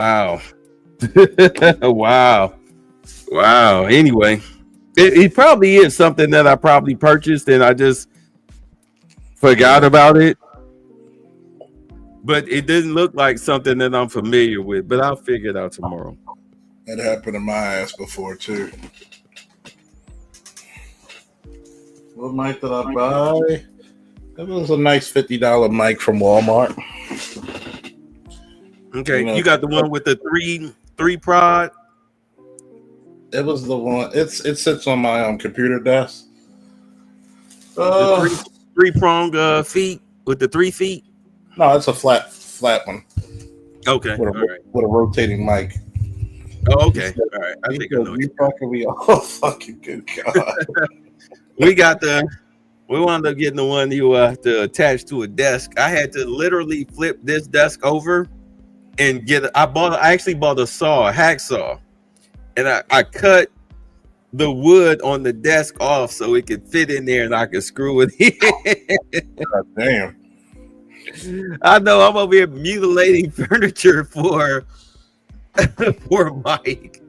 Wow. Wow. Wow. Anyway, it probably is something that I probably purchased and I just forgot about it. But it didn't look like something that I'm familiar with. But I'll figure it out tomorrow. That happened to my ass before too. What mic did I buy? It was a nice $50 mic from Walmart. Okay, you got the one with the three prod. It was the one. It sits on my computer desk. The three prong feet with the 3 feet. No, it's a flat one. Okay, with a rotating mic. Oh, okay, all right. I think I know. You fucking me all fucking good God. We wound up getting the one you to attach to a desk. I had to literally flip this desk over and I actually bought a hacksaw, and I cut the wood on the desk off so it could fit in there and I could screw it in. God damn. I know I'm over here mutilating furniture for Mike.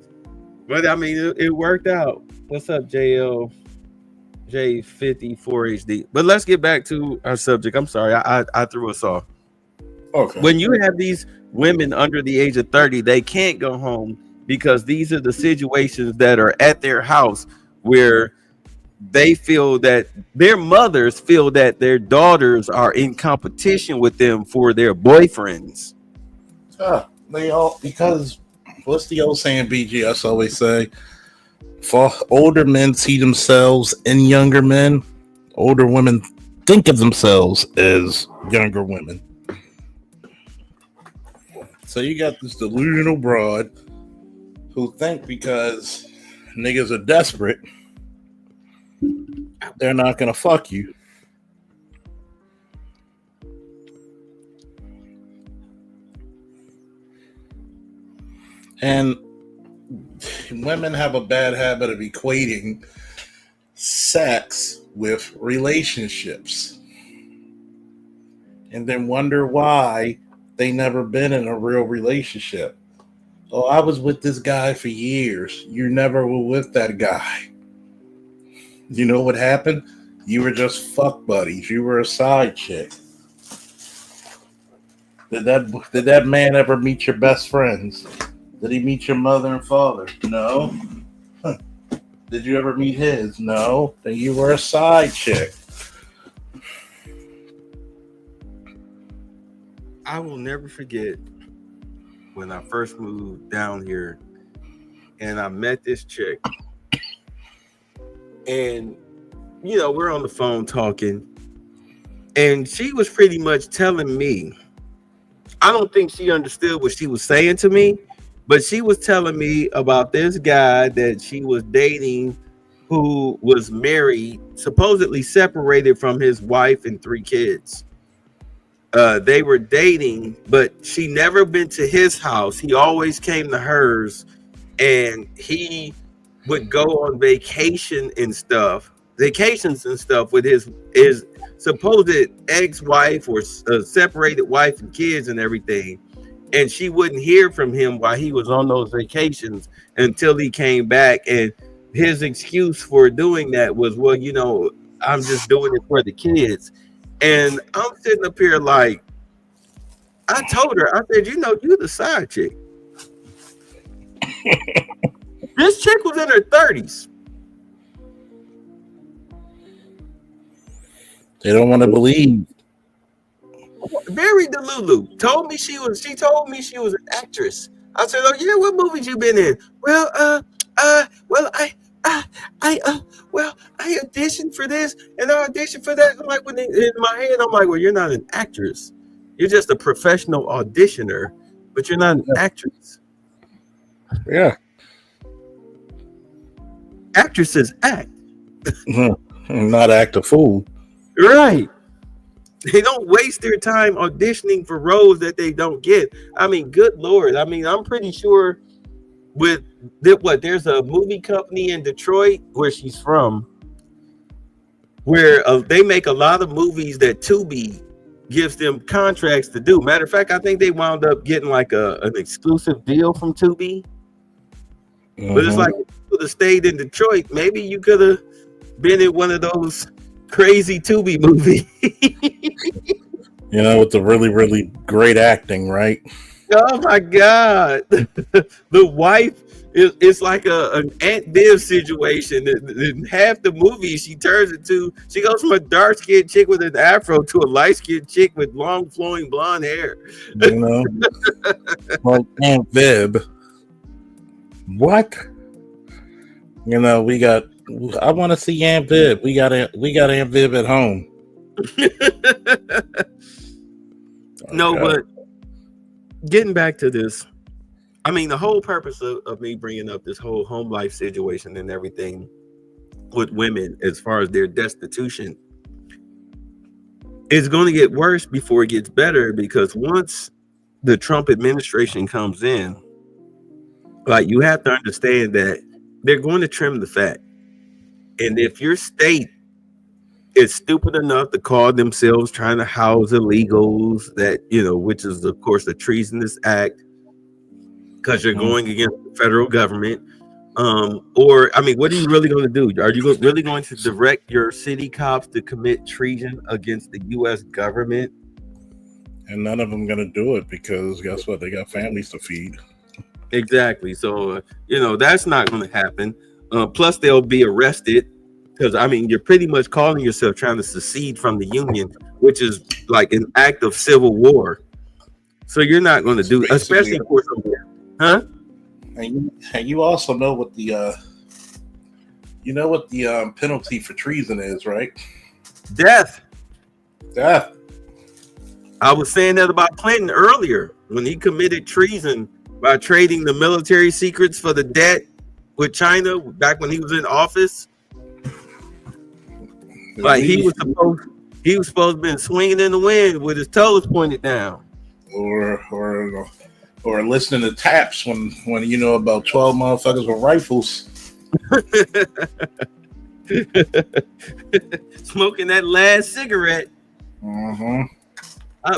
But I mean it worked out. What's up, JL? J54HD. But let's get back to our subject. I'm sorry, I threw us off. Okay. When you have these women under the age of 30, they can't go home because these are the situations that are at their house where they feel that their mothers feel that their daughters are in competition with them for their boyfriends. Because what's the old saying BGS always say? For older men see themselves in younger men, older women think of themselves as younger women. So you got this delusional broad who think because niggas are desperate, they're not gonna fuck you. And women have a bad habit of equating sex with relationships and then wonder why they never been in a real relationship. Oh, I was with this guy for years. You never were with that guy. You know what happened? You were just fuck buddies. You were a side chick. Did that man ever meet your best friends? Did he meet your mother and father? No. Huh. Did you ever meet his? No. Then you were a side chick. I will never forget when I first moved down here and I met this chick. And, you know, we're on the phone talking. And she was pretty much telling me, I don't think she understood what she was saying to me, but she was telling me about this guy that she was dating who was married, supposedly separated from his wife and 3 kids. They were dating, but she never been to his house. He always came to hers, and he would go on vacations and stuff with his supposed ex-wife or separated wife and kids and everything. And she wouldn't hear from him while he was on those vacations until he came back. And his excuse for doing that was, well, you know, I'm just doing it for the kids. And I'm sitting up here like, I told her, I said, you know, you're the side chick. This chick was in her 30s. They don't want to believe. Very delulu. She told me she was an actress. I said, oh yeah, what movies you been in? Well, I auditioned for this and I auditioned for that. I'm like, in my head, I'm like, well, you're not an actress. You're just a professional auditioner, but you're not an actress. Yeah. Actresses act. Not act a fool. Right. They don't waste their time auditioning for roles that they don't get. I mean, good Lord. I mean, I'm pretty sure there's a movie company in Detroit where she's from where they make a lot of movies that Tubi gives them contracts to do. Matter of fact, I think they wound up getting like an exclusive deal from Tubi. But it's like, if you would have stayed in Detroit, maybe you could have been in one of those crazy Tubi movies. You know, with the really, really great acting, right? Oh my God. The wife it's like an Aunt Viv situation. In half the movie she turns into, she goes from a dark skinned chick with an afro to a light skinned chick with long flowing blonde hair. You know, like Aunt Viv. What? You know, I want to see Aunt Viv. We got Aunt Viv at home. No, but getting back to this, I mean, the whole purpose of me bringing up this whole home life situation and everything with women, as far as their destitution, is going to get worse before it gets better, because once the Trump administration comes in, like, you have to understand that they're going to trim the fat. And if your state is stupid enough to call themselves trying to house illegals, that, you know, which is of course a treasonous act, because you're going against the federal government. Or, I mean, what are you really going to do? Are you really going to direct your city cops to commit treason against the U.S. government? And none of them going to do it, because guess what? They got families to feed. Exactly. So, you know, that's not going to happen. Plus, they'll be arrested, because, I mean, you're pretty much calling yourself trying to secede from the Union, which is like an act of civil war. So you're not going to do, especially for some. Huh? And you also know what the penalty for treason is, right? Death. Death. I was saying that about Clinton earlier, when he committed treason by trading the military secrets for the debt with China back when he was in office. Like, he was supposed to be swinging in the wind with his toes pointed down. Or listening to taps when you know about 12 motherfuckers with rifles. Smoking that last cigarette.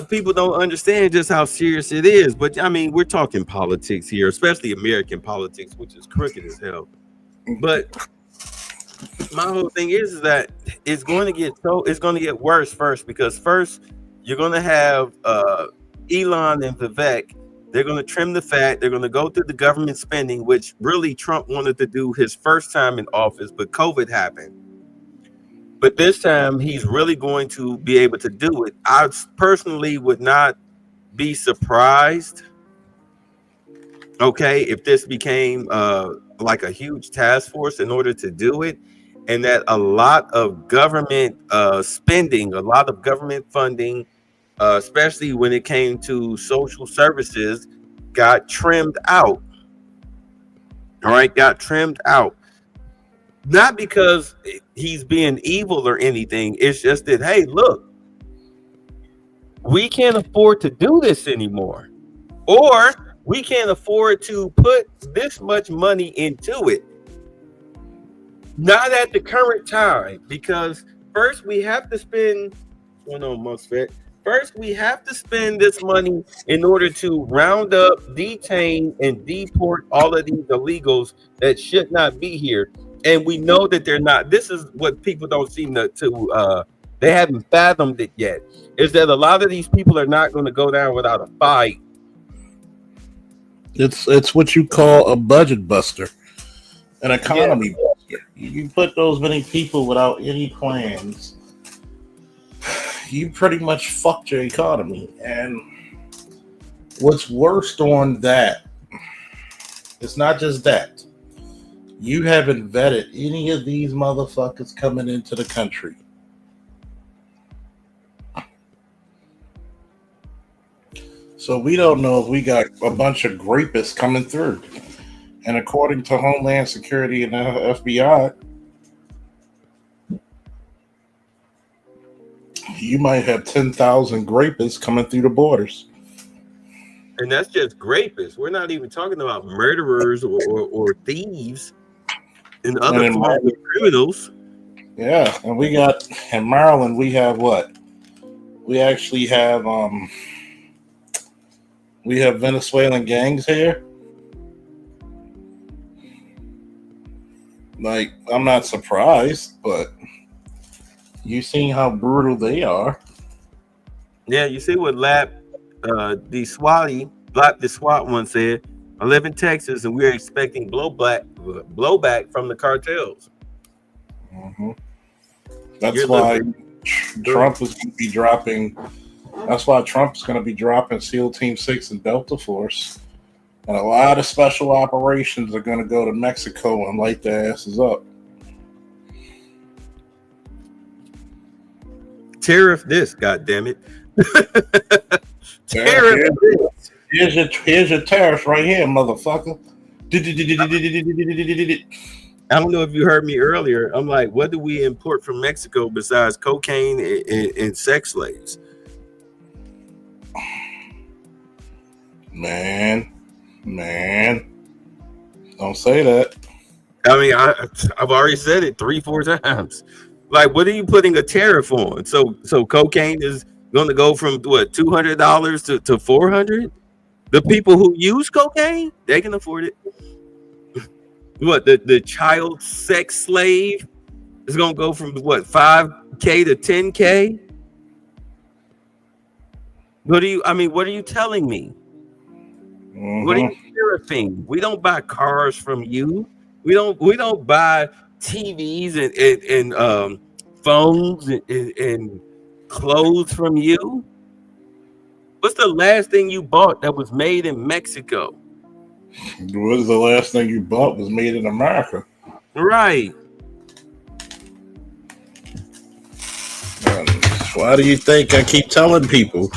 People don't understand just how serious it is. But, I mean, we're talking politics here, especially American politics, which is crooked as hell. But my whole thing is that it's going to get worse first, because first you're going to have Elon and Vivek. They're going to trim the fat. They're going to go through the government spending, which really Trump wanted to do his first time in office, but COVID happened. But this time he's really going to be able to do it. I personally would not be surprised, okay, if this became like a huge task force in order to do it, and that a lot of government spending, a lot of government funding, especially when it came to social services, got trimmed out. All right, got trimmed out. Not because he's being evil or anything. It's just that, hey, look, we can't afford to do this anymore. Or we can't afford to put this much money into it. Not at the current time, because first we have to spend, First, we have to spend this money in order to round up, detain, and deport all of these illegals that should not be here. And we know that they're not. This is what people don't seem to they haven't fathomed it yet, is that a lot of these people are not going to go down without a fight. It's what you call a budget buster, an economy buster. You put those many people without any plans, you pretty much fucked your economy. And what's worse on that, it's not just that. You haven't vetted any of these motherfuckers coming into the country. So we don't know if we got a bunch of rapists coming through. And according to Homeland Security and the FBI, you might have 10,000 rapists coming through the borders. And that's just rapists. We're not even talking about murderers or thieves and other forms of criminals. Yeah, and we got in Maryland, we have what? We actually have Venezuelan gangs here. Like, I'm not surprised, but you seen how brutal they are. Yeah, you see what the SWAT one said. I live in Texas, and we're expecting blowback from the cartels. hmm That's You're why living. Trump is going to be dropping. That's why Trump's going to be dropping SEAL Team 6 and Delta Force. And a lot of special operations are going to go to Mexico and light their asses up. Tariff this, goddammit. There, Tariff this. here's your tariffs right here, motherfucker. I don't know if you heard me earlier. I'm like, what do we import from Mexico besides cocaine and sex slaves? Man, don't say that. I mean, I've already said it 3-4 times. Like, what are you putting a tariff on? So cocaine is going to go from what $200 to $400. The people who use cocaine, they can afford it. What the child sex slave is going to go from what $5K to $10K? What are you telling me? What are you tariffing? We don't buy cars from you. We don't buy TVs and phones and clothes from you. What's the last thing you bought that was made in Mexico? What is the last thing you bought was made in America? Right. Why do you think I keep telling people,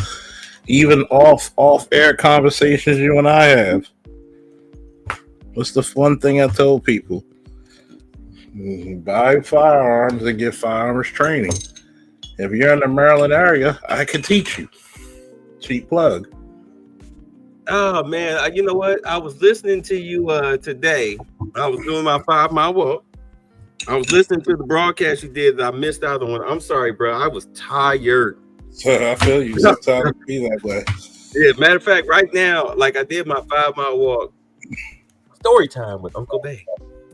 even off air conversations you and I have? What's the one thing I told people? Buy firearms and get firearms training. If you're in the Maryland area, I can teach you. Cheap plug. Oh man, you know what? I was listening to you today. I was doing my 5-mile walk. I was listening to the broadcast you did that I missed out on. I'm sorry, bro. I was tired. So I feel you. Sometimes it be that way. Yeah, matter of fact, right now, like I did my 5-mile walk. Story time with Uncle Bay.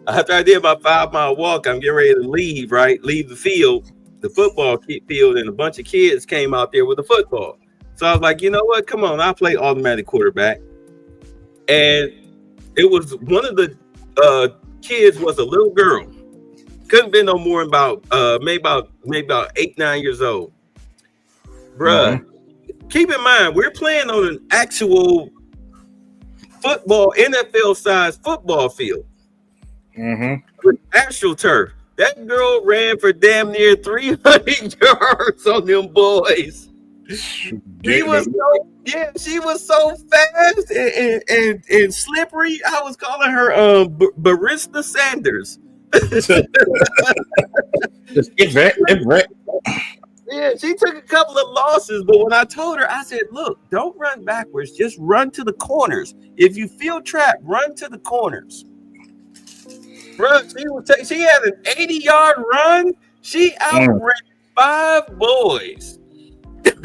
After I did my 5-mile walk, I'm getting ready to leave, right? Leave the field, the football field, and a bunch of kids came out there with a football. So I was like, you know what? Come on, I'll play automatic quarterback. And it was one of the kids was a little girl. Couldn't be no more than maybe about 8-9 years old. Bruh, keep in mind, we're playing on an actual football, NFL-sized football field. With actual turf. That girl ran for damn near 300 yards on them boys. She was so fast and slippery. I was calling her Barista Sanders. Yeah, she took a couple of losses, but when I told her, I said, look, don't run backwards, just run to the corners. If you feel trapped, run to the corners. Bro, she had an 80-yard run. She outran 5 boys. From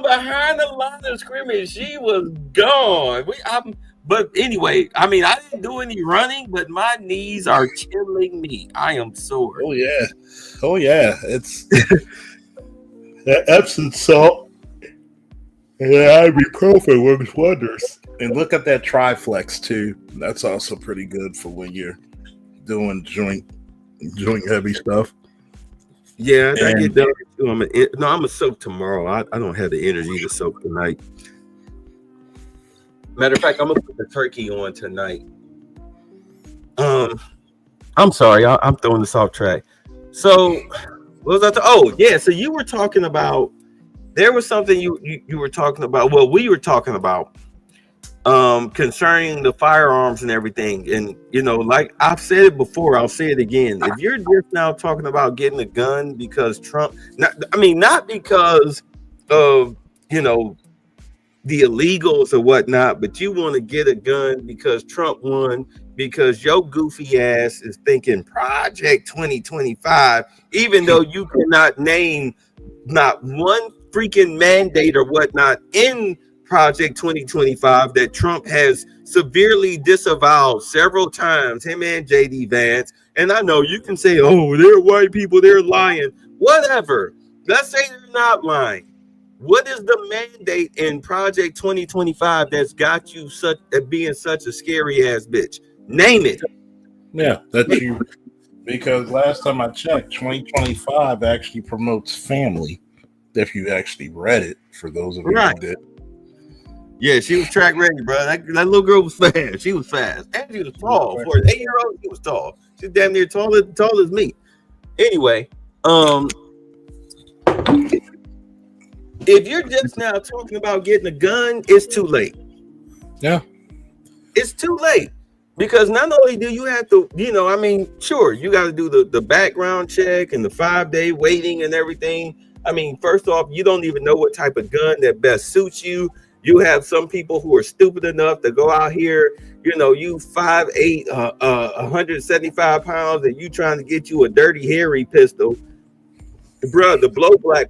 behind the line of scrimmage, she was gone. But anyway, I mean, I didn't do any running, but my knees are killing me. I am sore. Oh yeah. It's that Epsom salt and ibuprofen works wonders. And look at that Triflex too. That's also pretty good for when you're doing joint heavy stuff. Yeah, I get done. I'm gonna soak tomorrow. I don't have the energy to soak tonight. Matter of fact, I'm gonna put the turkey on tonight. I'm sorry, I'm throwing this off track. So, what was I? Oh, yeah. So you were talking about. There was something you were talking about. Well, we were talking about concerning the firearms and everything. And like I've said it before, I'll say it again. If you're just now talking about getting a gun because Trump, not because of the illegals or whatnot, but you want to get a gun because Trump won, because your goofy ass is thinking Project 2025, even though you cannot name not one freaking mandate or whatnot in Project 2025 that Trump has severely disavowed several times, him and JD Vance. And I know you can say, oh, they're white people, they're lying. Whatever. Let's say they're not lying. What is the mandate in Project 2025 that's got you such being such a scary ass bitch? Name it. Yeah, that you because last time I checked, 2025 actually promotes family. If you actually read it, for those of you Right. who did. Yeah, she was track ready, bro. That little girl was fast. She was fast. And she was tall. For an 8-year-old, she was tall. She's damn near tall as me. Anyway, if you're just now talking about getting a gun, it's too late. Yeah. It's too late. Because not only do you have to, sure, you got to do the background check and the 5-day waiting and everything. I mean, first off, you don't even know what type of gun that best suits you. You have some people who are stupid enough to go out here, you 5'8", 175 pounds, and you trying to get you a dirty, hairy pistol. Bro, the blowback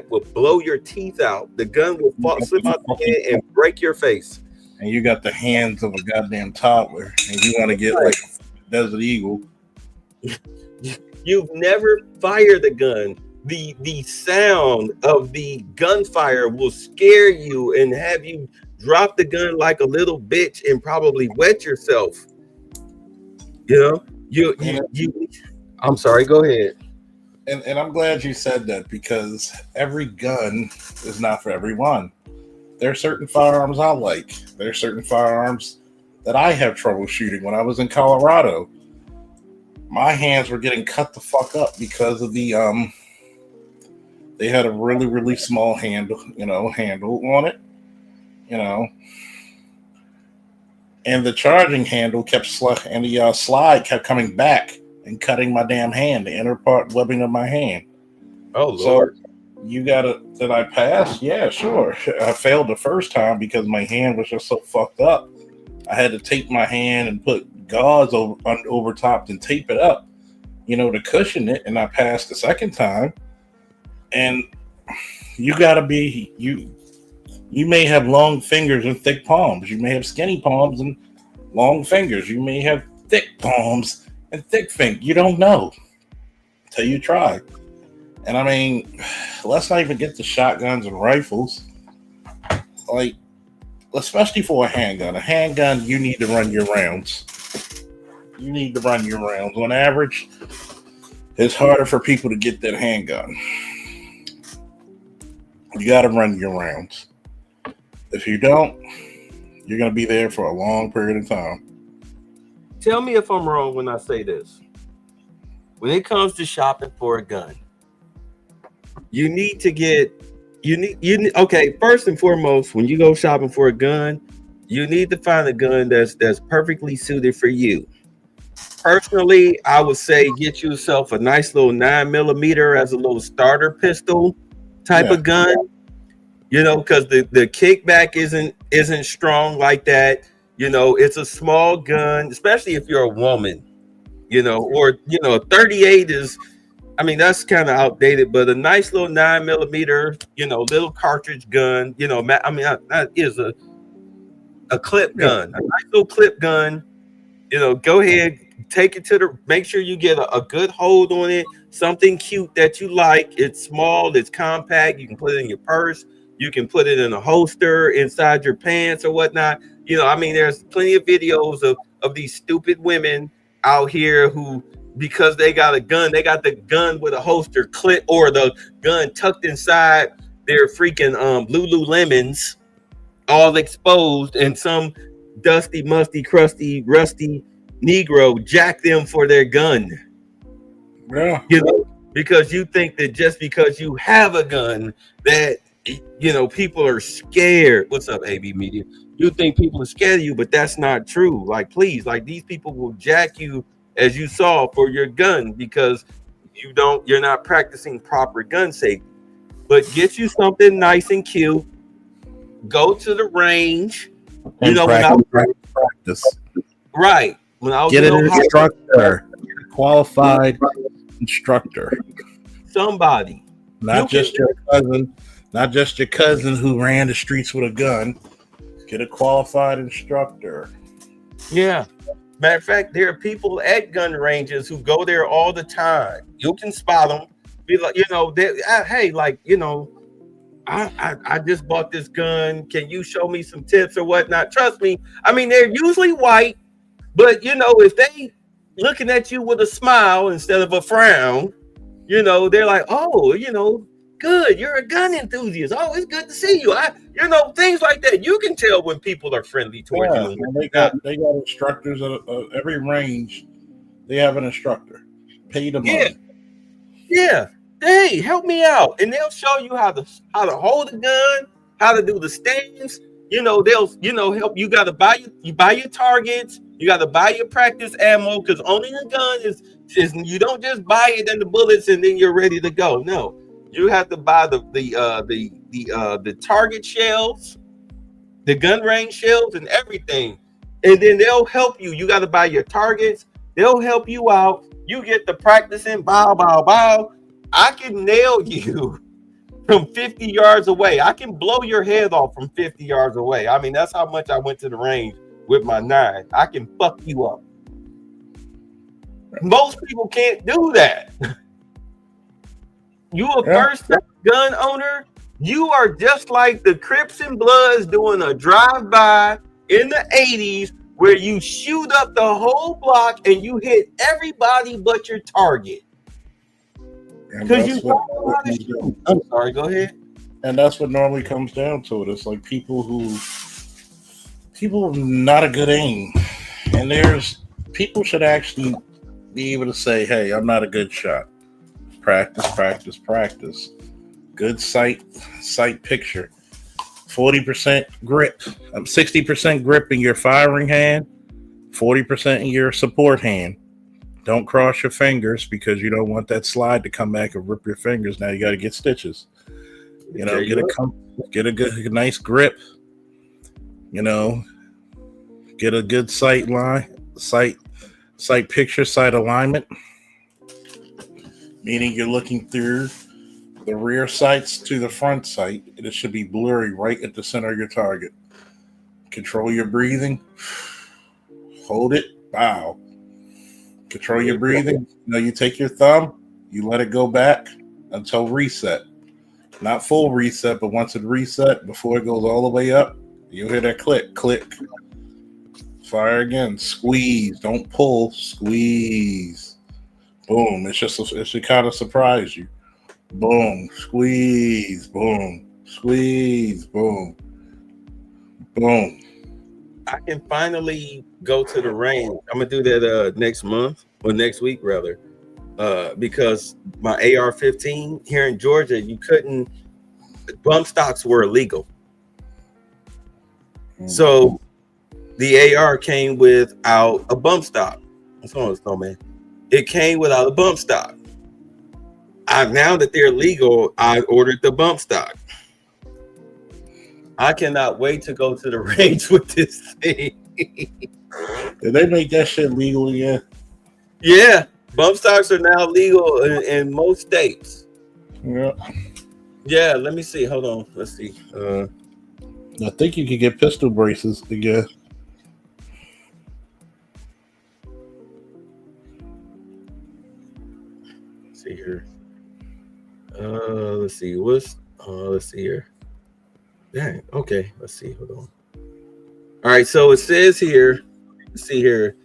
will blow your teeth out. The gun will slip out the head and break your face. And you got the hands of a goddamn toddler, and you want to get like a Desert Eagle. You've never fired a gun. The sound of the gunfire will scare you and have you drop the gun like a little bitch and probably wet yourself. I'm sorry, go ahead. And I'm glad you said that, because every gun is not for everyone. There are certain firearms I like. There are certain firearms that I have trouble shooting. When I was in Colorado, my hands were getting cut the fuck up because of the they had a really, really small handle on it, and the charging handle kept slide kept coming back and cutting my damn hand, the inner part webbing of my hand. Oh, Lord. So did I pass? Yeah, sure. I failed the first time because my hand was just so fucked up. I had to tape my hand and put gauze over top and tape it up, to cushion it. And I passed the second time. And you gotta be, you may have long fingers and thick palms. You may have skinny palms and long fingers. You may have thick palms and thick fingers. You don't know until you try. And I mean, let's not even get the shotguns and rifles. Like, especially for a handgun. A handgun, you need to run your rounds. On average, it's harder for people to get that handgun. You got to run your rounds. If you don't, you're going to be there for a long period of time. Tell me if I'm wrong when I say this. When it comes to shopping for a gun, okay, first and foremost, when you go shopping for a gun, you need to find a gun that's perfectly suited for you. Personally, I would say get yourself a nice little 9mm as a little starter pistol type of gun, because the kickback isn't strong like that. It's a small gun, especially if you're a woman, or 38 is, I mean, that's kind of outdated, but a nice little 9mm, little cartridge gun, that is a clip gun, a nice little clip gun. Go ahead, take it make sure you get a good hold on it, something cute that you like. It's small, it's compact. You can put it in your purse. You can put it in a holster inside your pants or whatnot. There's plenty of videos of these stupid women out here who, because they got a gun, they got the gun with a holster clip or the gun tucked inside their freaking Lululemons, all exposed, and some dusty, musty, crusty, rusty Negro jack them for their gun. Yeah. Because you think that just because you have a gun that people are scared. What's up, AB Media? You think people are scared of you, but that's not true. Like, please, like, these people will jack you, as you saw, for your gun because you're not practicing proper gun safety. But get you something nice and cute. Go to the range. Practice. Right. When I was get an instructor, qualified instructor. somebody. You Not can, just your cousin, not just your cousin who ran the streets with a gun. Get a qualified instructor. yeah. Matter of fact, there are people at gun ranges who go there all the time. You can spot them. Be like, hey, like, I just bought this gun. Can you show me some tips or whatnot? Trust me. I mean, they're usually white, but if they looking at you with a smile instead of a frown, they're like, oh, good. You're a gun enthusiast. Oh, it's good to see you. Things like that. You can tell when people are friendly towards you. Yeah, And and when they're not. they got instructors at every range. They have an instructor. Pay the Yeah, money. yeah. Hey, help me out, and they'll show you how to hold a gun, how to do the stance. They'll help you. Got to buy your targets. You got to buy your practice ammo because owning a gun is you don't just buy it and the bullets and then you're ready to go. No, you have to buy the target shells, the gun range shells, and everything, and then they'll help you. You got to buy your targets. They'll help you out. You get the practicing. Bow, bow, bow. I can nail you from 50 yards away. I can blow your head off from 50 yards away. I mean, that's how much I went to the range with my 9. I can fuck you up. Most people can't do that. You a first-time gun owner, you are just like the Crips and Bloods doing a drive-by in the 80s where you shoot up the whole block and you hit everybody but your target. Because you don't know how to shoot. I'm sorry, go ahead. And that's what normally comes down to it. It's like people not a good aim. And people should actually be able to say, hey, I'm not a good shot. Practice, practice, practice. Good sight picture. 40% grip. 60% grip in your firing hand, 40% in your support hand. Don't cross your fingers because you don't want that slide to come back and rip your fingers. Now you got to get stitches. Get a nice grip. Get a good sight picture, sight alignment. Meaning you're looking through the rear sights to the front sight, and it should be blurry right at the center of your target. Control your breathing. Hold it. Bow. Control your breathing. You take your thumb, you let it go back until reset. Not full reset, but once it reset, before it goes all the way up, you'll hear that click. Fire again. Squeeze. Don't pull. Squeeze. Boom. It should kind of surprise you. Boom. Squeeze. Boom. Squeeze. Boom. Boom. I can finally go to the range. I'm gonna do that next month or next week rather, because my AR-15 here in Georgia, bump stocks were illegal. So the AR came without a bump stock. What's wrong with this, man? It came without a bump stock. Now that they're legal, I ordered the bump stock. I cannot wait to go to the range with this thing. Did they make that shit legal again? Yeah, bump stocks are now legal in most states. Yeah. Yeah, let me see. Hold on. Let's see. I think you could get pistol braces again. Let's see here. Let's see. Let's see here. Dang. Okay. Let's see. Hold on. All right. So it says here. Let's see here.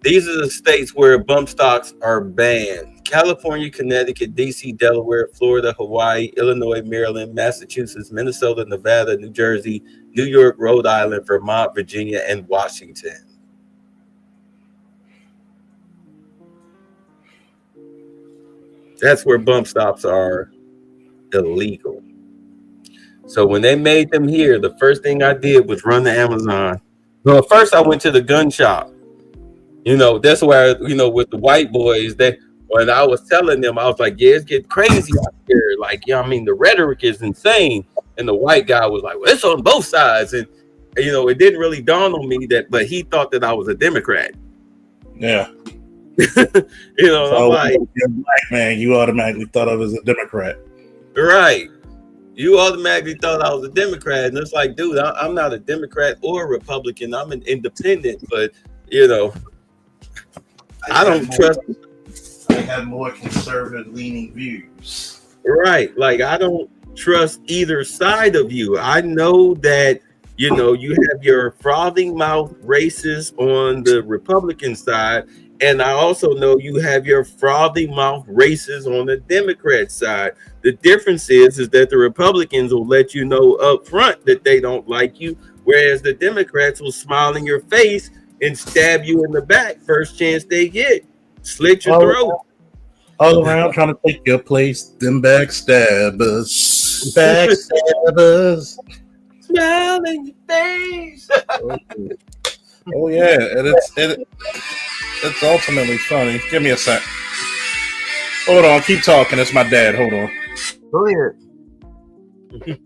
These are the states where bump stocks are banned: California, Connecticut, DC, Delaware, Florida, Hawaii, Illinois, Maryland, Massachusetts, Minnesota, Nevada, New Jersey, New York, Rhode Island, Vermont, Virginia, and Washington. That's where bump stops are illegal. So when they made them here, the first thing I did was run to Amazon. Well, first I went to the gun shop. That's where, with the white boys, that when I was telling them, I was like, yeah, it's getting crazy out here. Like, the rhetoric is insane. And the white guy was like, well, it's on both sides. And, it didn't really dawn on me but he thought that I was a Democrat. Yeah. I'm So like, you're a black man, you automatically thought of as a Democrat. right. You automatically thought I was a Democrat, and it's like, dude, I'm not a Democrat or a Republican. I'm an independent, but you know, I I have don't more, trust. I have more conservative leaning views. Right. Like I don't trust either side of you. I know that, you have your frothing mouth racists on the Republican side. And I also know you have your frothy mouth racists on the Democrat side. The difference is that the Republicans will let you know up front that they don't like you, whereas the Democrats will smile in your face and stab you in the back first chance they get. Slit your All, throat. all around trying to take your place, them backstabbers. Backstabbers. Smile in your face. Oh yeah, and it's ultimately funny. Give me a sec. Hold on, keep talking. It's my dad. Hold on. Go ahead.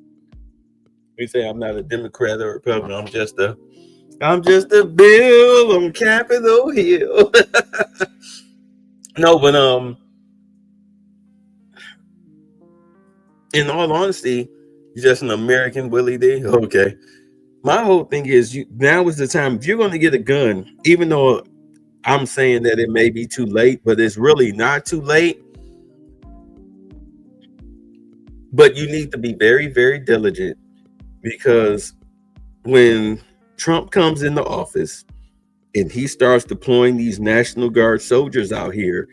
We say I'm not a Democrat or Republican. I'm just a bill on Capitol Hill. No, but in all honesty, you're just an American Willie D. Okay. My whole thing is now is the time. If you're going to get a gun, even though I'm saying that it may be too late, but it's really not too late. But you need to be very, very diligent, because when Trump comes into office and he starts deploying these National Guard soldiers out here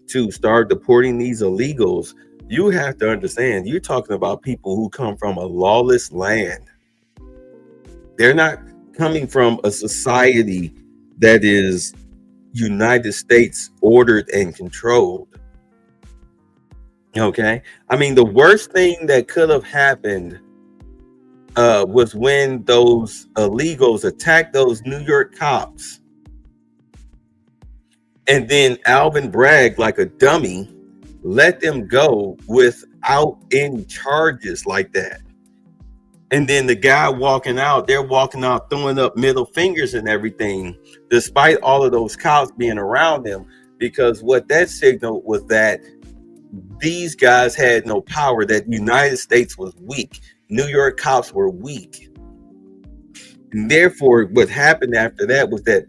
to start deporting these illegals, you have to understand, you're talking about people who come from a lawless land. They're not coming from a society that is United States ordered and controlled. Okay. I mean, the worst thing that could have happened was when those illegals attacked those New York cops. And then Alvin Bragg, like a dummy, let them go without any charges like that. And then the guy walking out, they're walking out throwing up middle fingers and everything, despite all of those cops being around them, because what that signaled was that these guys had no power, that the United States was weak. New York cops were weak. And therefore, what happened after that was that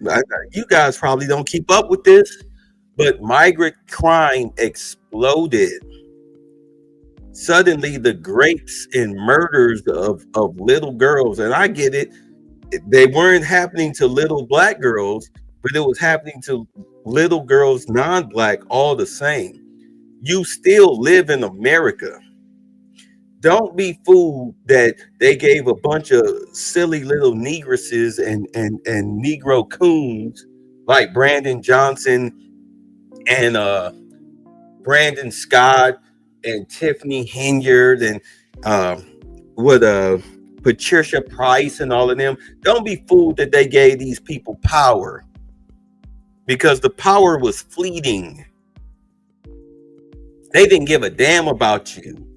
you guys probably don't keep up with this, but migrant crime exploded. Suddenly, the rapes and murders of little girls, and I get it, they weren't happening to little black girls, but it was happening to little girls, non-black, all the same. You still live in America. Don't be fooled that they gave a bunch of silly little negresses and Negro coons like Brandon Johnson and Brandon Scott and Tiffany Henyard and with Patricia Price and all of them. Don't be fooled that they gave these people power, because the power was fleeting. They didn't give a damn about you.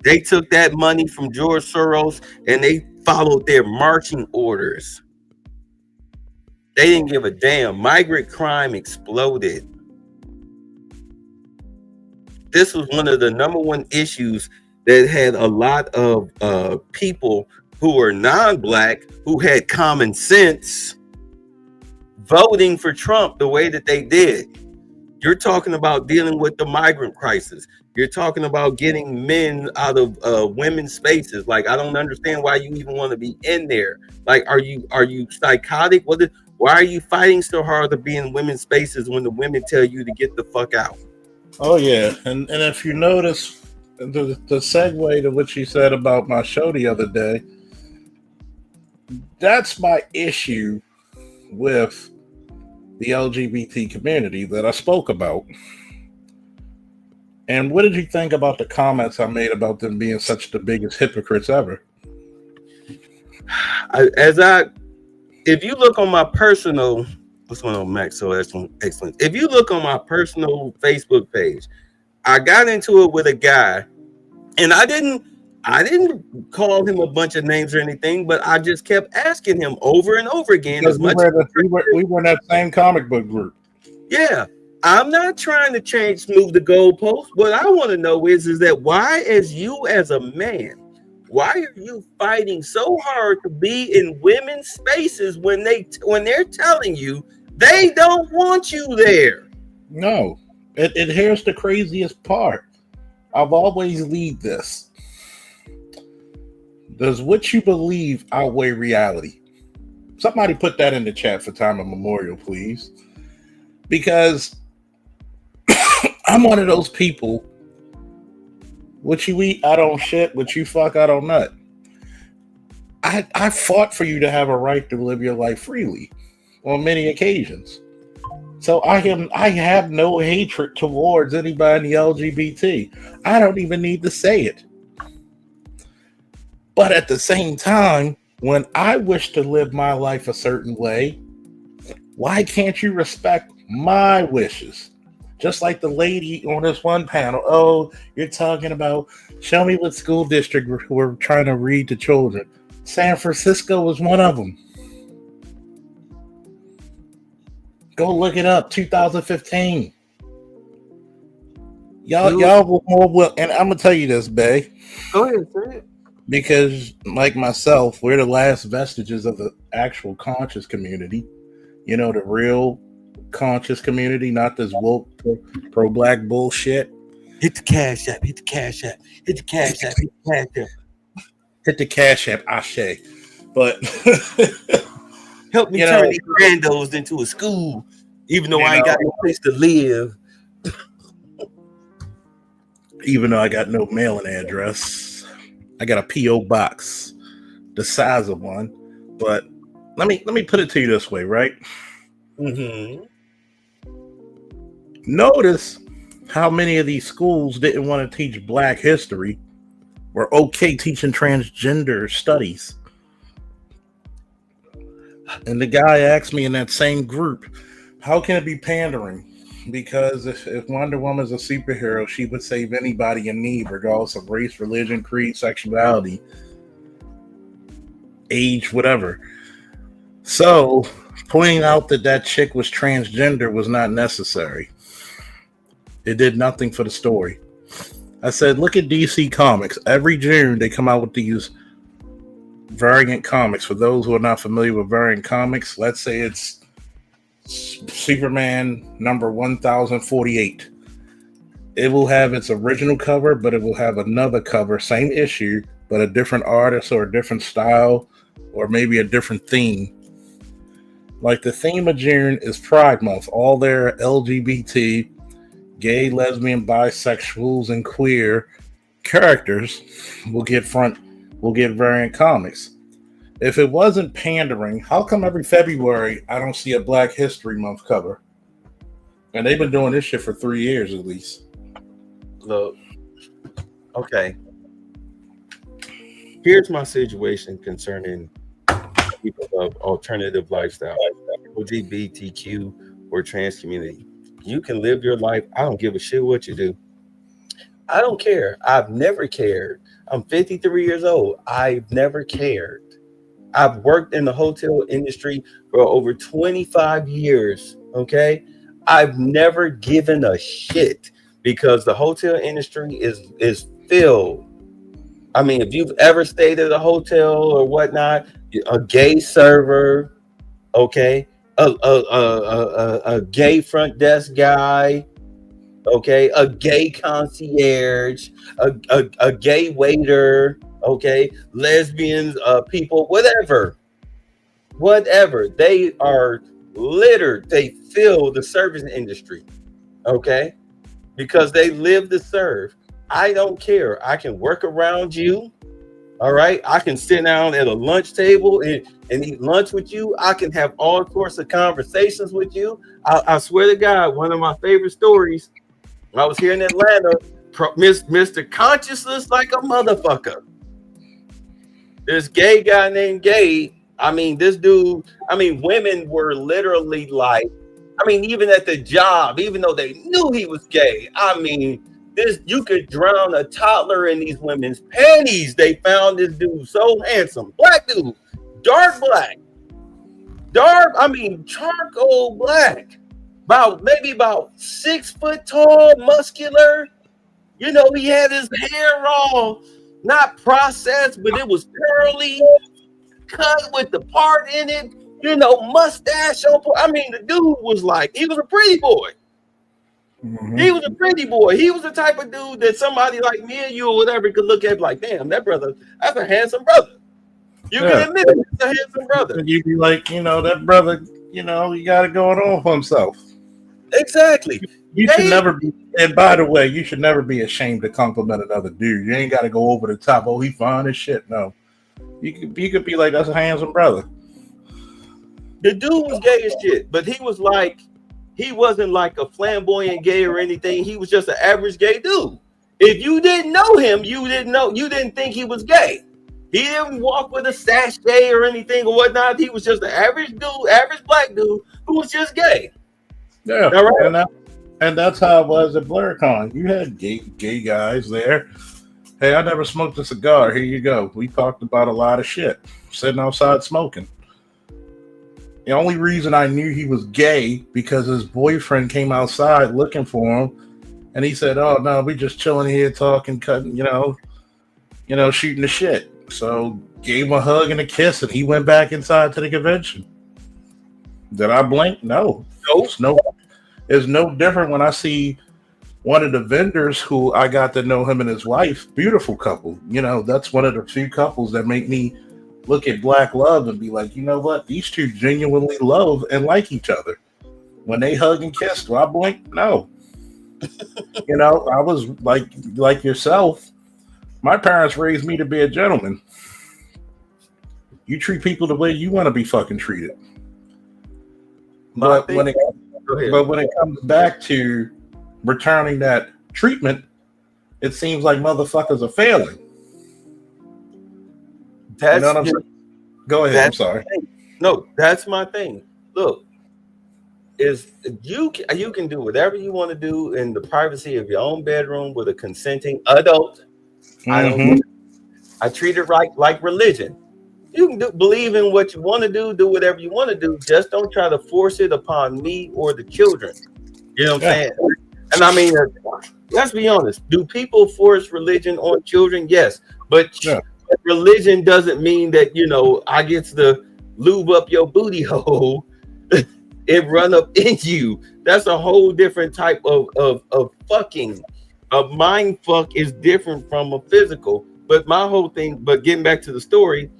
They took that money from George Soros and they followed their marching orders. They didn't give a damn. Migrant crime exploded. This was one of the number one issues that had a lot of people who were non-black, who had common sense, voting for Trump the way that they did. You're talking about dealing with the migrant crisis. You're talking about getting men out of women's spaces. Like, I don't understand why you even want to be in there. Like, are you psychotic? Why are you fighting so hard to be in women's spaces when the women tell you to get the fuck out? Oh yeah, and if you notice the segue to what you said about my show the other day, that's my issue with the LGBT community that I spoke about. And what did you think about the comments I made about them being such the biggest hypocrites ever? If you look on my personal, what's going on, Max? So excellent. If you look on my personal Facebook page, I got into it with a guy, and I didn't call him a bunch of names or anything, but I just kept asking him over and over again. Because we were in that same comic book group. Yeah. I'm not trying to move the goalpost. What I want to know is that why, as you as a man, why are you fighting so hard to be in women's spaces when they're telling you they don't want you there? No, it here's the craziest part. I've always lead this. Does what you believe outweigh reality? Somebody put that in the chat for time of memorial, please. Because I'm one of those people. What you eat, I don't shit. What you fuck, I don't nut. I fought for you to have a right to live your life freely on many occasions. So I have no hatred towards anybody in the LGBT. I don't even need to say it. But at the same time, when I wish to live my life a certain way, why can't you respect my wishes? Just like the lady on this one panel. Oh, you're talking about, show me what school district we're trying to read to children. San Francisco was one of them. Go look it up, 2015. Y'all were more will, and I'm gonna tell you this, Bay. Go ahead, say it. Because, like myself, we're the last vestiges of the actual conscious community. You know, the real conscious community, not this woke pro black bullshit. Hit the cash app, hit the cash app, hit the cash app, hit the cash app. Hit the cash app, Ashe. But help me turn these randos into a school, even though I ain't got no place to live. Even though I got no mailing address. I got a P.O. box the size of one. But let me put it to you this way, right? Mm-hmm. Notice how many of these schools didn't want to teach Black history, were okay teaching transgender studies. And the guy asked me in that same group, how can it be pandering? Because if Wonder Woman's a superhero, she would save anybody in need, regardless of race, religion, creed, sexuality, age, whatever. So pointing out that chick was transgender was not necessary. It did nothing for the story. I said, look at DC Comics. Every June, they come out with these variant comics. For those who are not familiar with variant comics, let's say it's Superman number 1048. It will have its original cover, but it will have another cover, same issue, but a different artist or a different style, or maybe a different theme. Like the theme of June is Pride Month. All their LGBT, gay, lesbian, bisexuals, and queer characters will get variant comics. If it wasn't pandering, how come every February I don't see a Black History Month cover? And they've been doing this shit for 3 years at least. Look, okay. Here's my situation concerning people of alternative lifestyle, LGBTQ or trans community. You can live your life. I don't give a shit what you do. I don't care. I've never cared. I'm 53 years old. I've never cared. I've worked in the hotel industry for over 25 years. Okay. I've never given a shit because the hotel industry is filled. I mean, if you've ever stayed at a hotel or whatnot, a gay server, okay, a gay front desk guy, okay, a gay concierge, a gay waiter, okay, lesbians, people, whatever, they are littered. They fill the service industry, okay, because they live to serve. I don't care. I can work around you. All right. I can sit down at a lunch table and eat lunch with you. I can have all sorts of conversations with you. I swear to God, one of my favorite stories, I was here in Atlanta, Mr. Consciousness like a motherfucker. This gay guy named Gabe. I mean, this dude, women were literally like, even at the job, even though they knew he was gay, you could drown a toddler in these women's panties. They found this dude so handsome. Black dude, dark black. Charcoal black. about 6 foot tall, muscular. You know, he had his hair all not processed, but it was curly, cut with the part in it. You know, mustache on. I mean, the dude was like, he was a pretty boy. Mm-hmm. He was a pretty boy. He was the type of dude that somebody like me and you or whatever could look at like, damn, that brother, that's a handsome brother. You can admit it, it's a handsome brother. You'd be like, you know, that brother, you know, he got it going on for himself. Exactly. You should never be, and by the way, you should never be ashamed to compliment another dude. You ain't got to go over the top. Oh, he fine as shit. No, you could be like, that's a handsome brother. The dude was gay as shit, but he wasn't like a flamboyant gay or anything. He was just an average gay dude. If you didn't know him, you didn't think he was gay. He didn't walk with a sachet or anything or whatnot. He was just an average dude, average black dude who was just gay. Yeah, right? and that's how it was at BlurCon. You had gay guys there. Hey, I never smoked a cigar. Here you go. We talked about a lot of shit, sitting outside smoking. The only reason I knew he was gay because his boyfriend came outside looking for him, and he said, "Oh no, we just chilling here, talking, cutting, shooting the shit." So gave him a hug and a kiss, and he went back inside to the convention. Did I blink? No. It's no different when I see one of the vendors who I got to know him and his wife, beautiful couple. You know, that's one of the few couples that make me look at black love and be like, you know what? These two genuinely love and like each other. When they hug and kiss, do I blink? No. You know, I was like yourself. My parents raised me to be a gentleman. You treat people the way you want to be fucking treated. But when it comes back to returning that treatment, it seems like motherfuckers are failing. You know what I'm saying? Go ahead. I'm sorry. No, that's my thing. Look, is you can do whatever you want to do in the privacy of your own bedroom with a consenting adult. Mm-hmm. I treat it like religion. You can believe in what you want to do whatever you want to do. Just don't try to force it upon me or the children. You know what I'm saying? And I mean, let's be honest. Do people force religion on children? Yes, but religion doesn't mean that, you know, I get to lube up your booty hole and run up in you. That's a whole different type of fucking. A mind fuck is different from a physical. But my whole thing, but getting back to the story,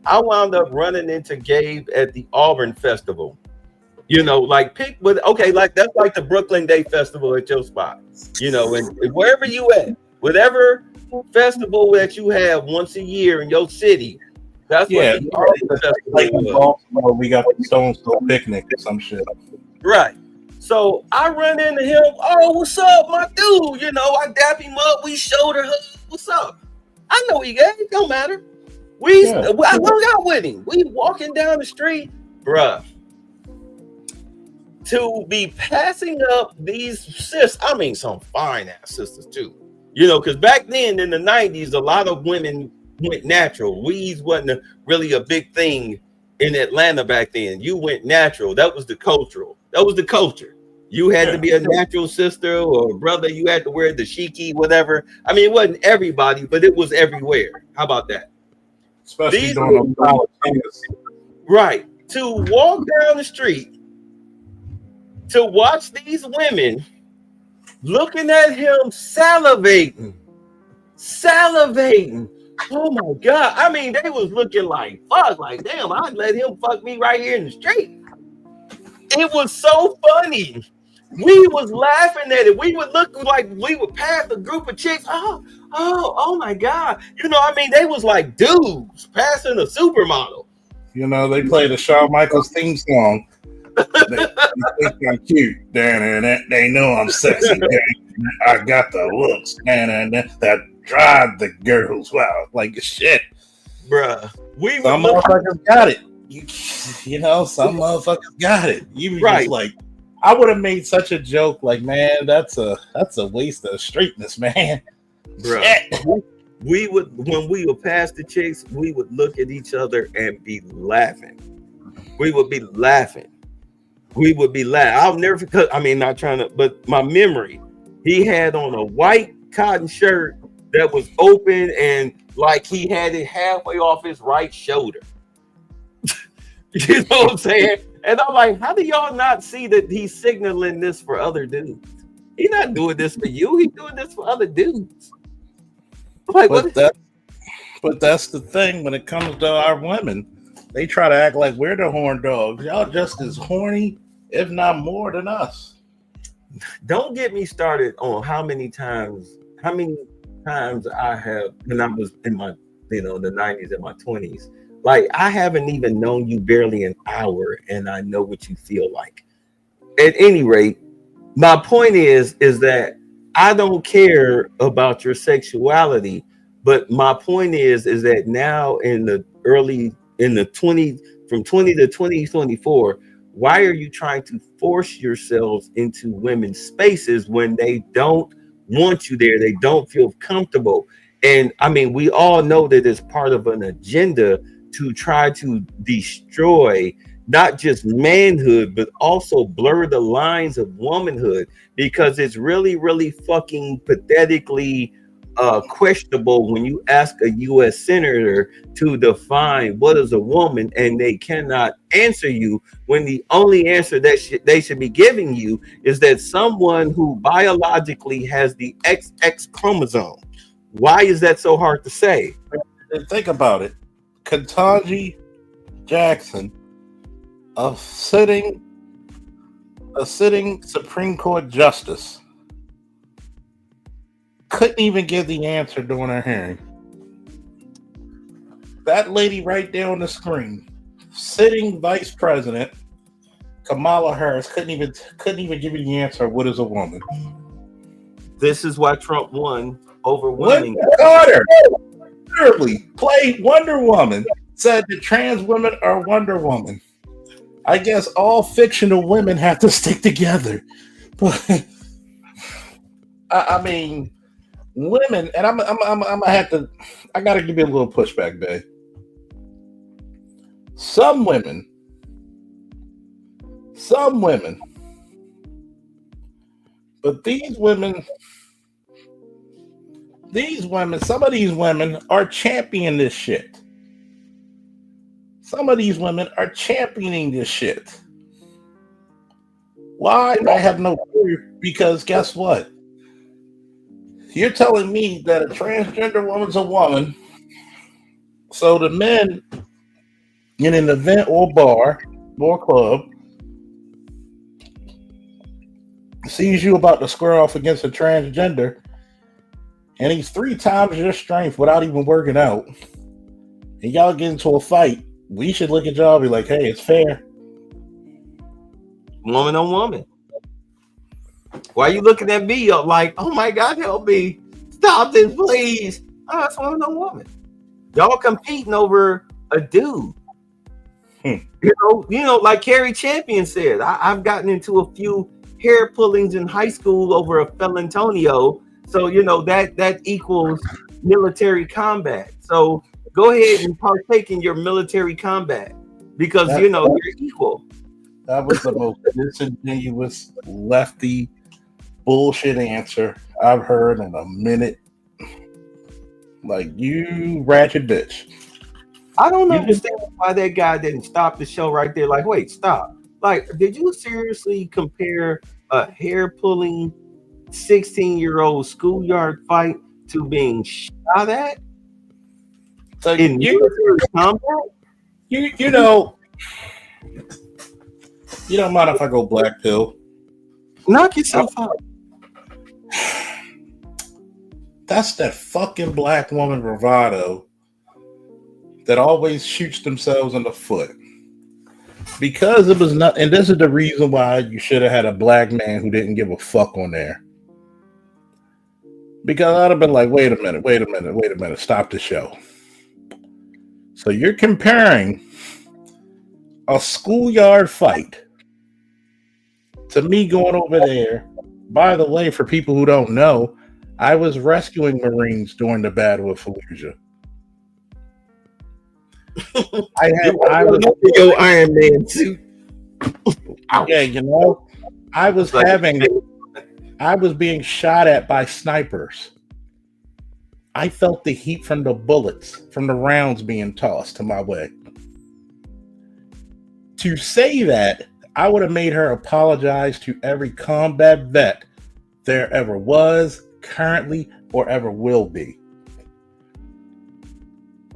I wound up running into Gabe at the Auburn Festival. You know, like like that's like the Brooklyn Day Festival at your spot. You know, and wherever you at, whatever festival that you have once a year in your city, that's what the Auburn Festival was. Baltimore, we got the Stone Store picnic or some shit. Right. So I run into him. Oh, what's up, my dude? You know, I dap him up. We shoulder hug. What's up? I know he gay. It don't matter. I hung out with him. We walking down the street, bruh. To be passing up these sisters, I mean, some fine ass sisters too. You know, because back then in the 90s, a lot of women went natural. Weeds wasn't really a big thing in Atlanta back then. You went natural. That was the cultural. That was the culture. You had to be a natural sister or brother. You had to wear the shiki, whatever. I mean, it wasn't everybody, but it was everywhere. How about that? Especially during those right. To walk down the street, to watch these women looking at him salivating. Oh my God. I mean, they was looking like, fuck, like, damn, I'd let him fuck me right here in the street. It was so funny. We was laughing at it. We would look like we would pass a group of chicks. Oh my God. You know, I mean, they was like dudes passing a supermodel. You know, they played the Shawn Michaels theme song. They think I'm cute. They know I'm sexy. I got the looks. That drive the girls wild. Like shit. Bruh. Some motherfuckers got it. You know, some motherfuckers got it. You right. Just like, I would have made such a joke, like, man, that's a waste of straightness, man. Bruh. We would, when we would pass the chicks, we would look at each other and be laughing. We would be laughing. we would be laughing. I'll never forget. I mean, not trying to, but my memory. He had on a white cotton shirt that was open and like he had it halfway off his right shoulder. You know what I'm saying? And I'm like, how do y'all not see that he's signaling this for other dudes? He's not doing this for you. He's doing this for other dudes. Like But what? that, but that's the thing when it comes to our women. They try to act like we're the horn dogs. Y'all just as horny, if not more than us. Don't get me started on how many times I have when I was in my, the 90s and my 20s. Like I haven't even known you barely an hour and I know what you feel like. At any rate, my point is that I don't care about your sexuality, but my point is that now in the early in the 20 from 20 to 2024, why are you trying to force yourselves into women's spaces when they don't want you there, they don't feel comfortable? And I mean, we all know that it's part of an agenda to try to destroy not just manhood, but also blur the lines of womanhood because it's really, really fucking pathetically questionable when you ask a U.S. senator to define what is a woman and they cannot answer you when the only answer that they should be giving you is that someone who biologically has the XX chromosome. Why is that so hard to say? And think about it. Ketanji Jackson, a sitting Supreme Court justice, couldn't even give the answer during her hearing. That lady right there on the screen, sitting Vice President Kamala Harris, couldn't even give you the answer of what is a woman. This is why Trump won overwhelming. Carter literally played Wonder Woman, said that trans women are Wonder Woman. I guess all fictional women have to stick together. But I mean, women, and I'm gonna have to. I gotta give you a little pushback, babe. Some women, but these women, some of these women are championing this shit. Some of these women are championing this shit. Why? I have no clue. Because guess what? You're telling me that a transgender woman's a woman. So the men in an event or bar or club sees you about to square off against a transgender, and he's 3 times your strength without even working out, and y'all get into a fight. We should look at y'all and be like, hey, it's fair. Woman on woman. Why are you looking at me like, oh my God, help me. Stop this, please. Oh, it's woman on woman. Y'all competing over a dude. You know, like Carrie Champion said, I've gotten into a few hair pullings in high school over a Felantonio. So, you know, that equals military combat. So go ahead and partake in your military combat because, you know, you're equal. That was the most disingenuous lefty bullshit answer I've heard in a minute. Like, you ratchet bitch. I don't understand why that guy didn't stop the show right there. Like, wait, stop. Like, did you seriously compare a hair pulling 16-year-old schoolyard fight to being shot at? So in military combat? You know, you don't mind if I go black pill? Knock yourself out. That's that fucking black woman bravado that always shoots themselves in the foot. Because it was not, and this is the reason why you should have had a black man who didn't give a fuck on there. Because I'd have been like, wait a minute, stop the show. So you're comparing a schoolyard fight to me going over there. By the way, for people who don't know, I was rescuing Marines during the Battle of Fallujah. I was your Iron Man suit. Yeah, Ouch. you know, I was It's like, I was being shot at by snipers. I felt the heat from the bullets, from the rounds being tossed to my way. To say that, I would have made her apologize to every combat vet there ever was, currently, or ever will be.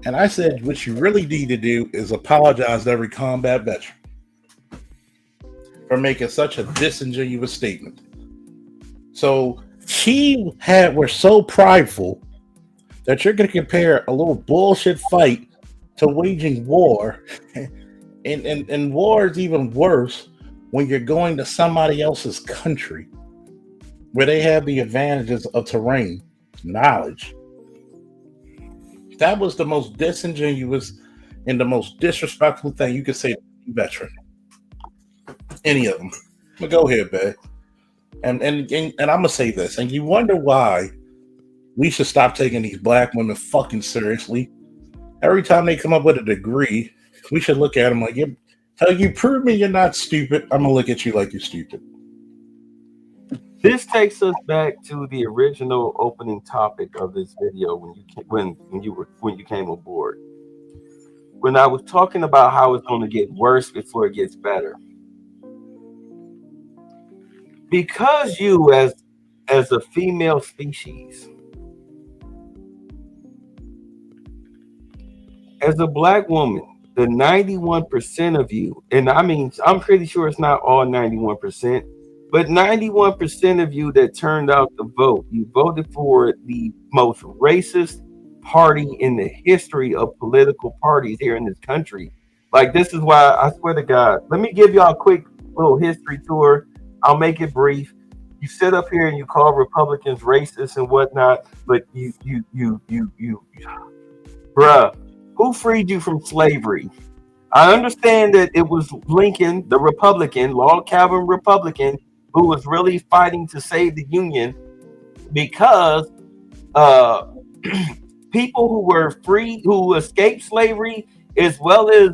And I said, what you really need to do is apologize to every combat veteran for making such a disingenuous statement. So we're so prideful that you're going to compare a little bullshit fight to waging war. And war is even worse when you're going to somebody else's country where they have the advantages of terrain, knowledge. That was the most disingenuous and the most disrespectful thing you could say to a veteran. Any of them. But go ahead, babe. And I'm gonna say this, and you wonder why we should stop taking these black women fucking seriously. Every time they come up with a degree, we should look at them like, you prove me you're not stupid, I'm gonna look at you like you're stupid. this takes us back to the original opening topic of this video when you came aboard. When I was talking about how it's going to get worse before it gets better. Because you as a female species, as a black woman, the 91% of you, and I mean, I'm pretty sure it's not all 91%, but 91% of you that turned out to vote, you voted for the most racist party in the history of political parties here in this country. Like, this is why I swear to God, let me give y'all a quick little history tour. I'll make it brief. You sit up here and you call Republicans racist and whatnot, but bruh, who freed you from slavery? I understand that it was Lincoln, the Republican, log cabin Republican, who was really fighting to save the Union because people who were free, who escaped slavery, as well as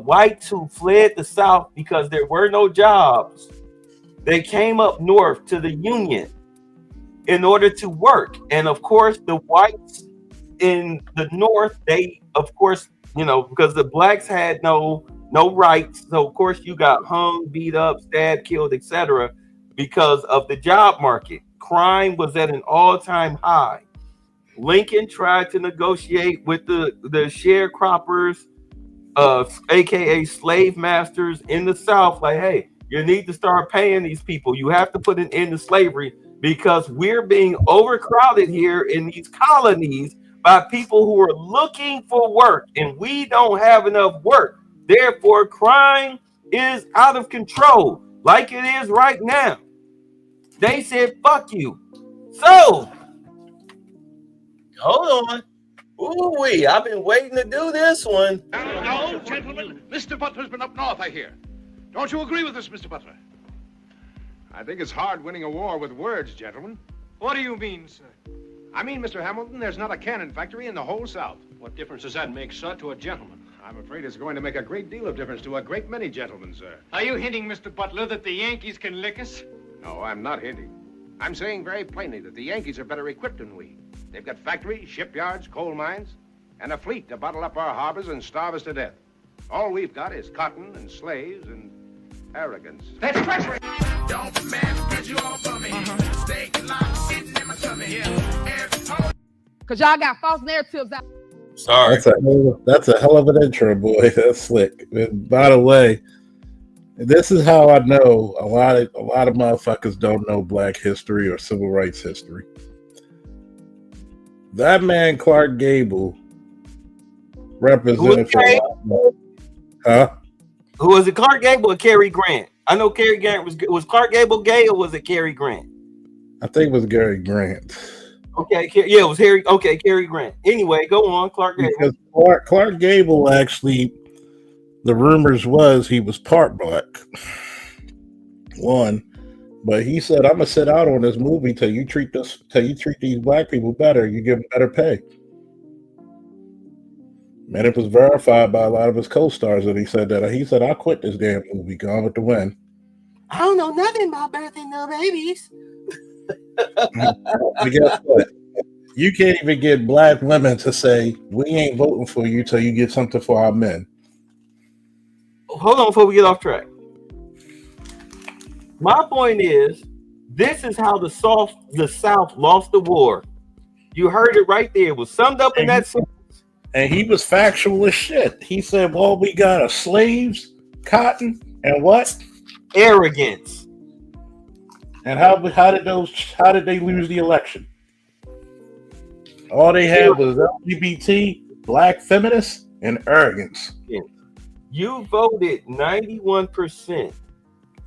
whites who fled the South because there were no jobs, they came up north to the Union in order to work. And of course, the whites in the North, they, of course, because the blacks had no rights. So of course you got hung, beat up, stabbed, killed, etc. because of the job market. Crime was at an all-time high. Lincoln tried to negotiate with the sharecroppers, aka slave masters in the South, like, hey, you need to start paying these people. You have to put an end to slavery because we're being overcrowded here in these colonies by people who are looking for work, and we don't have enough work. Therefore, crime is out of control, like it is right now. They said, fuck you. So, hold on. Ooh-wee, I've been waiting to do this one. No, gentlemen, Mr. Butler's been up north, I hear. Don't you agree with us, Mr. Butler? I think it's hard winning a war with words, gentlemen. What do you mean, sir? I mean, Mr. Hamilton, there's not a cannon factory in the whole South. What difference does that make, sir, to a gentleman? I'm afraid it's going to make a great deal of difference to a great many gentlemen, sir. Are you hinting, Mr. Butler, that the Yankees can lick us? No, I'm not hinting. I'm saying very plainly that the Yankees are better equipped than we. They've got factories, shipyards, coal mines, and a fleet to bottle up our harbors and starve us to death. All we've got is cotton and slaves and arrogance. That's treachery! Don't man get you off of me. Stay locked, sitting in my tummy. Cause y'all got false narratives out. Sorry. That's a hell of an intro, boy. That's slick. And by the way, this is how I know a lot of motherfuckers don't know black history or civil rights history. That man Clark Gable represented for a lot. Huh? Who was it? Clark Gable or Cary Grant? I know Cary Grant was Clark Gable gay, or was it Cary Grant? I think it was Gary Grant. Okay, yeah, it was Harry. Okay, Cary Grant. Anyway, go on, Clark Gable. Because Clark Gable actually, the rumors was he was part black. One, but he said, "I'm gonna sit out on this movie till you treat these black people better. You give them better pay." And it was verified by a lot of his co-stars that he said that. He said, "I'll quit this damn movie, Gone with the Wind." I don't know nothing about birthing no babies. But guess what? You can't even get black women to say, we ain't voting for you till you get something for our men. Hold on before we get off track. My point is, this is how the South lost the war. You heard it right there. It was summed up in that sentence. And he was factual as shit. He said, well, we got a slaves, cotton, and what? Arrogance. And how did they lose the election? All they had was LGBT, black feminists, and arrogance. You voted 91%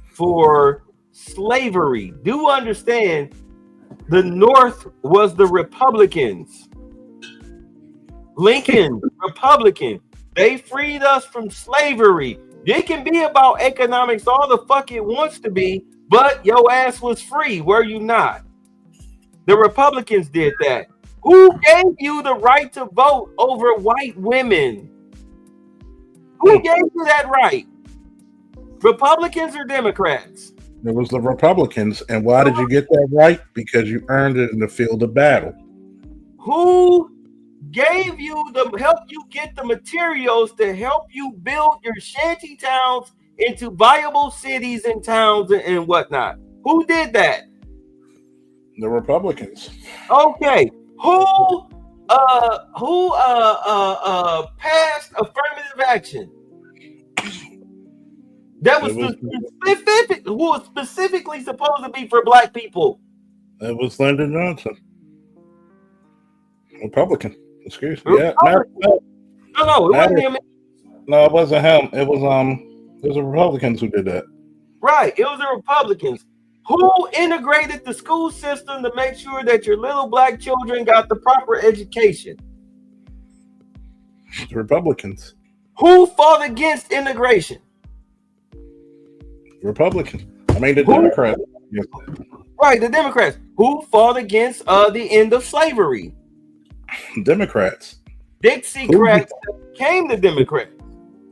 for slavery. Do understand, the North was the Republicans. Lincoln, Republican. They freed us from slavery. It can be about economics all the fuck it wants to be, but your ass was free, were you not? The Republicans did that. Who gave you the right to vote over white women? Who gave you that right? Republicans or Democrats? It was the Republicans. And why did you get that right? Because you earned it in the field of battle. Who gave you help you get the materials to help you build your shanty towns into viable cities and towns and whatnot? Who did that? The Republicans. Okay. Who passed affirmative action? That was specific. Who was specifically supposed to be for black people? That was Lyndon Johnson. Republican. Excuse me. Yeah. No, it wasn't him. No, it wasn't him. It was the Republicans who did that. Right. It was the Republicans. Who integrated the school system to make sure that your little black children got the proper education? The Republicans. Who fought against integration? Republicans. I mean, the Democrats. Yes. Right, the Democrats. Who fought against the end of slavery? Democrats. Dixiecrats became the Democrats.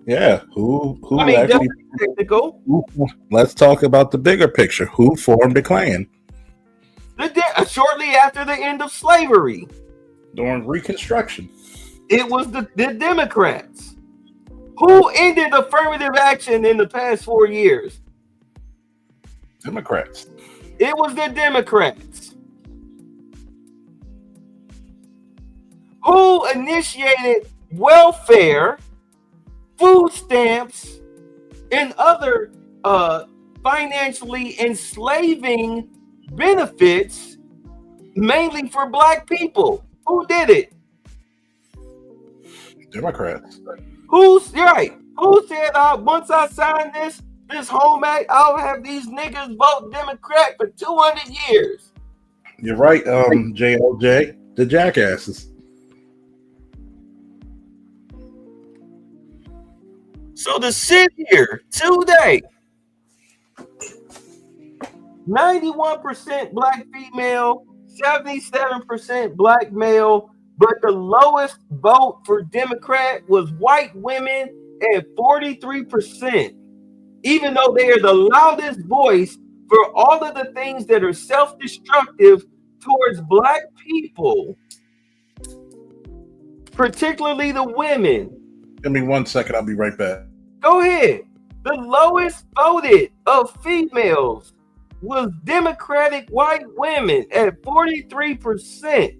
Yeah. Who I mean, actually? Technical. Let's talk about the bigger picture. Who formed the Klan? Shortly after the end of slavery. During Reconstruction. It was the Democrats. Who ended affirmative action in the past 4 years? Democrats. It was the Democrats. Who initiated welfare, food stamps, and other financially enslaving benefits, mainly for black people? Who did it? Democrats. Who's right? Who said once I sign this Home Act, I'll have these niggas vote Democrat for 200 years? You're right, JLJ. The jackasses. So to sit here today, 91% black female, 77% black male, but the lowest vote for Democrat was white women at 43%, even though they are the loudest voice for all of the things that are self-destructive towards black people, particularly the women. Give me 1 second. I'll be right back. Go ahead. The lowest voted of females was Democratic white women at 43%.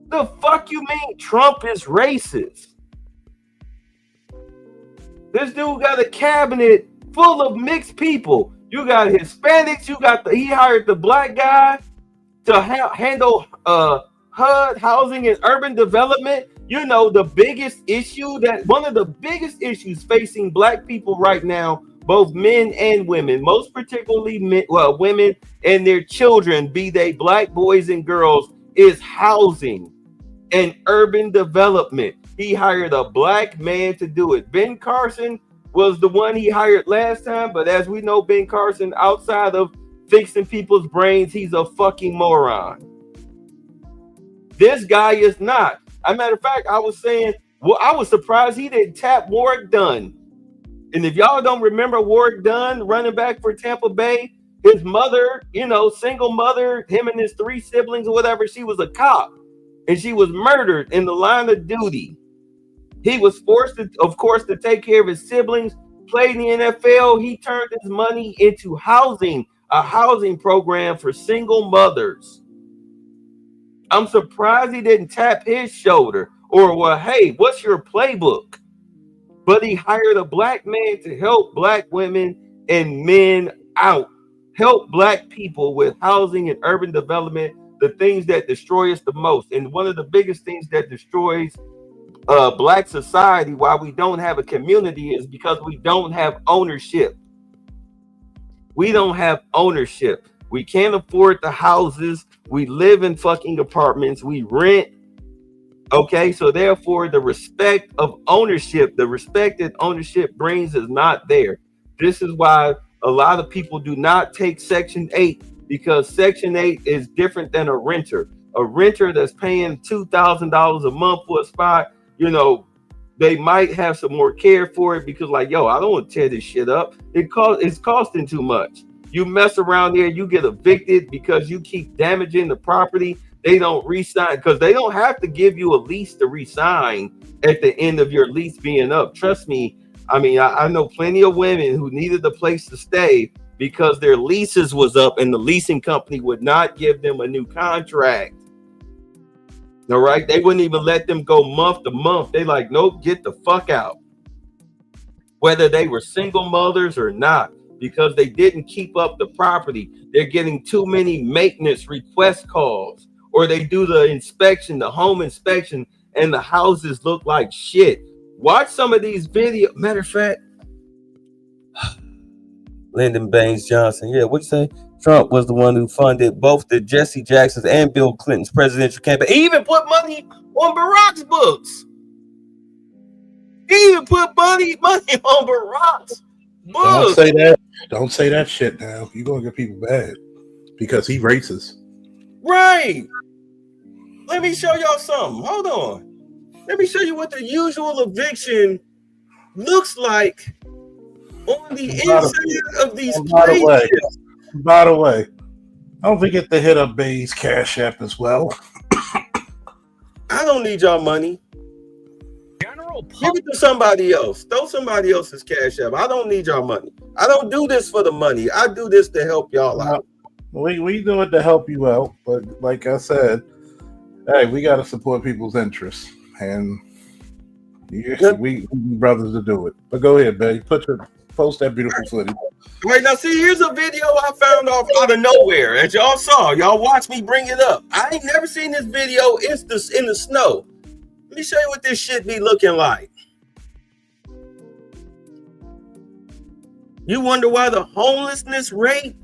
The fuck you mean Trump is racist? This dude got a cabinet full of mixed people. You got Hispanics. He hired the black guy to handle HUD, housing and urban development. You know, one of the biggest issues facing black people right now, both men and women, most particularly women and their children, be they black boys and girls, is housing and urban development. He hired a black man to do it. Ben Carson was the one he hired last time, but as we know, Ben Carson, outside of fixing people's brains, he's a fucking moron. This guy is not. As a matter of fact, I was saying, I was surprised he didn't tap Warwick Dunn. And if y'all don't remember Warwick Dunn, running back for Tampa Bay, his mother, single mother, him and his 3 siblings or whatever, she was a cop and she was murdered in the line of duty. He was forced, of course, to take care of his siblings, played in the NFL. He turned his money into a housing program for single mothers. I'm surprised he didn't tap his shoulder or, well, hey, what's your playbook? But he hired a black man to help black women and men out, help black people with housing and urban development, the things that destroy us the most. And one of the biggest things that destroys black society, why we don't have a community, is because we don't have ownership. We don't have ownership. We can't afford the houses. We live in fucking apartments. We rent. Okay, so therefore the respect of ownership, the respect that ownership brings is not there. This is why a lot of people do not take Section 8, because Section 8 is different than a renter. A renter that's paying $2,000 a month for a spot, they might have some more care for it because I don't want to tear this shit up. It's costing too much. You mess around there, you get evicted because you keep damaging the property. They don't re-sign because they don't have to give you a lease to re-sign at the end of your lease being up. Trust me. I mean, I know plenty of women who needed a place to stay because their leases was up and the leasing company would not give them a new contract. All right. They wouldn't even let them go month to month. They like, nope, get the fuck out. Whether they were single mothers or not, because they didn't keep up the property. They're getting too many maintenance request calls, or they do the inspection, the home inspection, and the houses look like shit. Watch some of these videos. Matter of fact, Lyndon Baines Johnson. Yeah, what you say? Trump was the one who funded both the Jesse Jackson's and Bill Clinton's presidential campaign. He even put money on Barack's books. He even put money on Barack's books. Don't say that shit now. You're gonna get people bad because he racist. Right. Let me show y'all something. Hold on. Let me show you what the usual eviction looks like on the inside of these places. By the way, don't forget to hit up Bay's Cash App as well. I don't need y'all money. Give it to somebody else. Throw somebody else's Cash App. I don't need y'all money. I don't do this for the money. I do this to help y'all out. We do it to help you out, but like I said, hey, we got to support people's interests, and we brothers to do it. But go ahead, Bay. Post that beautiful footage. Right now, see, here's a video I found off out of nowhere. As y'all saw, y'all watch me bring it up. I ain't never seen this video. It's in the snow. Let me show you what this shit be looking like. You wonder why the homelessness rate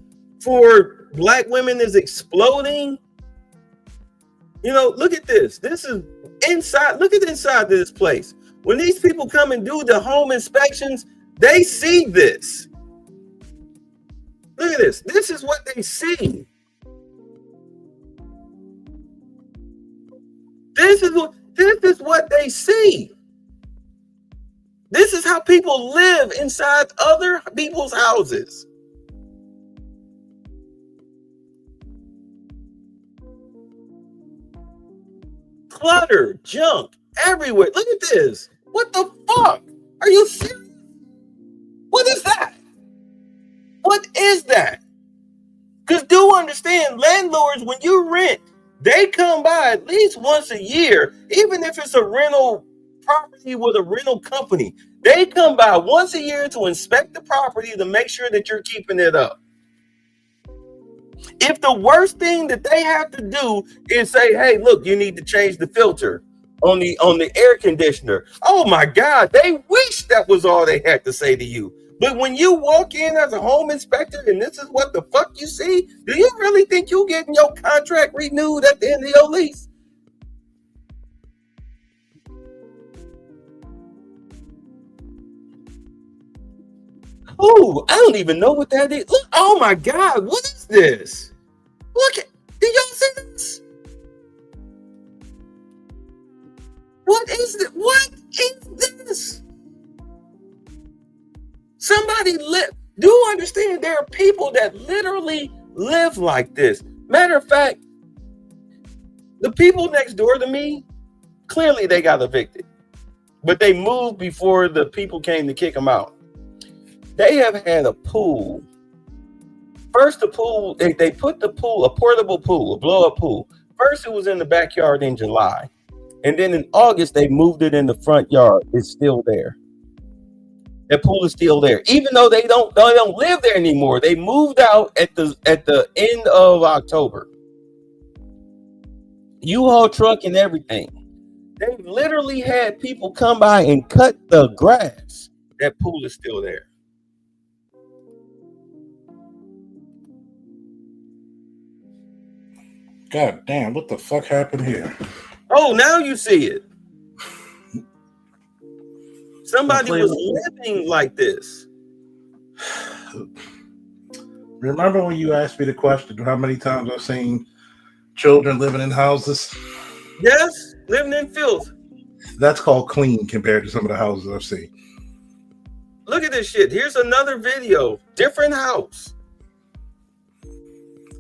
for black women is exploding? Look at this. This is inside. Look at the inside of this place. When these people come and do the home inspections, they see this. Look at this. This is what they see. This is what they see. This is how people live inside other people's houses. Clutter, junk everywhere. Look at this. What the fuck? Are you serious? What is that? What is that? Because do understand, landlords, when you rent, they come by at least once a year, even if it's a rental property with a rental company. They come by once a year to inspect the property to make sure that you're keeping it up. If the worst thing that they have to do is say, hey, look, you need to change the filter on the air conditioner. Oh my God, they wish that was all they had to say to you. But when you walk in as a home inspector and this is what the fuck you see, do you really think you're getting your contract renewed at the end of your lease? Oh, I don't even know what that is. Look, oh my God, what is this? Look at, did y'all see this? What is this? What is this? Somebody live. Do you understand? There are people that literally live like this. Matter of fact, the people next door to me, clearly they got evicted, but they moved before the people came to kick them out. They have had a pool. First, the pool, they put the pool, a portable pool, a blow-up pool. First, it was in the backyard in July. And then in August, they moved it in the front yard. It's still there. That pool is still there. Even though they don't live there anymore. They moved out at the end of October. U-Haul truck and everything. They literally had people come by and cut the grass. That pool is still there. God damn, what the fuck happened here? Oh, now you see it. Somebody was living like this. Remember when you asked me the question, how many times I've seen children living in houses? Yes, living in filth. That's called clean compared to some of the houses I've seen. Look at this shit. Here's another video. Different house.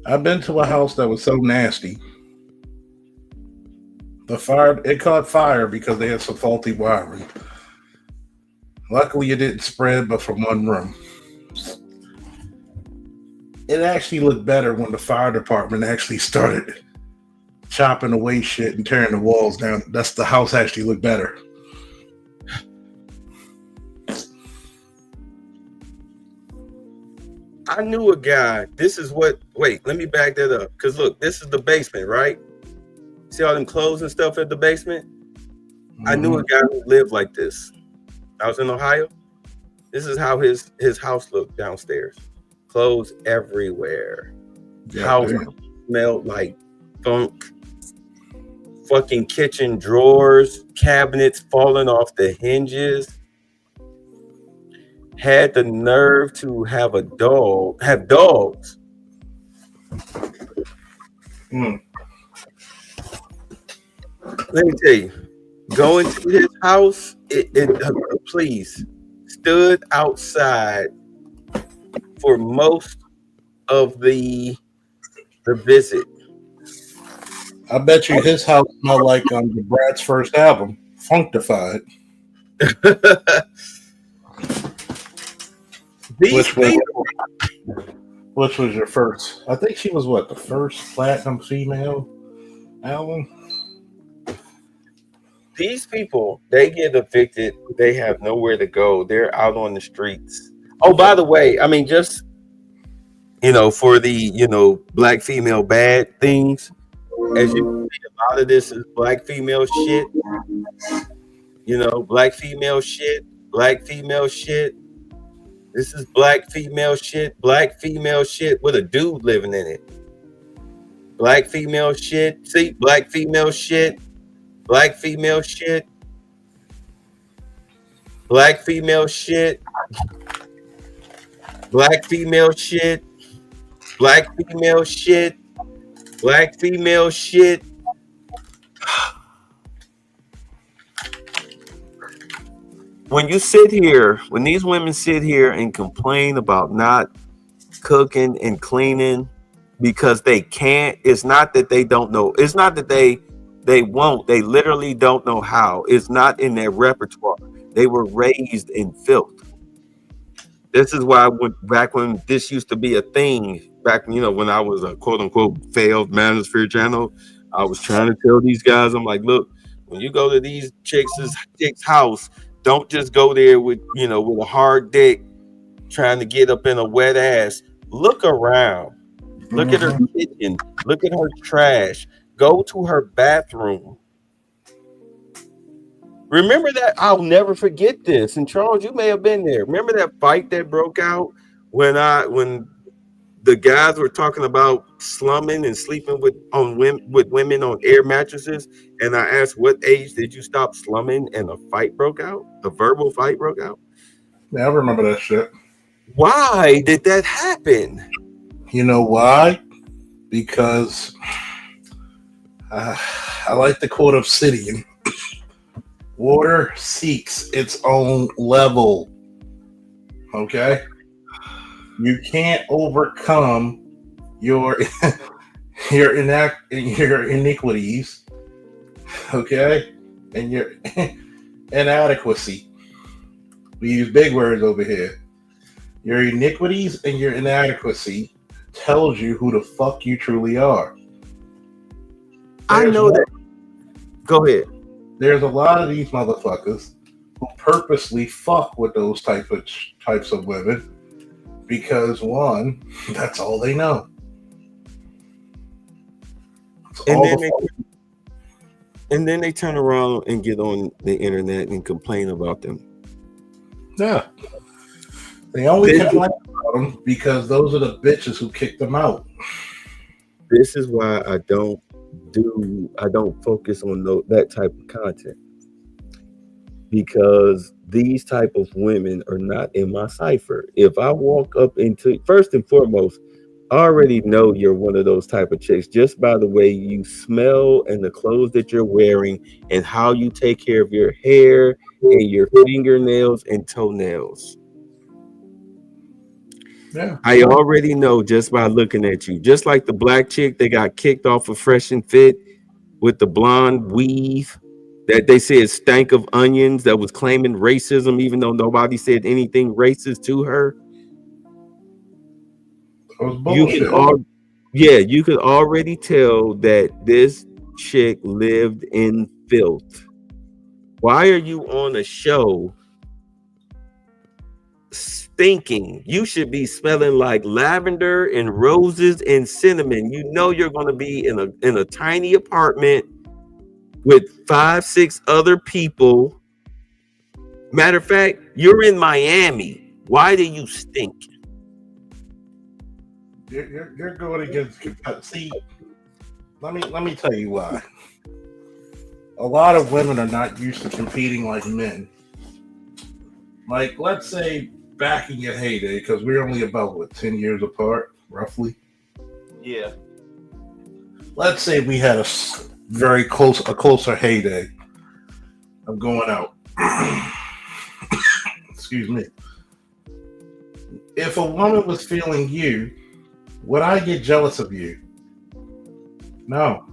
I've been to a house that was so nasty. It caught fire because they had some faulty wiring. Luckily, it didn't spread, but from one room. It actually looked better when the fire department actually started chopping away shit and tearing the walls down. The house actually looked better. I knew a guy. Wait, let me back that up. Because look, this is the basement, right? See all them clothes and stuff at the basement? Mm-hmm. I knew a guy who lived like this. I was in Ohio. This is how his house looked downstairs. Clothes everywhere. Yeah, house smelled like funk. Fucking kitchen drawers, cabinets falling off the hinges. Had the nerve to have dogs. Let me tell you, going to his house, please, stood outside for most of the visit. I bet you his house smelled like the Brad's first album, Functified. Which was your first? I think she was the first platinum female album? These people, they get evicted. They have nowhere to go. They're out on the streets. Oh, by the way, I mean, just, for the, black female bad things, as you can see, a lot of this is black female shit. Black female shit, black female shit. This is black female shit with a dude living in it. Black female shit. See, black female shit. Black female shit. Black female shit. Black female shit. Black female shit. Black female shit. When these women sit here and complain about not cooking and cleaning because they can't, it's not that they don't know. It's not that they won't. They literally don't know how. It's not in their repertoire. They were raised in filth. This is why back when this used to be a thing, back when I was a quote unquote failed manosphere channel, I was trying to tell these guys, I'm like, look, when you go to these chicks' house, don't just go there with a hard dick trying to get up in a wet ass. Look around. Look at her kitchen. Look at her trash. Go to her bathroom. Remember that? I'll never forget this. And Charles, you may have been there. Remember that fight that broke out when the guys were talking about slumming and sleeping with women on air mattresses, and I asked, what age did you stop slumming? And a fight broke out. A verbal fight broke out. Yeah, I remember that shit. Why did that happen? You know why? Because I like the quote Obsidian. Water seeks its own level. Okay, you can't overcome your your iniquities. Okay, and your inadequacy. We use big words over here. Your iniquities and your inadequacy tells you who the fuck you truly are. I There's know one, that. Go ahead. there's a lot of these motherfuckers who purposely fuck with those types of women because one, that's all they know. It's And all then the they turn around and get on the internet and complain about them. yeah. They only This, complain about them because those are the bitches who kicked them out. this is why I don't focus on that type of content, because these type of women are not in my cipher. If I walk up into, first and foremost, I already know you're one of those type of chicks just by the way you smell and the clothes that you're wearing and how you take care of your hair and your fingernails and toenails. Yeah. I already know just by looking at you. Just like the black chick that got kicked off of Fresh and Fit with the blonde weave that they said stank of onions, that was claiming racism even though nobody said anything racist to her. It was You can bullshit. all you could already tell that this chick lived in filth. Why are you on a show stinking? You should be smelling like lavender and roses and cinnamon. You know you're going to be in a tiny apartment with 5-6 other people. Matter of fact, you're in Miami. Why do you stink? You're going against. See, let me tell you why. A lot of women are not used to competing like men. Like, let's say back in your heyday, because we're only about 10 years apart, roughly. Yeah. Let's say we had a closer heyday of going out. Excuse me. If a woman was feeling you, would I get jealous of you? No.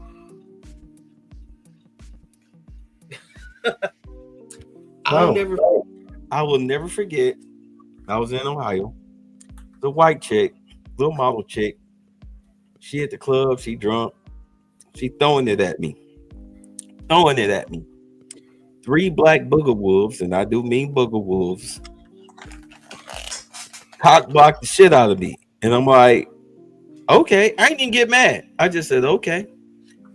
I will never forget. I was in Ohio. The white chick, little model chick. She at the club. She drunk. She throwing it at me. 3 black booger wolves, and I do mean booger wolves, cock blocked the shit out of me. And I'm like, okay. I didn't even get mad. I just said, okay.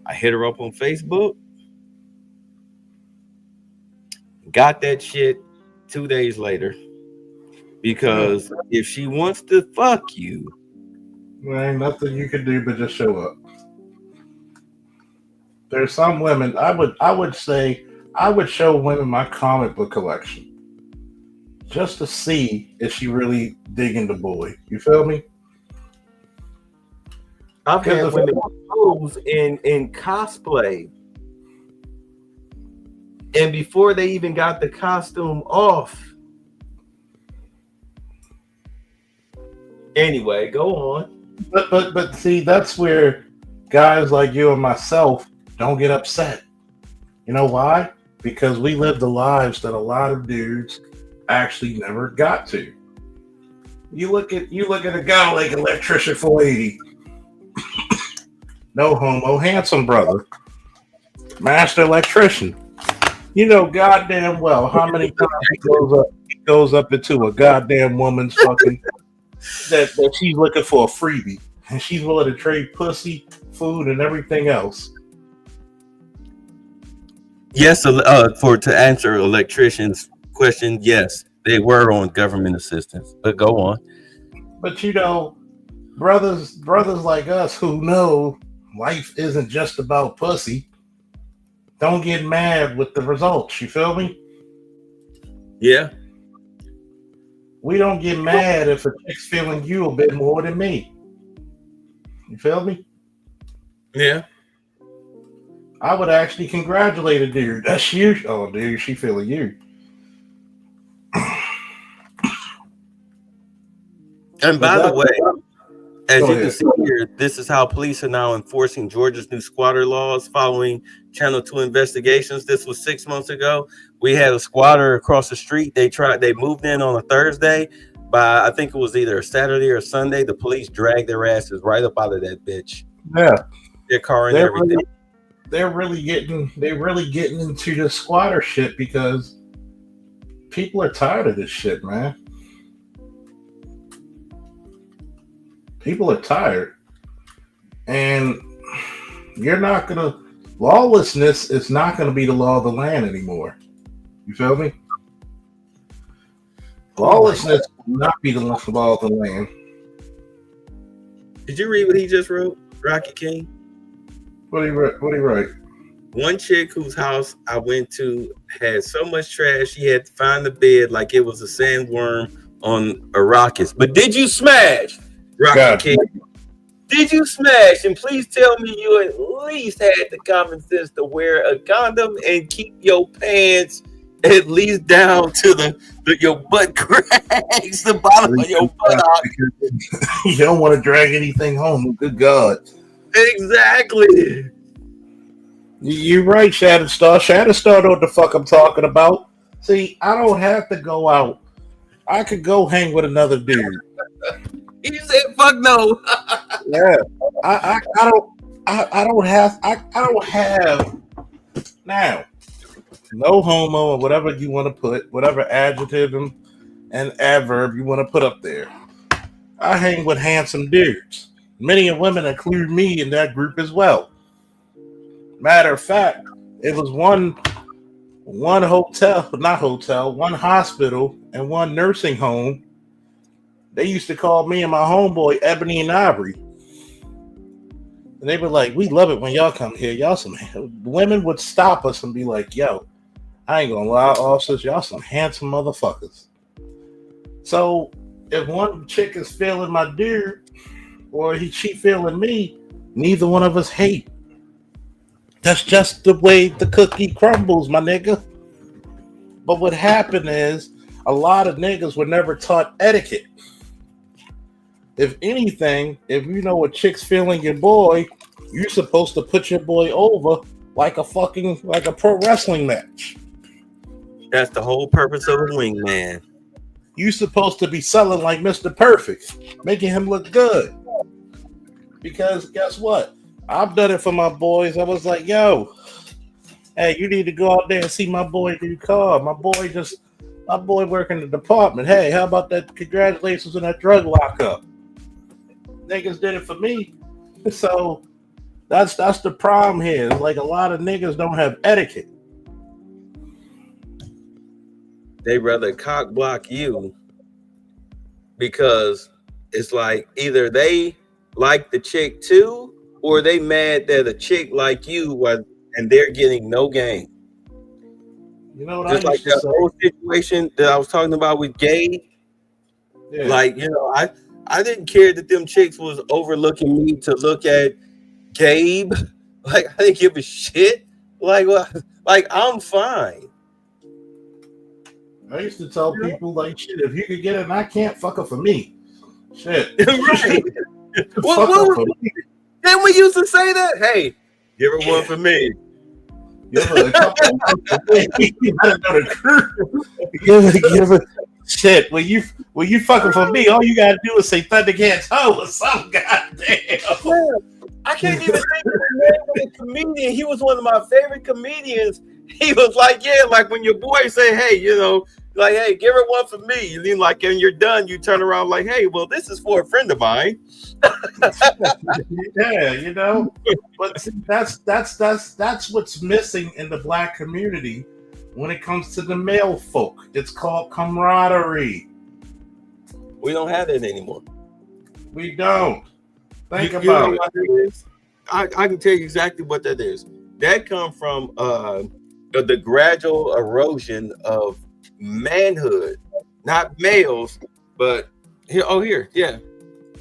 I hit her up on Facebook. Got that shit 2 days later. Because if she wants to fuck you, There ain't nothing you can do but just show up. There's some women I would say I would show women my comic book collection just to see if she really digging the boy. You feel me? I've had women pose in cosplay, and before they even got the costume off. Anyway, go on. But see, that's where guys like you and myself don't get upset. You know why? Because we live the lives that a lot of dudes actually never got to. You look at a guy like Electrician 480. No homo, handsome brother. Master electrician. You know goddamn well how many times he goes up into a goddamn woman's fucking that she's looking for a freebie. And she's willing to trade pussy, food, and everything else. Yes, to answer electrician's question, yes, they were on government assistance. But go on. But you know, brothers like us who know life isn't just about pussy, don't get mad with the results. You feel me? Yeah. We don't get mad if a chick's feeling you a bit more than me. You feel me? Yeah. I would actually congratulate a dude. That's you. Oh, dude, she feeling you. And by the way, as Go you ahead. can see here, this is how police are now enforcing Georgia's new squatter laws following Channel 2 investigations. This was 6 months ago. We had a squatter across the street. They moved in on a Thursday. By I think it was either a Saturday or Sunday, the police dragged their asses right up out of that bitch. Yeah, Their car and they're everything. really getting into the squatter shit because people are tired of this shit, man. People are tired, and lawlessness is not gonna be the law of the land anymore. You feel me? Lawlessness will not be the law of the land. Did you read what he just wrote, Rocky King? What do you write? One chick whose house I went to had so much trash she had to find the bed like it was a sandworm on a rocket. But did you smash, Rocky God. King? Did you smash? And please tell me you at least had the common sense to wear a condom and keep your pants at least down to your butt cracks, the bottom of your butt. You don't want to drag anything home. Good God. Exactly. You're right, Shatterstar. Shatterstar know what the fuck I'm talking about. See, I don't have to go out. I could go hang with another dude. He said, "Fuck no." Yeah, I don't have now. No homo or whatever you want to put, whatever adjective and adverb you want to put up there. I hang with handsome dudes. Many of women include me in that group as well. Matter of fact, it was one hospital and one nursing home. They used to call me and my homeboy Ebony and Ivory. And they were like, we love it when y'all come here. Y'all some women would stop us and be like, yo, I ain't gonna lie, officers, y'all some handsome motherfuckers. So if one chick is feeling my dude or she feeling me, neither one of us hate. That's just the way the cookie crumbles, my nigga. But what happened is a lot of niggas were never taught etiquette. If anything, if you know a chick's feeling your boy, you're supposed to put your boy over like a pro wrestling match. That's the whole purpose of a wingman. You're supposed to be selling like Mr. Perfect, making him look good. Because guess what? I've done it for my boys. I was like, yo, hey, you need to go out there and see my boy in your car. My boy working the department. Hey, how about that? Congratulations on that drug lockup. Niggas did it for me. So that's the problem here. Like a lot of niggas don't have etiquette. They rather cock block you because it's like either they like the chick too, or they mad that a chick like you and they're getting no game. You know what Just I like used to that whole situation that I was talking about with Gabe. Yeah. Like, you know, I didn't care that them chicks was overlooking me to look at Gabe. Like, I didn't give a shit. Like I'm fine. I used to tell people like, shit, if you could get it and I can't, fuck her for me. Shit. Right. Fuck her for me. Then we used to say that. Hey, give her one for me. Give her a couple give her shit. When you fucking for me, all you gotta do is say Thundercats Ho or something. Goddamn. I can't even think of the name of the comedian. He was one of my favorite comedians. He was like, yeah, like when your boy say, hey, you know, like, hey, give her one for me. And then like, when you're done, you turn around like, hey, well, this is for a friend of mine. Yeah, you know. But see, that's what's missing in the black community when it comes to the male folk. It's called camaraderie. We don't have that anymore. We don't. Think You about know it. what that is? I can tell you exactly what that is. That comes from the gradual erosion of manhood, not males, but here, yeah.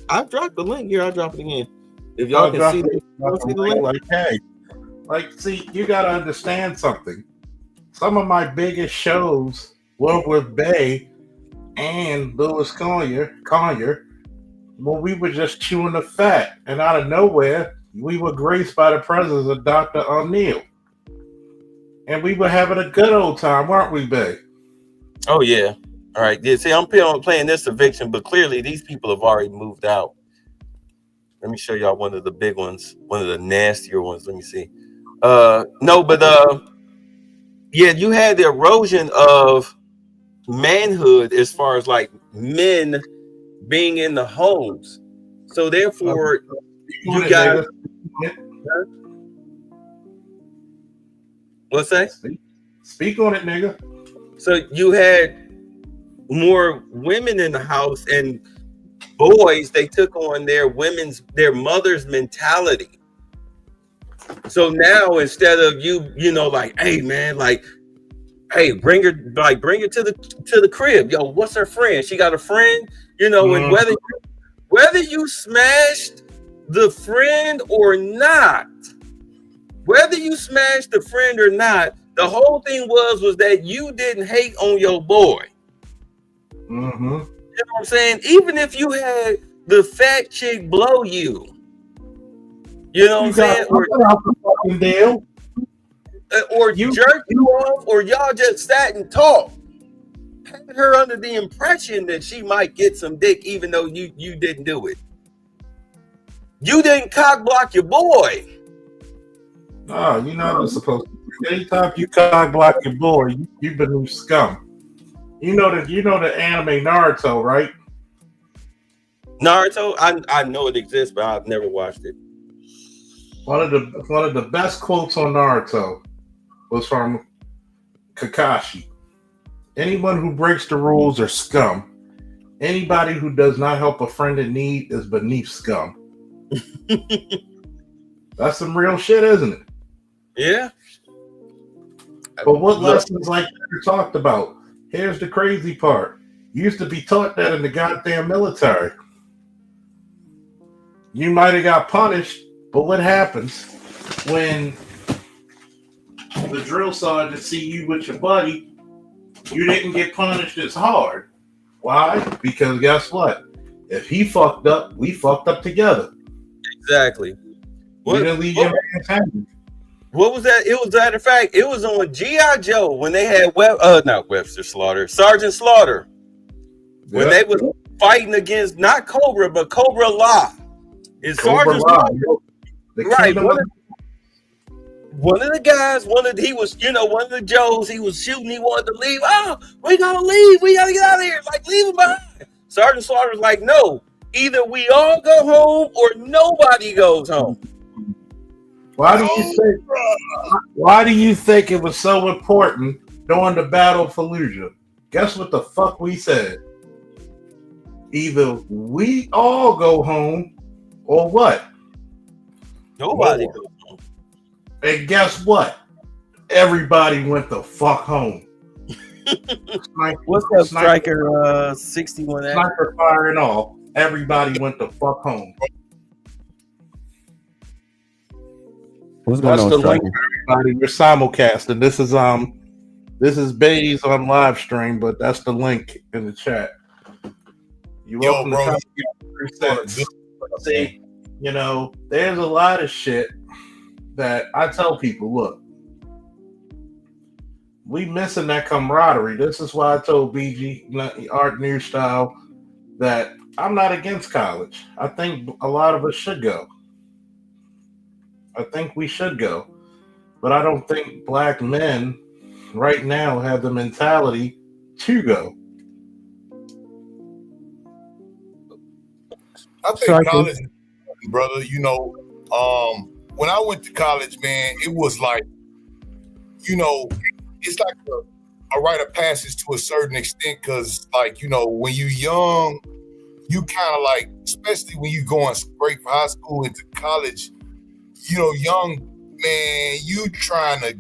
I've dropped the link here. I'll drop it again. If y'all can see the link. Like, hey, like, see, you gotta understand something. Some of my biggest shows were with Bay and Louis Conyer, Well, we were just chewing the fat, and out of nowhere, we were graced by the presence of Dr. O'Neill. And we were having a good old time, weren't we, babe? Oh yeah. All right. Yeah. See, I'm playing this eviction, but clearly these people have already moved out. Let me show y'all one of the big ones, one of the nastier ones. Let me see. No, but yeah, you had the erosion of manhood as far as like men being in the homes. So therefore, you got what's that? Speak on it, nigga. So you had more women in the house, and boys, they took on their mother's mentality. So now instead of you know, like, hey man, like, hey, bring her to the crib. Yo, what's her friend? She got a friend, you know, and whether you smashed the friend or not, the whole thing was that you didn't hate on your boy. Mm-hmm. You know what I'm saying? Even if you had the fat chick blow you, you know what I'm saying? Or jerk you off, or y'all just sat and talked. Had her under the impression that she might get some dick, even though you didn't do it. You didn't cock block your boy. No, you're not supposed to. Anytime you cock block your boy, you've been scum. You know the anime Naruto, right? Naruto, I know it exists, but I've never watched it. One of the best quotes on Naruto was from Kakashi. Anyone who breaks the rules are scum. Anybody who does not help a friend in need is beneath scum. That's some real shit, isn't it? Yeah. But what lessons like that are talked about? Here's the crazy part. You used to be taught that in the goddamn military. You might have got punished, but what happens when the drill sergeant see you with your buddy? You didn't get punished as hard. Why? Because guess what? If he fucked up, we fucked up together. Exactly. We didn't leave your hands hanging. What was that? It was, matter of fact, it was on G.I. Joe when they had not Webster Slaughter, Sergeant Slaughter. When they was fighting against not Cobra, but Cobra La. And Sergeant Slaughter, right? One of the guys, one of the Joes, he was shooting, he wanted to leave. Oh, we gotta leave, we gotta get out of here, like leave him behind. Sergeant Slaughter's like, no, either we all go home or nobody goes home. Why do you think it was so important during the Battle of Fallujah? Guess what the fuck we said? Either we all go home or what? Nobody goes home. And guess what? Everybody went the fuck home. What's up, Striker 61? Sniper fire and all. Everybody went the fuck home. What's going on, Striker? Everybody, we're simulcasting. This is Bays on live stream, but that's the link in the chat. You welcome to 3 cents. See, there's a lot of shit that I tell people, look, we missing that camaraderie. This is why I told BG Art New Style that I'm not against college. I think a lot of us should go. I think we should go. But I don't think black men right now have the mentality to go. I think college, brother, when I went to college, man, it was like, it's like a rite of passage to a certain extent, because, like, when you're young, you kind of like, especially when you're going straight from high school into college, young man, you trying to,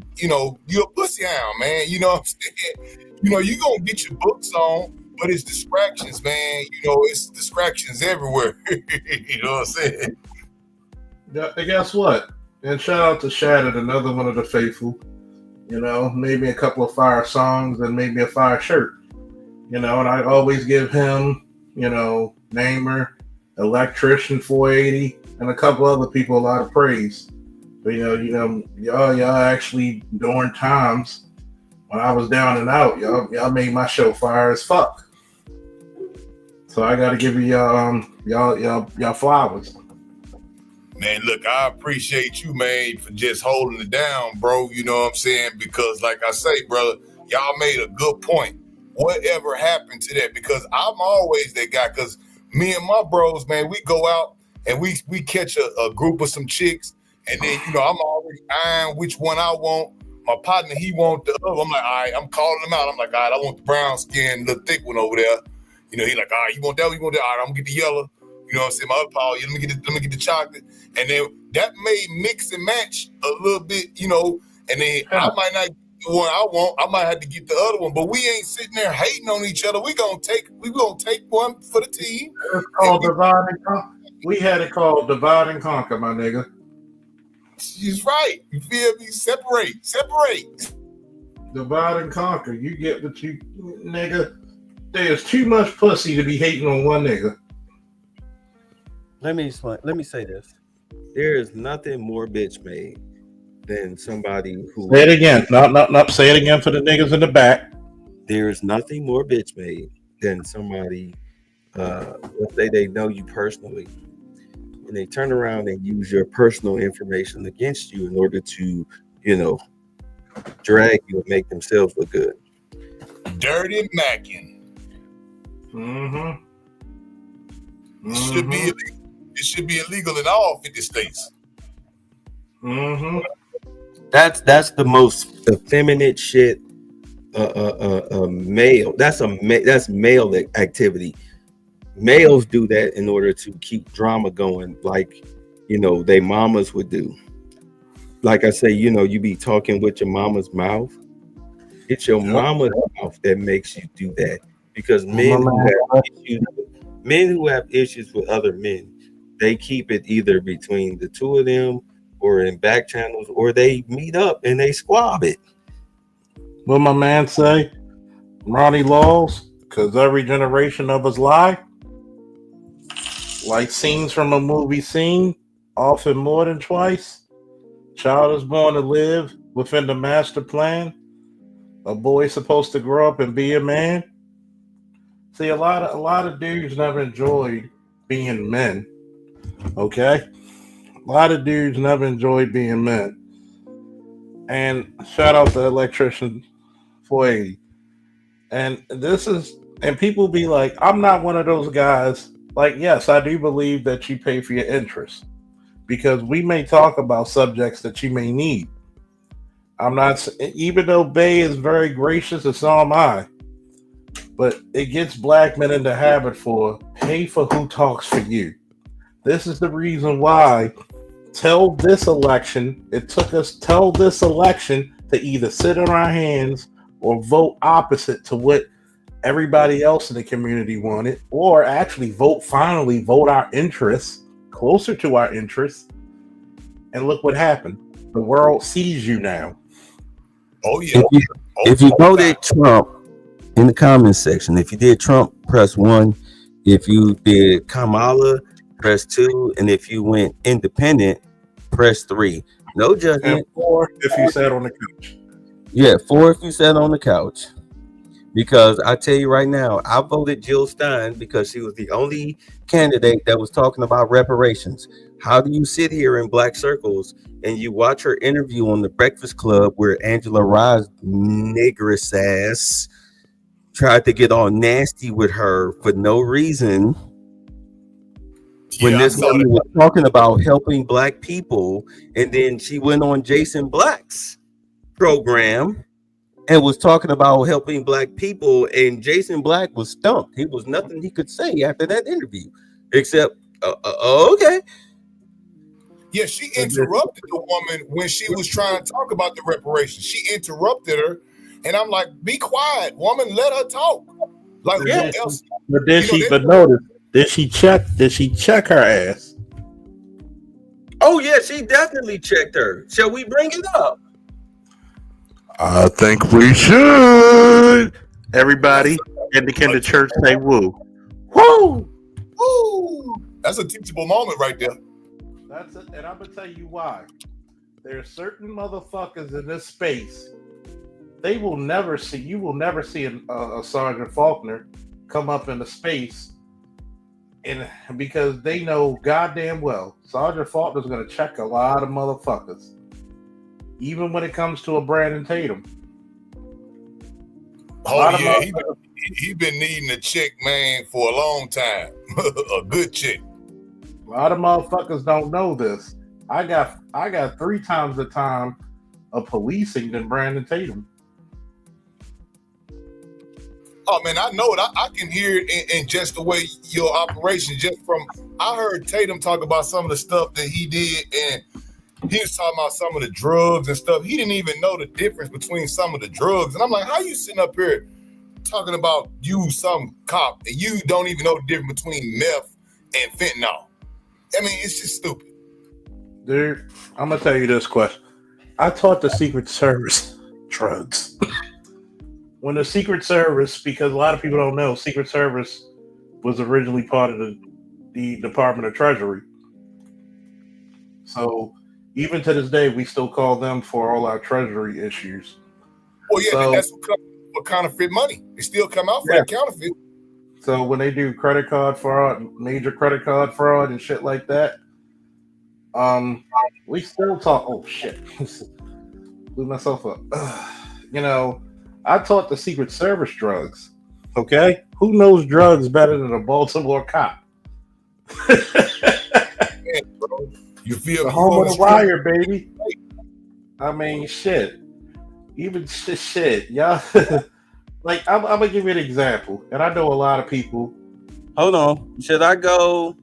you're a pussy hound, man. You know what I'm saying? You gonna get your books on, but it's distractions, man. It's distractions everywhere. You know what I'm saying? Yeah, and guess what? And shout out to Shattered, another one of the faithful. Maybe a couple of fire songs and maybe a fire shirt. And I always give him, Namer, electrician 480, and a couple other people a lot of praise. But y'all actually during times when I was down and out, y'all made my show fire as fuck. So I got to give you y'all flowers. Man, look, I appreciate you, man, for just holding it down, bro. You know what I'm saying? Because, like I say, brother, y'all made a good point. Whatever happened to that? Because I'm always that guy. Because me and my bros, man, we go out and we catch a group of some chicks, and then I'm already eyeing which one I want. My partner, he want the other. I'm like, all right, I'm calling him out. I'm like, all right, I want the brown skin, the thick one over there. He like, all right, you want that? You want that? All right, I'm gonna get the yellow. You know what I'm saying? My other power, let me get the chocolate. And then that may mix and match a little bit, and then I might not get the one I want. I might have to get the other one. But we ain't sitting there hating on each other. We gonna take one for the team. It's called divide and conquer. We had it called divide and conquer, my nigga. She's right. You feel me? Separate. Divide and conquer. You get what you, nigga. There's too much pussy to be hating on one nigga. Let me say this. There is nothing more bitch made than somebody who. Say it again. Not say it again for the niggas in the back. There is nothing more bitch made than somebody. Let's say they know you personally, and they turn around and use your personal information against you in order to, drag you and make themselves look good. Dirty Mackin. Mm-hmm. It should be illegal in all 50 states. Mm-hmm. That's the most effeminate shit. Male. That's male activity. Males do that in order to keep drama going, like they mamas would do. Like I say, you be talking with your mama's mouth. It's your mama's mouth that makes you do that, because men who have issues with other men, they keep it either between the two of them or in back channels, or they meet up and they squab it. What my man say? Ronnie Laws, because every generation of us lie. Like scenes from a movie scene, often more than twice. Child is born to live within the master plan. A boy supposed to grow up and be a man. See, a lot of dudes never enjoyed being men. Okay? A lot of dudes never enjoyed being men. And shout out to Electrician 480. And people be like, I'm not one of those guys. Like, yes, I do believe that you pay for your interest, because we may talk about subjects that you may need. I'm not, even though Bay is very gracious, and so am I, but it gets black men in the habit for pay for who talks for you. This is the reason why till this election to either sit on our hands or vote opposite to what everybody else in the community wanted, or actually finally vote our interests closer to our interests. And look what happened. The world sees you now. Oh yeah. If you voted Trump, in the comments section, if you did Trump, press 1. If you did Kamala, press 2. And if you went independent, press 3. No judgment. And 4 if you sat on the couch. Yeah, 4 if you sat on the couch. Because I tell you right now, I voted Jill Stein because she was the only candidate that was talking about reparations. How do you sit here in black circles and you watch her interview on the Breakfast Club where Angela Rye's niggerish ass tried to get all nasty with her for no reason, when this woman was talking about helping black people, and then she went on Jason Black's program and was talking about helping black people, and Jason Black was stumped. He was nothing he could say after that interview except okay. Yeah, she interrupted the woman when she was trying to talk about the reparations. She interrupted her, and I'm like, "Be quiet, woman. Let her talk." Like, Yeah. who else? But notice, did she check her ass? Oh yeah, she definitely checked her. Shall we bring it up? I think we should. Everybody in the church say woo. Woo! Ooh. That's a teachable moment right there. That's it, and I'm gonna tell you why. There are certain motherfuckers in this space. They will never see. You will never see a Sergeant Faulkner come up into space, and because they know goddamn well, Sergeant Faulkner's gonna check a lot of motherfuckers, even when it comes to a Brandon Tatum. Oh yeah, he been needing a chick, man, for a long time. A good chick. A lot of motherfuckers don't know this. I got 3 times the time of policing than Brandon Tatum. Oh man, I know it. I can hear it in just the way your operation. Just from I heard Tatum talk about some of the stuff that he did, and he was talking about some of the drugs and stuff. He didn't even know the difference between some of the drugs, and I'm like, how you sitting up here talking about you some cop and you don't even know the difference between meth and fentanyl? I mean, it's just stupid. Dude, I'm gonna tell you this question. I taught the Secret Service drugs. When the Secret Service, because a lot of people don't know, Secret Service was originally part of the Department of Treasury. So even to this day, we still call them for all our Treasury issues. Well, yeah, so, that's what counterfeit money. They still come out for that counterfeit. So when they do credit card fraud, major credit card fraud and shit like that, we still talk. Oh shit, blew myself up. You know, I taught the Secret Service drugs. Okay, who knows drugs better than a Baltimore cop? Yeah, bro. You feel the me? home of the wire, baby. I mean, shit. Even shit, y'all. Like, I'm gonna give you an example, and I know a lot of people. Hold on, should I go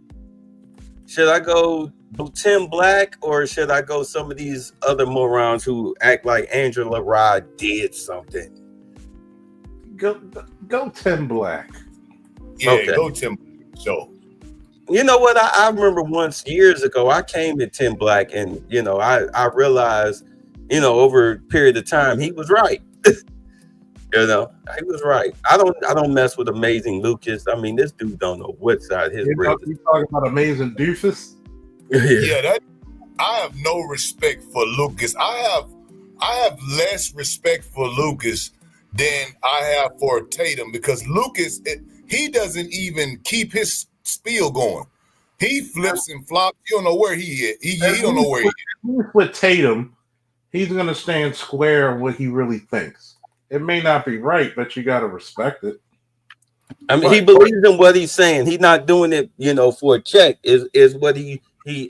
Tim Black, or should I go some of these other morons who act like Angela Rod did something? Go Tim Black. Yeah, okay. Go Tim Black. So, you know what? I remember once years ago, I came to Tim Black, and you know, I realized, you know, over a period of time, he was right. You know, he was right. I don't mess with Amazing Lucas. I mean, this dude don't know what side his brain is. You talking about Amazing Doofus? Yeah, I have no respect for Lucas. I have less respect for Lucas than I have for Tatum, because Lucas, he doesn't even keep his spiel going. He flips and flops. You don't know where he is. He don't know where he is. With Tatum, he's going to stand square what he really thinks. It may not be right, but you got to respect it. I mean, he believes in what he's saying. He's not doing it, you know, for a check. Is what he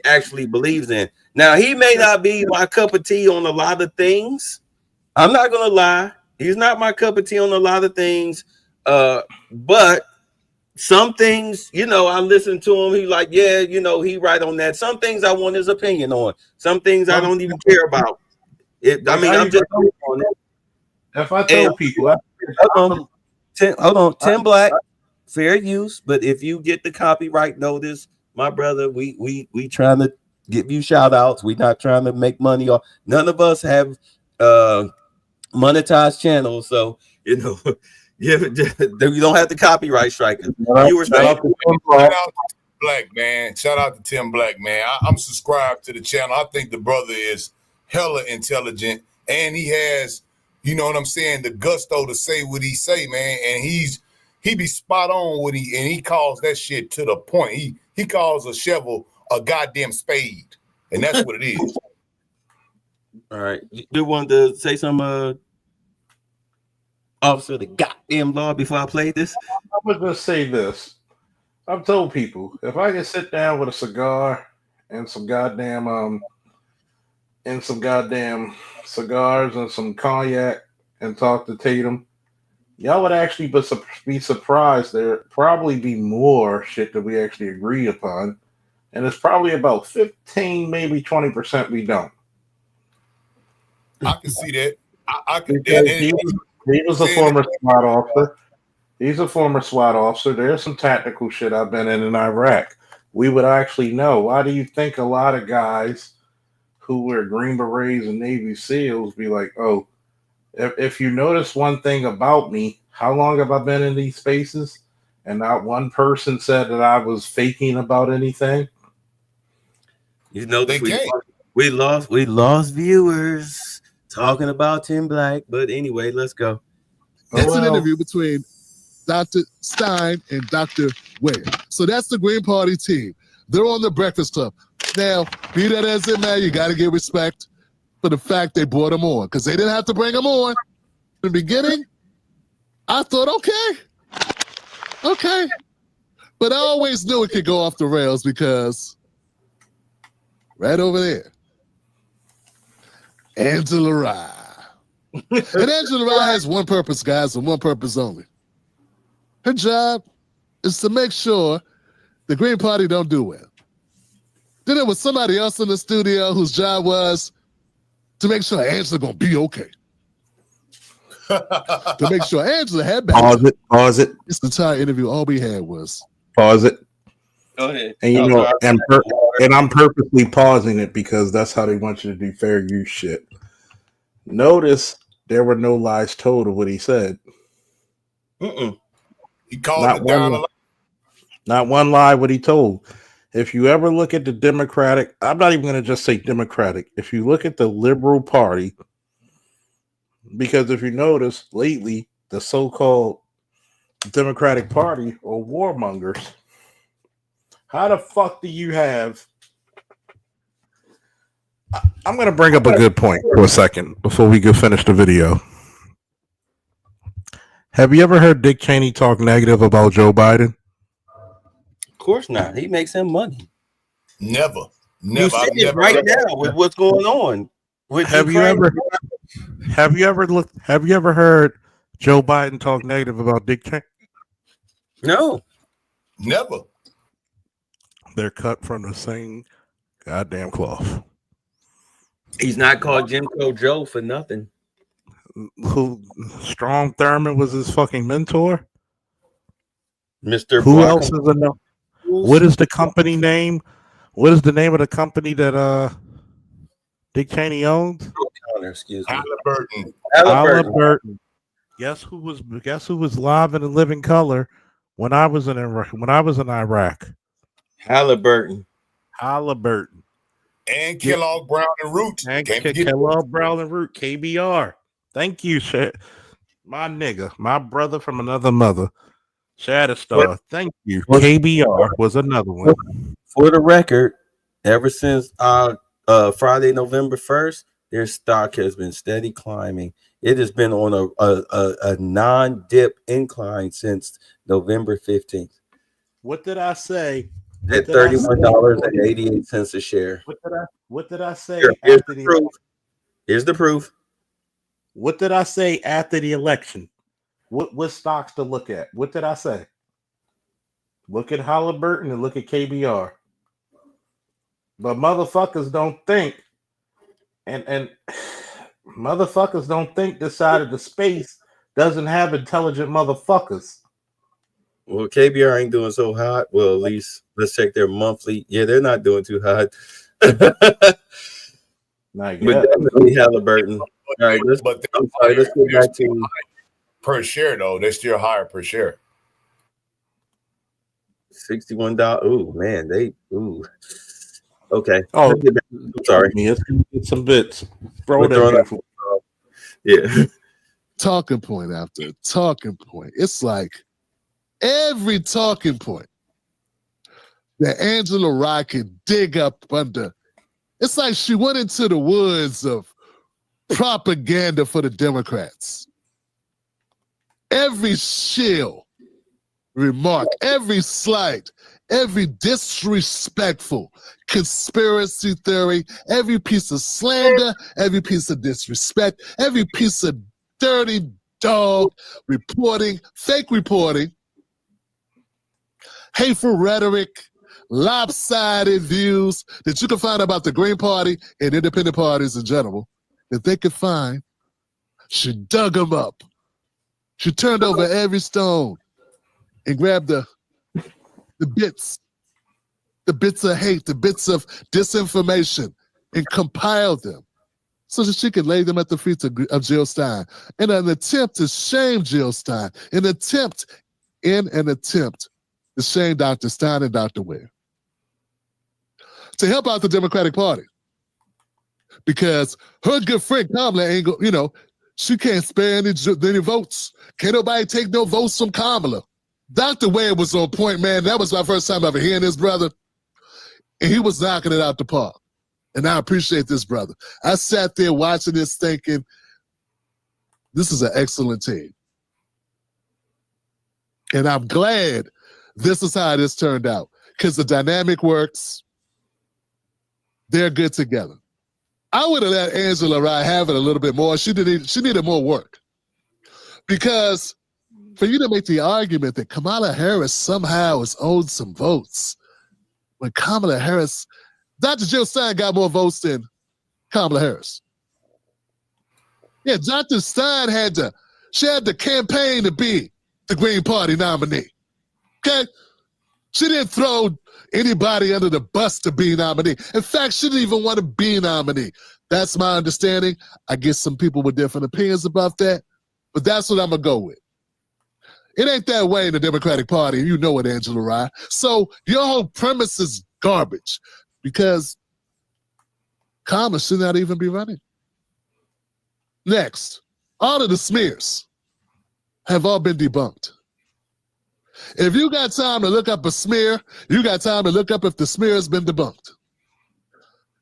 actually believes in. Now, he may not be my cup of tea on a lot of things. I'm not gonna lie. He's not my cup of tea on a lot of things. But some things, you know, I listen to him. He like, yeah, you know, he right on that. Some things I want his opinion on. Some things I don't even care about. I'm just on it. If I tell people, hold on, Tim Black, fair use. But if you get the copyright notice, my brother, we trying to give you shout outs. We not trying to make money off. None of us have monetized channels, so you know, you don't have the copyright strike. You were saying, shout out to Black, man. Shout out to Tim Black, man. I'm subscribed to the channel. I think the brother is hella intelligent, and he has, you know what I'm saying, the gusto to say what he say, man. And he be spot on with he calls that shit to the point. He calls a shovel a goddamn spade, and that's what it is. All right, you wanted to say some officer of the goddamn law before I played this? I'm gonna say this. I've told people, if I can sit down with a cigar and some goddamn cigars and some cognac and talk to Tatum, y'all would actually be surprised. There'd probably be more shit that we actually agree upon, and it's probably about 15, maybe 20% we don't. I can see that. I can. He was a former SWAT officer. He's a former SWAT officer. There's some tactical shit I've been in Iraq. We would actually know. Why do you think a lot of guys who wear Green Berets and Navy SEALs be like, oh, if you notice one thing about me, how long have I been in these spaces? and not one person said that I was faking about anything. You know, They can't. we lost viewers talking about Tim Black. But anyway, let's go. It's an interview between Dr. Stein and Dr. Ware. So that's the Green Party team. They're on the Breakfast Club. Now, be that as it may, you got to give respect for the fact they brought them on, because they didn't have to bring them on. In the beginning, I thought, okay. But I always knew it could go off the rails because right over there, Angela Rye. And Angela Rye has one purpose, guys, and one purpose only. Her job is to make sure the Green Party don't do well. Then there was somebody else in the studio whose job was to make sure Angela gonna be okay. To make sure Angela had back. Pause it. This entire interview, all we had was Pause it. Go ahead. And you know, and I'm purposely pausing it because that's how they want you to do fair use shit. Notice there were no lies told of what he said. He called it down a lot. Not one lie what he told. If you ever look at the Democratic, I'm not even going to just say Democratic. If you look at the Liberal Party, because if you notice lately, the so-called Democratic Party are warmongers. How the fuck do you have... I'm going to bring up a good point for a second before we go finish the video. Have you ever heard Dick Cheney talk negative about Joe Biden? Of course not. He makes him money. Never. You see it right now with what's going on. Have you ever heard Joe Biden talk negative about Dick Cheney? No. Never. They're cut from the same goddamn cloth. He's not called Jim Crow Joe for nothing. Who Strom Thurmond was his fucking mentor? Mr. Who else is a no? What is the company name? What is the name of the company that Dick Cheney owns? Excuse me. Halliburton. Guess who was live in a living color when I was in Iraq? Halliburton. And Kellogg Brown and Root. Kellogg Brown and Root, KBR. Thank you, my nigga, my brother from another mother. Shatterstar. Thank you. KBR was another one. For the record, ever since Friday, November 1st, their stock has been steady climbing. It has been on a non-dip incline since November 15th. What did I say? At $31.88 a share. What did I say? Here's the proof. Here's the proof. What did I say after the election? What stocks to look at? What did I say? Look at Halliburton and look at KBR. But motherfuckers don't think, and motherfuckers don't think this side of the space doesn't have intelligent motherfuckers. Well, KBR ain't doing so hot. Well, at least let's check their monthly. Yeah, they're not doing too hot. Not yet. But definitely Halliburton. All right, let's go back to per share though. They're still higher per share. $61. Oh man, okay. Oh, I'm sorry. Let's get some bits. Yeah. talking point after talking point. It's like every talking point that Angela Rye can dig up under. It's like she went into the woods of propaganda for the Democrats. Every shill remark, every slight, every disrespectful conspiracy theory, every piece of slander, every piece of disrespect, every piece of dirty dog reporting, fake reporting, hateful rhetoric, lopsided views that you can find about the Green Party and independent parties in general, that they could find. She dug them up. She turned over every stone and grabbed the bits of hate, the bits of disinformation, and compiled them so that she could lay them at the feet of Jill Stein in an attempt to shame Jill Stein, an attempt in an attempt to shame Dr. Stein and Dr. Ware to help out the Democratic Party. Because her good friend Kamala ain't she can't spare any votes. Can't nobody take no votes from Kamala. Dr. Ware was on point, man. That was my first time ever hearing this brother. And he was knocking it out the park. And I appreciate this brother. I sat there watching this thinking, this is an excellent team. And I'm glad this is how this turned out. Because the dynamic works. They're good together. I would have let Angela Rye have it a little bit more. She needed more work. Because for you to make the argument that Kamala Harris somehow is owed some votes, when Kamala Harris, Dr. Jill Stein got more votes than Kamala Harris. Yeah, Dr. Stein had to campaign to be the Green Party nominee. Okay? She didn't throw anybody under the bus to be nominee. In fact, she didn't even want to be nominee. That's my understanding. I guess some people with different opinions about that, but that's what I'm going to go with. It ain't that way in the Democratic Party. You know it, Angela Rye. So your whole premise is garbage because Kamala should not even be running. Next, all of the smears have all been debunked. If you got time to look up a smear, you got time to look up if the smear has been debunked.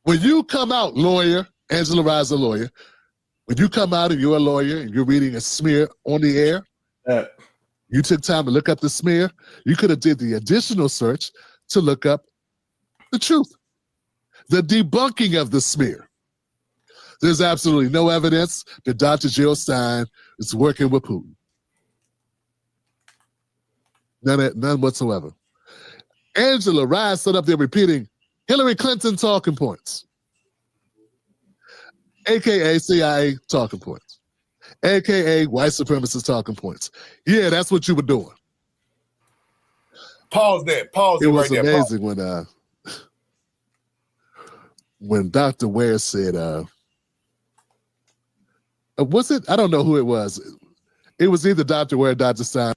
When you come out, lawyer, Angela Rye's a lawyer, when you come out and you're a lawyer and you're reading a smear on the air, you took time to look up the smear, you could have did the additional search to look up the truth, the debunking of the smear. There's absolutely no evidence that Dr. Jill Stein is working with Putin. None whatsoever. Angela Rye stood up there repeating Hillary Clinton talking points, a.k.a. CIA talking points, a.k.a. white supremacist talking points. Yeah, that's what you were doing. Pause that. Pause it right there. It was amazing when Dr. Ware said, was it? I don't know who it was. It was either Dr. Ware or Dr. Stein.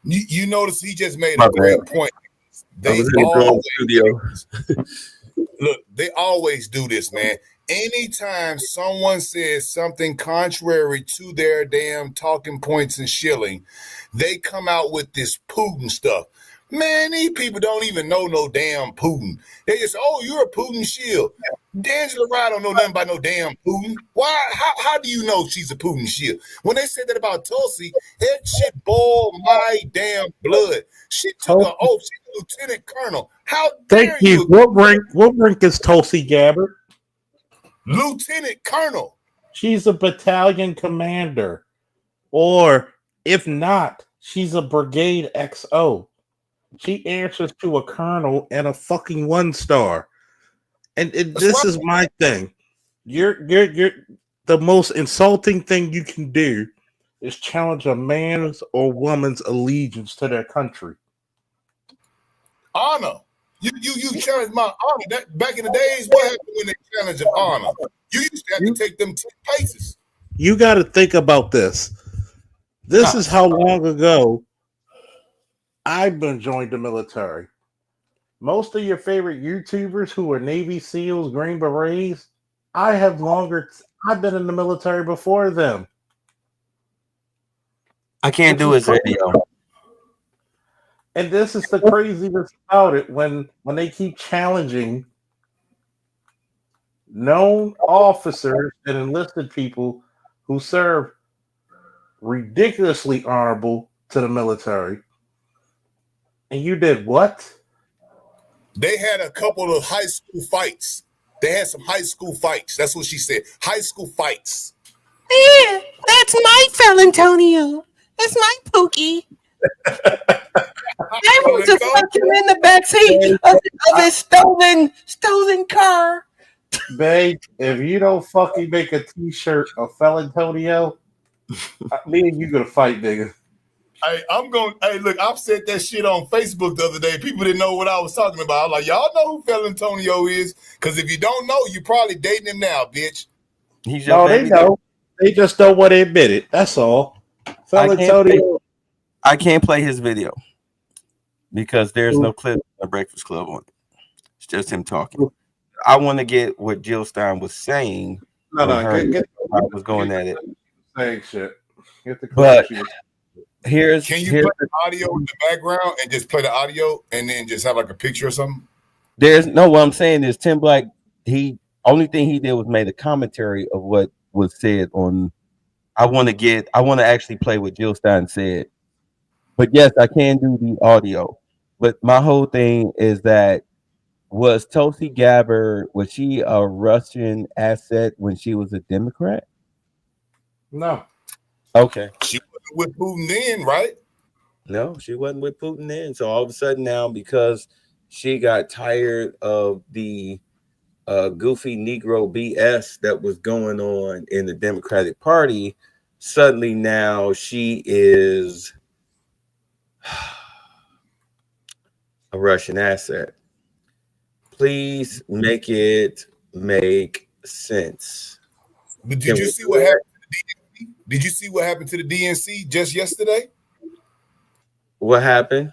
You notice he just made a great point. They always do this, man. Anytime someone says something contrary to their damn talking points and shilling, they come out with this Putin stuff. Man, these people don't even know no damn Putin. They just, oh, you're a Putin shield. Angela Rye don't know nothing about no damn Putin. Why? How do you know she's a Putin shield? When they said that about Tulsi, that shit boiled my damn blood. She took an oath. She's a lieutenant colonel. How dare Thank you. What rank is Tulsi Gabbard? Lieutenant colonel. She's a battalion commander. Or, if not, she's a brigade XO. She answers to a colonel and a fucking 1-star. And this is my thing. You're the most insulting thing you can do is challenge a man's or woman's allegiance to their country. Honor. You challenge my honor. That back in the days, what happened when they challenged honor? You used to have to take them 10 paces. You got to think about this. This is how long ago I've been joined the military. Most of your favorite YouTubers who are Navy SEALs, Green Berets, I've been in the military before them. I can't do his video. And this is the craziness about it when they keep challenging known officers and enlisted people who serve ridiculously honorable to the military. And you did what? They had a couple of high school fights. They had some high school fights. That's what she said. High school fights. Yeah, that's my Antonio. That's my Pookie. I was just fucking in the backseat of his stolen car. Babe, if you don't fucking make a t-shirt of Antonio, me and you gonna fight, nigga. Look, I've said that shit on Facebook the other day. People didn't know what I was talking about. I was like, y'all know who Antonio is? Because if you don't know, you're probably dating him now, bitch. They know. They just don't want to admit it. That's all. Antonio. I can't play his video because there's no clip of the Breakfast Club on it. It's just him talking. I want to get what Jill Stein was saying. No, I was going at it. Saying shit. Get the But clip. Can you play the audio in the background and just play the audio and then just have like a picture or something? There's no. What I'm saying is Tim Black. He only thing he did was made a commentary of what was said on. I want to actually play what Jill Stein said. But yes, I can do the audio. But my whole thing is that was Tulsi Gabbard, was she a Russian asset when she was a Democrat? No. Okay. She wasn't with Putin then, right? No, she wasn't with Putin then. So all of a sudden now, because she got tired of the goofy Negro BS that was going on in the Democratic Party, suddenly now she is a Russian asset. Please make it make sense. But did you see what happened to the DNC? Did you see what happened to the DNC just yesterday? What happened?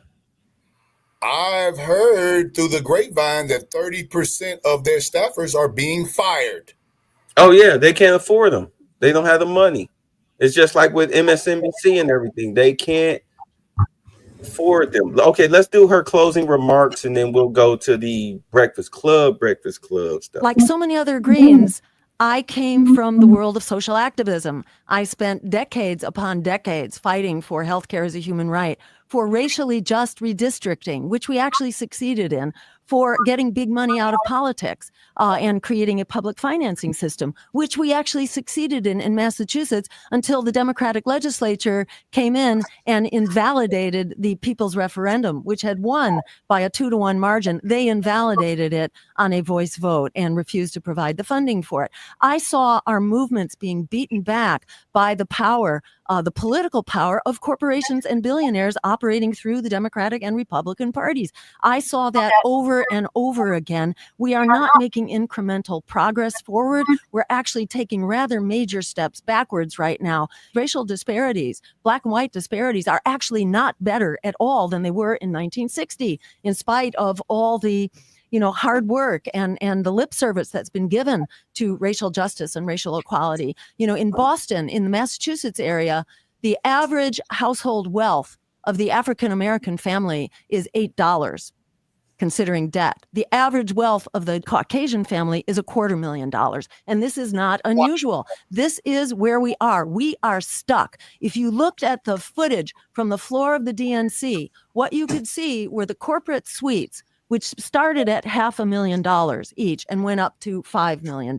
I've heard through the grapevine that 30% of their staffers are being fired. Oh yeah, they can't afford them. They don't have the money. It's just like with MSNBC and everything. They can't afford them. Okay, let's do her closing remarks and then we'll go to the Breakfast Club stuff. Like so many other Greens, I came from the world of social activism. I spent decades upon decades fighting for healthcare as a human right, for racially just redistricting, which we actually succeeded in, for getting big money out of politics and creating a public financing system, which we actually succeeded in Massachusetts until the Democratic legislature came in and invalidated the people's referendum, which had won by a 2-to-1 margin. They invalidated it on a voice vote and refused to provide the funding for it. I saw our movements being beaten back by the power, the political power of corporations and billionaires operating through the Democratic and Republican parties. I saw that over and over again. We are not making incremental progress forward. We're actually taking rather major steps backwards right now. Racial disparities, black and white disparities, are actually not better at all than they were in 1960, in spite of all the hard work and the lip service that's been given to racial justice and racial equality. In Boston, in the Massachusetts area, the average household wealth of the African-American family is $8, considering debt. The average wealth of the Caucasian family is $250,000. And this is not unusual. This is where we are. We are stuck. If you looked at the footage from the floor of the DNC, what you could see were the corporate suites, which started at $500,000 each and went up to $5 million.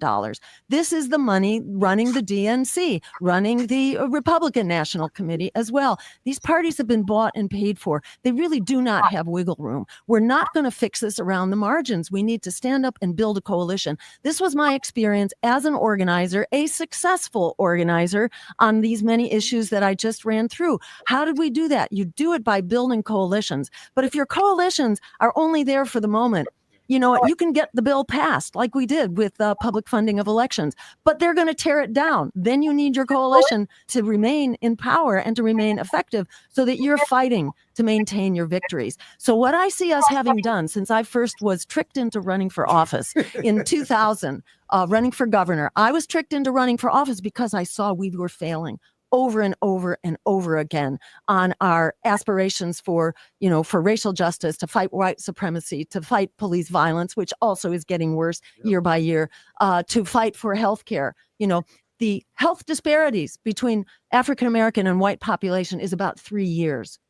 This is the money running the DNC, running the Republican National Committee as well. These parties have been bought and paid for. They really do not have wiggle room. We're not going to fix this around the margins. We need to stand up and build a coalition. This was my experience as an organizer, a successful organizer on these many issues that I just ran through. How did we do that? You do it by building coalitions. But if your coalitions are only there for the moment, you can get the bill passed like we did with public funding of elections, but they're going to tear it down. Then you need your coalition to remain in power and to remain effective so that you're fighting to maintain your victories. So what I see us having done since I first was tricked into running for office in 2000, running for governor, I was tricked into running for office because I saw we were failing over and over and over again on our aspirations for racial justice, to fight white supremacy, to fight police violence, which also is getting worse year by year, to fight for healthcare. The health disparities between African-American and white population is about 3 years.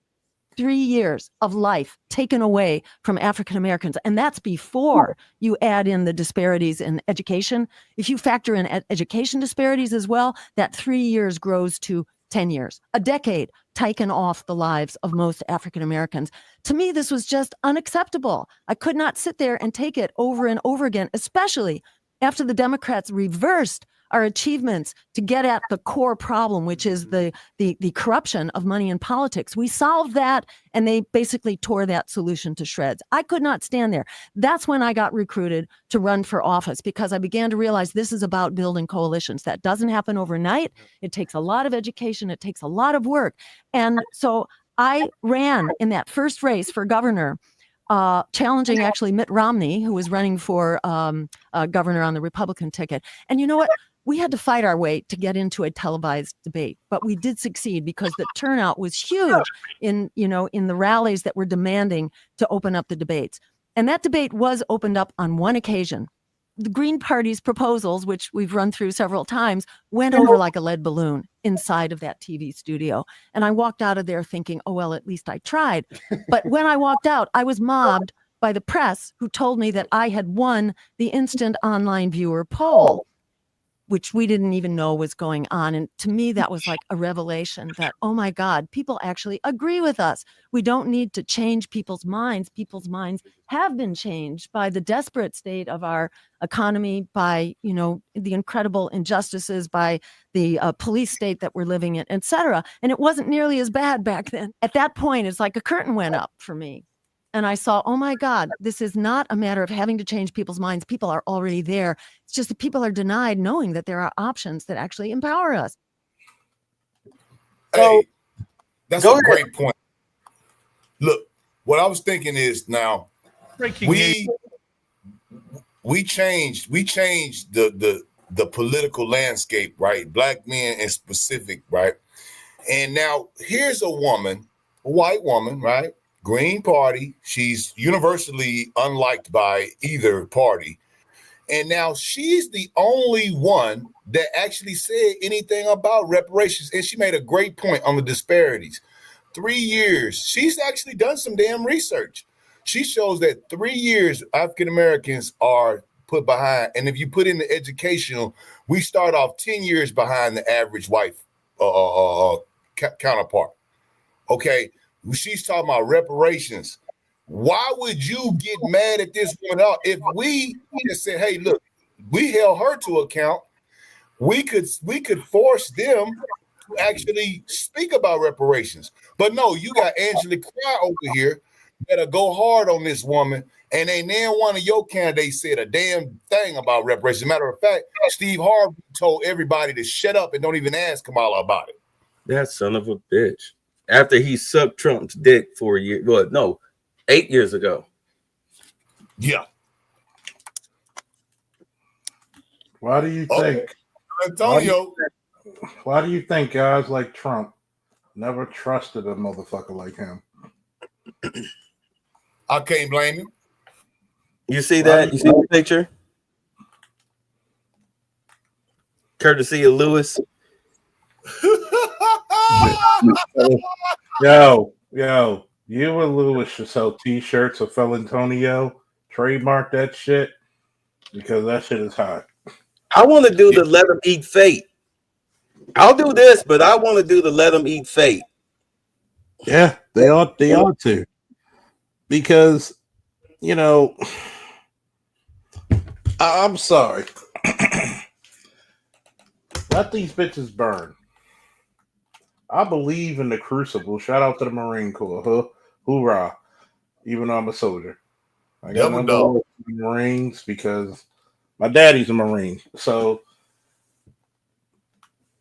3 years of life taken away from African Americans. And that's before you add in the disparities in education. If you factor in education disparities as well, that 3 years grows to 10 years, a decade taken off the lives of most African Americans. To me, this was just unacceptable. I could not sit there and take it over and over again, especially after the Democrats reversed our achievements to get at the core problem, which is the corruption of money in politics. We solved that, and they basically tore that solution to shreds. I could not stand there. That's when I got recruited to run for office, because I began to realize this is about building coalitions. That doesn't happen overnight. It takes a lot of education. It takes a lot of work. And so I ran in that first race for governor, challenging actually Mitt Romney, who was running for governor on the Republican ticket. And you know what? We had to fight our way to get into a televised debate, but we did succeed because the turnout was huge in the rallies that were demanding to open up the debates. And that debate was opened up on one occasion. The Green Party's proposals, which we've run through several times, went over like a lead balloon inside of that TV studio. And I walked out of there thinking, oh, well, at least I tried. But when I walked out, I was mobbed by the press who told me that I had won the instant online viewer poll, which we didn't even know was going on. And to me, that was like a revelation that, oh my God, people actually agree with us. We don't need to change people's minds. People's minds have been changed by the desperate state of our economy, by, the incredible injustices, by the police state that we're living in, et cetera. And it wasn't nearly as bad back then. At that point, it's like a curtain went up for me. And I saw, oh my God, this is not a matter of having to change people's minds. People are already there. It's just that people are denied knowing that there are options that actually empower us. Hey, that's a great point. Look, what I was thinking is now we changed the political landscape, right? Black men in specific, right? And now here's a woman, a white woman, right? Green Party. She's universally unliked by either party. And now she's the only one that actually said anything about reparations. And she made a great point on the disparities. 3 years. She's actually done some damn research. She shows that 3 years African Americans are put behind. And if you put in the educational, we start off 10 years behind the average white counterpart. Okay. She's talking about reparations. Why would you get mad at this woman if we just said, hey, look, we held her to account? We could force them to actually speak about reparations. But no, you got Angela Cry over here that'll go hard on this woman, and ain't now one of your candidates said a damn thing about reparations. Matter of fact, Steve Harvey told everybody to shut up and don't even ask Kamala about it. That son of a bitch. After he sucked Trump's dick for a year, 8 years ago. Yeah. Why do you think, Antonio? Why do you think guys like Trump never trusted a motherfucker like him? I can't blame him. You see that? You see the picture? Courtesy of Lewis. Yo, you and Lewis should sell t-shirts of Antonio. Trademark that shit because that shit is hot. I want to do the let them eat fate. I'll do this, but I want to do the let them eat fate. Yeah, they ought to. Because, I'm sorry. Let these bitches burn. I believe in the crucible. Shout out to the Marine Corps. Hoorah. Even though I'm a soldier. I got no Marines because my daddy's a Marine. So,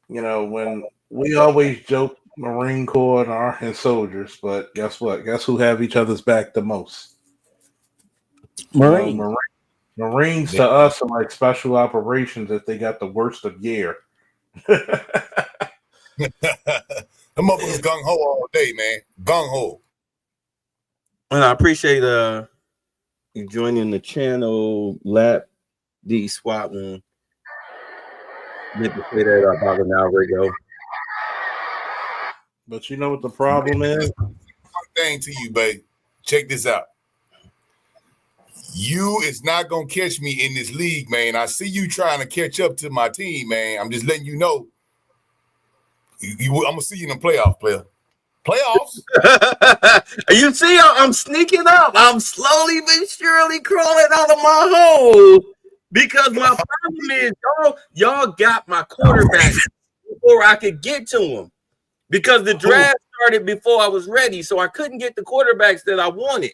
when we always joke Marine Corps and soldiers, but guess what? Guess who have each other's back the most? Marines. Marines to us are like special operations if they got the worst of gear. The motherfuckers gung ho all day, man. Gung ho. And I appreciate you joining the channel. Lap D SWAT one. Meant to say that about an hour ago. But you know what the problem is? One thing to you, babe. Check this out. You is not gonna catch me in this league, man. I see you trying to catch up to my team, man. I'm just letting you know. I'm gonna see you in the playoffs, player. Playoffs. You see, I'm sneaking up. I'm slowly but surely crawling out of my hole because my problem is y'all got my quarterback before I could get to him because the draft started before I was ready, so I couldn't get the quarterbacks that I wanted.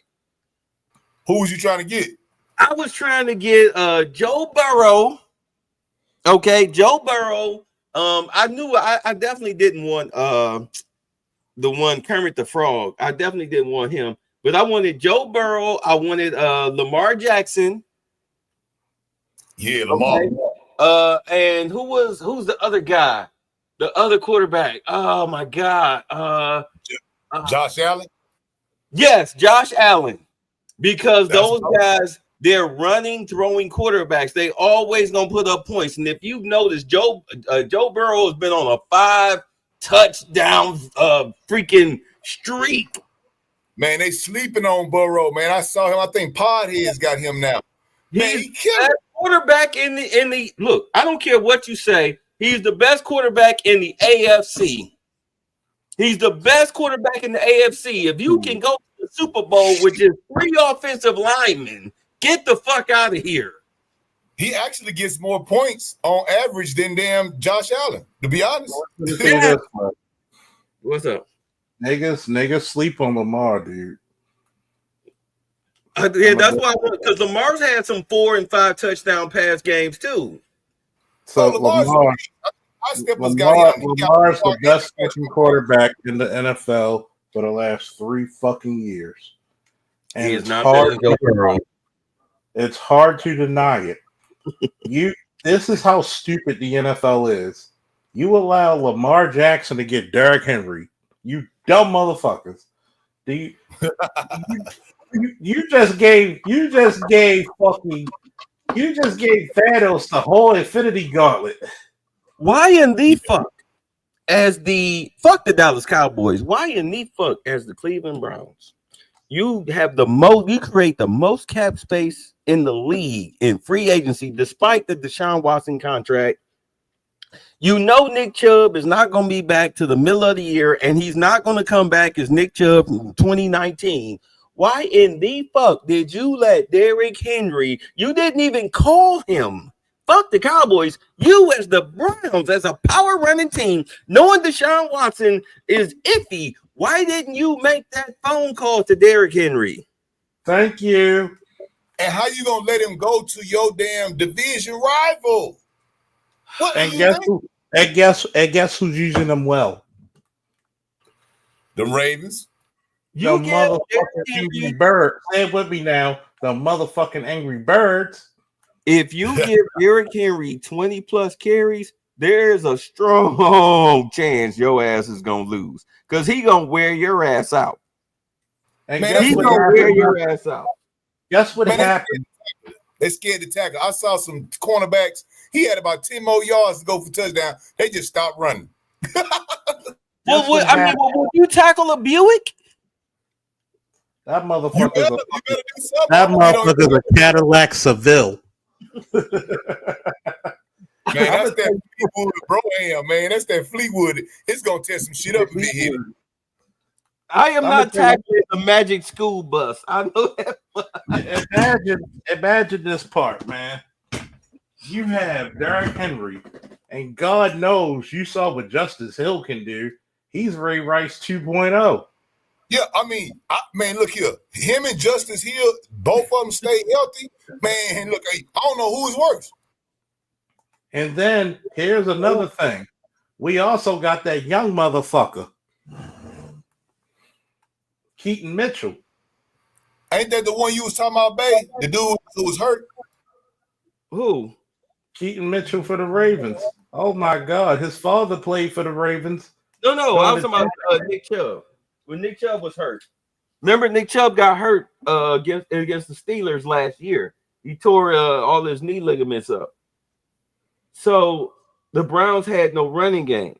Who was you trying to get? I was trying to get Joe Burrow. Okay, Joe Burrow. I knew I definitely didn't want the one Kermit the Frog. I definitely didn't want him, but I wanted Joe Burrow. I wanted Lamar Jackson. Yeah, Lamar. Okay. And who's the other guy? The other quarterback. Oh my God. Josh Allen. Yes, Josh Allen. Because That's those guys, they're running, throwing quarterbacks. They always gonna put up points. And if you've noticed, Joe Burrow has been on a 5 touchdown freaking streak. Man, they sleeping on Burrow. Man, I saw him. I think Podhead's got him now. Man, He's the best quarterback in the look. I don't care what you say. He's the best quarterback in the AFC. He's the best quarterback in the AFC. If you can go to the Super Bowl with just 3 offensive linemen, get the fuck out of here. He actually gets more points on average than damn Josh Allen, to be honest. What's up? Niggas sleep on Lamar, dude. Yeah, that's why, because Lamar's had some 4 and 5 touchdown pass games too. So Lamar's the best fucking quarterback in the NFL for the last 3 fucking years. And it's hard to deny it. This is how stupid the NFL is. You allow Lamar Jackson to get Derrick Henry. You dumb motherfuckers. You just gave Thanos the whole Infinity Gauntlet. Why in the fuck as the fuck the Dallas Cowboys? Why in the fuck as the Cleveland Browns? You have you create the most cap space in the league in free agency, despite the Deshaun Watson contract. You know Nick Chubb is not going to be back to the middle of the year, and he's not going to come back as Nick Chubb from 2019. Why in the fuck did you let Derrick Henry? You didn't even call him. Fuck the Cowboys. You as the Browns, as a power running team, knowing Deshaun Watson is iffy, why didn't you make that phone call to Derrick Henry? Thank you. And how you gonna let him go to your damn division rival? And guess who's using them well? The Ravens. The motherfucking Angry Birds. Say it with me now. The motherfucking Angry Birds. If you give Derrick Henry 20 plus carries, there's a strong chance your ass is gonna lose because he gonna wear your ass out. And he's gonna wear your ass out. Guess what happened? They scared to tackle. I saw some cornerbacks. He had about 10 more yards to go for touchdown. They just stopped running. Would you tackle a Buick? That motherfucker's a Cadillac Seville. Man, that's that Fleetwood Bro-Am, man. That's that Fleetwood. It's gonna tear some shit up if he hit it. I am not tackling the Magic School Bus. I know that. Imagine this part, man. You have Derrick Henry, and God knows you saw what Justice Hill can do. He's Ray Rice 2.0. Yeah, man, look here. Him and Justice Hill, both of them stay healthy. Man, look, I don't know who is worse. And then here's another thing. We also got that young motherfucker, Keaton Mitchell. Ain't that the one you was talking about, babe? The dude who was hurt? Who? Keaton Mitchell for the Ravens. Oh my God, his father played for the Ravens. No, I was talking about Nick Chubb. When Nick Chubb was hurt. Remember, Nick Chubb got hurt against the Steelers last year. He tore all his knee ligaments up. So the Browns had no running game.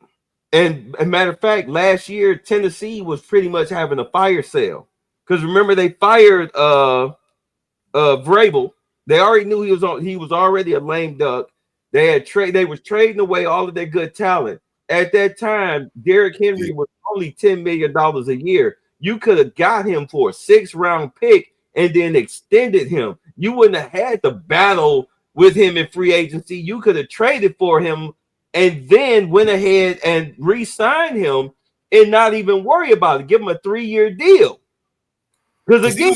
And a matter of fact, last year, Tennessee was pretty much having a fire sale. Because remember, they fired Vrabel. They already knew he was already a lame duck. They was trading away all of their good talent. At that time, Derrick Henry was only $10 million a year. You could have got him for a 6th-round pick and then extended him. You wouldn't have had to battle with him in free agency. You could have traded for him and then went ahead and re-signed him and not even worry about it. Give him a 3-year deal. Because again,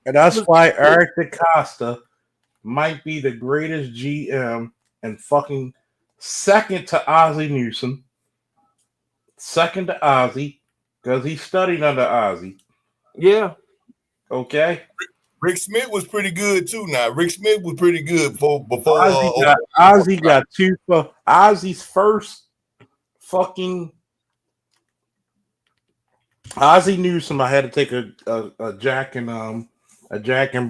that's why Eric DaCosta might be the greatest GM and fucking second to Ozzie Newsome, second to Ozzy, because he studied under Ozzy. Yeah. Okay. Rick Smith was pretty good too. Now Rick Smith was pretty good before. Ozzy got two. Ozzy's first fucking. Ozzy knew some. I had to take a Jack and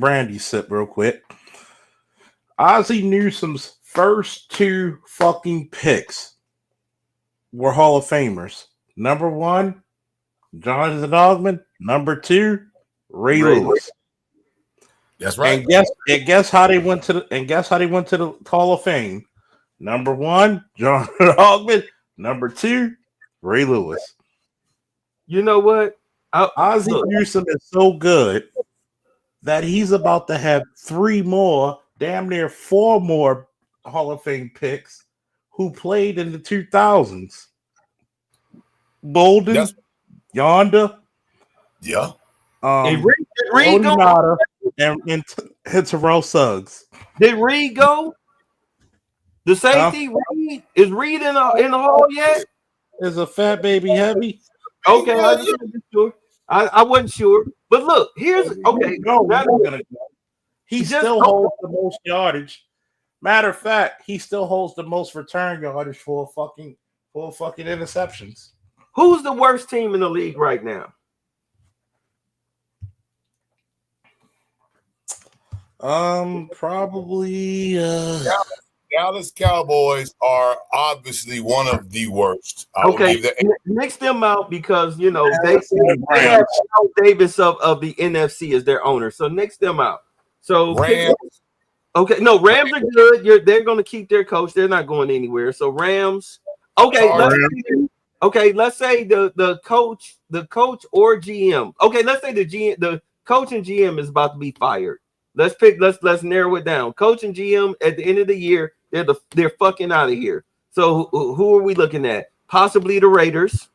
brandy sip real quick. Ozzy Newsom's first two fucking picks were Hall of Famers. Number one, Jonathan Ogman. Number two, Ray Lewis. That's right. And guess how they went to the Hall of Fame. Number one, Jonathan Ogman. Number two, Ray Lewis. You know what? Ozzy Newsome is so good that he's about to have three more, damn near four more Hall of Fame picks who played in the 2000s. Bolden, Yonder, yeah, Reed go? and Terrell Suggs. Did Reed go? The safety, Reed? Is Reed in the hall yet? Is a fat baby heavy? Okay, I just wasn't sure. I wasn't sure. But look, here's okay. He still holds the most yardage. Matter of fact, he still holds the most return yardage for fucking interceptions. Who's the worst team in the league right now? Probably Dallas Cowboys are obviously one of the worst. Okay, mix them out because they have Al Davis of the NFC as their owner. So mix them out. So Rams. Okay, no, Rams are good. They're going to keep their coach. They're not going anywhere. So Rams. Okay, let's say the coach or GM. Okay, let's say the coach and GM is about to be fired. Let's narrow it down. Coach and GM at the end of the year, they're fucking out of here. So who are we looking at? Possibly the Raiders,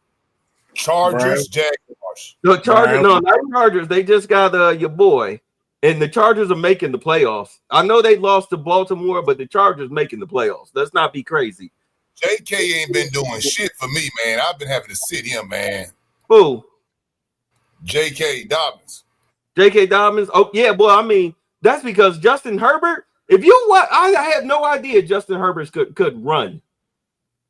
Chargers, Jaguars. The Chargers, no, not Chargers. They just got your boy, and the Chargers are making the playoffs. I know they lost to Baltimore, but the Chargers making the playoffs. Let's not be crazy. JK ain't been doing shit for me, man. I've been having to sit him, man. Who? J.K. Dobbins. J.K. Dobbins. Oh yeah, boy. I mean, that's because Justin Herbert. If you what, I had no idea Justin Herbert could run.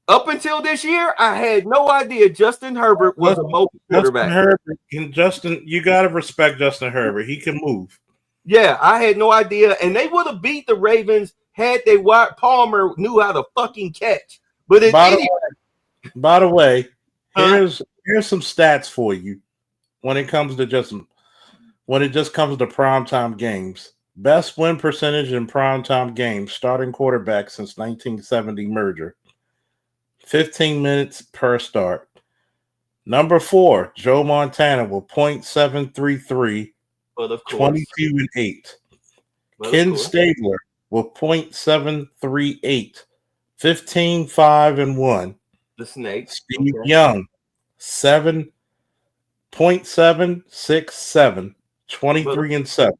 Up until this year, I had no idea Justin Herbert was a mobile quarterback. You gotta respect Justin Herbert. He can move. Yeah, I had no idea, and they would have beat the Ravens had they Palmer knew how to fucking catch. But by the way, here's some stats for you when it comes to just comes to primetime games. Best win percentage in primetime games, starting quarterback since 1970 merger. 15 minutes per start. Number 4, Joe Montana with .733, 22-8. Ken Stabler with .738, 15-5-1. The Snake. Steve Young, 7.767, 23-7.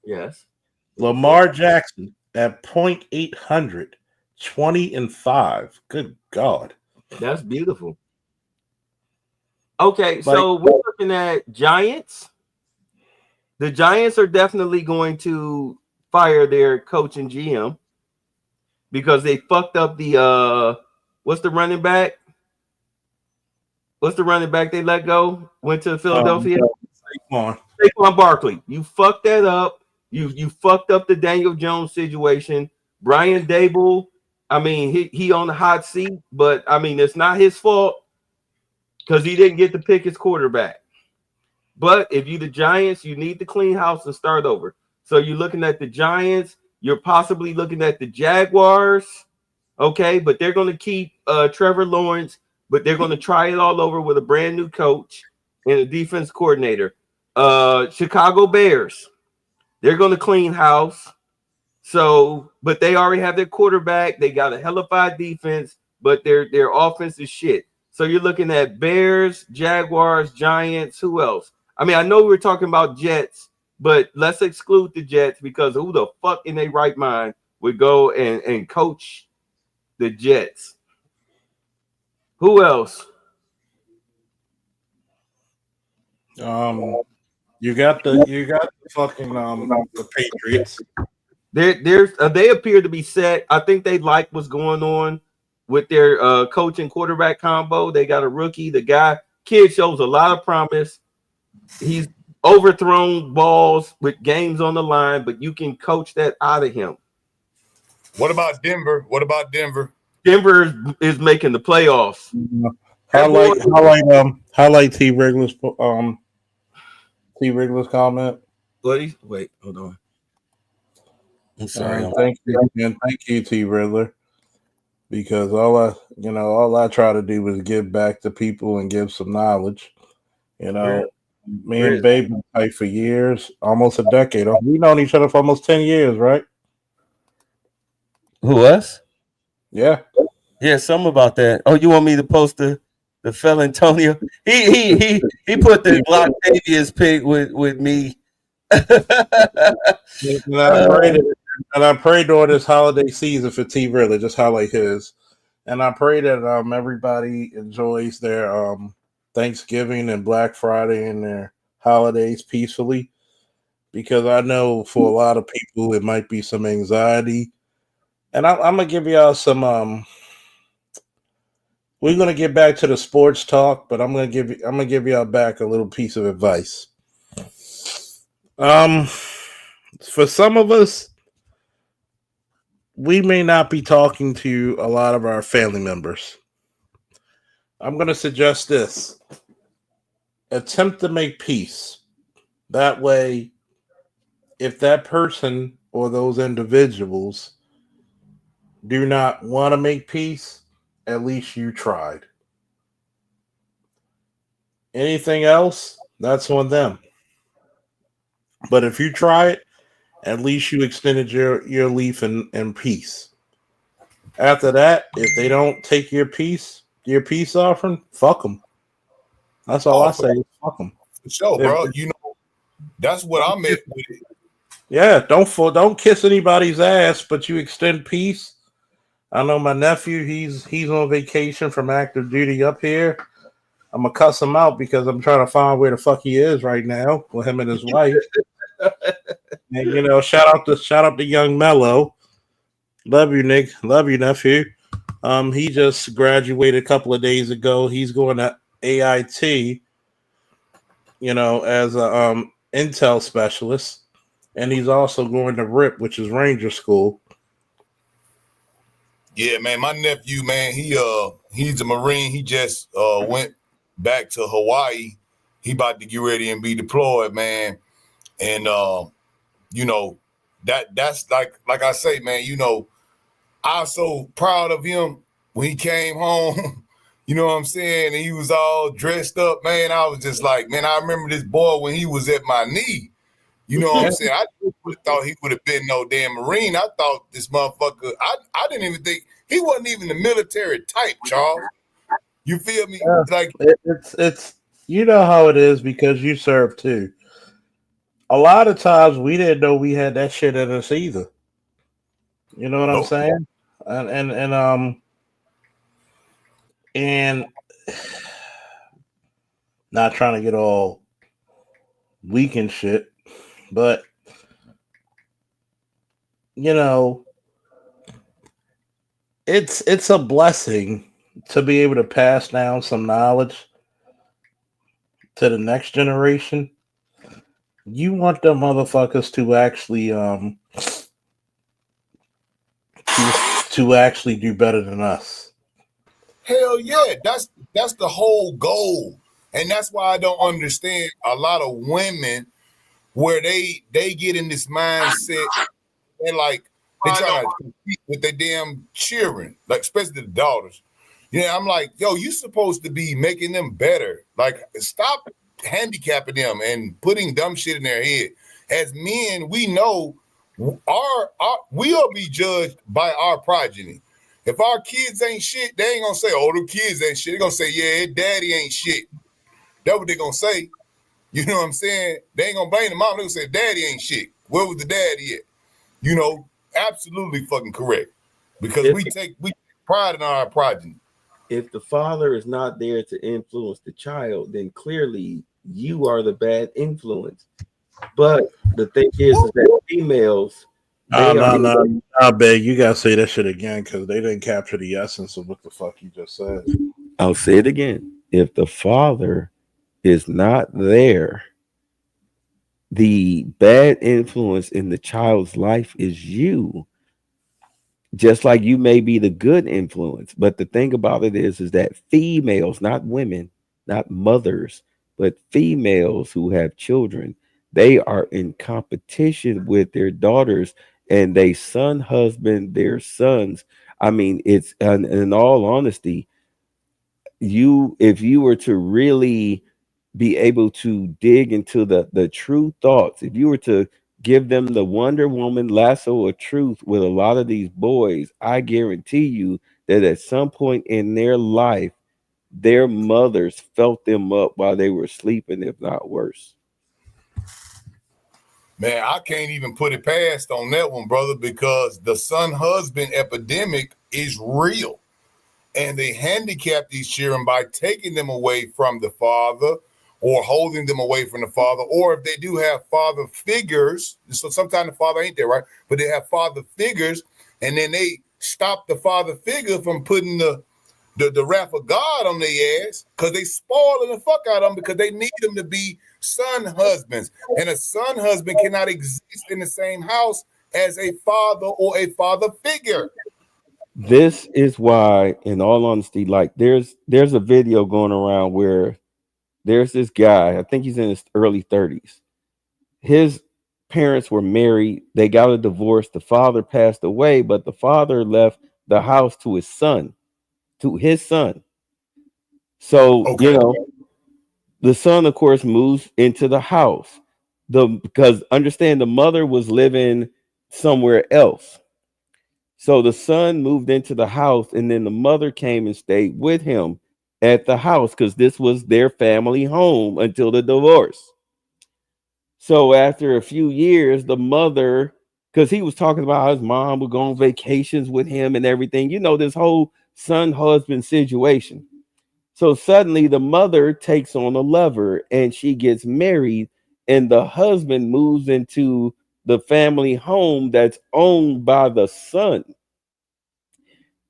Yes. Lamar Jackson at .800, 20-5. Good God. That's beautiful. Okay, so we're looking at Giants. The Giants are definitely going to fire their coach and GM because they fucked up the what's the running back? What's the running back they let go? Went to Philadelphia. Saquon Barkley. You fucked that up. You fucked up the Daniel Jones situation. Brian Dable. I mean, he on the hot seat, but I mean it's not his fault because he didn't get to pick his quarterback. But if you the Giants, you need to clean house and start over. So you're looking at the Giants. You're possibly looking at the Jaguars. Okay, but they're going to keep Trevor Lawrence, but they're going to try it all over with a brand new coach and a defense coordinator. Chicago Bears, they're going to clean house. So, but they already have their quarterback. They got a hellified defense, but their offense is shit. So you're looking at Bears, Jaguars, Giants. Who else? I mean, I know we're talking about Jets, but let's exclude the Jets because who the fuck in their right mind would go and coach the Jets? Who else? You got the fucking the Patriots. They appear to be set. I think they like what's going on with their coach and quarterback combo. They got a rookie. The kid shows a lot of promise. He's overthrown balls with games on the line, but you can coach that out of him. What about Denver? What about Denver? Denver is making the playoffs. Highlight T Wrigley's comment. Wait, hold on. I'm sorry. Thank you, T Riddler. Because all I try to do is give back to people and give some knowledge. Me and Babe been tight for years, almost a decade. We known each other for almost 10 years, right? Who, us? Yeah. Yeah, something about that. Oh, you want me to post the Fel Antonio? He put the Octavius pic with me. And I pray during this holiday season for T Riddler, just highlight his. And I pray that everybody enjoys their Thanksgiving and Black Friday and their holidays peacefully, because I know for a lot of people it might be some anxiety. And I'm gonna give y'all some. We're gonna get back to the sports talk, but I'm gonna give y'all back a little piece of advice. For some of us, we may not be talking to a lot of our family members. I'm going to suggest this. Attempt to make peace. That way, if that person or those individuals do not want to make peace, at least you tried. Anything else, that's on them. But if you try it, at least you extended your leaf in peace. After that, if they don't take your peace offering, fuck them. That's all I say. Fuck them. For sure, bro. That's what I meant with it. Yeah, don't kiss anybody's ass, but you extend peace. I know my nephew, he's on vacation from active duty up here. I'm gonna cuss him out because I'm trying to find where the fuck he is right now with him and his wife. And shout out to young Mello. Love you, Nick. Love you, nephew. He just graduated a couple of days ago. He's going to AIT, as a Intel specialist, and he's also going to RIP, which is Ranger School. Yeah, man, my nephew, man, he's a Marine. He just went back to Hawaii. He about to get ready and be deployed, man. And that's like I say, man, I was so proud of him when he came home. You know what I'm saying? And he was all dressed up, man. I was just like, man, I remember this boy when he was at my knee. You know what I'm saying? I thought he would have been no damn Marine. I thought this motherfucker, I didn't even think, he wasn't even the military type, Charles. You feel me? Yeah, like it's you know how it is because you serve too. A lot of times we didn't know we had that shit in us either. You know what I'm saying? And not trying to get all weak and shit, but it's a blessing to be able to pass down some knowledge to the next generation. You want the motherfuckers to actually to actually do better than us. Hell yeah, that's the whole goal. And that's why I don't understand a lot of women where they get in this mindset and like they try to compete with their damn children, like especially the daughters. Yeah, I'm like, yo, you supposed to be making them better. Like, stop handicapping them and putting dumb shit in their head. As men, we know we'll be judged by our progeny. If our kids ain't shit, they ain't gonna say, oh, the kids ain't shit. They're gonna say, yeah, daddy ain't shit. That's what they're gonna say. You know what I'm saying? They ain't gonna blame the mom. They're gonna say, daddy ain't shit. Where was the daddy at? Absolutely fucking correct. Because we take pride in our progeny. If the father is not there to influence the child, then clearly you are the bad influence. But the thing is that females, No, they are. no, no, no, big. You gotta say that shit again because they didn't capture the essence of what the fuck you just said. I'll say it again. If the father is not there, the bad influence in the child's life is you. Just like you may be the good influence, but the thing about it is that females, not women, not mothers, but females who have children, they are in competition with their daughters, and they son husband their sons. I mean, it's in all honesty, you, if you were to really be able to dig into the true thoughts, if you were to give them the Wonder Woman lasso of truth with a lot of these boys, I guarantee you that at some point in their life, their mothers felt them up while they were sleeping, if not worse. Man, I can't even put it past on that one, brother, because the son husband epidemic is real. And they handicap these children by taking them away from the father or holding them away from the father. Or if they do have father figures, so sometimes the father ain't there, right? But they have father figures, and then they stop the father figure from putting the wrath of God on their ass because they spoiling the fuck out of them because they need them to be son husbands. And a son husband cannot exist in the same house as a father or a father figure. This is why, in all honesty, like there's a video going around where there's this guy, I think he's in his early 30s. His parents were married, they got a divorce, the father passed away, but the father left the house to his son, to his son. So, Okay. you know, the son, of course, moves into the house. Because understand the mother was living somewhere else. So the son moved into the house, and then the mother came and stayed with him at the house because this was their family home until the divorce. So after a few years, the mother, because he was talking about how his mom would go on vacations with him and everything, you know, this whole son husband situation. So suddenly the mother takes on a lover and she gets married, and the husband moves into the family home that's owned by the son.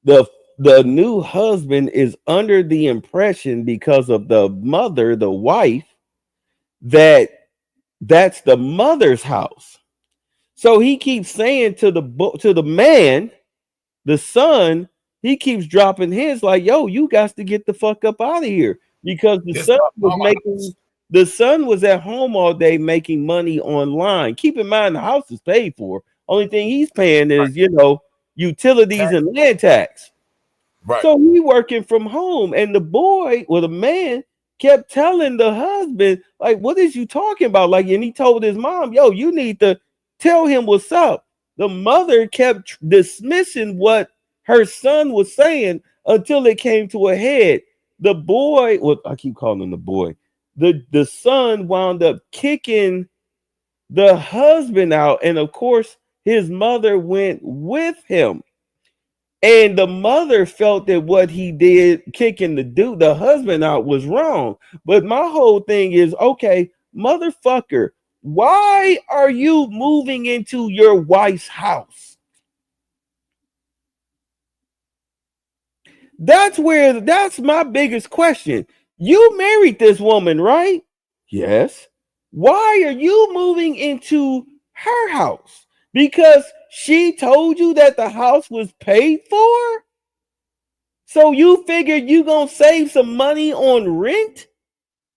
The the new husband is under the impression because of the mother, the wife, that that's the mother's house. So he keeps saying to the man, the son, he keeps dropping his like, yo, you got to get the fuck up out of here because the son was at home all day making money online. Keep in mind the house is paid for. Only thing he's paying is, you know, utilities and land tax. Right. So he working from home, and the boy or the man kept telling the husband, like, what is you talking about? Like, and he told his mom, yo, you need to tell him what's up. The mother kept dismissing what her son was saying until it came to a head. The boy, well, I keep calling him the boy. The son wound up kicking the husband out, and of course, his mother went with him. And the mother felt that what he did, kicking the husband out, was wrong. But my whole thing is, okay, motherfucker, why are you moving into your wife's house? That's my biggest question. You married this woman, right? Yes. Why are you moving into her house? Because she told you that the house was paid for? So you figured you gonna save some money on rent?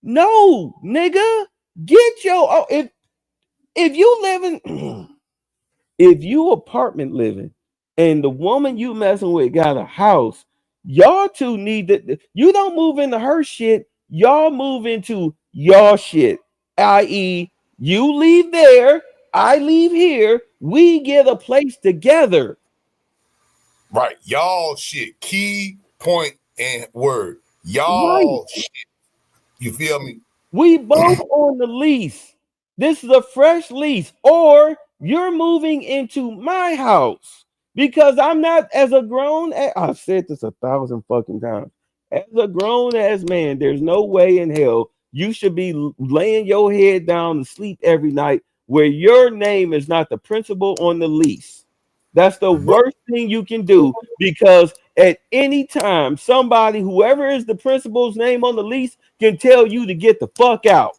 No, nigga. Get your if you living if you apartment living and the woman you messing with got a house, y'all two need to, you don't move into her shit, y'all move into y'all shit. I.e., you leave there, I leave here, we get a place together. Right. Y'all shit. Key, point, and word. Y'all shit. You feel me? We both on the lease. This is a fresh lease. Or you're moving into my house. Because I'm not, as a grown, I've said this 1,000 fucking times. As a grown ass man, there's no way in hell you should be laying your head down to sleep every night where your name is not the principal on the lease. That's the worst thing you can do, because at any time, somebody, whoever is the principal's name on the lease, can tell you to get the fuck out.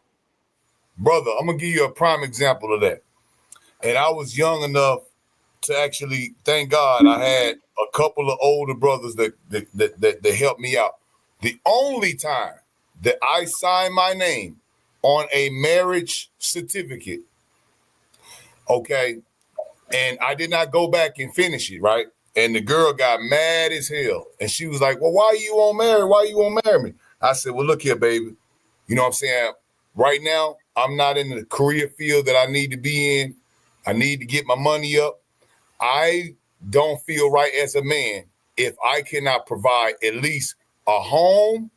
Brother, I'm gonna give you a prime example of that. And I was young enough to actually, thank God, I had a couple of older brothers that helped me out. The only time that I signed my name on a marriage certificate, okay, and I did not go back and finish it, right? And the girl got mad as hell. And she was like, well, why you won't marry? Why you won't marry me? I said, well, look here, baby. You know what I'm saying? Right now, I'm not in the career field that I need to be in. I need to get my money up. I don't feel right as a man if I cannot provide at least a home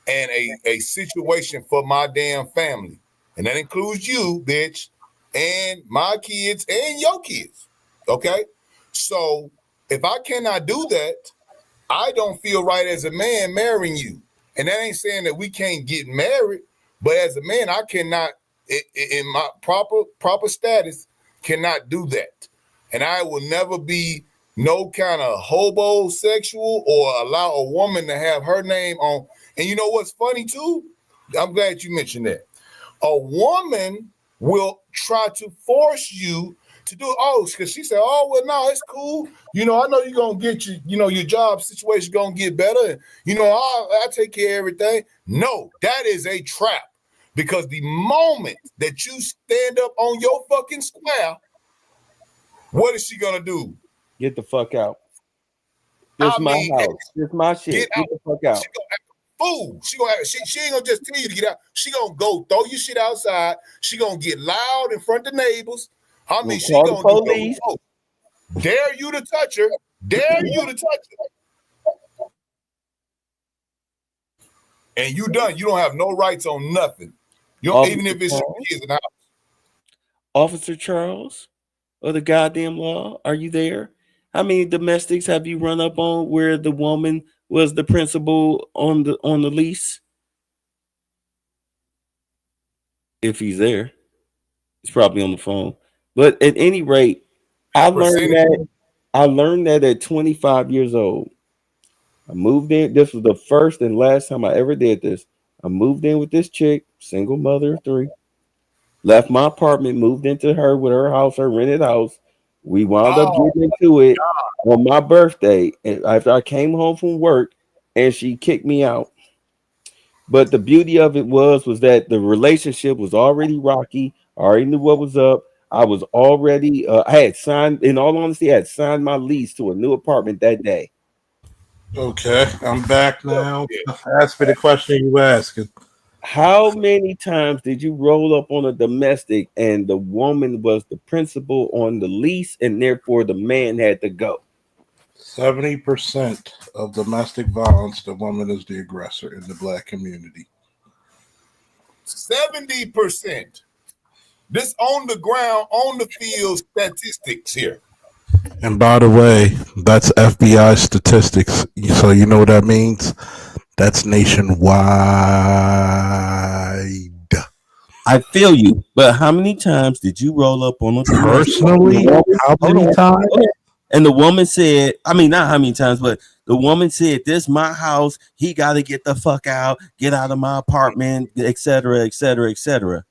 and a situation for my damn family. And that includes you, bitch, and my kids and your kids. Okay? So if I cannot do that, I don't feel right as a man marrying you. And that ain't saying that we can't get married, but as a man, I cannot, in my proper status, cannot do that. And I will never be no kind of homosexual or allow a woman to have her name on. And you know what's funny too? I'm glad you mentioned that. A woman will try to force you to do because she said, oh, well, no, it's cool. You know, I know you're going to get your job situation going to get better. And, I take care of everything. No, that is a trap, because the moment that you stand up on your fucking square, what is she going to do? Get the fuck out. This my house. This my shit. Get the fuck out. Fool. She ain't gonna just tell you to get out. She gonna go throw your shit outside. She gonna get loud in front of neighbors. She gonna do dare you to touch her. Dare you to touch her. And you done. You don't have no rights on nothing. You don't, even if it's your kids in the house. Officer Charles of the goddamn law, are you there? How many domestics have you run up on where the woman was the principal on the lease? If he's there, he's probably on the phone. But at any rate, I learned that at 25 years old. I moved in. This was the first and last time I ever did this. I moved in with this chick, single mother of 3. Left my apartment, moved into her with her house, her rented house. We wound up getting into it on my birthday, and after I came home from work, and she kicked me out. But the beauty of it was that the relationship was already rocky. I already knew what was up. I was already, I had signed, in all honesty, I had signed my lease to a new apartment that day. Okay, I'm back now. Ask me the question you were asking. How many times did you roll up on a domestic and the woman was the principal on the lease and therefore the man had to go? 70% of domestic violence, the woman is the aggressor in the black community. 70%. This on the ground, on the field statistics here. And by the way, that's FBI statistics. So you know what that means? That's nationwide. I feel you, but how many times did you roll up on a personally? How many times? And the woman said, I mean, not how many times, but the woman said, "This my house. He got to get the fuck out, get out of my apartment, etc., etc., etc."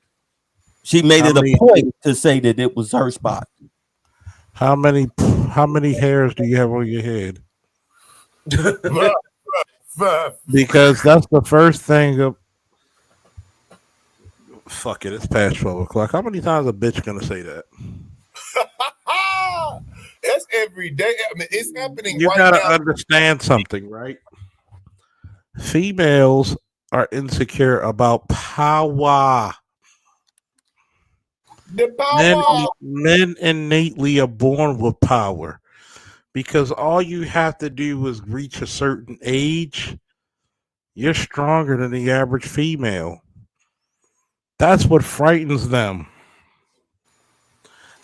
She made it a point to say that it was her spot. How many hairs do you have on your head? Because that's the first thing of fuck it, it's past 12 o'clock. How many times a bitch gonna say that? That's every day. I mean, it's happening you right gotta now. Understand something, right? Females are insecure about power. The power. Men innately are born with power. Because all you have to do is reach a certain age, you're stronger than the average female. That's what frightens them.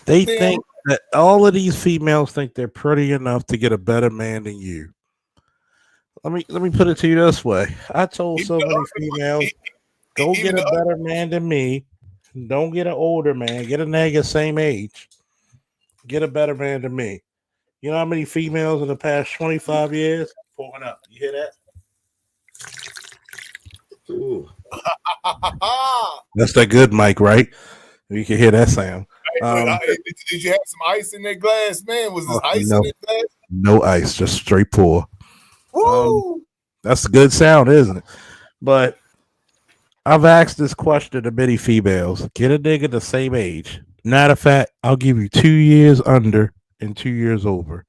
They think that all of these females think they're pretty enough to get a better man than you. Let me put it to you this way. I told so many females Go Even get a the better man than me. Don't get an older man. Get a nigga same age. Get a better man than me. You know how many females in the past 25 years? Pulling up. You hear that? Ooh. That's that good mic, right? You can hear that sound. did you have some ice in that glass, man? Was this ice in No, that glass? no ice, just straight pour. Woo! That's a good sound, isn't it? But I've asked this question to many females. Get a nigga the same age. Matter of fact, I'll give you 2 years under and 2 years over.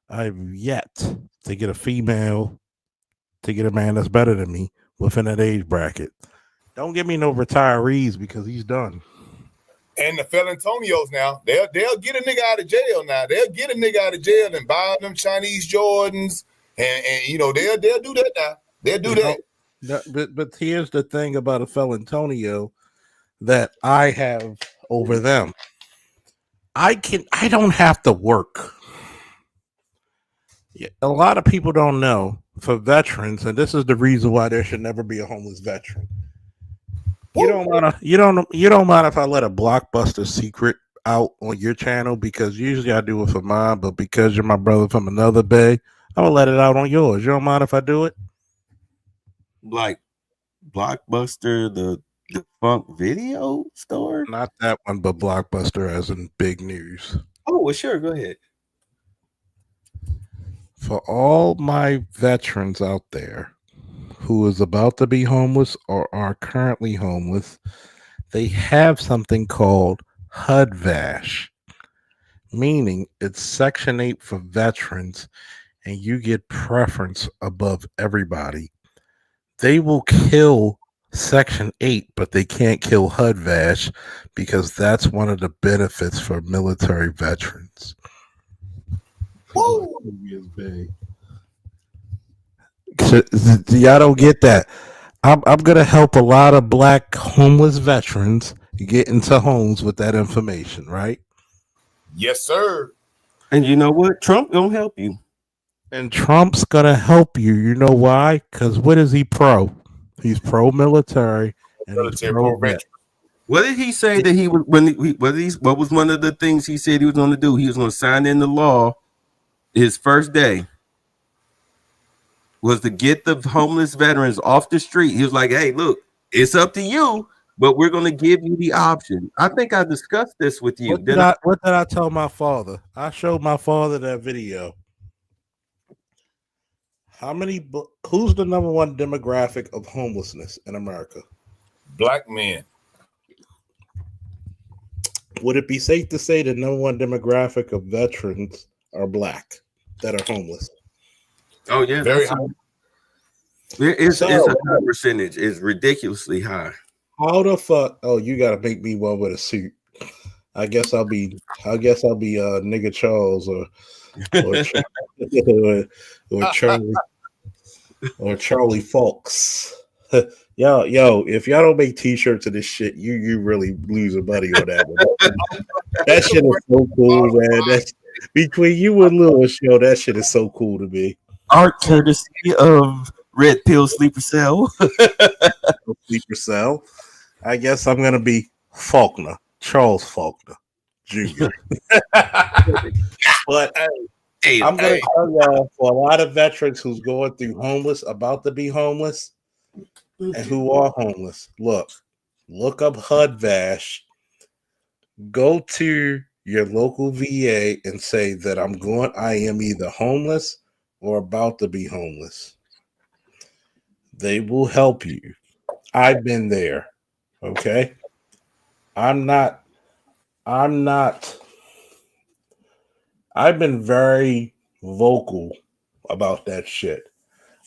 I've yet to get a female to get a man that's better than me within that age bracket. Don't give me no retirees because he's done. And the Felantonios now, they'll get a nigga out of jail now. They'll get a nigga out of jail and buy them Chinese Jordans, and you know they'll do that now. They'll do that. But here's the thing about a Felantonio that I have over them. I don't have to work. A lot of people don't know for veterans, and this is the reason why there should never be a homeless veteran. You don't mind if I let a Blockbuster secret out on your channel, because usually I do it for mine, but because you're my brother from another bay, I'm gonna let it out on yours. You don't mind if I do it? Like Blockbuster, the funk video store? Not that one, but Blockbuster as in big news. Oh, well, sure, go ahead. For all my veterans out there who is about to be homeless or are currently homeless, they have something called HUD-VASH, meaning it's Section 8 for veterans, and you get preference above everybody. They will kill Section 8, but they can't kill HUD-VASH because that's one of the benefits for military veterans. Y'all don't get that. I'm gonna help a lot of black homeless veterans get into homes with that information, right? Yes, sir. And you know what? Trump gonna help you. And Trump's gonna help you. You know why? Because what is he pro? He's pro-military and he's pro-vet. What did he say that he was what was one of the things he said he was going to do? He was going to sign in the law. His first day was to get the homeless veterans off the street. He was like, "Hey, look, it's up to you, but we're going to give you the option." I think I discussed this with you. What did I tell my father? I showed my father that video. Who's the number one demographic of homelessness in America? Black men. Would it be safe to say the number one demographic of veterans are black that are homeless? Oh yeah, very high. It's a high percentage. It's ridiculously high. How the fuck? Oh, you gotta make me one with a suit. I guess I'll be nigga Charles or Charlie Fox. Yo, if y'all don't make t-shirts of this shit, you really losing money on that one. That shit is so cool, man. That's between you and Lewis show, that shit is so cool to me. Art courtesy of Red Pill Sleeper Cell. Sleeper Cell. I guess I'm gonna be Faulkner, Charles Faulkner Jr. But I'm gonna tell y'all, for a lot of veterans who's going through homeless, about to be homeless, and who are homeless, look up HUD-VASH. Go to your local VA and say that I am either homeless or about to be homeless. They will help you. I've been there. Okay. I've been very vocal about that shit.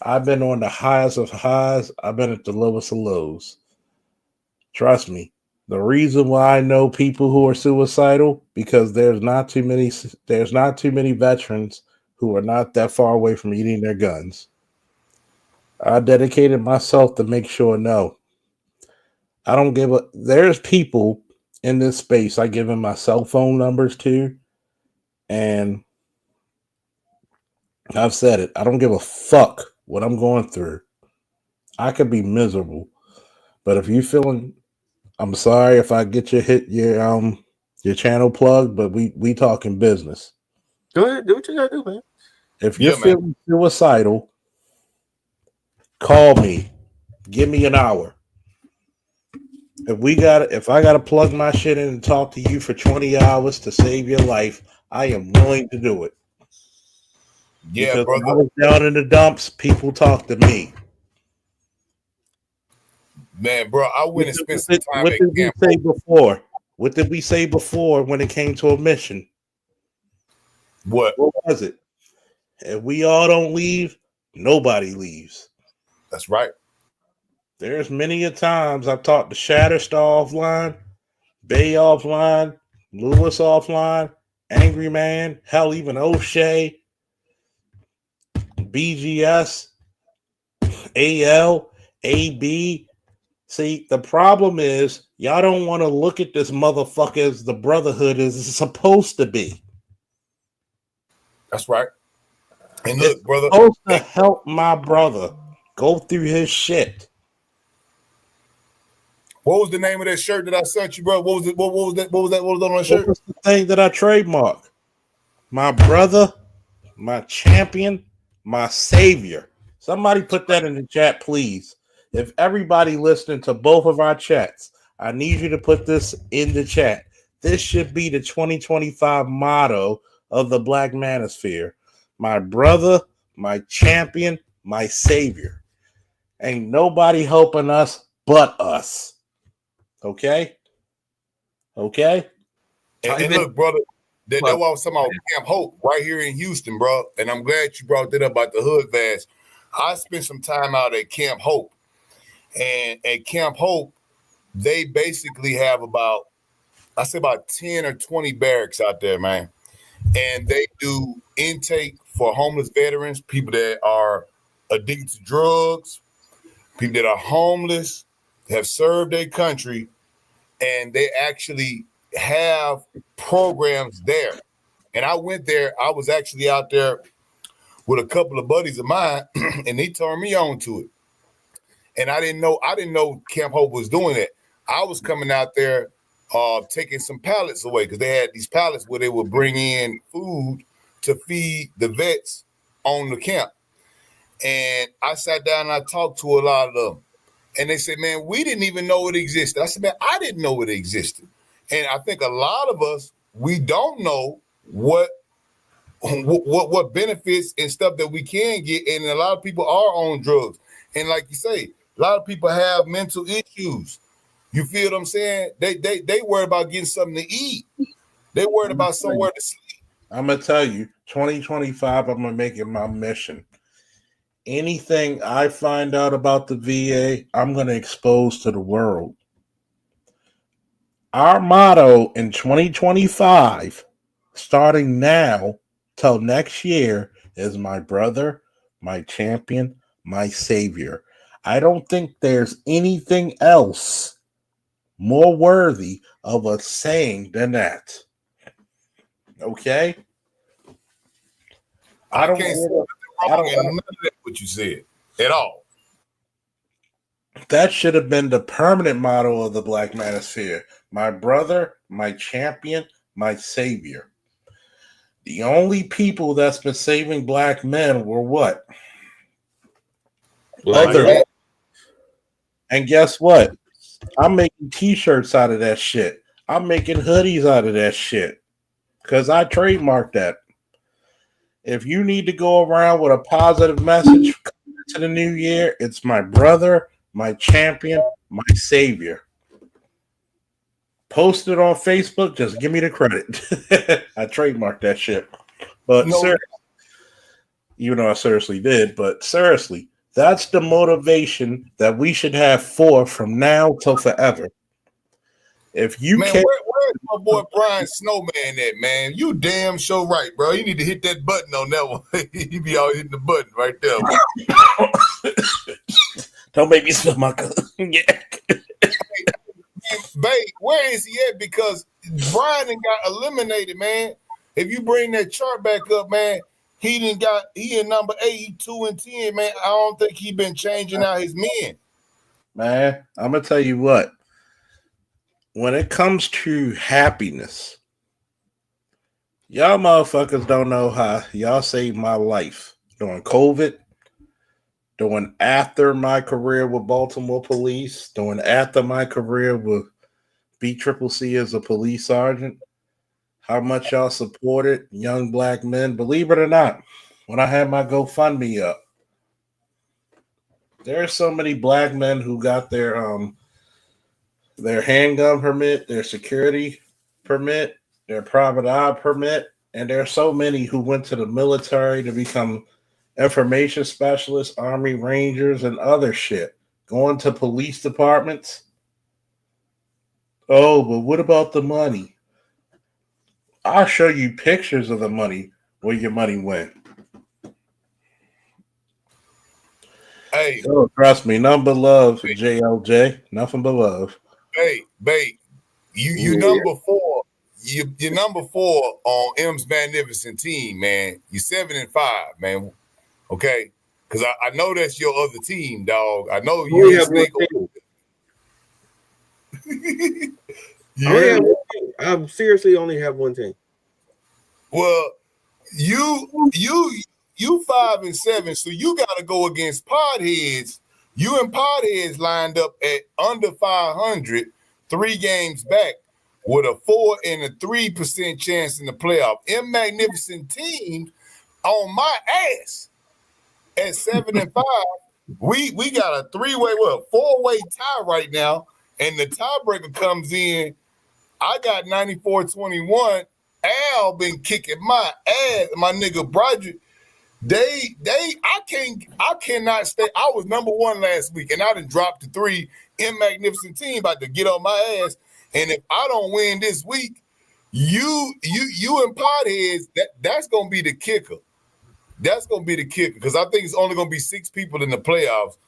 I've been on the highest of highs. I've been at the lowest of lows. Trust me. The reason why I know people who are suicidal, because there's not too many veterans who are not that far away from eating their guns. I dedicated myself to make sure I don't give a. There's people in this space I give them my cell phone numbers to, and I've said it. I don't give a fuck what I'm going through. I could be miserable, But if you feeling, I'm sorry if I get your channel plugged, but we talking business. Go ahead, do what you gotta do, man. If you're feeling suicidal, call me. Give me an hour. If I gotta plug my shit in and talk to you for 20 hours to save your life, I am willing to do it. Yeah, because brother. when I was down in the dumps, people talk to me. Man, bro, I went and spent some time What at did we Camp say Hope. before? What did we say before when it came to a mission? What was it? If we all don't leave, nobody leaves. That's right. There's many a times I've talked to Shatterstar offline, Bay offline, Lewis offline, Angry Man, hell, even O'Shea, BGS, AL, AB. See, the problem is y'all don't want to look at this motherfucker as the brotherhood is supposed to be. That's right. And look, brother, supposed to help my brother go through his shit. What was the name of that shirt that I sent you, bro? What was it? What was that? What was that? What was on that shirt? What was the thing that I trademarked? My brother, my champion, my savior. Somebody put that in the chat, please. If everybody listening to both of our chats, I need you to put this in the chat. This should be the 2025 motto of the Black Manosphere. My brother, my champion, my savior. Ain't nobody helping us but us. Okay? Okay? And look, brother, that's what I was talking about Camp Hope right here in Houston, bro. And I'm glad you brought that up about the hood vest. I spent some time out at Camp Hope. And at Camp Hope, they basically have about 10 or 20 barracks out there, man. And they do intake for homeless veterans, people that are addicted to drugs, people that are homeless, have served their country, and they actually have programs there. And I went there. I was actually out there with a couple of buddies of mine, and they turned me on to it. And I didn't know Camp Hope was doing it. I was coming out there taking some pallets away because they had these pallets where they would bring in food to feed the vets on the camp. And I sat down and I talked to a lot of them. And they said, man, we didn't even know it existed. I said, man, I didn't know it existed. And I think a lot of us, we don't know what benefits and stuff that we can get. And a lot of people are on drugs. And like you say, a lot of people have mental issues. You feel what I'm saying? They worry about getting something to eat. They worried about somewhere to sleep. I'm gonna tell you, 2025, I'm gonna make it my mission. Anything I find out about the VA, I'm gonna expose to the world. Our motto in 2025, starting now till next year, is my brother, my champion, my savior. I don't think there's anything else more worthy of a saying than that. Okay? I can't say nothing wrong in none of that what you said at all. That should have been the permanent motto of the Black Manosphere. My brother, my champion, my savior. The only people that's been saving black men were what? Other men. And guess what? I'm making t-shirts out of that shit. I'm making hoodies out of that shit. Because I trademarked that. If you need to go around with a positive message to the new year, it's my brother, my champion, my savior. Post it on Facebook, just give me the credit. I trademarked that shit. But seriously, even though I seriously did, but seriously, that's the motivation that we should have from now till forever. If you man, can't, where's my boy Brian Snowman at, man? You damn sure right, bro. You need to hit that button on that one. You be all hitting the button right there. Don't make me spill my cup. Yeah. Babe, where is he at? Because Brian got eliminated, man. If you bring that chart back up, man, he in number 8, 2 and 10, man. I don't think he been changing out his men. Man, I'm gonna tell you what. When it comes to happiness, y'all motherfuckers don't know how y'all saved my life during COVID, during after my career with Baltimore Police, during after my career with BCCC as a police sergeant. How much y'all supported young black men. Believe it or not, when I had my GoFundMe up, there are so many black men who got their handgun permit, their security permit, their private eye permit, and there are so many who went to the military to become information specialists, Army Rangers, and other shit. Going to police departments. Oh, but what about the money? I'll show you pictures of the money where your money went. Hey, oh, trust me, nothing but love, JLJ. Nothing but love. Babe, you number 4. You're number 4 on M's magnificent team, man. You're 7-5, man. Okay, because I know that's your other team, dog. I know you ain't snake. Yeah, I seriously only have one team. Well, you 5-7, so you got to go against Podheads. You and Podheads lined up at under 500, 3 games back, with a 4 and a 3% chance in the playoff. M magnificent team on my ass at 7-5. We got a 4-way tie right now, and the tiebreaker comes in. I got 94-21. Al been kicking my ass. My nigga Broderick. I cannot stay. I was number 1 last week, and I done dropped to 3. In magnificent team about to get on my ass. And if I don't win this week, you and Podheads, that's gonna be the kicker. That's gonna be the kicker, because I think it's only gonna be 6 people in the playoffs.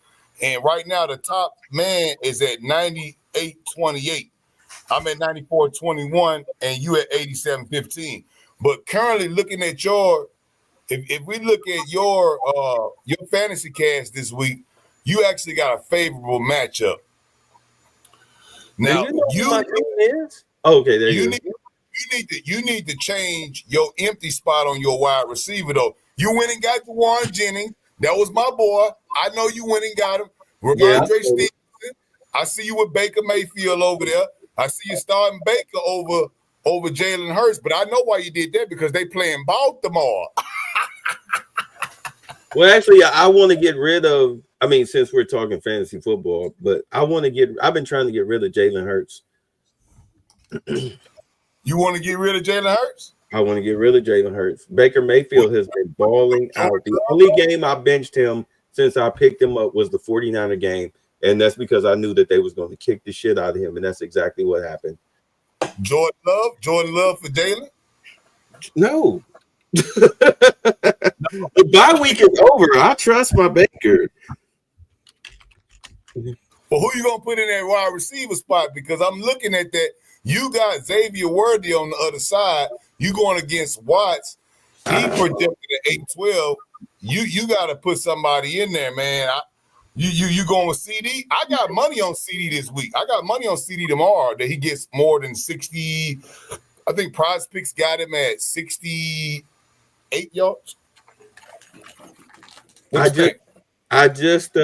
And right now the top man is at 98-28. I'm at 94-21, and you at 87-15. But currently looking at if we look at your fantasy cast this week, you actually got a favorable matchup. Now okay, there you go. You need to change your empty spot on your wide receiver though. You went and got Warren Jennings. That was my boy. I know you went and got him. Ramondre Stevenson. I see you with Baker Mayfield over there. I see you starting Baker over Jalen Hurts, but I know why you did that, because they playing Baltimore. Well, actually, I want to get rid of. I mean, since we're talking fantasy football, but I've been trying to get rid of Jalen Hurts. You want to get rid of Jalen Hurts? I want to get rid of Jalen Hurts. Baker Mayfield has been balling out. The only game I benched him since I picked him up was the 49er game, and that's because I knew that they was going to kick the shit out of him, and that's exactly what happened. Jordan Love for Jalen? No. The bye week is over. I trust my Baker. Well, who you gonna put in that wide receiver spot? Because I'm looking at that. You got Xavier Worthy on the other side. You going against Watts. He projected at 8-12. You got to put somebody in there, man. You going with CD? I got money on CD this week. I got money on CD tomorrow that he gets more than 60. I think Prize Picks got him at 68 yards. I just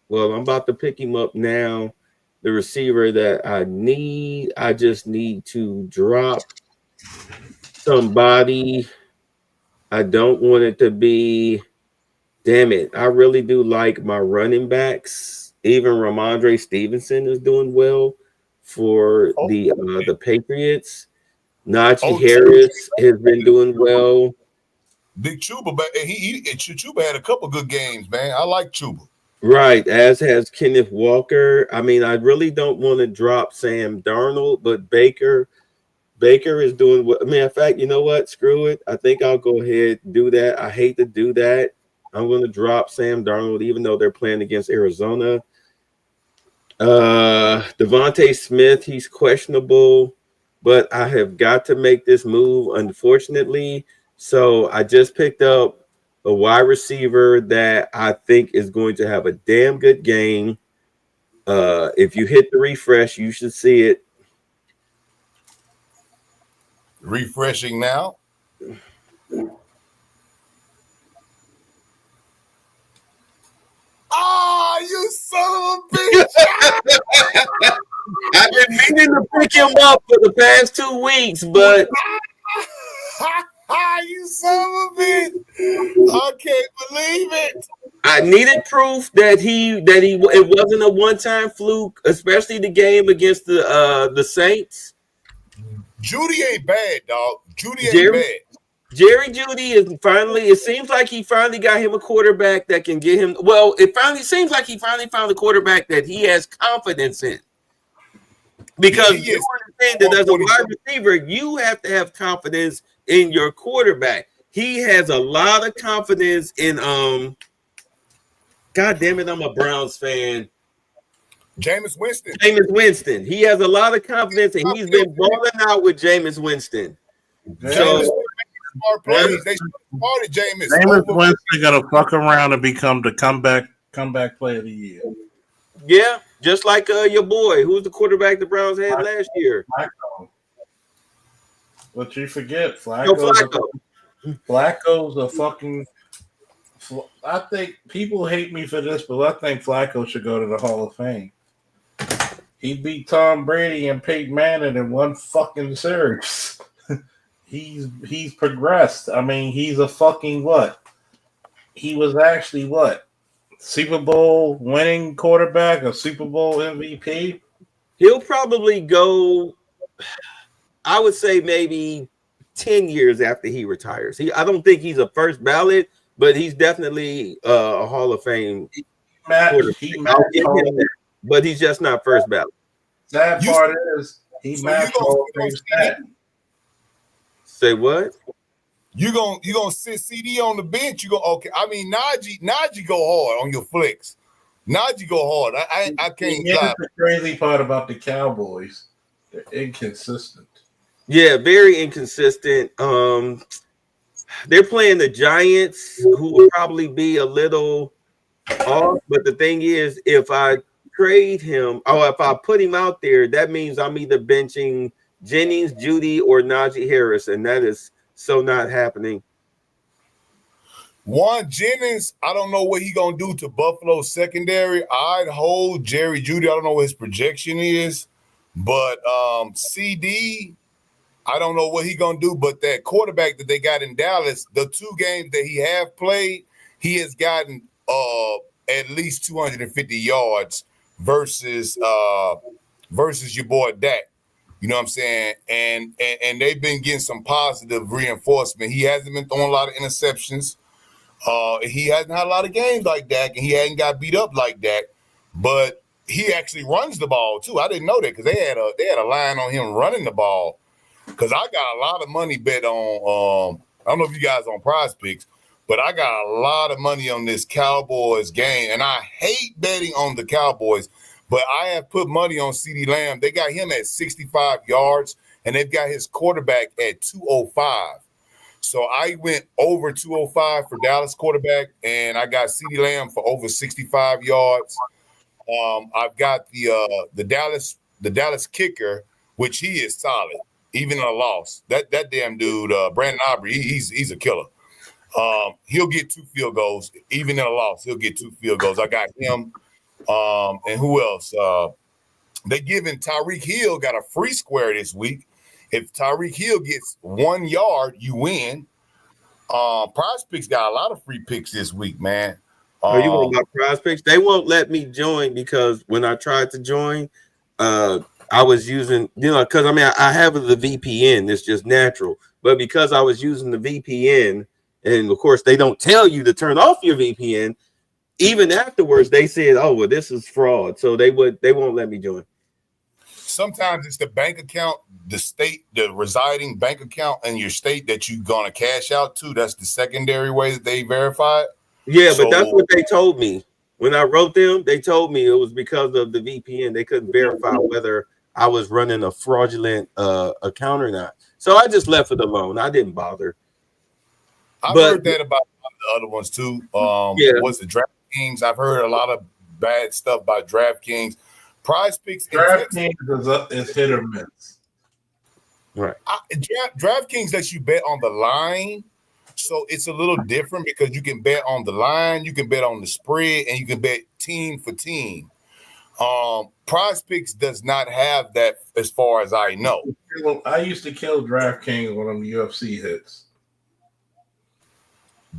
well, I'm about to pick him up now. The receiver that I need, I just need to drop somebody. I don't want it to be, damn it. I really do like my running backs. Even Ramondre Stevenson is doing well for the Patriots. Najee Harris has been doing well. Big Chuba, but Chuba had a couple good games, man. I like Chuba. Right, as has Kenneth Walker. I mean, I really don't want to drop Sam Darnold, but Baker is doing what. I mean, in fact, you know what? Screw it. I think I'll go ahead and do that. I hate to do that. I'm going to drop Sam Darnold, even though they're playing against Arizona. Devontae Smith, he's questionable, but I have got to make this move, unfortunately. So I just picked up a wide receiver that I think is going to have a damn good game. If you hit the refresh, you should see it. Refreshing now. Ah, you son of a bitch! I've been meaning to pick him up for the past 2 weeks, but you son of a bitch! I can't believe it. I needed proof that it wasn't a one-time fluke, especially the game against the Saints. Judy ain't bad, dog. Judy ain't bad. Jerry Judy is finally. It seems like he finally got him a quarterback that can get him. Well, it finally seems like he finally found a quarterback that he has confidence in. Because you understand that as a wide receiver, you have to have confidence in your quarterback. He has a lot of confidence in God damn it, I'm a Browns fan. Jameis Winston. Jameis Winston. He has a lot of confidence, and he's been balling out with Jameis Winston. So, smart plays. They started Jameis. Jameis Winston got to fuck around and become the comeback player of the year. Yeah, just like your boy, who's the quarterback the Browns had last year. Flacco. But you forget, Flacco's a fucking. I think people hate me for this, but I think Flacco should go to the Hall of Fame. He beat Tom Brady and Peyton Manning in one fucking series. He's progressed. I mean, he's a fucking what? He was actually what? Super Bowl winning quarterback, a Super Bowl MVP. He'll probably go, I would say maybe 10 years after he retires. I don't think he's a first ballot, but he's definitely a Hall of Fame quarterback. But he's just not first ballot. Sad part is he matched Hall of Fame stat. Say what? You gonna sit CD on the bench? You go okay? I mean, Najee go hard on your flicks. Najee go hard. I can't. That's the crazy part about the Cowboys. They're inconsistent. Yeah, very inconsistent. They're playing the Giants, who will probably be a little off. But the thing is, if I trade him, or if I put him out there, that means I'm either benching Jennings, Judy, or Najee Harris, and that is so not happening. Juan Jennings, I don't know what he gonna do to Buffalo secondary. I'd hold Jerry Judy. I don't know what his projection is, but CD, I don't know what he gonna do. But that quarterback that they got in Dallas, the 2 games that he have played, he has gotten at least 250 yards versus your boy Dak. You know what I'm saying? And they've been getting some positive reinforcement. He hasn't been throwing a lot of interceptions. He hasn't had a lot of games like Dak, and he hadn't got beat up like Dak. But he actually runs the ball too. I didn't know that because they had a line on him running the ball. Because I got a lot of money bet on. I don't know if you guys on Prize Picks, but I got a lot of money on this Cowboys game, and I hate betting on the Cowboys. But I have put money on CeeDee Lamb. They got him at 65 yards, and they've got his quarterback at 205. So I went over 205 for Dallas quarterback, and I got CeeDee Lamb for over 65 yards. I've got the Dallas kicker, which he is solid, even in a loss. That damn dude, Brandon Aubrey, he's a killer. He'll get 2 field goals, even in a loss. He'll get 2 field goals. I got him. And who else? They giving Tyreek Hill got a free square this week. If Tyreek Hill gets 1 yard, you win. Prize Picks got a lot of free picks this week, man. You want my Prize Picks? They won't let me join because when I tried to join, I was using, because I have the VPN. It's just natural. But because I was using the VPN, and of course they don't tell you to turn off your VPN. Even afterwards, they said, "Oh, well, this is fraud," so they won't let me join. Sometimes it's the bank account, the residing bank account in your state that you're gonna cash out to. That's the secondary way that they verify it. Yeah, but that's what they told me when I wrote them. They told me it was because of the VPN. They couldn't verify whether I was running a fraudulent account or not. So I just left it alone. I didn't bother. I've But heard that about the other ones too. yeah, What's the DraftKings? I've heard a lot of bad stuff about DraftKings. Prize Picks in Texas. DraftKings is hit or miss. right. DraftKings lets you bet on the line, so it's a little different because you can bet on the line, you can bet on the spread, and you can bet team for team. Prize Picks does not have that, as far as I know. I used to kill DraftKings when them UFC hits.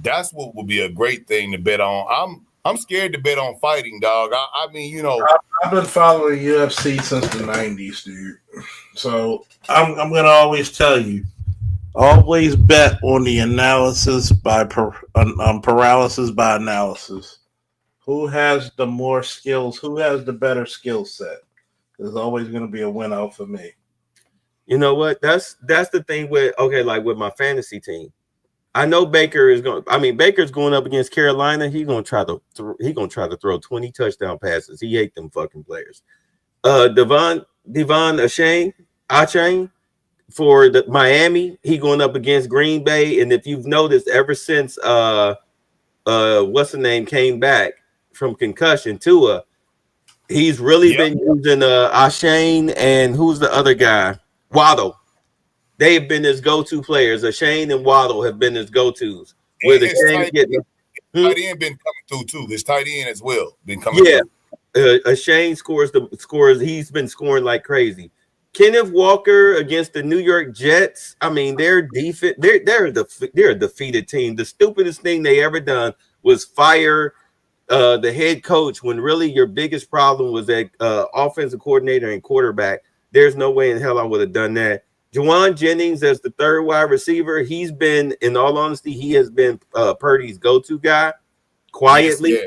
That's what would be a great thing to bet on. I'm scared to bet on fighting, dog. I mean, you know, I've been following UFC since the 90s, dude. So I'm gonna always tell you, always bet on the analysis by paralysis by analysis. Who has the more skills? Who has the better skill set? There's always going to be a win out for me. You know what? That's the thing with like with my fantasy team. I know Baker is going. I mean, Baker's going up against Carolina. He's going to try to throw 20 touchdown passes. He hate them fucking players. Devon Achane for the Miami. He going up against Green Bay. And if you've noticed, ever since what's the name came back from concussion, Tua, he's really been using Achane and who's the other guy? Waddle. They've been his go-to players. Ashane and Waddle have been his go-tos. Where the tight end been coming through too. This tight end as well been coming through. Ashane scores. He's been scoring like crazy. Kenneth Walker against the New York Jets. I mean, they're a defeated team. The stupidest thing they ever done was fire the head coach when really your biggest problem was that offensive coordinator and quarterback. There's no way in hell I would have done that. Juwan Jennings as the third wide receiver, he's been, in all honesty, he has been Purdy's go-to guy quietly.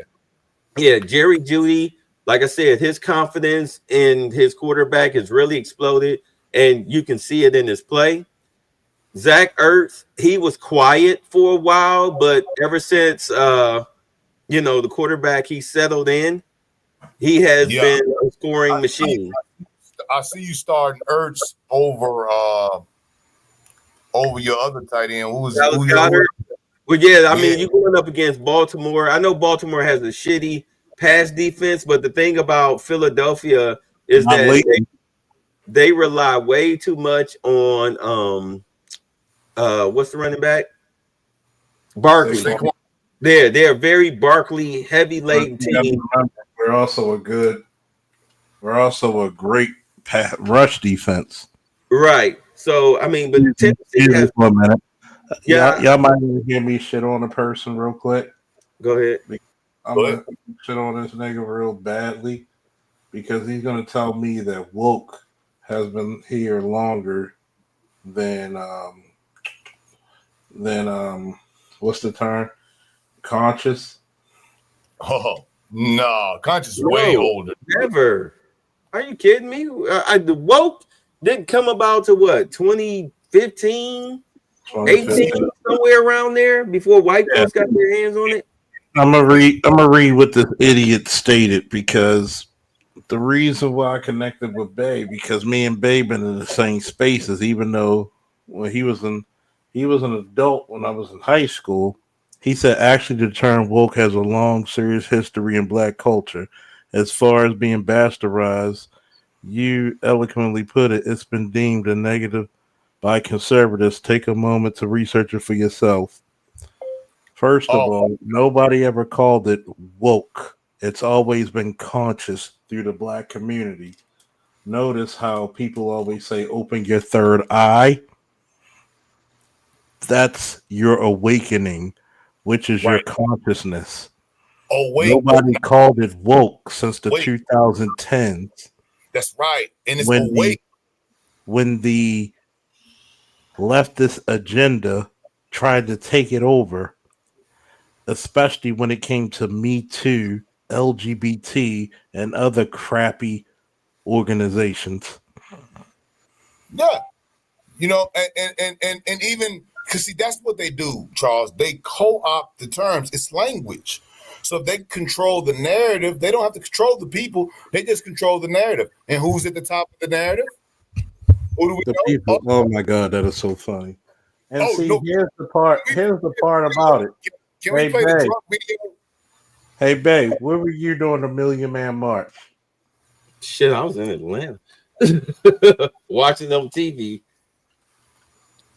Yeah, Jerry Jeudy, like I said, his confidence in his quarterback has really exploded, and you can see it in his play. Zach Ertz, he was quiet for a while, but ever since, the quarterback he settled in, he has been a scoring machine. I see you starting Ertz over your other tight end. Who's Goddard? Well, yeah, I mean, you're going up against Baltimore. I know Baltimore has a shitty pass defense, but the thing about Philadelphia is that they rely way too much on what's the running back? Barkley. They're a very Barkley heavy laden team. We're also a great rush defense. Right. So I mean, but Tennessee has 1 minute. Y'all might hear me shit on a person real quick. Go ahead. I'm gonna shit on this nigga real badly because he's gonna tell me that woke has been here longer than what's the term? Conscious. Oh no, conscious is way older. Never. Are you kidding me? The woke didn't come about to what 2015, 18, somewhere around there before white folks got their hands on it. I'm gonna read what this idiot stated because the reason why I connected with Bay because me and Bay been in the same spaces, even though when he was an adult when I was in high school. He said actually the term woke has a long, serious history in black culture. As far as being bastardized, you eloquently put it, it's been deemed a negative by conservatives. Take a moment to research it for yourself. First of all, nobody ever called it woke. It's always been conscious through the black community. Notice how people always say, open your third eye. That's your awakening, which is your consciousness. Nobody called it woke since the 2010s. That's right. And it's when the leftist agenda tried to take it over, especially when it came to Me Too, LGBT, and other crappy organizations. Yeah. And even because see, that's what they do, Charles. They co-opt the terms. It's language. So if they control the narrative, they don't have to control the people. They just control the narrative. And who's at the top of the narrative? Who do we know? People, oh my God, that is so funny. And Oh see, no! here's the part about it. Can we Hey, play the babe. drunk video? Hey, babe, where were you during the Million Man March? Shit, I was in Atlanta watching on TV.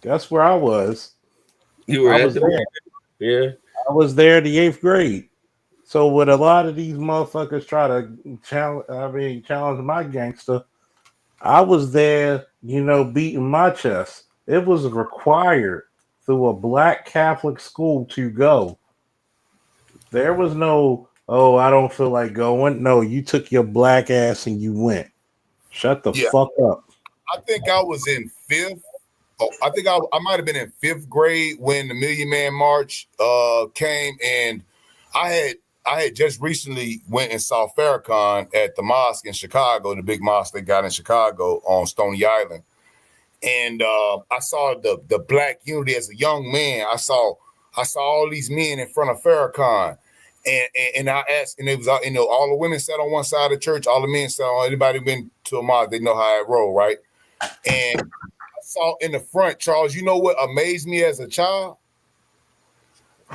That's where I was. You were I at was the there. yeah. I was there in the 8th grade. So when a lot of these motherfuckers try to challenge my gangster, I was there, beating my chest. It was required through a black Catholic school to go. There was no, oh, I don't feel like going. No, you took your black ass and you went. Shut the Yeah. fuck up. I think I was in 5th. Oh, I think I might have been in 5th grade when the Million Man March came, and I had just recently went and saw Farrakhan at the mosque in Chicago, the big mosque they got in Chicago on Stony Island. And I saw the black unity as a young man. I saw all these men in front of Farrakhan. And I asked, and it was all the women sat on one side of the church, all the men sat on. Anybody been to a mosque, they know how it roll, right? And I saw in the front, Charles, you know what amazed me as a child?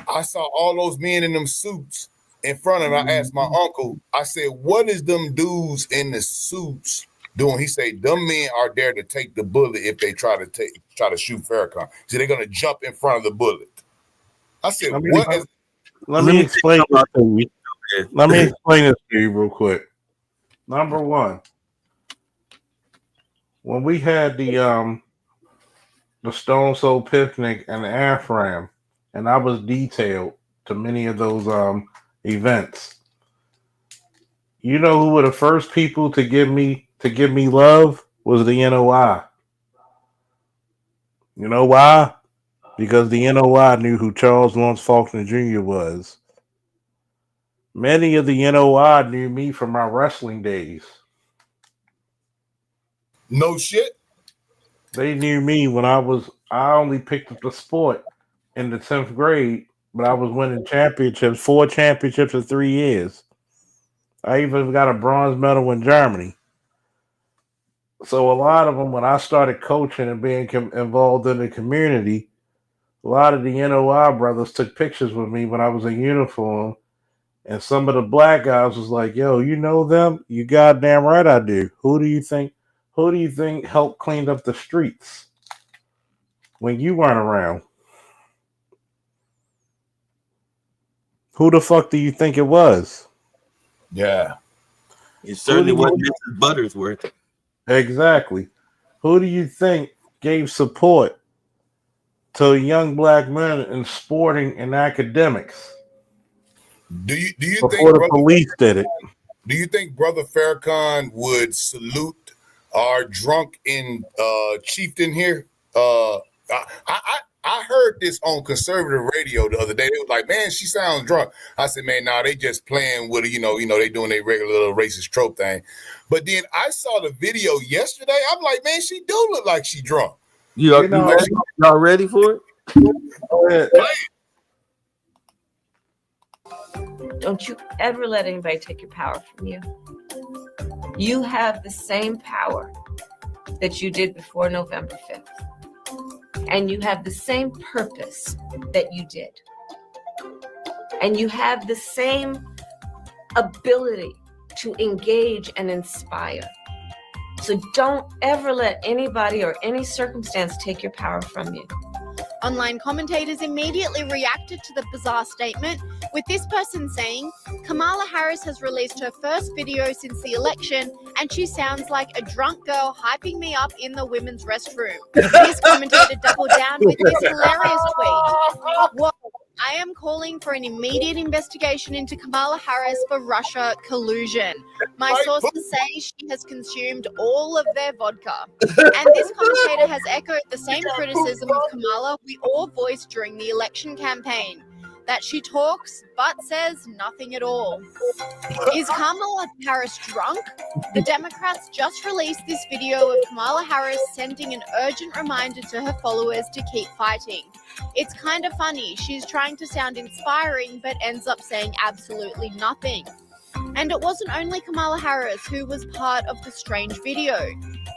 I saw all those men in them suits in front of him. I asked my uncle, I said, what is them dudes in the suits doing? He said, them men are there to take the bullet if they try to shoot Farrakhan. So they're gonna jump in front of the bullet. I said, Let me explain this to you. Let me explain this to you real quick. Number one, when we had the Stone Soul picnic and the Afram, and I was detailed to many of those events. You know who were the first people to give me love was the NOI. You know why? Because the NOI knew who Charles Lawrence Faulkner Jr. was. Many of the NOI knew me from my wrestling days. No shit. They knew me when I only picked up the sport in the 10th grade, but I was winning championships, 4 championships in 3 years. I even got a bronze medal in Germany. So a lot of them, when I started coaching and being involved in the community, a lot of the NOI brothers took pictures with me when I was in uniform. And some of the black guys was like, yo, you know them? You goddamn right I do. Who do you think helped clean up the streets when you weren't around? Who the fuck do you think it was? Yeah. It certainly wasn't Mrs. Buttersworth. Exactly. Who do you think gave support to young black men in sporting and academics? Do you before think the police did it? Do you think Brother Farrakhan would salute our drunk in chieftain here? I heard this on conservative radio the other day. They was like, man, she sounds drunk. I said, man, nah, they just playing with her, they doing their regular little racist trope thing. But then I saw the video yesterday. I'm like, man, she do look like she drunk. Y'all ready for it? Go ahead. Don't you ever let anybody take your power from you. You have the same power that you did before November 5th. And you have the same purpose that you did. And you have the same ability to engage and inspire. So don't ever let anybody or any circumstance take your power from you. Online commentators immediately reacted to the bizarre statement, with this person saying, Kamala Harris has released her first video since the election, and she sounds like a drunk girl hyping me up in the women's restroom. This commentator doubled down with this hilarious tweet. Whoa, I am calling for an immediate investigation into Kamala Harris for Russia collusion. My sources say she has consumed all of their vodka. And this commentator has echoed the same criticism of Kamala we all voiced during the election campaign, that she talks but says nothing at all. Is Kamala Harris drunk? The Democrats just released this video of Kamala Harris sending an urgent reminder to her followers to keep fighting. It's kind of funny. She's trying to sound inspiring but ends up saying absolutely nothing. And it wasn't only Kamala Harris who was part of the strange video.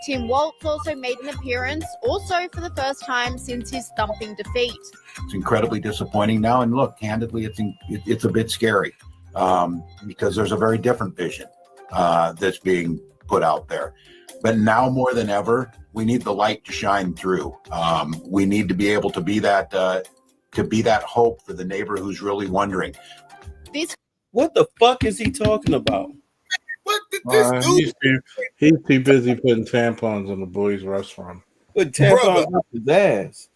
Tim Waltz also made an appearance, also for the first time since his thumping defeat. It's incredibly disappointing now, and look, candidly, it's a bit scary because there's a very different vision that's being put out there. But now more than ever, we need the light to shine through. We need to be able to be that hope for the neighbor who's really wondering. What the fuck is he talking about? What did this dude? He's too busy putting tampons in the boys' restaurant. Put tampons up his ass.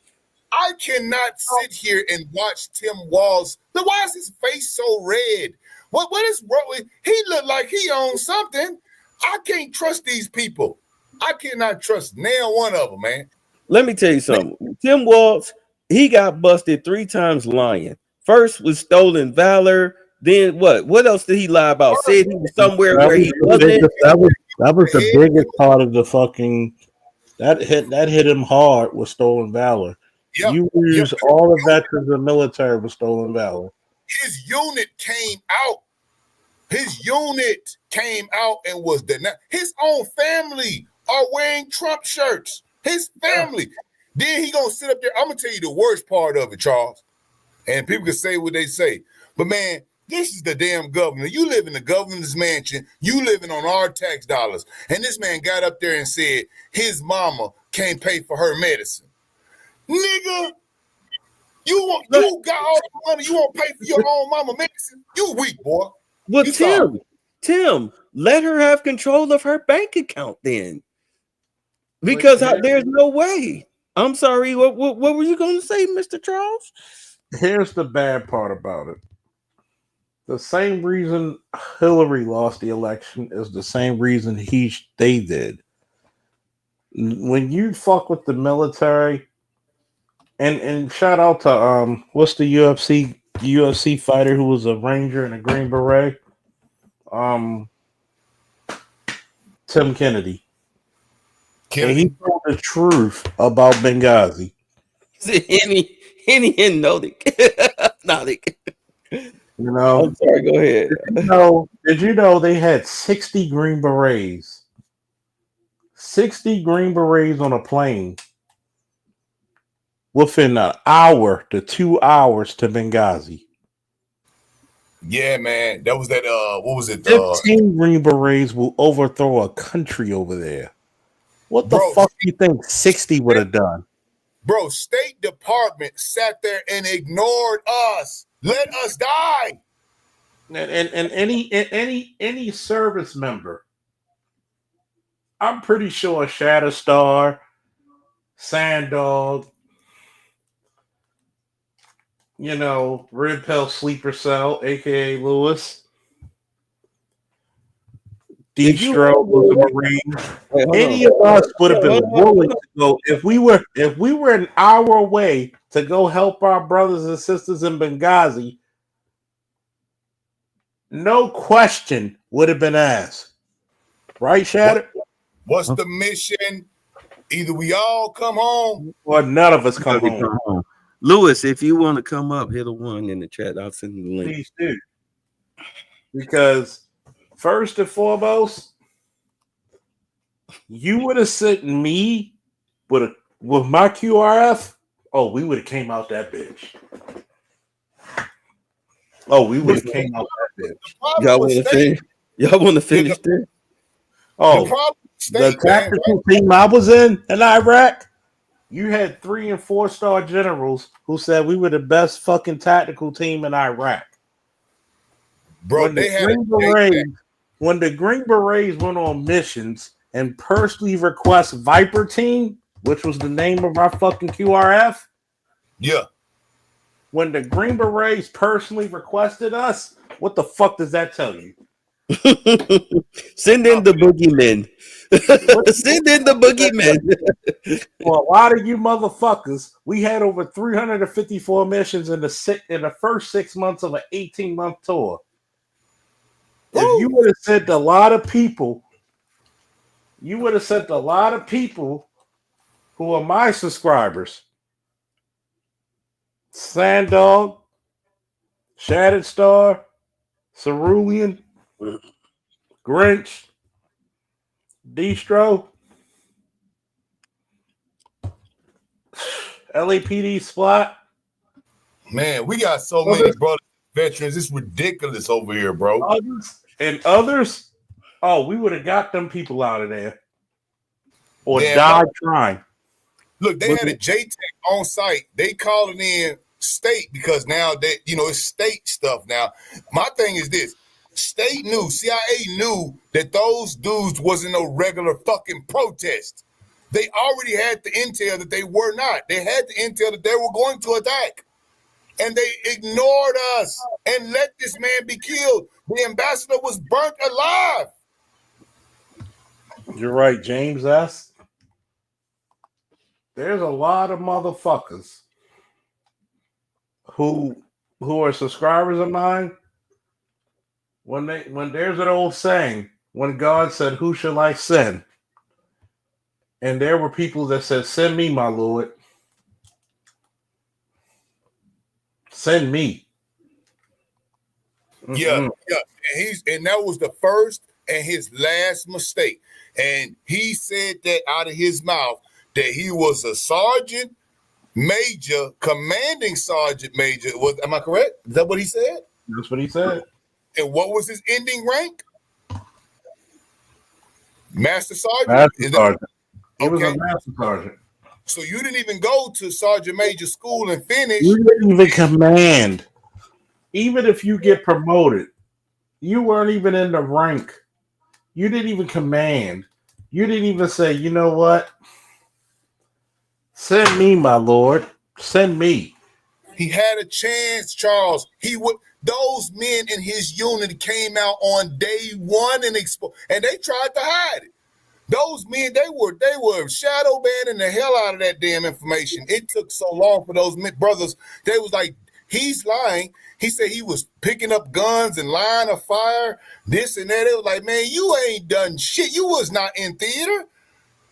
I cannot sit here and watch Tim Walz. Why is his face so red? What is wrong with? He look like he owns something. I can't trust these people. I cannot trust nail one of them, man. Let me tell you something. Tim Waltz, he got busted 3 times lying. First was stolen valor. Then what? What else did he lie about? Said he was somewhere where he wasn't. That was the biggest part of the fucking that hit him hard with stolen valor. Yep. You use all the veterans of the military with stolen valor. His unit came out. His unit came out and was denied. His own family are wearing Trump shirts. His family. Then he gonna sit up there. I'm gonna tell you the worst part of it, Charles. And people can say what they say, but man, this is the damn governor. You live in the governor's mansion. You living on our tax dollars. And this man got up there and said his mama can't pay for her medicine. Nigga, you got all the money. You won't pay for your own mama medicine. You weak, boy. Well, Tim, let her have control of her bank account then. Because there's no way. I'm sorry. What were you going to say, Mr. Charles? Here's the bad part about it. The same reason Hillary lost the election is the same reason they did. When you fuck with the military, and shout out to what's the UFC fighter who was a Ranger and a Green Beret? Tim Kennedy. And he told the truth about Benghazi. Any You know, I'm sorry, go ahead. Did you know they had 60 Green Berets? 60 Green Berets on a plane within an hour to 2 hours to Benghazi. Yeah, man. That was that what was it? 15 Green Berets will overthrow a country over there. What the fuck do you think 60 would have done? Bro, State Department sat there and ignored us. Let us die. And any service member, I'm pretty sure Shatterstar, Sandog, Red Pill Sleeper Cell, aka Lewis, Destro was a Marine. Any of us would have been willing to go if we were an hour away to go help our brothers and sisters in Benghazi. No question would have been asked. Right, Shatter? What's the mission? Either we all come home or none of us come home. Lewis, if you want to come up, hit a 1 in the chat. I'll send you the link. Please do. Because first and foremost, you would have sent me with my QRF. Oh, we would have came out that bitch. Oh, we would have came out that bitch. Y'all want to finish this? Oh, the tactical team I was in Iraq, you had 3- and 4-star generals who said we were the best fucking tactical team in Iraq. Bro, when the Green Berets went on missions and personally request Viper Team, which was the name of our fucking QRF. Yeah. When the Green Berets personally requested us, what the fuck does that tell you? Send in the boogeymen. Send in the boogeymen. For a lot of you motherfuckers, we had over 354 missions in the first 6 months of an 18-month tour. If you would have sent a lot of people, who are my subscribers. Sandog, Shattered Star, Cerulean, Grinch, Destro, LAPD SWAT. Man, we got so many brothers, veterans. It's ridiculous over here, bro. Others. Oh, we would have got them people out of there, or Damn, died trying. Look, they had a JTech on site. They calling in state because now it's state stuff now. My thing is this: state knew, CIA knew that those dudes wasn't no regular fucking protest. They already had the intel that they were not. They had the intel that they were going to attack. And they ignored us and let this man be killed. The ambassador was burnt alive. You're right, James S. There's a lot of motherfuckers who are subscribers of mine. When there's an old saying, when God said, "Who shall I send?" And there were people that said, "Send me, my Lord. Send me." Yeah. And that was the first and his last mistake. And he said that out of his mouth that he was a sergeant major, commanding sergeant major. Am I correct? Is that what he said? That's what he said. And what was his ending rank? Master sergeant. Master sergeant. He was a master sergeant. So you didn't even go to sergeant major school and finish. You didn't even command. Even if you get promoted, you weren't even in the rank. You didn't even command. You didn't even say, "You know what? Send me, my Lord. Send me." He had a chance, Charles. Those men in his unit came out on day one and they tried to hide it. Those men, they were shadow banning the hell out of that damn information. It took so long for those brothers. They was like, he's lying. He said he was picking up guns and line of fire, this and that. It was like, man, you ain't done shit. You was not in theater.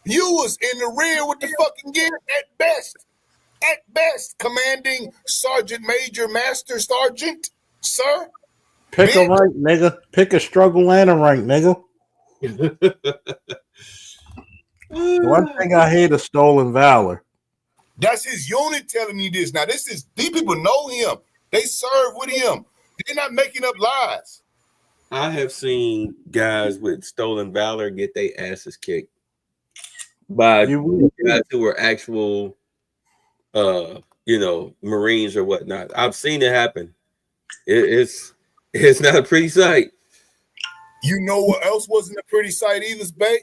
You was in the rear with the fucking gear at best. At best, commanding sergeant major, master sergeant, sir. Pick a rank, nigga. Pick a struggle and a rank, nigga. One thing I hate is stolen valor. That's his unit telling you this. Now, these people know him. They serve with him. They're not making up lies. I have seen guys with stolen valor get their asses kicked by guys who were actual, Marines or whatnot. I've seen it happen. It's not a pretty sight. You know what else wasn't a pretty sight either, Bay?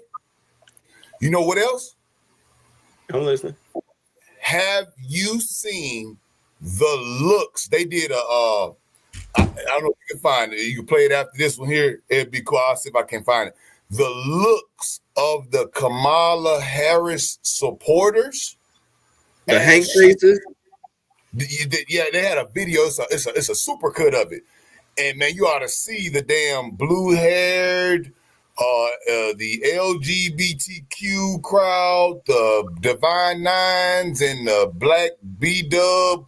You know what else? I'm listening. Have you seen the looks? They did I don't know if you can find it. You can play it after this one here. It'd be cool. I'll see if I can find it. The looks of the Kamala Harris supporters. The Hank faces? Yeah, they had a video. It's a super cut of it. And man, you ought to see the damn blue-haired, the LGBTQ crowd, the Divine Nines, and the Black B-Dub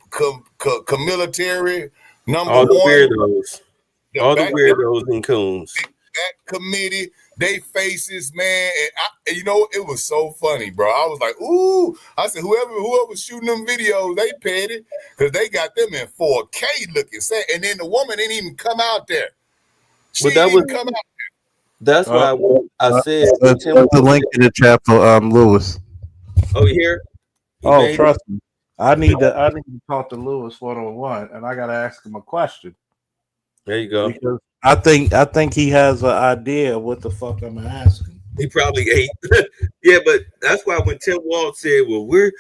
military number all the one. Weirdos. All the weirdos and coons. That committee, they faces, man. And it was so funny, bro. I was like, ooh. I said, whoever was shooting them videos, they paid it because they got them in 4K looking. And then the woman didn't even come out there. She didn't even come out there. That's why I said Put the link in the chat for Lewis. Oh, you hear? Oh, trust me. I need to talk to Lewis one-on-one, and I gotta ask him a question. There you go. Because I think he has an idea of what the fuck I'm asking. He probably ate. Yeah, but that's why when Tim Walt said, "Well, we're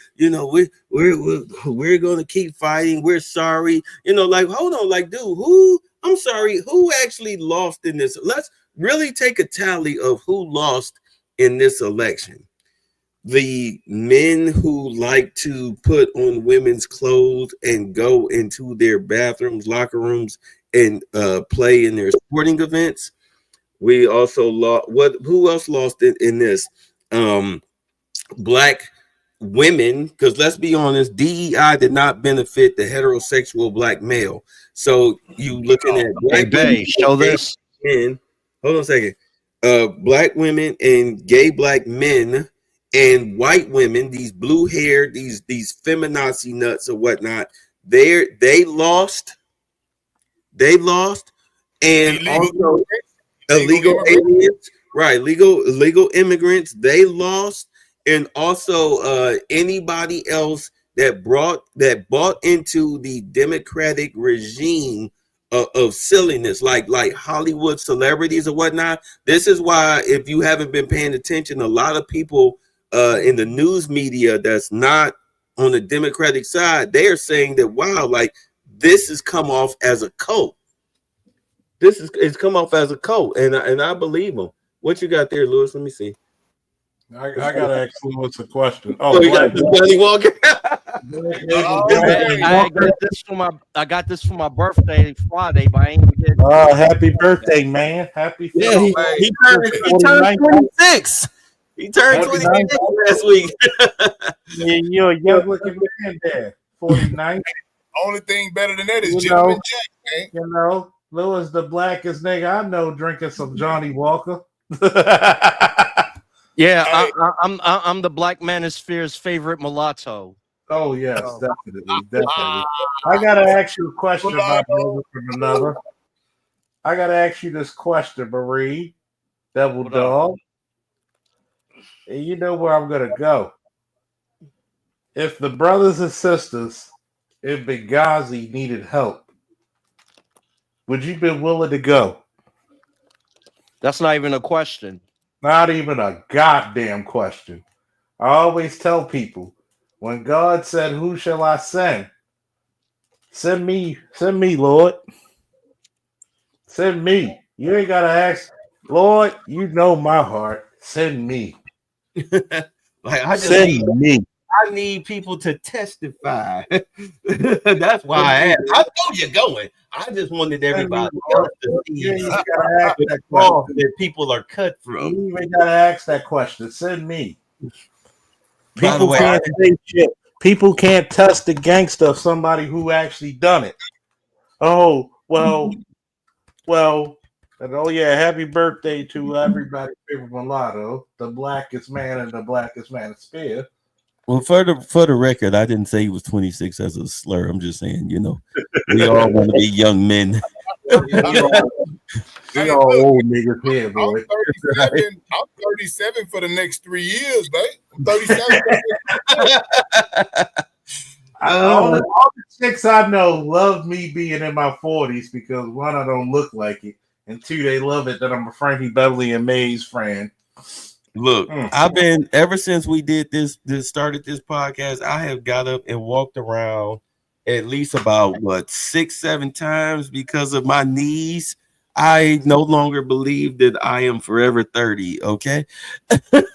gonna keep fighting. We're sorry." Like, hold on, like, dude, who? I'm sorry, who actually lost in this? Let's really take a tally of who lost in this election. The men who like to put on women's clothes and go into their bathrooms, locker rooms, and play in their sporting events. We also lost. Who else lost in this? Black women, because let's be honest, DEI did not benefit the heterosexual black male. So you looking at black Bay, show this. Men, hold on a second. Black women and gay black men and white women, these blue haired, these feminazi nuts or whatnot, they lost, and also illegal aliens, right? Legal immigrants, they lost, and also anybody else that bought into the democratic regime of silliness, like Hollywood celebrities or whatnot. This is why, if you haven't been paying attention, a lot of people in the news media that's not on the Democratic side, they are saying that, wow, like this has come off as a cult. It's come off as a cult, and I believe them. What you got there, Lewis? Let me see. I gotta ask Lewis a question. Oh, you got Johnny Walker. I got this for my birthday Friday, but I ain't gonna get. Oh, happy birthday, man! Happy. Yeah, he turned 26. He turned 26 last week. Yeah, you're a young looking man there. 49. Only thing better than that is You Gentleman know, Jack, man. You know, Lewis, the blackest nigga I know, drinking some Johnny Walker. Yeah, I'm the Black Manosphere's favorite mulatto. Oh yes, definitely. I gotta ask you a question about brother from another. I gotta ask you this question, Marie, Devil Dog. And you know where I'm gonna go. If the brothers and sisters in Benghazi needed help, would you be willing to go? That's not even a question. Not even a goddamn question. I always tell people, when God said, "Who shall I send?" Send me, Lord. Send me. You ain't gotta ask, Lord. You know my heart. Send me. Send me. I need people to testify. That's why I asked. I know you're going. I just wanted everybody else to see that people are cut from. You even gotta ask that question. Send me. People can't say shit. People can't test the gangster of somebody who actually done it. Oh, well, and oh yeah, happy birthday to everybody's favorite mulatto, the blackest man in the blackest manosphere. Well, for the record, I didn't say he was 26 as a slur. I'm just saying, we all want to be young men. We all old niggas here, boy. I'm 37 for the next 3 years, babe. I'm 37. All the chicks I know love me being in my 40s because one, I don't look like it, and two, they love it that I'm a Frankie Beverly and Mays friend. Look, I've been ever since we did started this podcast. I have got up and walked around at least about 6-7 times because of my knees. I no longer believe that I am forever 30. Okay. It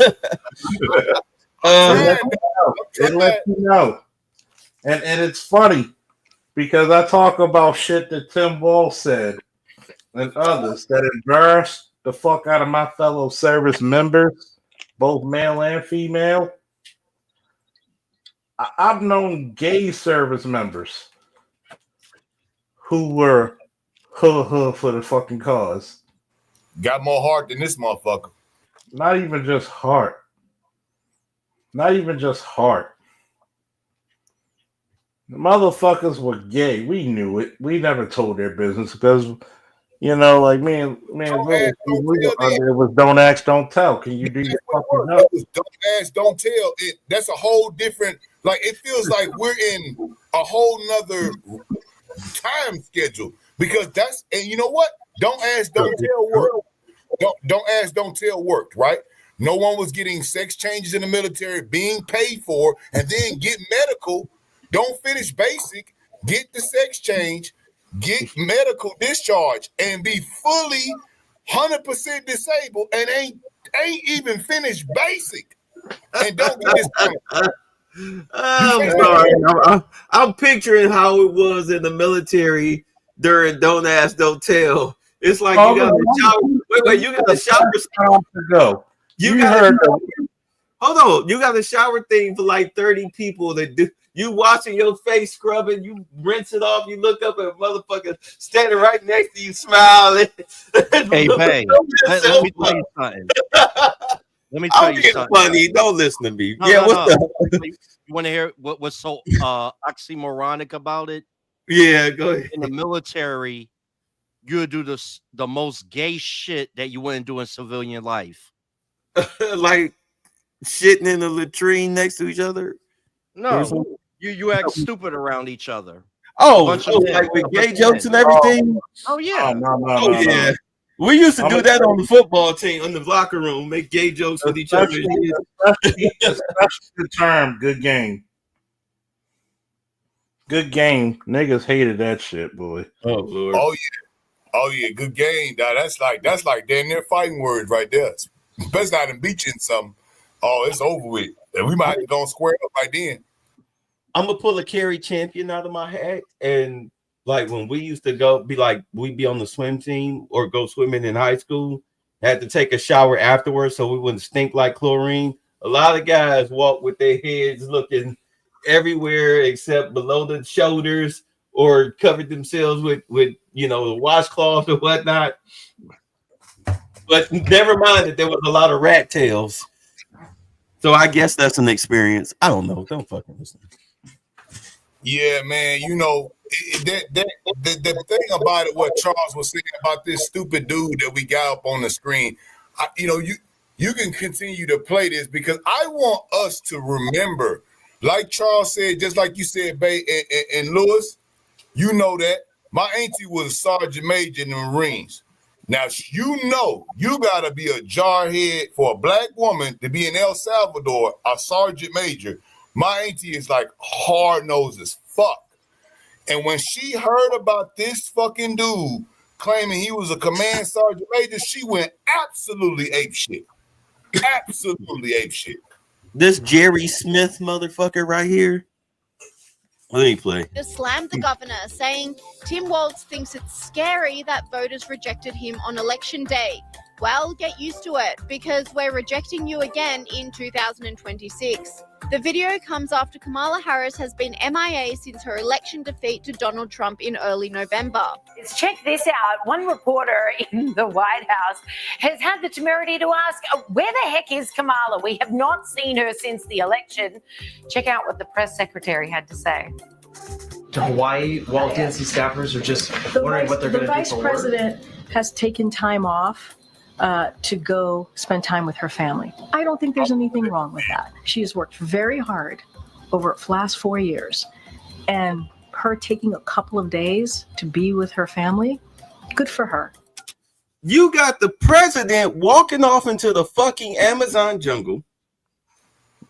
lets you know. And it's funny because I talk about shit that Tim Wall said and others that embarrassed the fuck out of my fellow service members, both male and female. I've known gay service members who were for the fucking cause. Got more heart than this motherfucker. Not even just heart. The motherfuckers were gay. We knew it. We never told their business because, like me and Lewis, it was don't ask, don't tell. Can you do your fucking job? Don't ask, don't tell. That's a whole different. Like it feels like we're in a whole nother time schedule because and you know what? Don't ask, don't tell worked. Don't ask, don't tell worked, right? No one was getting sex changes in the military, being paid for, and then get medical. Don't finish basic, get the sex change, get medical discharge, and be fully 100% disabled and ain't even finished basic. And don't get this. I'm sorry. I'm picturing how it was in the military during Don't Ask, Don't Tell. It's like you got a shower. Wait, you got a shower to go. Hold on. You got a shower thing for like 30 people that do. You washing your face, scrubbing, you rinse it off, you look up at a motherfucker standing right next to you, smiling. Hey, babe, let me tell you something. Let me tell I'm you being something. funny. Don't listen to me. No, Yeah, no, what's no. up? You want to hear what's so oxymoronic about it? Yeah, go ahead. In the military, you would do the most gay shit that you wouldn't do in civilian life. Like shitting in the latrine next to each other. No, you act stupid around each other. Oh, Bunch of men, like with a gay bunch of jokes men. and everything. Oh yeah. Oh yeah. We used to I'm do a- that on the football team in the locker room, make gay jokes with each other. Especially the term "good game." Good game. Niggas hated that shit, boy. Oh Lord. Oh yeah, good game. Now that's like damn near fighting words right there. Especially I done beat you in something. Oh, it's over with. And we might have to go and square up right then. I'm gonna pull a Kerry champion out of my hat, and like when we used to go, we'd be on the swim team or go swimming in high school. Had to take a shower afterwards so we wouldn't stink like chlorine. A lot of guys walk with their heads looking everywhere except below the shoulders, or covered themselves with the washcloth or whatnot. But never mind that there was a lot of rat tails. So I guess that's an experience. I don't know. Don't fucking listen. Yeah, man. You know the thing about it, what Charles was saying about this stupid dude that we got up on the screen. You can continue to play this because I want us to remember, like Charles said, just like you said, Bay and Lewis. You know that my auntie was a sergeant major in the Marines. Now you gotta be a jarhead for a black woman to be in El Salvador, a sergeant major. My auntie is like hard-nosed as fuck. And when she heard about this fucking dude claiming he was a command sergeant major, she went absolutely apeshit. Absolutely apeshit. This Jerry Smith motherfucker right here. Let me play. Just slammed the governor, saying Tim Walz thinks it's scary that voters rejected him on election day. Well, get used to it, because we're rejecting you again in 2026. The video comes after Kamala Harris has been MIA since her election defeat to Donald Trump in early November. Check this out. One reporter in the White House has had the temerity to ask, where the heck is Kamala? We have not seen her since the election. Check out what the press secretary had to say. To Hawaii, while DNC staffers are just wondering what they're going to do. The vice president has taken time off to go spend time with her family. I don't think there's anything wrong with that. She has worked very hard over the last 4 years, and her taking a couple of days to be with her family, good for her. You got the president walking off into the fucking Amazon jungle.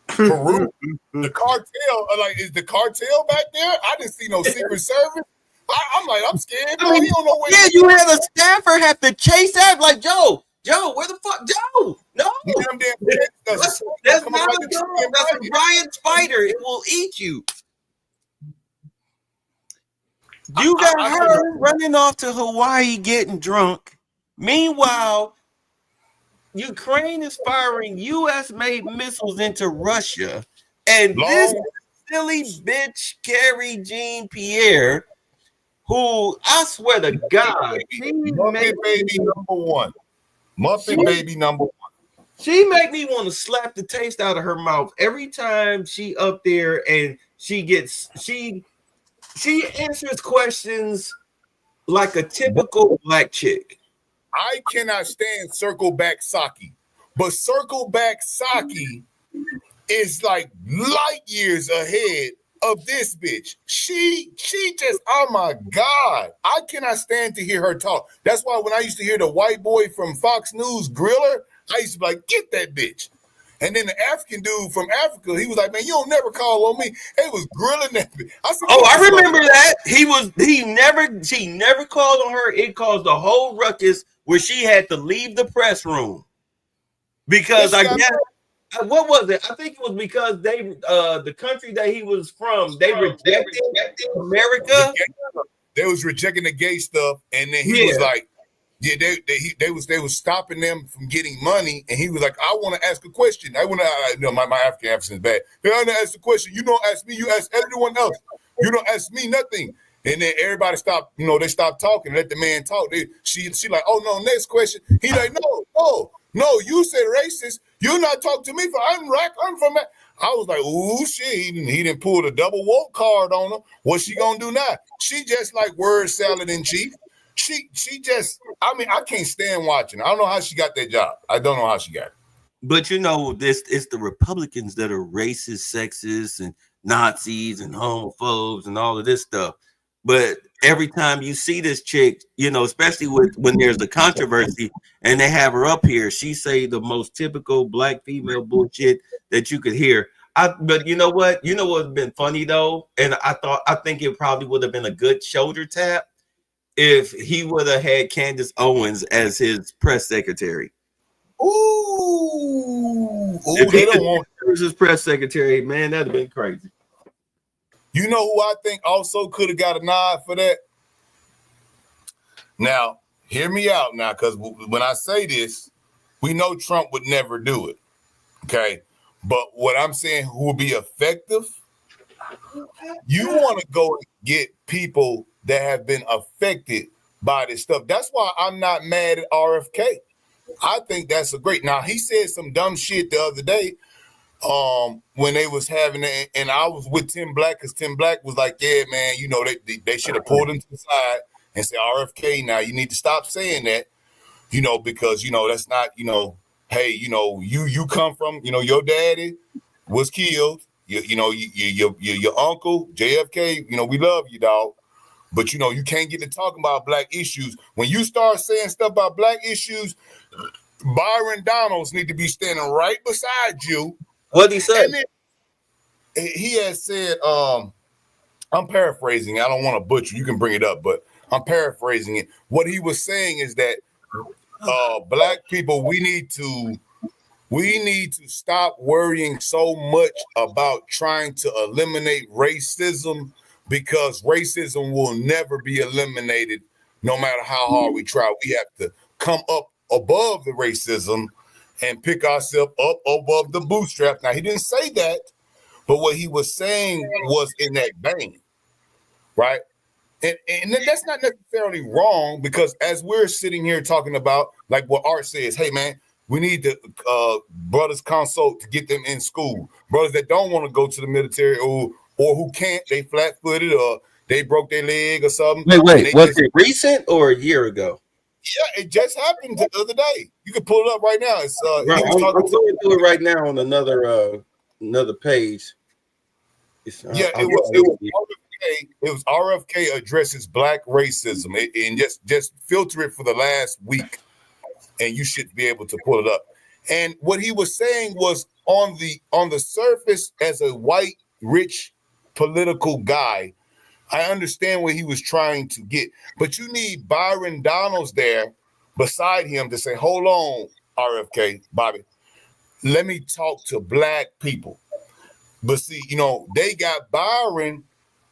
Peru, the cartel, is the cartel back there? I didn't see no Secret Service. I'm scared. No, he don't know where. Yeah, you had a staffer have to chase that. Like, Joe, where the fuck, Joe? No, that's not a dog. That's a giant spider. It will eat you. You got her running off to Hawaii getting drunk. Meanwhile, Ukraine is firing U.S.-made missiles into Russia, and this silly bitch Carrie Jean-Pierre, who I swear to God, Muppet baby number one. Muppet baby number one. She make me want to slap the taste out of her mouth every time she up there, and she answers questions like a typical black chick. I cannot stand Circle Back Saki, but Circle Back Saki is like light years ahead of this bitch. She just, oh my God. I cannot stand to hear her talk. That's why when I used to hear the white boy from Fox News grill her, I used to be like, get that bitch. And then the African dude from Africa, he was like, man, you don't never call on me. He was grilling that bitch. I remember that. She never called on her. It caused a whole ruckus where she had to leave the press room. Because I guess, what was it? I think it was because the country that he was from, they rejected America. They was rejecting the gay stuff, and then he was like, yeah, they was stopping them from getting money, and he was like, I want to ask a question. I want to, my African accent is bad. I want to ask a question. You don't ask me, you ask everyone else. You don't ask me nothing. And then everybody stopped, they stopped talking, let the man talk. She like, oh no, next question. He like, no, No, you said racist. You're not talking to me for I'm from that. I was like, ooh, shit. He didn't pull the double woke card on her. What's she gonna do now? She just like word salad in chief. She just, I mean, I can't stand watching. I don't know how she got that job. I don't know how she got it. But you know, this it's the Republicans that are racist, sexist, and Nazis and homophobes and all of this stuff. But every time you see this chick, you know, especially when there's a controversy and they have her up here, she say the most typical black female bullshit that you could hear. But you know what? You know what's been funny though, and I think it probably would have been a good shoulder tap if he would have had Candace Owens as his press secretary. Ooh, If they he don't want was his press secretary, man, that'd have been crazy. You know who I think also could have got a nod for that? Now, hear me out now, because when I say this, we know Trump would never do it. Okay. But what I'm saying, who will be effective? You want to go and get people that have been affected by this stuff. That's why I'm not mad at RFK. I think that's a great. Now, he said some dumb shit the other day when they was having it, and I was with Tim Black because Tim Black was like, yeah, man, you know, they should have pulled him to the side and said, RFK, now you need to stop saying that, you know, because, you know, that's not, you know, hey, you know, you come from, you know, your daddy was killed, your uncle, JFK, you know, we love you, dog. But, you know, you can't get to talking about black issues. When you start saying stuff about black issues, Byron Donalds need to be standing right beside you. What'd he say? And then he has said, I'm paraphrasing. I don't want to butcher. You can bring it up, but I'm paraphrasing it. What he was saying is that black people, we need to stop worrying so much about trying to eliminate racism, because racism will never be eliminated no matter how hard we try. We have to come up above the racism and pick ourselves up above the bootstrap. Now, he didn't say that, but what he was saying was in that vein, right? And that's not necessarily wrong, because as we're sitting here talking about, like what Art says, hey, man, we need the brothers consult to get them in school. Brothers that don't want to go to the military or who can't, they flat-footed or they broke their leg or something. Wait, was it recent or a year ago? Yeah, it just happened the other day. You can pull it up right now. It's Right, he was I'm talking going through it right now on another page. It was RFK addresses black racism, and just filter it for the last week, and you should be able to pull it up. And what he was saying was on the surface, as a white, rich, political guy, I understand what he was trying to get, but you need Byron Donalds there beside him to say, hold on, RFK, Bobby, let me talk to black people. But see, you know, they got Byron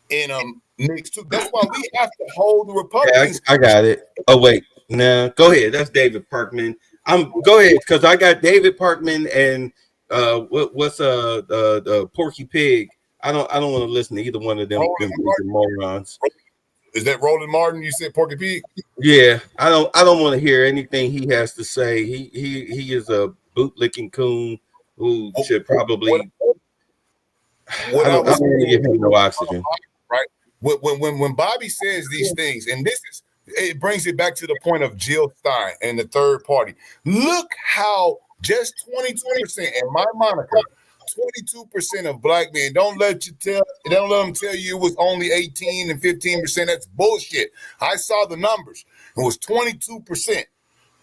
in mixed too. That's why we have to hold the Republicans. I got it. Oh wait, nah, go ahead. That's David Parkman. Go ahead, because I got David Parkman and what's the Porky Pig. I don't want to listen to either one of them morons. Is that Roland Martin? You said Porky Pig? Yeah, I don't want to hear anything he has to say. He is a bootlicking coon who should probably. I don't want to give him no oxygen. Right. When Bobby says these things, and it brings it back to the point of Jill Stein and the third party. Look how just 22%, and my moniker, 22% of black men, don't let them tell you it was only 18 and 15%. That's bullshit. I saw the numbers. It was 22%,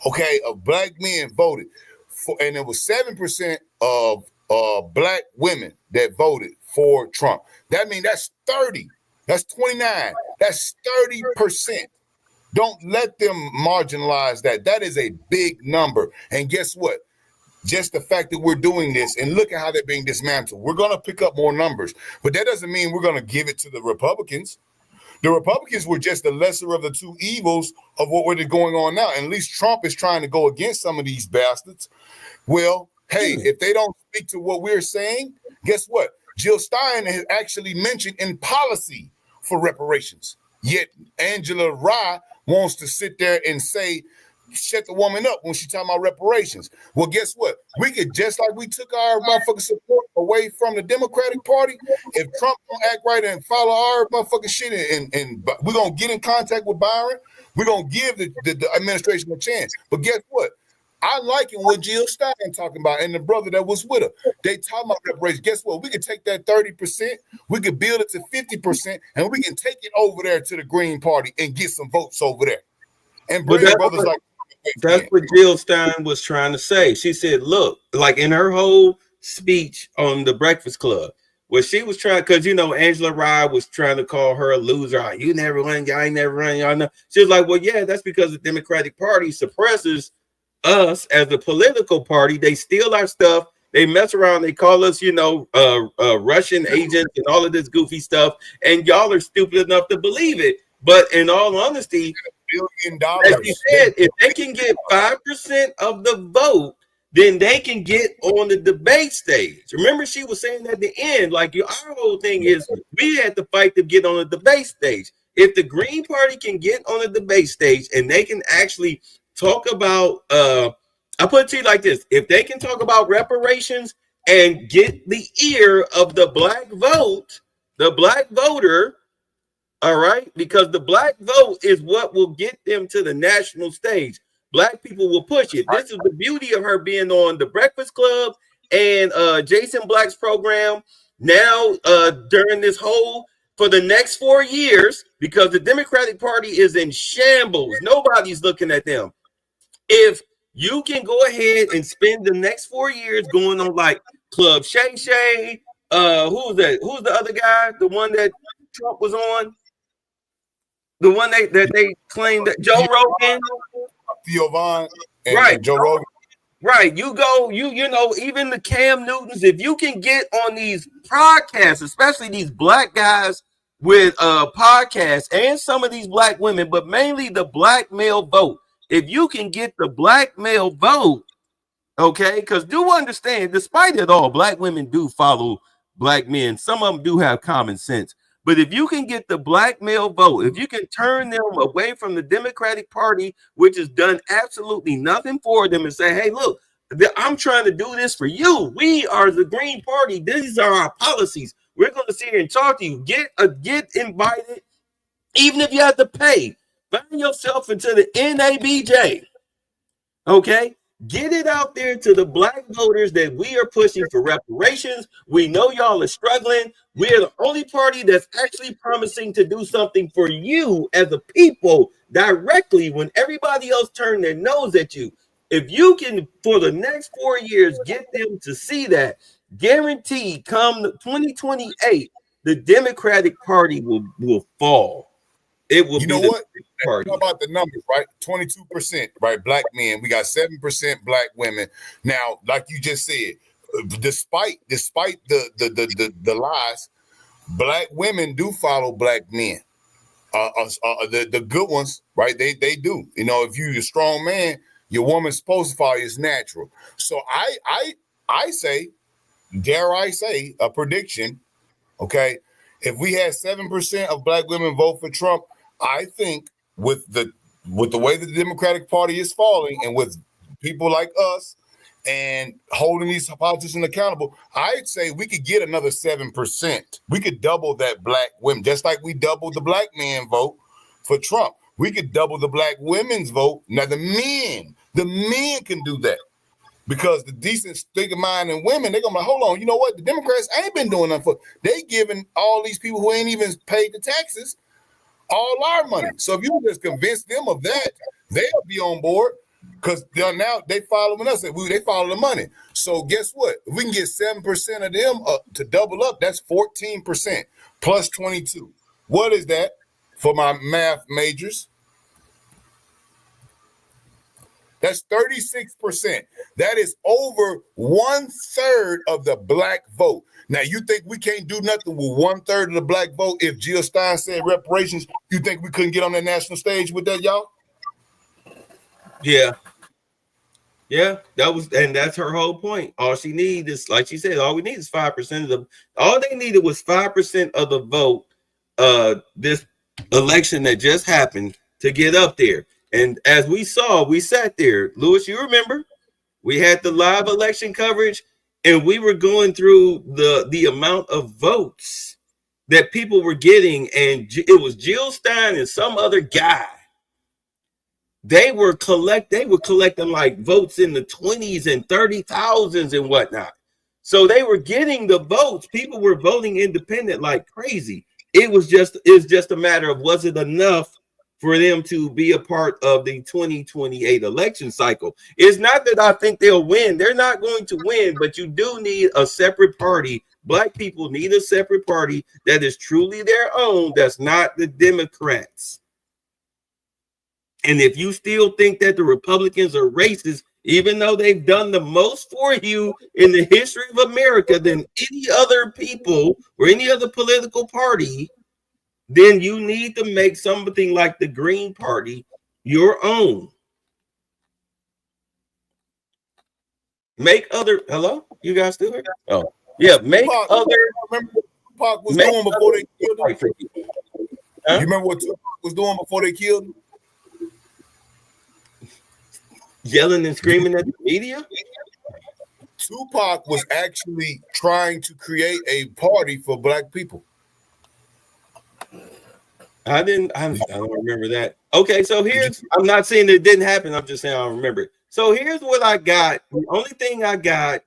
okay, of black men voted for, and it was 7% of black women that voted for Trump. That means that's 30. That's 29. That's 30%. Don't let them marginalize that. That is a big number. And guess what? Just the fact that we're doing this, and look at how they're being dismantled. We're going to pick up more numbers, but that doesn't mean we're going to give it to the Republicans. The Republicans were just the lesser of the two evils of what we're going on now. And at least Trump is trying to go against some of these bastards. Well, hey, if they don't speak to what we're saying, guess what? Jill Stein has actually mentioned in policy for reparations. Yet Angela Rye wants to sit there and say shut the woman up when she talking about reparations. Well, guess what? We could, just like we took our motherfucking support away from the Democratic Party, if Trump don't act right and follow our motherfucking shit, and we're gonna get in contact with Byron, we're gonna give the administration a chance. But guess what? I liking what Jill Stein talking about and the brother that was with her. They talking about reparations. Guess what? We could take that 30%, we could build it to 50%, and we can take it over there to the Green Party and get some votes over there. And But bring brothers like that's what Jill Stein was trying to say. She said, look, like in her whole speech on the Breakfast Club, where she was trying, because you know, Angela Rye was trying to call her a loser. Oh, you never run, y'all ain't never run, y'all know. She was like, well, yeah, that's because the Democratic Party suppresses us as a political party. They steal our stuff. They mess around. They call us, you know, Russian agents and all of this goofy stuff. And y'all are stupid enough to believe it. But in all honesty, $1 billion. As you said, if they can get 5% of the vote, then they can get on the debate stage. Remember, she was saying at the end, like our whole thing is we had to fight to get on the debate stage. If the Green Party can get on the debate stage and they can actually talk about, I put it to you like this: if they can talk about reparations and get the ear of the black vote, the black voter. All right, because the black vote is what will get them to the national stage. Black people will push it. This is the beauty of her being on the Breakfast Club and Jason Black's program now during this whole for the next 4 years, because the Democratic Party is in shambles. Nobody's looking at them. If you can go ahead and spend the next 4 years going on like Club Shay Shay, who's that? Who's the other guy? The one that Trump was on? The one that they claimed that Joe Rogan, Theo Vaughn, right? And Joe Rogan, right? You go, you know, even the Cam Newtons. If you can get on these podcasts, especially these black guys with podcasts, and some of these black women, but mainly the black male vote. If you can get the black male vote, okay, because do understand, despite it all, black women do follow black men. Some of them do have common sense. But if you can get the black male vote, if you can turn them away from the Democratic Party, which has done absolutely nothing for them, and say, hey, look, I'm trying to do this for you. We are the Green Party. These are our policies. We're going to sit here and talk to you. Get invited, even if you have to pay. Find yourself into the NABJ. Okay? Get it out there to the black voters that we are pushing for reparations. We know y'all are struggling. We're the only party that's actually promising to do something for you as a people directly when everybody else turn their nose at you. If you can, for the next 4 years, get them to see that, guaranteed come 2028, the Democratic Party will fall. It will. You know what? How about the numbers, right? 22%, right? Black men. We got 7% black women. Now, like you just said, despite the lies, black women do follow black men. The good ones, right? They do. You know, if you're a strong man, your woman's supposed to follow you. It's natural. So I say, dare I say, a prediction. Okay, if we had 7% of black women vote for Trump, I think with the way the Democratic Party is falling, and with people like us and holding these politicians accountable, I'd say we could get another 7%. We could double that black women, just like we doubled the black man vote for Trump. We could double the black women's vote. Now the men can do that. Because the decent thinking-minded women, they're gonna be like, hold on, you know what? The Democrats ain't been doing nothing for. They giving all these people who ain't even paid the taxes all our money. So if you just convince them of that, they'll be on board, because now they following us. They follow the money. So guess what? If we can get 7% of them to double up, that's 14% plus 22. What is that for my math majors? That's 36%. That is over 1/3 of the black vote. Now, you think we can't do nothing with 1/3 of the black vote? If Jill Stein said reparations, you think we couldn't get on that national stage with that, y'all? Yeah. Yeah, that's her whole point. All she needs is, like she said, all we need is 5% of all they needed was 5% of the vote this election that just happened to get up there. And as we saw, we sat there. Lewis, you remember? We had the live election coverage, and we were going through the amount of votes that people were getting, and it was Jill Stein and some other guy. They were collecting like votes in the 20s and 30,000s and whatnot. So they were getting the votes. People were voting independent like crazy. It's just a matter of, was it enough for them to be a part of the 2028 election cycle? It's not that I think they'll win. They're not going to win, but you do need a separate party. Black people need a separate party that is truly their own, that's not the Democrats. And if you still think that the Republicans are racist, even though they've done the most for you in the history of America than any other people or any other political party, then you need to make something like the Green Party your own. Make other, hello? You guys still here? Oh, yeah, make other. Remember what Tupac was doing before they killed him? Huh? You remember what Tupac was doing before they killed him? Yelling and screaming at the media? Tupac was actually trying to create a party for black people. I don't remember that. Okay, so I'm not saying it didn't happen. I'm just saying I don't remember it. So here's what I got. The only thing I got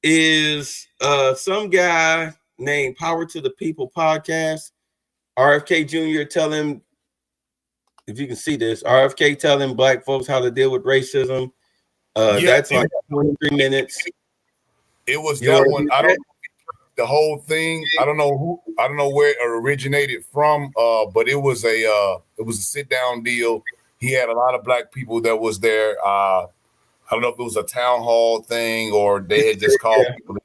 is some guy named Power to the People podcast. RFK Jr. tell him, if you can see this, RFK telling black folks how to deal with racism. That's like 23 minutes. It was that one. I don't know the whole thing. I don't know where it originated from. But it was a sit down deal. He had a lot of black people that was there. I don't know if it was a town hall thing or they had just called people.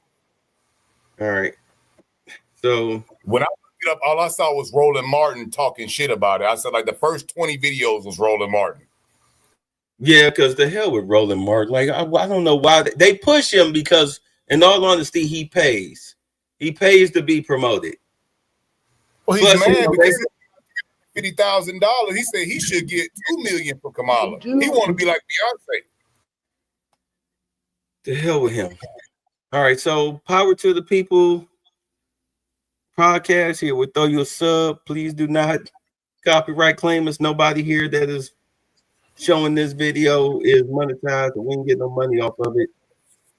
All right. So when I looked it up, all I saw was Roland Martin talking shit about it. I said like the first 20 videos was Roland Martin. Yeah, because the hell with Roland Martin. Like I don't know why they push him, because in all honesty, he pays. He pays to be promoted. Well, he's mad because $50,000. He said he should get $2 million for Kamala. He want to be like Beyonce. The hell with him. All right, so Power to the People podcast here. We'll throw you a sub. Please do not copyright claim us. Nobody here that is showing this video is monetized, and we can get no money off of it.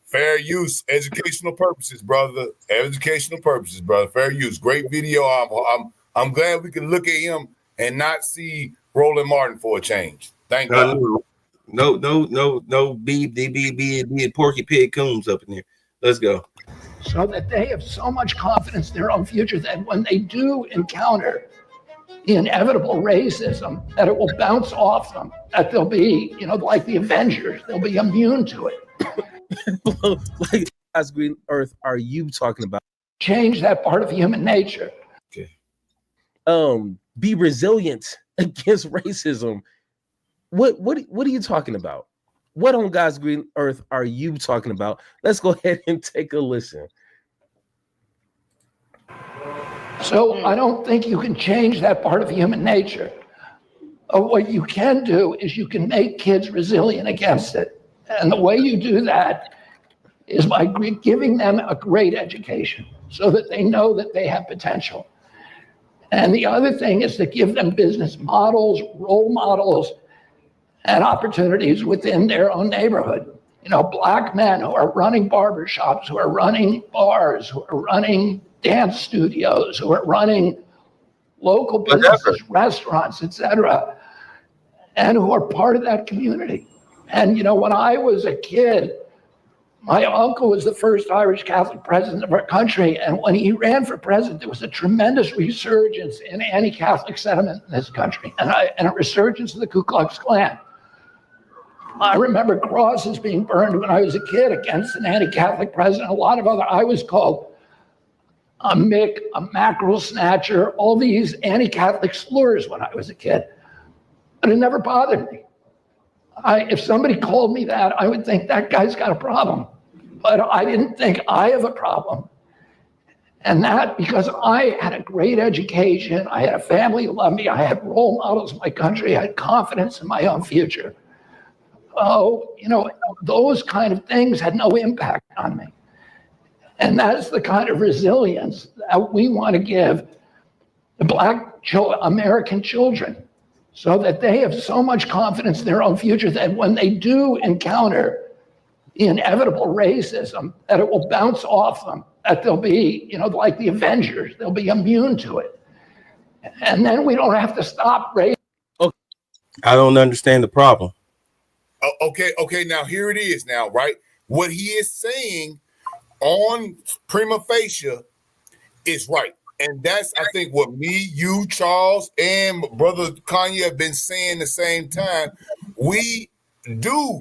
Fair use, educational purposes, brother. Educational purposes, brother. Fair use. Great video. I'm glad we can look at him and not see Roland Martin for a change. Thank God. No B Porky Pig Coons up in here. Let's go. So that they have so much confidence in their own future that when they do encounter the inevitable racism, that it will bounce off them, that they'll be, like the Avengers, they'll be immune to it. Like, as Green Earth are you talking about? Change that part of human nature. Okay. Be resilient against racism. What are you talking about? What on God's green earth are you talking about? Let's go ahead and take a listen. So I don't think you can change that part of human nature. What you can do is you can make kids resilient against it. And the way you do that is by giving them a great education so that they know that they have potential. And the other thing is to give them business models, role models, and opportunities within their own neighborhood. Black men who are running barbershops, who are running bars, who are running dance studios, who are running local businesses, restaurants, etc., and who are part of that community. And, when I was a kid, my uncle was the first Irish Catholic president of our country. And when he ran for president, there was a tremendous resurgence in anti-Catholic sentiment in this country and a resurgence of the Ku Klux Klan. I remember crosses being burned when I was a kid against an anti-Catholic president. A lot of I was called a Mick, a mackerel snatcher, all these anti-Catholic slurs when I was a kid. But it never bothered me. If somebody called me that, I would think that guy's got a problem. But I didn't think I have a problem. And that because I had a great education, I had a family who loved me, I had role models in my country, I had confidence in my own future. Oh, those kind of things had no impact on me. And that's the kind of resilience that we want to give the Black American children so that they have so much confidence in their own future that when they do encounter the inevitable racism, that it will bounce off them, that they'll be, like the Avengers, they'll be immune to it. And then we don't have to stop racism. I don't understand the problem. Okay, now here it is now, right? What he is saying on prima facie is right. And that's, I think, what me, you, Charles, and Brother Kanye have been saying the same time. We do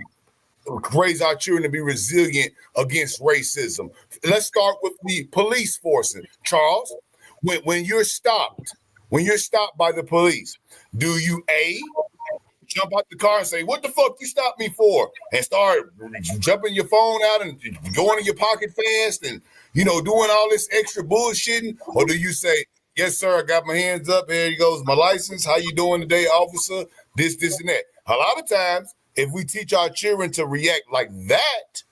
raise our children to be resilient against racism. Let's start with the police forces. Charles, when you're stopped by the police, do you jump out the car and say, "What the fuck you stopped me for?" and start jumping your phone out and going in your pocket fast and doing all this extra bullshitting? Or do you say, "Yes, sir, I got my hands up. Here goes my license. How you doing today, officer?" This, and that. A lot of times, if we teach our children to react like that,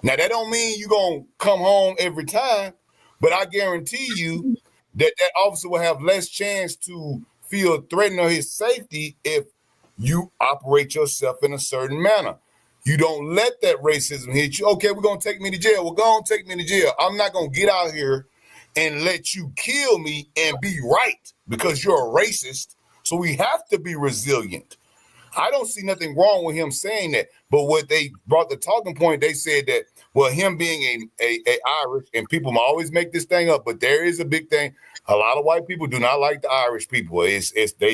now that don't mean you're gonna come home every time, but I guarantee you that officer will have less chance to feel threatened or his safety if you operate yourself in a certain manner. You don't let that racism hit you. Okay, we're going to take me to jail. Well, go on, take me to jail. I'm not going to get out here and let you kill me and be right because you're a racist. So we have to be resilient. I don't see nothing wrong with him saying that. But what they brought the talking point, they said that, well, him being a Irish, and people always make this thing up, but there is a big thing. A lot of white people do not like the Irish people. They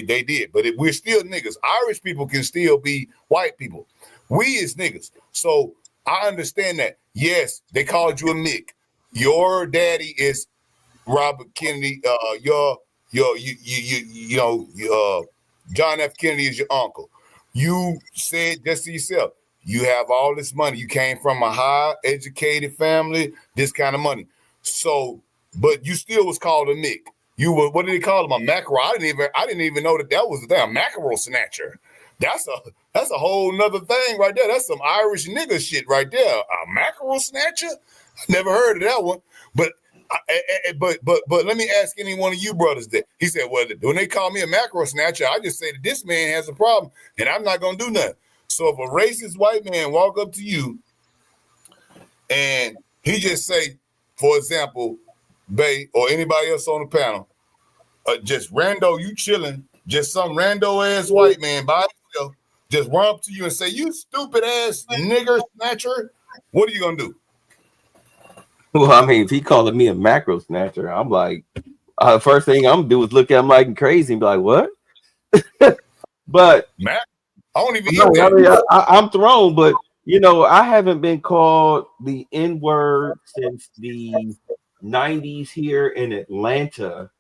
did, but we're still niggas. Irish people can still be white people. We is niggas. So I understand that. Yes, they called you a Mick. Your daddy is Robert Kennedy. John F. Kennedy is your uncle. You said just to yourself, you have all this money. You came from a high educated family, this kind of money. So, but you still was called a Mick. You were, what did they call him? A mackerel? I didn't even know that was the thing, a mackerel snatcher. That's a whole nother thing right there. That's some Irish nigga shit right there. A mackerel snatcher? I never heard of that one. But let me ask any one of you brothers that. He said, well, when they call me a mackerel snatcher, I just say that this man has a problem and I'm not gonna do nothing. So if a racist white man walk up to you and he just say, for example, Bay or anybody else on the panel, just rando, you chilling, just some rando ass white man by himself, just run up to you and say, "You stupid ass nigger snatcher," what are you gonna do? Well, I mean, if he calling me a macro snatcher, I'm like, first thing I'm gonna do is look at him like crazy and be like, "What?" But I don't even. I mean, I'm thrown. But I haven't been called the N-word since the '90s here in Atlanta,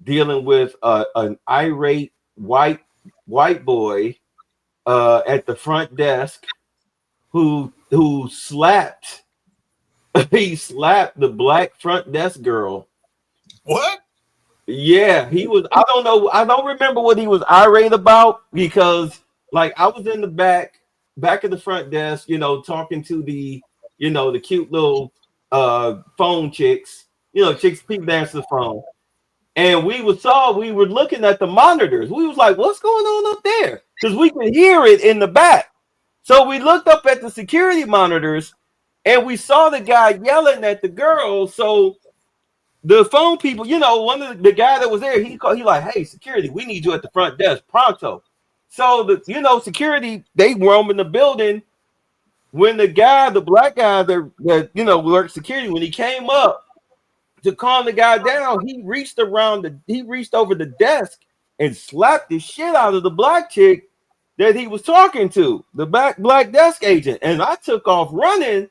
dealing with an irate white boy at the front desk who slapped. He slapped the black front desk girl. What? Yeah, he was. I don't know. I don't remember what he was irate about because, like, I was in the back of the front desk, talking to the cute little phone chicks, chicks people answer the phone, and we were looking at the monitors. We was like, "What's going on up there?" Because we could hear it in the back. So we looked up at the security monitors. And we saw the guy yelling at the girl. So the phone people, one of the guy that was there, he like, "Hey, security, we need you at the front desk pronto." So the security, they roam the building. When the black guy that worked security, when he came up to calm the guy down, he reached over the desk and slapped the shit out of the black chick that he was talking to, the black desk agent. And I took off running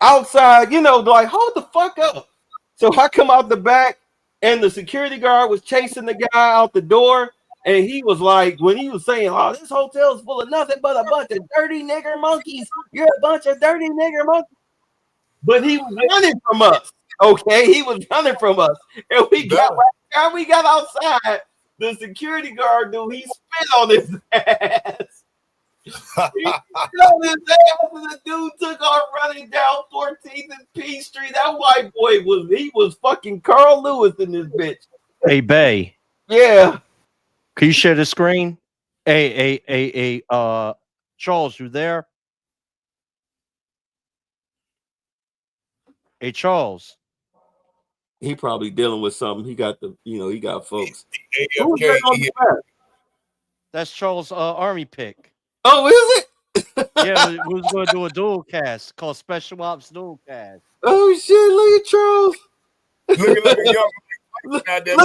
outside, like, hold the fuck up. So I come out the back and the security guard was chasing the guy out the door. And he was like, when he was saying, "Oh, this hotel is full of nothing but a bunch of dirty nigger monkeys. You're a bunch of dirty nigger monkeys." But he was running from us. Okay, he was running from us, and we got outside. The security guard dude, he spit on his ass. He spit on his ass, and the dude took off running down 14th and P Street. That white boy was fucking Carl Lewis in this bitch. Hey, Bay, Yeah. can you share the screen? Hey, Charles, you there? Hey, Charles. He probably dealing with something. He got he got folks. AFK, Who's that on the left? That's Charles' army pick. Oh, is it? Yeah, we was going to do a dual cast called Special Ops Dual Cast. Oh shit! Look at Charles. Looking like a young out there,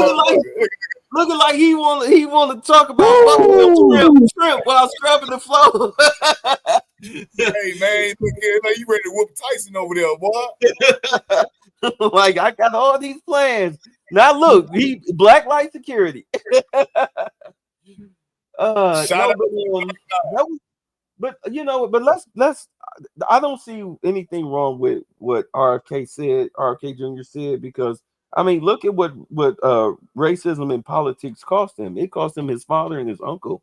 looking like he want to talk about buffalo shrimp while scrubbing the floor. Hey man, look here, like you ready to whoop Tyson over there, boy? Like I got all these plans. Now look, he black light security. But let's. I don't see anything wrong with what RFK said. RFK Jr. said because I mean, look at what racism in politics cost him. It cost him his father and his uncle.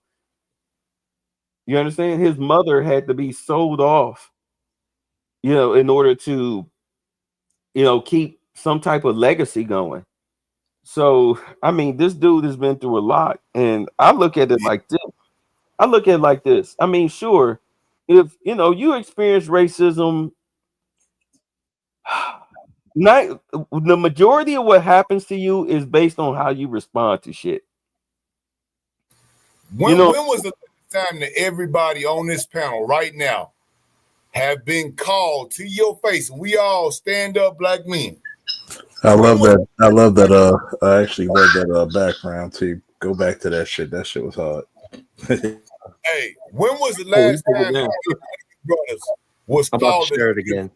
You understand? His mother had to be sold off, in order to, keep some type of legacy going. So, I mean, this dude has been through a lot, and I look at it like this. I mean, sure, if you experience racism, the majority of what happens to you is based on how you respond to shit. When was the time that everybody on this panel right now have been called to your face and we all stand up black men? I love that. I actually love that background too. Go back to that shit. That shit was hard. Hey, when was the last time brothers was called to share it again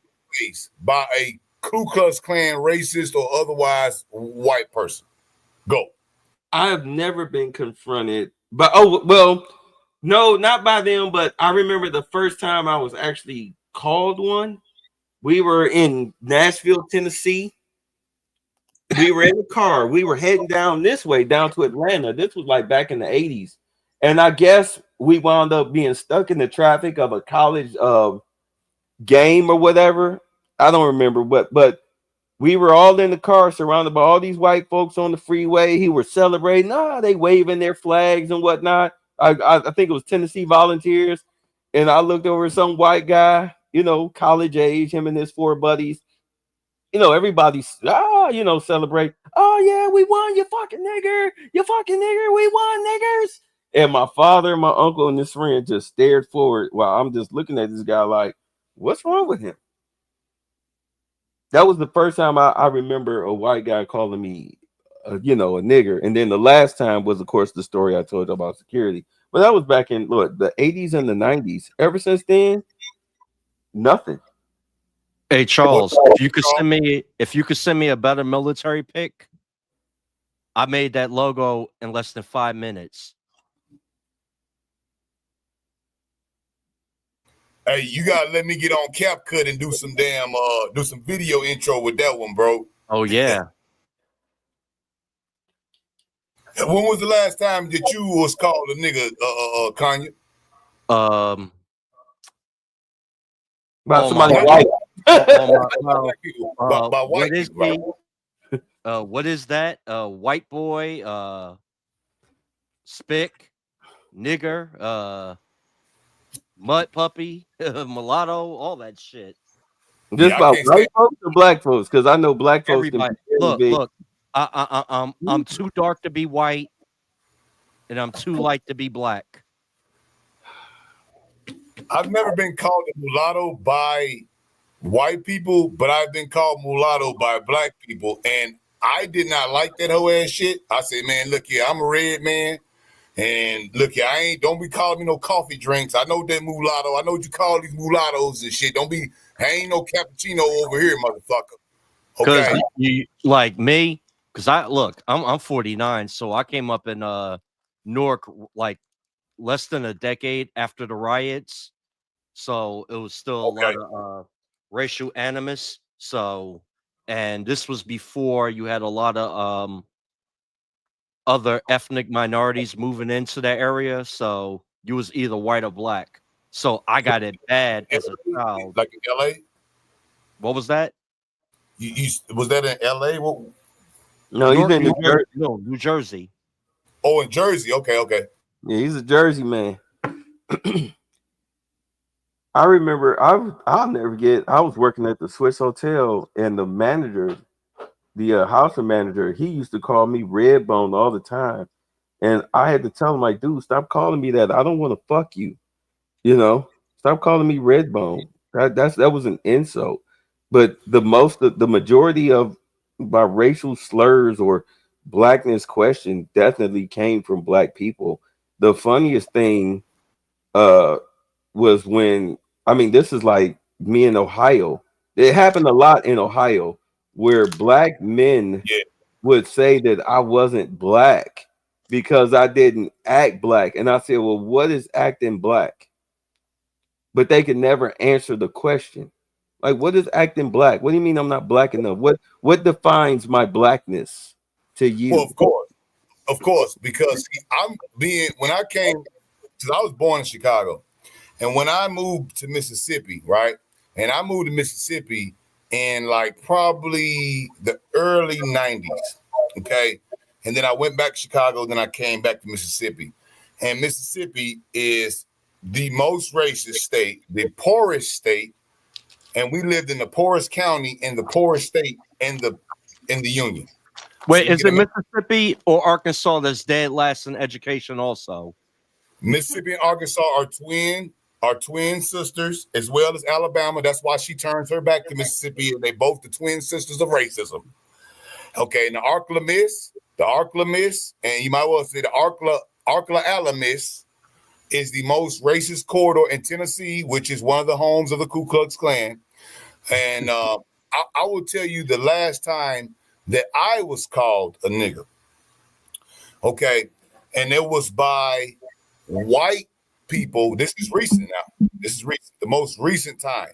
by a Ku Klux Klan racist or otherwise white person? Go. I have never been confronted, but no, not by them. But I remember the first time I was actually called one. We were in Nashville, Tennessee. We were in the car. We were heading down this way, down to Atlanta. This was like back in the 80s. And I guess we wound up being stuck in the traffic of a college game or whatever. I don't remember what, but we were all in the car surrounded by all these white folks on the freeway. He was celebrating. They waving their flags and whatnot. I think it was Tennessee Volunteers. And I looked over at some white guy, college age, him and his four buddies. Everybody's celebrate. Oh yeah, we won, you fucking nigger, we won, niggers. And my father, my uncle, and this friend just stared forward while I'm just looking at this guy like, what's wrong with him? That was the first time I remember a white guy calling me, a nigger. And then the last time was, of course, the story I told you about security. But that was back in the 80s and the 90s. Ever since then, nothing. Hey Charles, if you could send me a better military pick, I made that logo in less than 5 minutes. Hey, you gotta let me get on CapCut and do some do some video intro with that one, bro. Oh yeah. When was the last time that you was called a nigga, Kanye? About somebody white. What is what is that? White boy, spick, nigger, mud puppy, mulatto, all that shit. Just about white folks or black folks? Because I know black folks. Everybody. Look. I'm too dark to be white, and I'm too light to be black. I've never been called a mulatto by white people, but I've been called mulatto by black people, and I did not like that whole ass shit. I said, man, look here, I'm a red man, and look here, don't be calling me no coffee drinks. I know that mulatto. I know what you call these mulattoes and shit. I ain't no cappuccino over here, motherfucker. Because you like me, because I'm 49, so I came up in Newark like less than a decade after the riots. So it was still a lot of racial animus. So and this was before you had a lot of other ethnic minorities moving into that area. So you was either white or black. So I got it bad as a child. Like in LA? What was that? You was that in LA? What? No, he's in New Jersey. No, New Jersey. Oh, in Jersey. Okay. Yeah, he's a Jersey man. I remember I'll never forget. I was working at the Swiss Hotel, and the manager, the house manager, he used to call me Redbone all the time, and I had to tell him, like, dude, stop calling me that. I don't want to fuck you. You know, stop calling me Redbone. That was an insult. But the majority of my racial slurs or blackness question definitely came from black people. The funniest thing was when, I mean, this is like me in Ohio. It happened a lot in Ohio where black men would say that I wasn't black because I didn't act black. And I said, well, what is acting black? But they could never answer the question. Like, what is acting black? What do you mean I'm not black enough? What defines my blackness to you? Well, of course, because when I came, because I was born in Chicago, and when I moved to Mississippi, right, and I moved to Mississippi in like probably the early 90s, okay, and then I went back to Chicago, then I came back to Mississippi, and Mississippi is the most racist state, the poorest state, and we lived in the poorest county in the poorest state in the union. Wait, So is it Mississippi or Arkansas that's dead last in education also? Mississippi and Arkansas are twin sisters, as well as Alabama. That's why she turns her back to Mississippi, and they both the twin sisters of racism. Okay, and the Arkla Miss, and you might well say the Arkla Alamis is the most racist corridor in Tennessee, which is one of the homes of the Ku Klux Klan. And I will tell you the last time that I was called a nigger. Okay, and it was by white people. This is recent now. This is recent, the most recent time.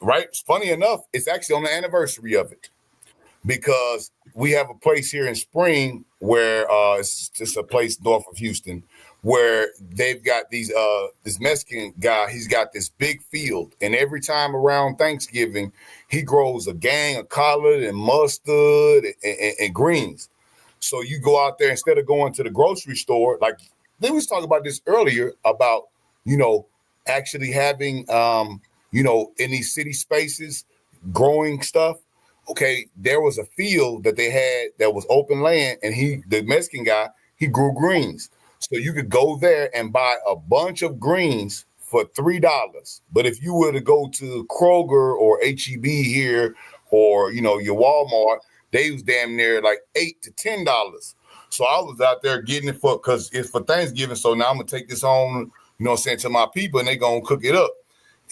Right? Funny enough, it's actually on the anniversary of it because we have a place here in Spring where it's just a place north of Houston where they've got these this Mexican guy. He's got this big field, and every time around Thanksgiving, he grows a gang of collard and mustard and greens. So you go out there instead of going to the grocery store, like they was talking about this earlier about, actually having, in these city spaces, growing stuff. Okay, there was a field that they had that was open land, and the Mexican guy, he grew greens. So you could go there and buy a bunch of greens for $3. But if you were to go to Kroger or HEB here or, your Walmart, they was damn near like $8 to $10. So I was out there getting it because it's for Thanksgiving. So now I'm going to take this home, to my people, and they going to cook it up.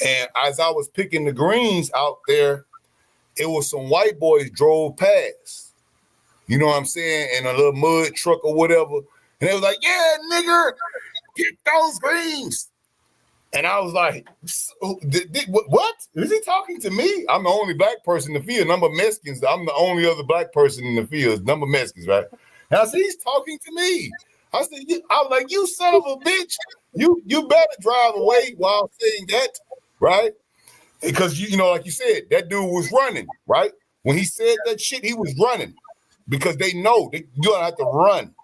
And as I was picking the greens out there, it was some white boys drove past, you know what I'm saying, in a little mud truck or whatever. And they was like, yeah, nigger, get those greens. And I was like, what? Is he talking to me? I'm the only black person in the field. Number of Mexicans, I'm the only other black person in the field. Number of Mexicans, right? And I said, he's talking to me. I said, I was like, you son of a bitch. You better drive away while saying that, right? Because, like you said, that dude was running, right? When he said that shit, he was running because they know you don't have to run.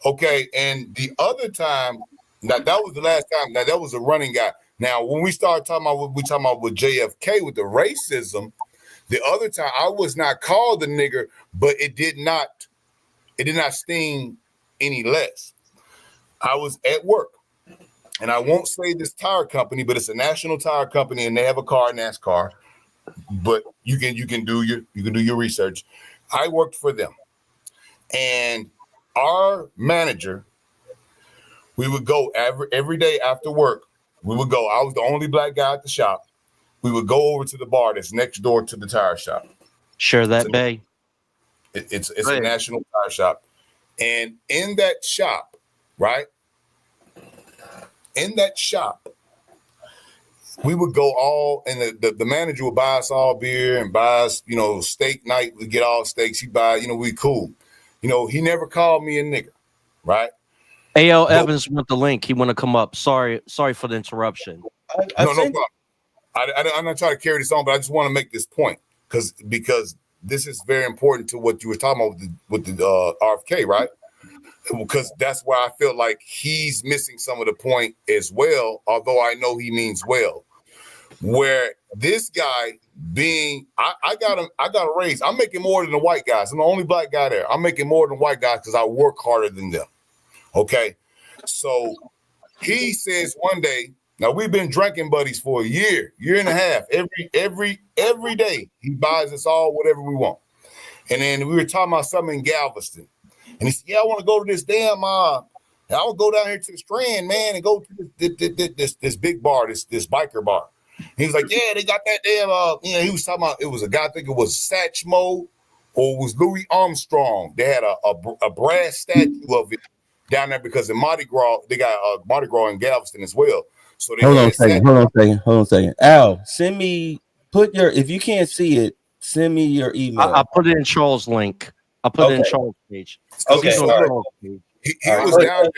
Okay, and the other time, now that was the last time. Now that was a running guy. Now when we started talking about what we talking about with JFK with the racism, the other time I was not called a nigger, but it did not sting any less. I was at work, and I won't say this tire company, but it's a national tire company, and they have a car, NASCAR. But you can do your research. I worked for them, and our manager, we would go every day after work. We would go. I was the only black guy at the shop. We would go over to the bar that's next door to the tire shop. Share that bay. It's a national tire shop. And in that shop, right? In that shop, we would go all, and the manager would buy us all beer and buy us, steak night. We get all steaks. He buy, we cool. He never called me a nigga, right? A.L. Evans want the link. He want to come up. Sorry for the interruption. No problem. I'm not trying to carry this on, but I just want to make this point because this is very important to what you were talking about with the RFK, right? Because that's why I feel like he's missing some of the point as well, although I know he means well. Where this guy I got a raise. I'm making more than the white guys. I'm the only black guy there. I'm making more than white guys because I work harder than them. Okay. So he says one day, now we've been drinking buddies for a year and a half. Every day he buys us all whatever we want. And then we were talking about something in Galveston. And he said, yeah, I want to go to this damn I will go down here to the Strand, man, and go to this big bar, this biker bar. He was like, yeah, they got that damn, he was talking about, it was a guy, I think it was Satchmo or it was Louis Armstrong. They had a brass statue of it down there because in Mardi Gras, they got Mardi Gras in Galveston as well. So they Hold on a second. Al, send me, if you can't see it, send me your email. I put it in Charles' link. I put it in Charles' page. Okay, He's on Charles' page. He was down there.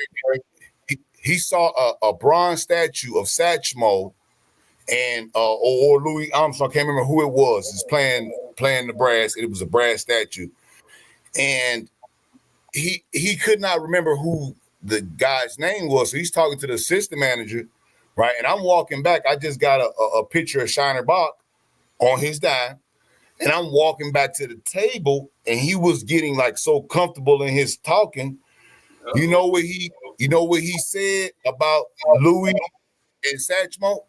He saw a bronze statue of Satchmo and or Louis Armstrong. I can't remember who it was. He's playing the brass. It was a brass statue, and he could not remember who the guy's name was. So he's talking to the assistant manager, right? And I'm walking back. I just got a picture of Shiner Bach on his dime, and I'm walking back to the table, and he was getting like so comfortable in his talking. You know what he said about Louis and Satchmo?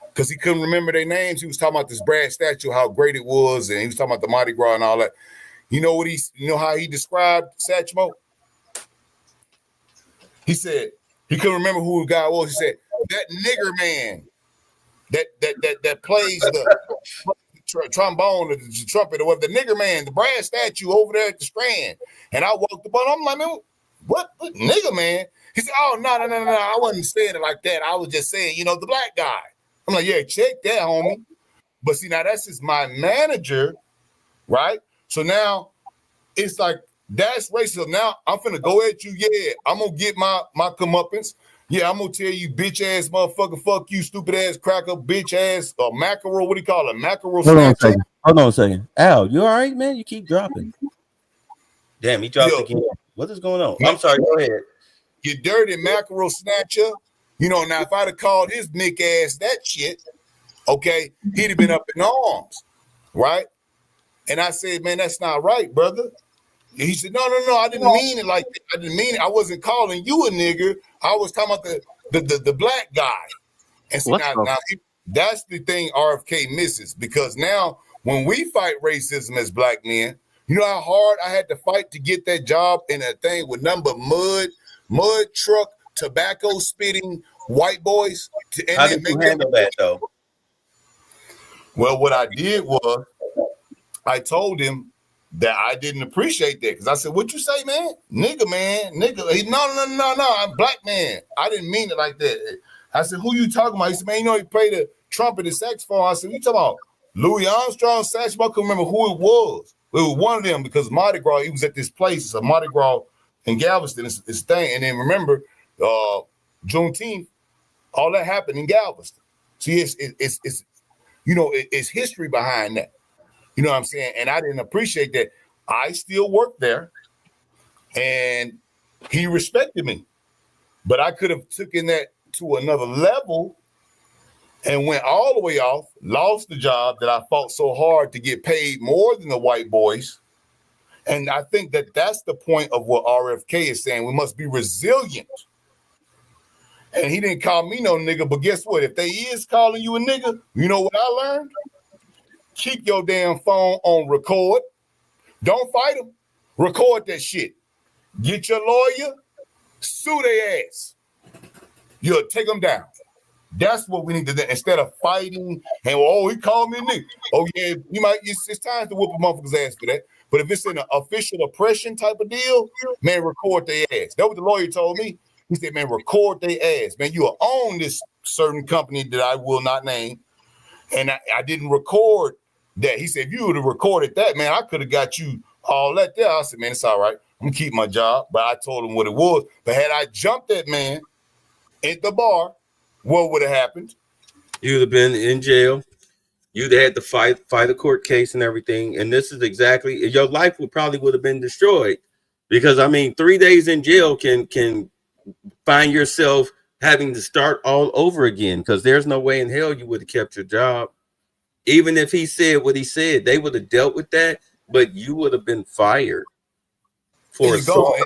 Because he couldn't remember their names. He was talking about this brass statue, how great it was, and he was talking about the Mardi Gras and all that. You know how he described Satchmo? He said he couldn't remember who the guy was. He said that nigger man that plays the trombone or the trumpet or whatever, the nigger man, the brass statue over there at the Strand. And I walked up on him. I'm like, man, what nigger man? He said, oh, no. I wasn't saying it like that. I was just saying, the black guy. I'm like, yeah, check that, homie. But see, now that's just my manager, right? So now it's like, that's racism. Now I'm finna go at you. Yeah, I'm gonna get my comeuppance. Yeah, I'm gonna tell you, bitch ass motherfucker, fuck you, stupid ass cracker, bitch ass mackerel. What do you call it? Mackerel. Hold on a second. Al, you all right, man? You keep dropping. Damn, he dropped again. What is going on? I'm sorry. Go ahead. You dirty mackerel snatcher. Now if I'd have called his Nick ass that shit, okay, he'd have been up in arms, right? And I said, man, that's not right, brother. And he said, no, I didn't mean it like that. I didn't mean it. I wasn't calling you a nigger. I was talking about the black guy. And see, now that's the thing RFK misses, because now when we fight racism as black men, you know how hard I had to fight to get that job in a thing with nothing but mud truck, tobacco spitting white boys. How did you handle that though? Well, what I did was I told him that I didn't appreciate that, because I said, what you say, man? Nigga, man. Nigga. He, no, I'm black man. I didn't mean it like that. I said, who you talking about? He said, man, he played the trumpet and saxophone. I said, you talking about Louis Armstrong, saxophone? I couldn't remember who it was. It was one of them, because Mardi Gras, he was at this place. It's a Mardi Gras in Galveston. It's thing. And then remember, Juneteenth, all that happened in Galveston. See, it's history behind that. You know what I'm saying? And I didn't appreciate that. I still worked there, and he respected me. But I could have taken that to another level and went all the way off, lost the job that I fought so hard to get paid more than the white boys. And I think that that's the point of what RFK is saying. We must be resilient. And he didn't call me no nigga, but guess what? If they is calling you a nigga, you know what I learned? Keep your damn phone on record. Don't fight them. Record that shit. Get your lawyer, sue their ass. You'll take them down. That's what we need to do. Instead of fighting and, he called me a nigga. Oh, yeah, it's time to whoop a motherfucker's ass for that. But if it's in an official oppression type of deal, man, record their ass. That's what the lawyer told me. He said, man, record their ass. Man, you'll own this certain company that I will not name, and I didn't record that. He said, if you would have recorded that, man, I could have got you all that there. I said, man, it's all right. I'm gonna keep my job. But I told him what it was. But had I jumped that man at the bar, what would have happened? You'd have been in jail. You'd had to fight a court case and everything. And this is exactly, your life would have been destroyed. Because I mean, 3 days in jail can find yourself having to start all over again, because there's no way in hell you would have kept your job. Even if he said what he said, they would have dealt with that, but you would have been fired for assault.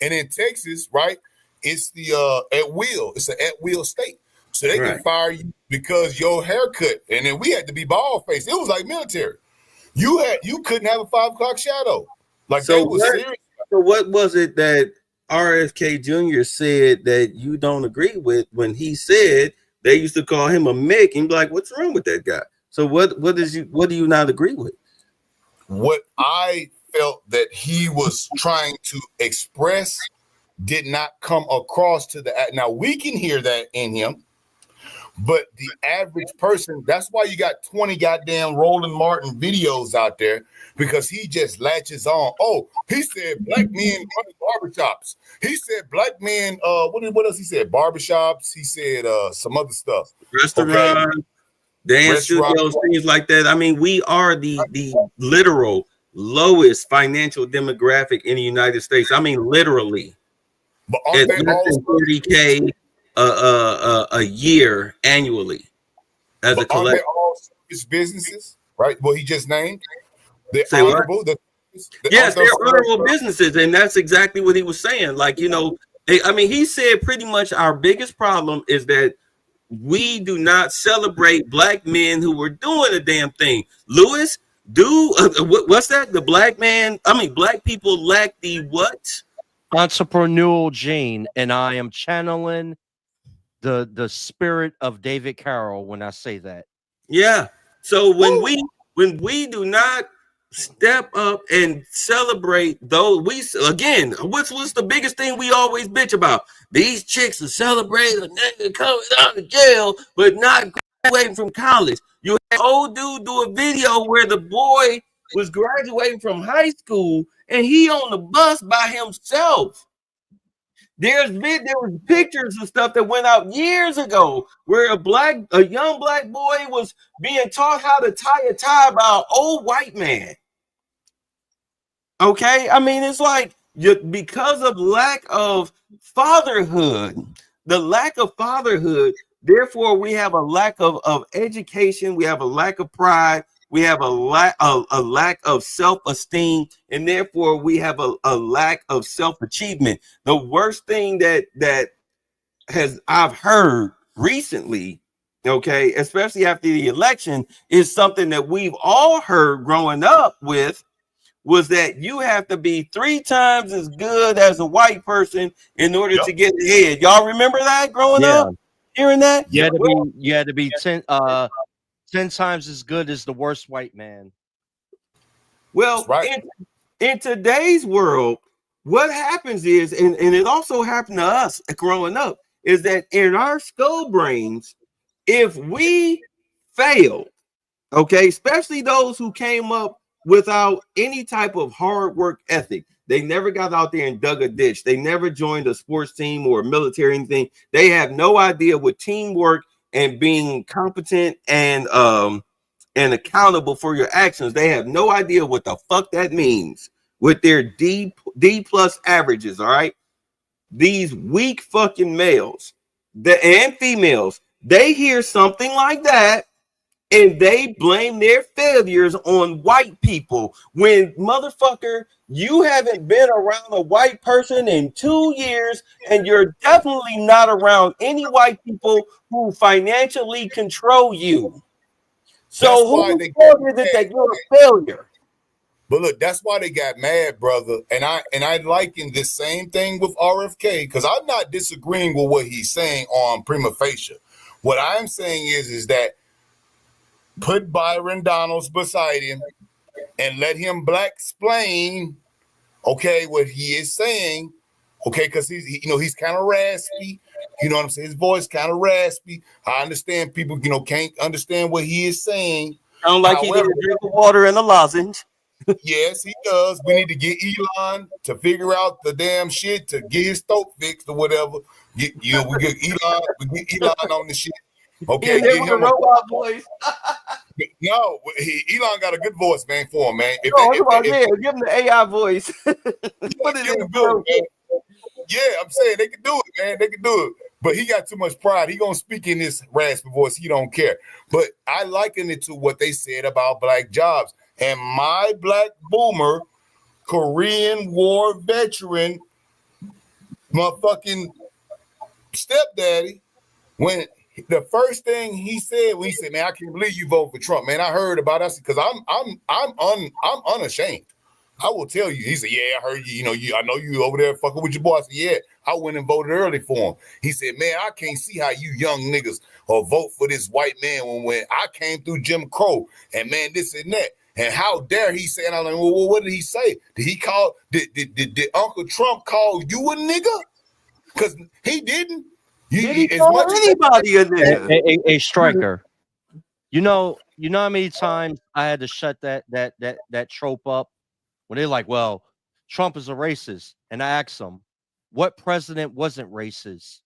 And in Texas, right, it's the at will. It's an at will state. So they can fire you because your haircut. And then we had to be bald faced. It was like military. You couldn't have a 5 o'clock shadow. Like, So they was serious. So what was it that RFK Jr. said that you don't agree with when he said they used to call him a Mick and be like, what's wrong with that guy? So what do you not agree with? What I felt that he was trying to express did not come across to the now we can hear that in him, but the average person, that's why you got 20 goddamn Roland Martin videos out there, because he just latches on. Oh, he said black men running barbershops. He said black men, what else he said? Barbershops. He said some other stuff. Restaurants, dance studios, things like that. I mean, we are the literal lowest financial demographic in the United States. I mean, literally. But it's less than 30K a year annually as a collective. Aren't they all service businesses, right? Well, he just named. They're Say what? honorable. Yes, they're honorable businesses, and that's exactly what he was saying. Like, you know, I mean, he said pretty much our biggest problem is that we do not celebrate black men who were doing a damn thing. Lewis, what's that? The black man, I mean, black people lack the what? Entrepreneurial gene, and I am channeling the spirit of David Carroll when I say that. Yeah. So when we do not step up and celebrate those, what's the biggest thing we always bitch about? These chicks are celebrating a nigga coming out of jail, but not graduating from college. You had an old dude do a video where the boy was graduating from high school and he on the bus by himself. There was pictures and stuff that went out years ago where a young black boy was being taught how to tie a tie by an old white man. Okay, I mean, it's like because of lack of fatherhood, therefore we have a lack of education, we have a lack of pride, we have a lack of self-esteem, and therefore we have a lack of self-achievement. The worst thing that I've heard recently, okay, especially after the election, is something that we've all heard growing up with, was that you have to be 3 times as good as a white person in order to get ahead. Y'all remember that growing up? Hearing that? You had to be 10 times as good as the worst white man. Well, in today's world, what happens is, and it also happened to us growing up, is that in our skull brains, if we fail, okay, especially those who came up without any type of hard work ethic, they never got out there and dug a ditch, they never joined a sports team or a military anything, they have no idea what teamwork and being competent and accountable for your actions, they have no idea what the fuck that means with their D plus averages. All right, these weak fucking males and females, they hear something like that and they blame their failures on white people, when motherfucker, you haven't been around a white person in 2 years, and you're definitely not around any white people who financially control you. So who is it that you're a failure? But look, that's why they got mad, brother. And I liken this same thing with RFK, because I'm not disagreeing with what he's saying on prima facie. What I'm saying is that put Byron Donalds beside him and let him black explain, okay, what he is saying, okay, because he's kind of raspy, You know what I'm saying? His voice kind of raspy. I understand people, can't understand what he is saying. Sound like he need a drink of water and a lozenge. Yes, he does. We need to get Elon to figure out the damn shit to get his throat fixed or whatever. We get Elon on the shit. Okay, Get him with a robot voice. No, Elon got a good voice, man, for him, man. Give him the AI voice. Put it in do it, man. Yeah, I'm saying they can do it, man. They can do it. But he got too much pride. He gonna speak in this raspy voice. He don't care. But I liken it to what they said about black jobs. And my black boomer, Korean War veteran, motherfucking stepdaddy, when the first thing he said, man, I can't believe you vote for Trump, man. I heard about us because I'm unashamed. I will tell you. He said, yeah, I heard you. I know you over there fucking with your boss. Yeah, I went and voted early for him. He said, man, I can't see how you young niggas vote for this white man when I came through Jim Crow and man, this and that. And how dare he say? And I'm like, well, what did he say? Did Uncle Trump call you a nigga? Because he didn't. Did he call anybody a nigga? A striker. You know how many times I had to shut that trope up when they're like, well, Trump is a racist. And I asked them, what president wasn't racist?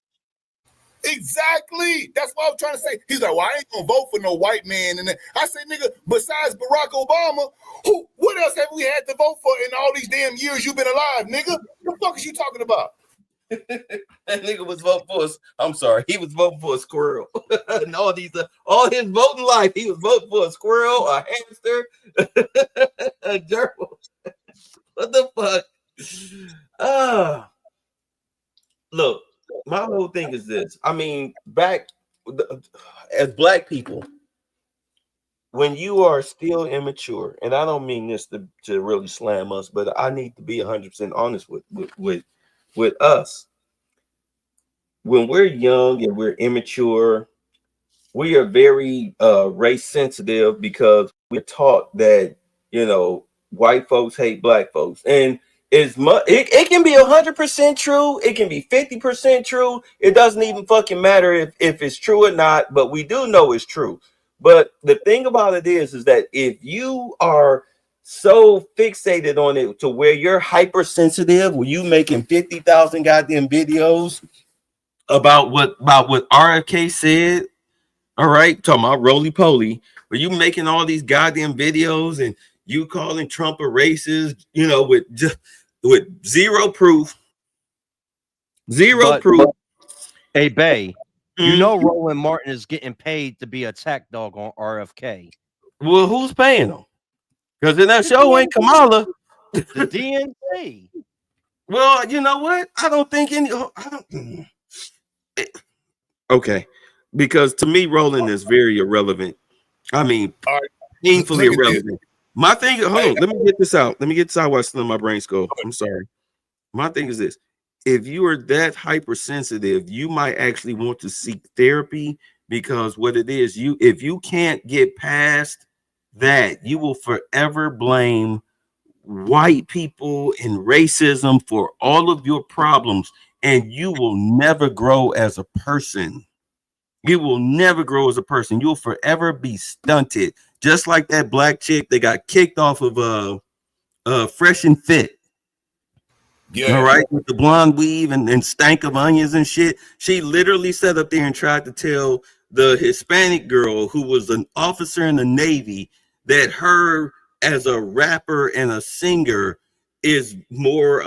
Exactly. That's what I was trying to say. He's like, well, I ain't gonna vote for no white man. And I said, nigga, besides Barack Obama, what else have we had to vote for in all these damn years you've been alive, nigga? What the fuck is you talking about? That nigga was voting for us. I'm sorry, he was voting for a squirrel. And all his voting life, he was voting for a squirrel, a hamster, a gerbil. What the fuck? Look, my whole thing is this. I mean, as black people, when you are still immature, and I don't mean this to really slam us, but I need to be 100% honest with us. When we're young and we're immature, we are very race sensitive because we're taught that, white folks hate black folks. And it can be 100% true. It can be 50% true. It doesn't even fucking matter if it's true or not, but we do know it's true. But the thing about it is that if you are so fixated on it to where you're hypersensitive, where you making 50,000 goddamn videos about what RFK said, all right, talking about roly poly, where you making all these goddamn videos and you calling Trump a racist, with zero proof. Hey, Bay, Roland Martin is getting paid to be a tech dog on RFK. Well, who's paying him? Because in that show ain't Kamala. The DNC. Well, you know what? I don't think okay, because to me, Roland is very irrelevant. I mean, painfully irrelevant. My thing, hold on, let me get this out. Let me get this out while it's still in my brain scope. I'm sorry. My thing is this: if you are that hypersensitive, you might actually want to seek therapy, because what it is, if you can't get past that, you will forever blame white people and racism for all of your problems, and you will never grow as a person. You will never grow as a person. You'll forever be stunted, just like that black chick that got kicked off of Fresh and Fit. Yeah, all right, with the blonde weave and stank of onions and shit. She literally sat up there and tried to tell the Hispanic girl who was an officer in the Navy that her as a rapper and a singer is more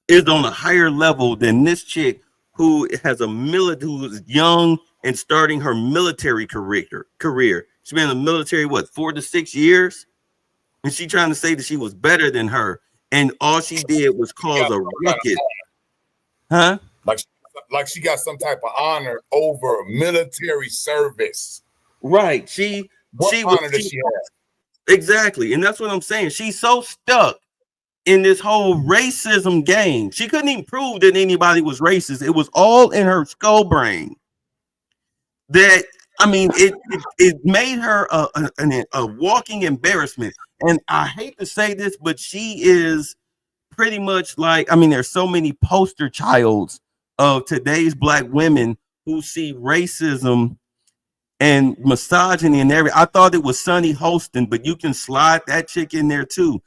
is on a higher level than this chick who has who is young and starting her military career. She's been in the military 4 to 6 years, and she trying to say that she was better than her, and all she did was cause a ruckus. Huh? Like she got some type of honor over military service. Right. What honor does she have? Exactly. And that's what I'm saying. She's so stuck in this whole racism game. She couldn't even prove that anybody was racist. It was all in her skull brain. That, I mean, it made her a walking embarrassment. And I hate to say this, but she is pretty much like, I mean, there's so many poster childs of today's black women who see racism and misogyny and everything. I thought it was Sunny Holston, but you can slide that chick in there too.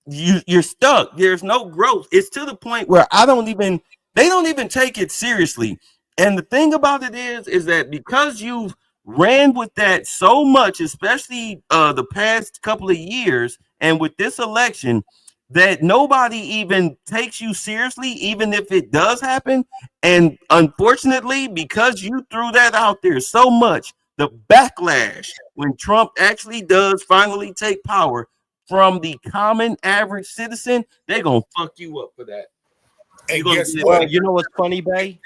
You're stuck. There's no growth. It's to the point where they don't even take it seriously. And the thing about it is that because you've ran with that so much, especially the past couple of years, and with this election, that nobody even takes you seriously, even if it does happen. And unfortunately, because you threw that out there so much, the backlash when Trump actually does finally take power from the common average citizen, they're gonna fuck you up for that. And guess what? You know what's funny, Bay?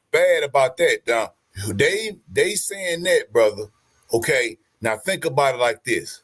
Bad about that. Now, they saying that, brother. Okay, now think about it like this.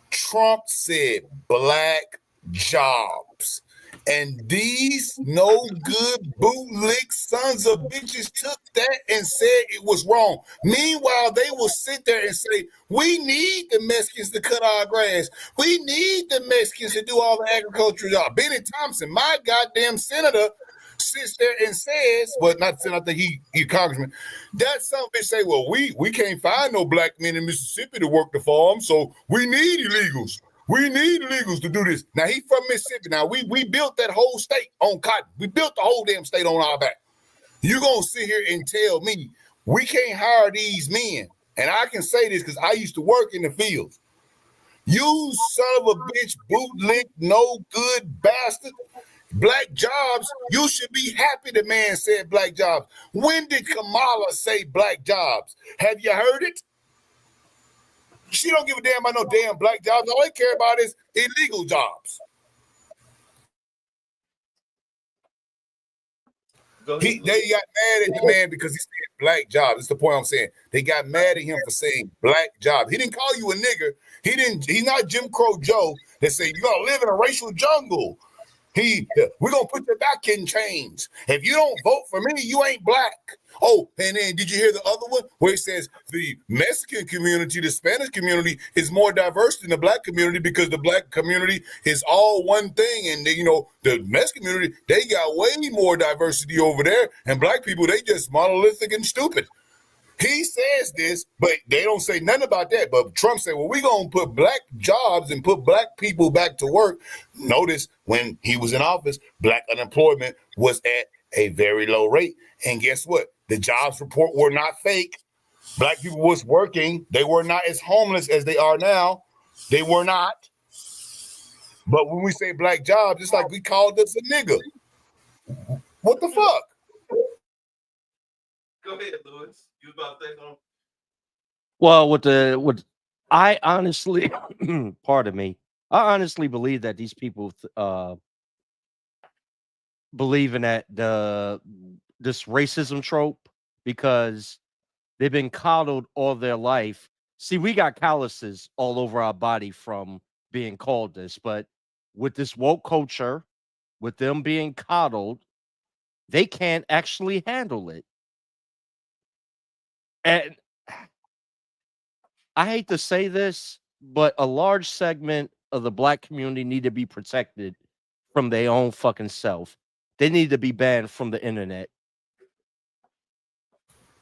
Trump said black jobs. And these no good bootlick sons of bitches took that and said it was wrong. Meanwhile, they will sit there and say, we need the Mexicans to cut our grass. We need the Mexicans to do all the agricultural jobs. Benny Thompson, my goddamn senator, sits there and says, well, not senator, I think he congressman. That son of a bitch say, well, we can't find no black men in Mississippi to work the farm, so we need illegals. We need illegals to do this. Now, he from Mississippi. Now, we built that whole state on cotton. We built the whole damn state on our back. You gonna sit here and tell me we can't hire these men? And I can say this because I used to work in the fields. You son of a bitch, bootlick, no good bastard. Black jobs, you should be happy the man said black jobs. When did Kamala say black jobs? Have you heard it? She don't give a damn about no damn black jobs. All they care about is illegal jobs. They got mad at the man because he said black jobs. That's the point I'm saying. They got mad at him for saying black jobs. He didn't call you a nigger. He's not Jim Crow Joe that say you gotta live in a racial jungle. We're gonna put your back in chains. If you don't vote for me, you ain't black. Oh, and then did you hear the other one where it says the Mexican community, the Spanish community is more diverse than the black community because the black community is all one thing, and the Mexican community, they got way more diversity over there, and black people, they just monolithic and stupid. He says this, but they don't say nothing about that. But Trump said, well, we're going to put black jobs and put black people back to work. Notice when he was in office, black unemployment was at a very low rate. And guess what? The jobs report were not fake. Black people was working. They were not as homeless as they are now. They were not. But when we say black jobs, it's like we called us a nigga. What the fuck? Go ahead, Louis. You about to say something? Well, I honestly, pardon me, I honestly believe that these people believe in this racism trope because they've been coddled all their life. See, we got calluses all over our body from being called this, but with this woke culture, with them being coddled, they can't actually handle it. And I hate to say this, but a large segment of the black community need to be protected from their own fucking self. They need to be banned from the internet.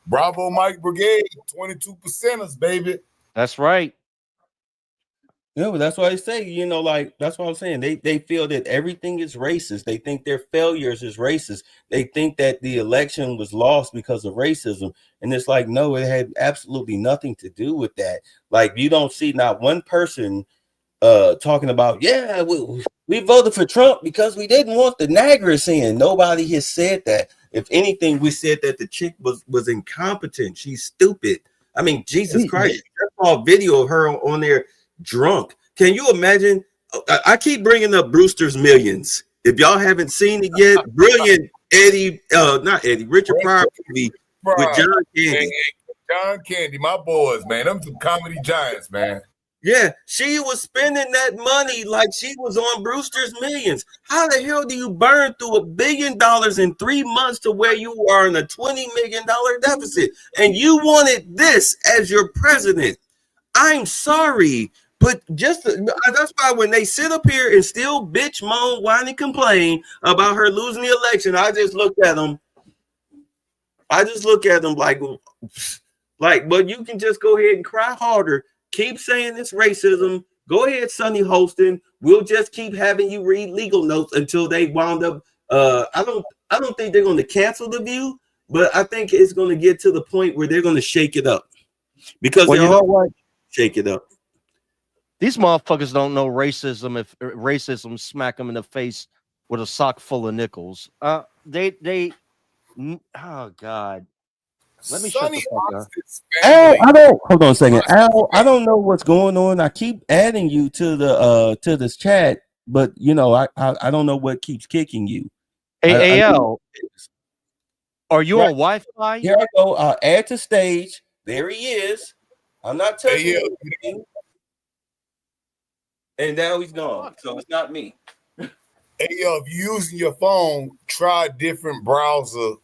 Bravo, Mike Brigade, 22%ers, baby. That's right. Yeah, but that's why I say, that's what I'm saying. They feel that everything is racist. They think their failures is racist. They think that the election was lost because of racism. And it's like, no, it had absolutely nothing to do with that. Like, you don't see not one person talking about, yeah, we voted for Trump because we didn't want the Niagara in. Nobody has said that. If anything, we said that the chick was incompetent. She's stupid. I mean, Jesus Christ. I saw a video of her on there drunk. Can you imagine? I keep bringing up Brewster's Millions. If y'all haven't seen it yet, brilliant Richard Pryor movie with John Candy. John Candy, my boys, man. Them some comedy giants, man. Yeah, she was spending that money like she was on Brewster's Millions. How the hell do you burn through $1 billion in 3 months to where you are in a $20 million deficit? And you wanted this as your president. I'm sorry, But that's why when they sit up here and still bitch, moan, whine, and complain about her losing the election, I just look at them. Like, but you can just go ahead and cry harder. Keep saying it's racism. Go ahead, Sonny Holston. We'll just keep having you read legal notes until they wound up. I don't think they're going to cancel The View, but I think it's going to get to the point where they're going to shake it up because Well, you know what? Shake it up. These motherfuckers don't know racism. If racism smack them in the face with a sock full of nickels, oh God. Let me shut the fuck up. Al, hold on a second. Al, I don't know what's going on. I keep adding you to this chat, but you know, I don't know what keeps kicking you. Hey, Al, are you on Wi-Fi? Here I go. I'll add to stage. There he is. I'm not touching anything. And now he's gone. So it's not me. Hey, yo, if you're using your phone, try a different browser.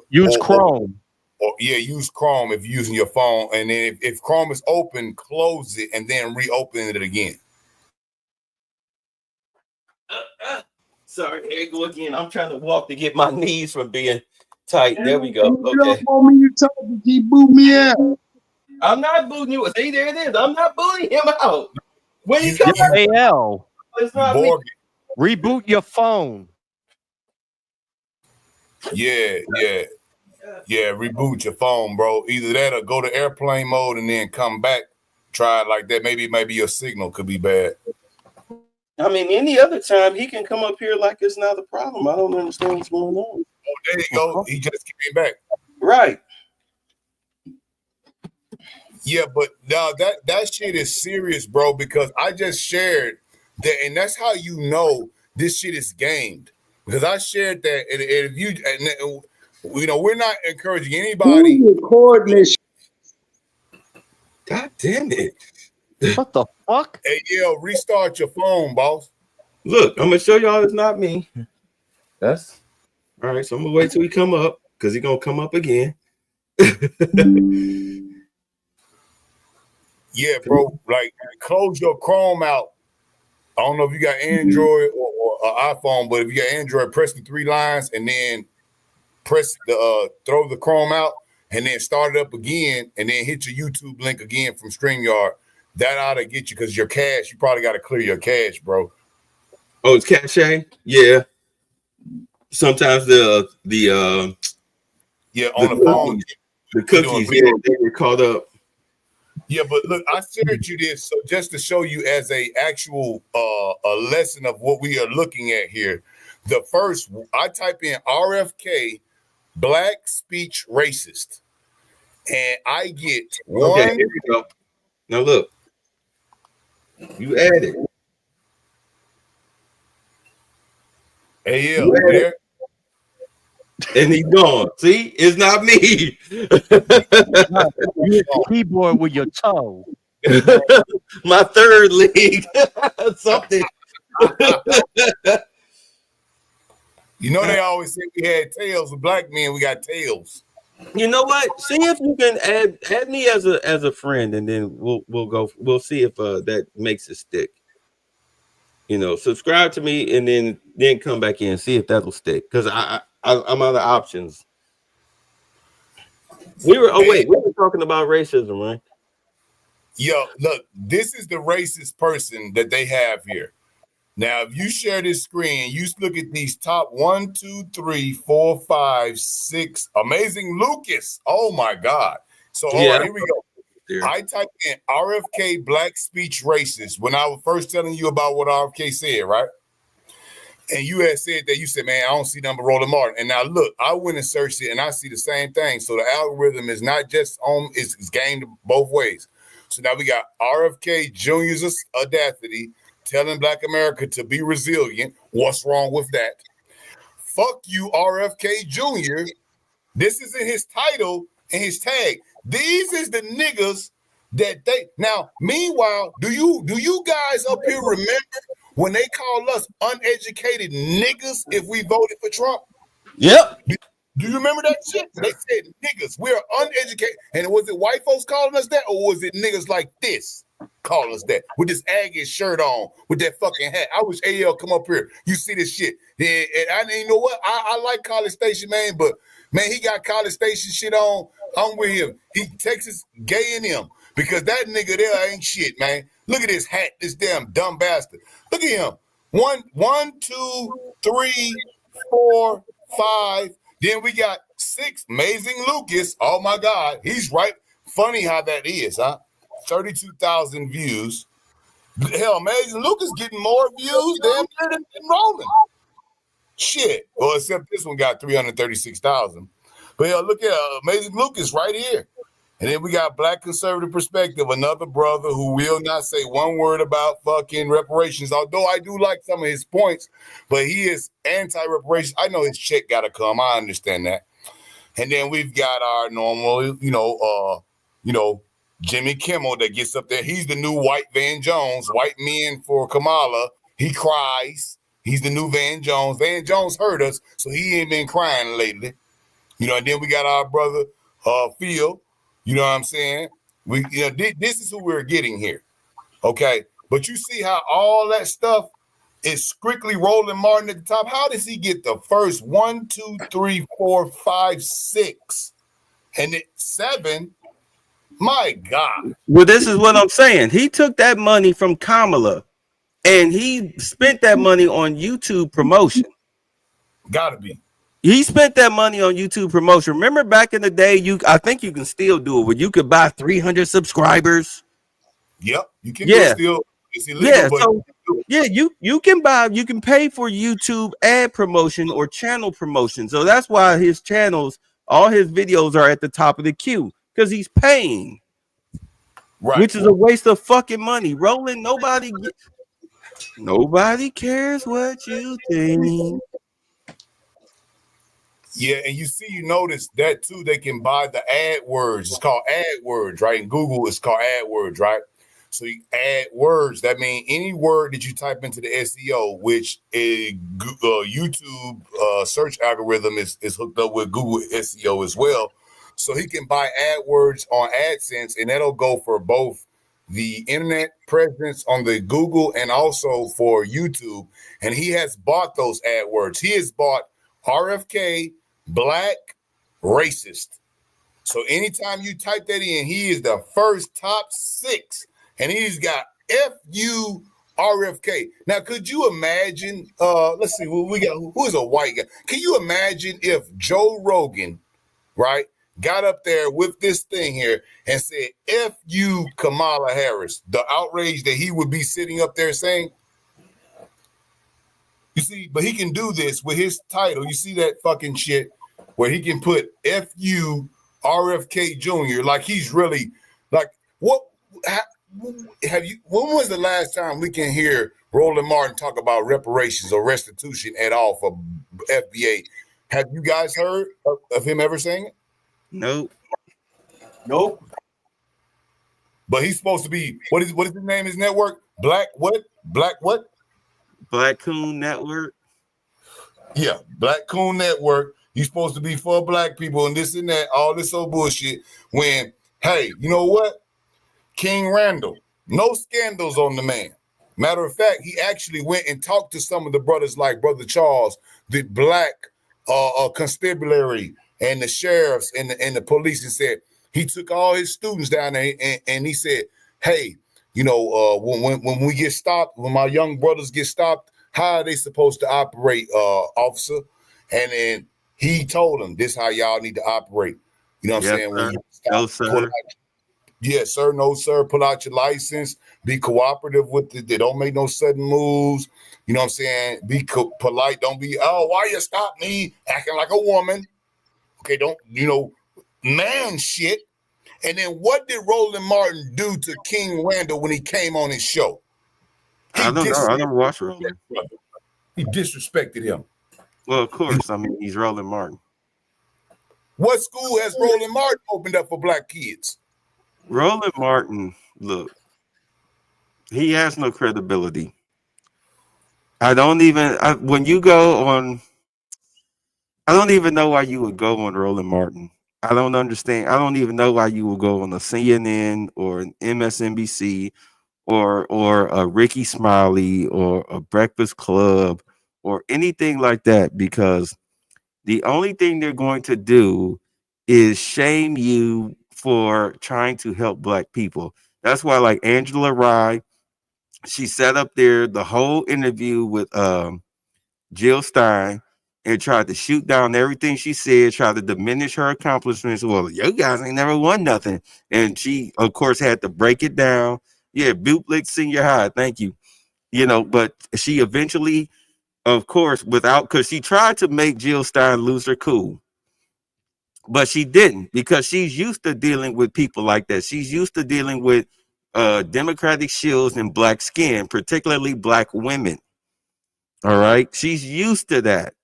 Use Chrome. Or use Chrome if you're using your phone. And then if Chrome is open, close it and then reopen it again. Sorry, here you go again. I'm trying to walk to get my knees from being tight. There we go. You Okay. don't want me to talk to keep booting me out. I'm not booting you. See, there it is. I'm not booting him out. When you come Hey, Al, it's not me. reboot your phone. Yeah, reboot your phone, bro. Either that or go to airplane mode and then come back. Try it like that. Maybe your signal could be bad. I mean, any other time he can come up here like it's not a problem. I don't understand what's going on. Oh, there you go. He just came back. Right. Yeah, but now that shit is serious, bro, because I just shared that, and that's how you know this shit is gamed. Because I shared that, and if you know, we're not encouraging anybody. Recording this. God damn it. What the fuck? Hey, yo, restart your phone, boss. Look, I'm gonna show y'all it's not me. That's all right. So I'm gonna wait till he come up because he's gonna come up again. Yeah, bro. Like, close your Chrome out. I don't know if you got Android or iPhone, but if you got Android, press the 3 lines and then press the throw the Chrome out and then start it up again and then hit your YouTube link again from StreamYard. That ought to get you because your cache, you probably got to clear your cache, bro. Oh, it's cache? Yeah. Sometimes on the phone, the cookies, they get caught up. Yeah, but look, I shared you this so just to show you as a actual a lesson of what we are looking at here. The first, I type in RFK, Black Speech Racist, and I get one. Okay, here we go. Now look, you added. Hey, yeah, there. And he's gone. See, it's not me. You hit the keyboard with your toe. My third leg. Something. You know they always say we had tails with black men. We got tails. You know what? See if you can add me as a friend, and then we'll go. We'll see if that makes it stick. You know, subscribe to me, and then come back in and see if that'll stick. Because I'm out of options. We were talking about racism, right? Yo, look, this is the racist person that they have here. Now, if you share this screen, you look at these top 1, 2, 3, 4, 5, 6. Amazing Lucas. Oh my God. So all right, here we go. There. I typed in RFK Black Speech Racist when I was first telling you about what RFK said, right? And you had said that, you said, man, I don't see nothing but Roland Martin. And now look, I went and searched it and I see the same thing. So the algorithm is not just on, it's gamed both ways. So now we got RFK Jr.'s audacity telling Black America to be resilient. What's wrong with that? Fuck you, RFK Jr. This is in his title and his tag. These is the niggas that they now. Meanwhile, do you guys up here remember when they call us uneducated niggas if we voted for Trump? Yep. Do you remember that shit? They said niggas, we're uneducated. And was it white folks calling us that, or was it niggas like this calling us that? With this Aggie shirt on, with that fucking hat. I wish AL come up here. You see this shit. And I didn't know what. I like College Station, man, but man, he got College Station shit on. I'm with him. He Texas gay in him. Because that nigga there ain't shit, man. Look at this hat, this damn dumb bastard. Look at him. One, 2, 3, 4, 5. Then we got 6. Amazing Lucas. Oh my God, he's right. Funny how that is, huh? 32,000 views. Hell, Amazing Lucas getting more views damn near than Roman. Shit. Well, except this one got 336,000. But hell, look at Amazing Lucas right here. And then we got Black Conservative Perspective, another brother who will not say one word about fucking reparations, although I do like some of his points, but he is anti-reparations. I know his check got to come. I understand that. And then we've got our normal, Jimmy Kimmel that gets up there. He's the new white Van Jones, white men for Kamala. He cries. He's the new Van Jones. Van Jones hurt us, so he ain't been crying lately. And then we got our brother, Phil. You know what I'm saying? This is who we're getting here. Okay. But you see how all that stuff is strictly Roland Martin at the top. How does he get the first 1, 2, 3, 4, 5, 6? And 7? My God. Well, this is what I'm saying. He took that money from Kamala and he spent that money on YouTube promotion. Gotta be. He spent that money on YouTube promotion. Remember back in the day, I think you can still do it, where you could buy 300 subscribers. Yep, you can do it still. It's illegal, you can pay for YouTube ad promotion or channel promotion. So that's why his channels, all his videos are at the top of the queue, because he's paying. Right. Which is a waste of fucking money. Roland, nobody cares what you think. Yeah, and you notice that too. They can buy the AdWords. It's called AdWords, right? In Google, it's called AdWords, right? So you add words. That means any word that you type into the SEO, which a YouTube search algorithm is hooked up with Google SEO as well. So he can buy AdWords on AdSense, and that'll go for both the internet presence on the Google and also for YouTube. And he has bought those AdWords. He has bought RFK, Black, Racist. So anytime you type that in, he is the first top 6, and he's got FU RFK. Now, could you imagine? Let's see, we got who is a white guy? Can you imagine if Joe Rogan, right, got up there with this thing here and said FU Kamala Harris? The outrage that he would be sitting up there saying. You see, but he can do this with his title. You see that fucking shit where he can put FU RFK Jr. like he's really like what have you? When was the last time we can hear Roland Martin talk about reparations or restitution at all for FBA? Have you guys heard of him ever saying it? Nope. But he's supposed to be what is the name of his network? Black what? Black Coon Network. Yeah, Black Coon Network. He's supposed to be for black people and this and that, all this old bullshit. When, hey, you know what? King Randall, no scandals on the man. Matter of fact, he actually went and talked to some of the brothers like Brother Charles, the black constabulary and the sheriffs and the police, and said he took all his students down there and he said, hey, when we get stopped, when my young brothers get stopped, how are they supposed to operate, officer? And then he told them, this is how y'all need to operate. You know what I'm saying? When you stop, no, sir. Yes, sir. No, sir. Pull out your license. Be cooperative with it. They don't make no sudden moves. You know what I'm saying? Be polite. Don't be, why you stop me? Acting like a woman. Okay, don't, man shit. And then what did Roland Martin do to King Randall when he came on his show? I don't know. I never watched Roland. He disrespected him. Well, of course. I mean, he's Roland Martin. What school has Roland Martin opened up for black kids? Roland Martin, look, he has no credibility. I don't even, when you go on, I don't even know why you would go on Roland Martin. I don't understand. I don't even know why you would go on a CNN or an MSNBC or a Ricky Smiley or a Breakfast Club or anything like that, because the only thing they're going to do is shame you for trying to help black people. That's why, like Angela Rye, she sat up there the whole interview with Jill Stein and tried to shoot down everything she said, tried to diminish her accomplishments. Well, you guys ain't never won nothing. And she, of course, had to break it down. Yeah, Bootlick Senior High, thank you. But she eventually, of course, because she tried to make Jill Stein lose her cool, but she didn't, because she's used to dealing with people like that. She's used to dealing with Democratic shills and black skin, particularly black women. All right. She's used to that.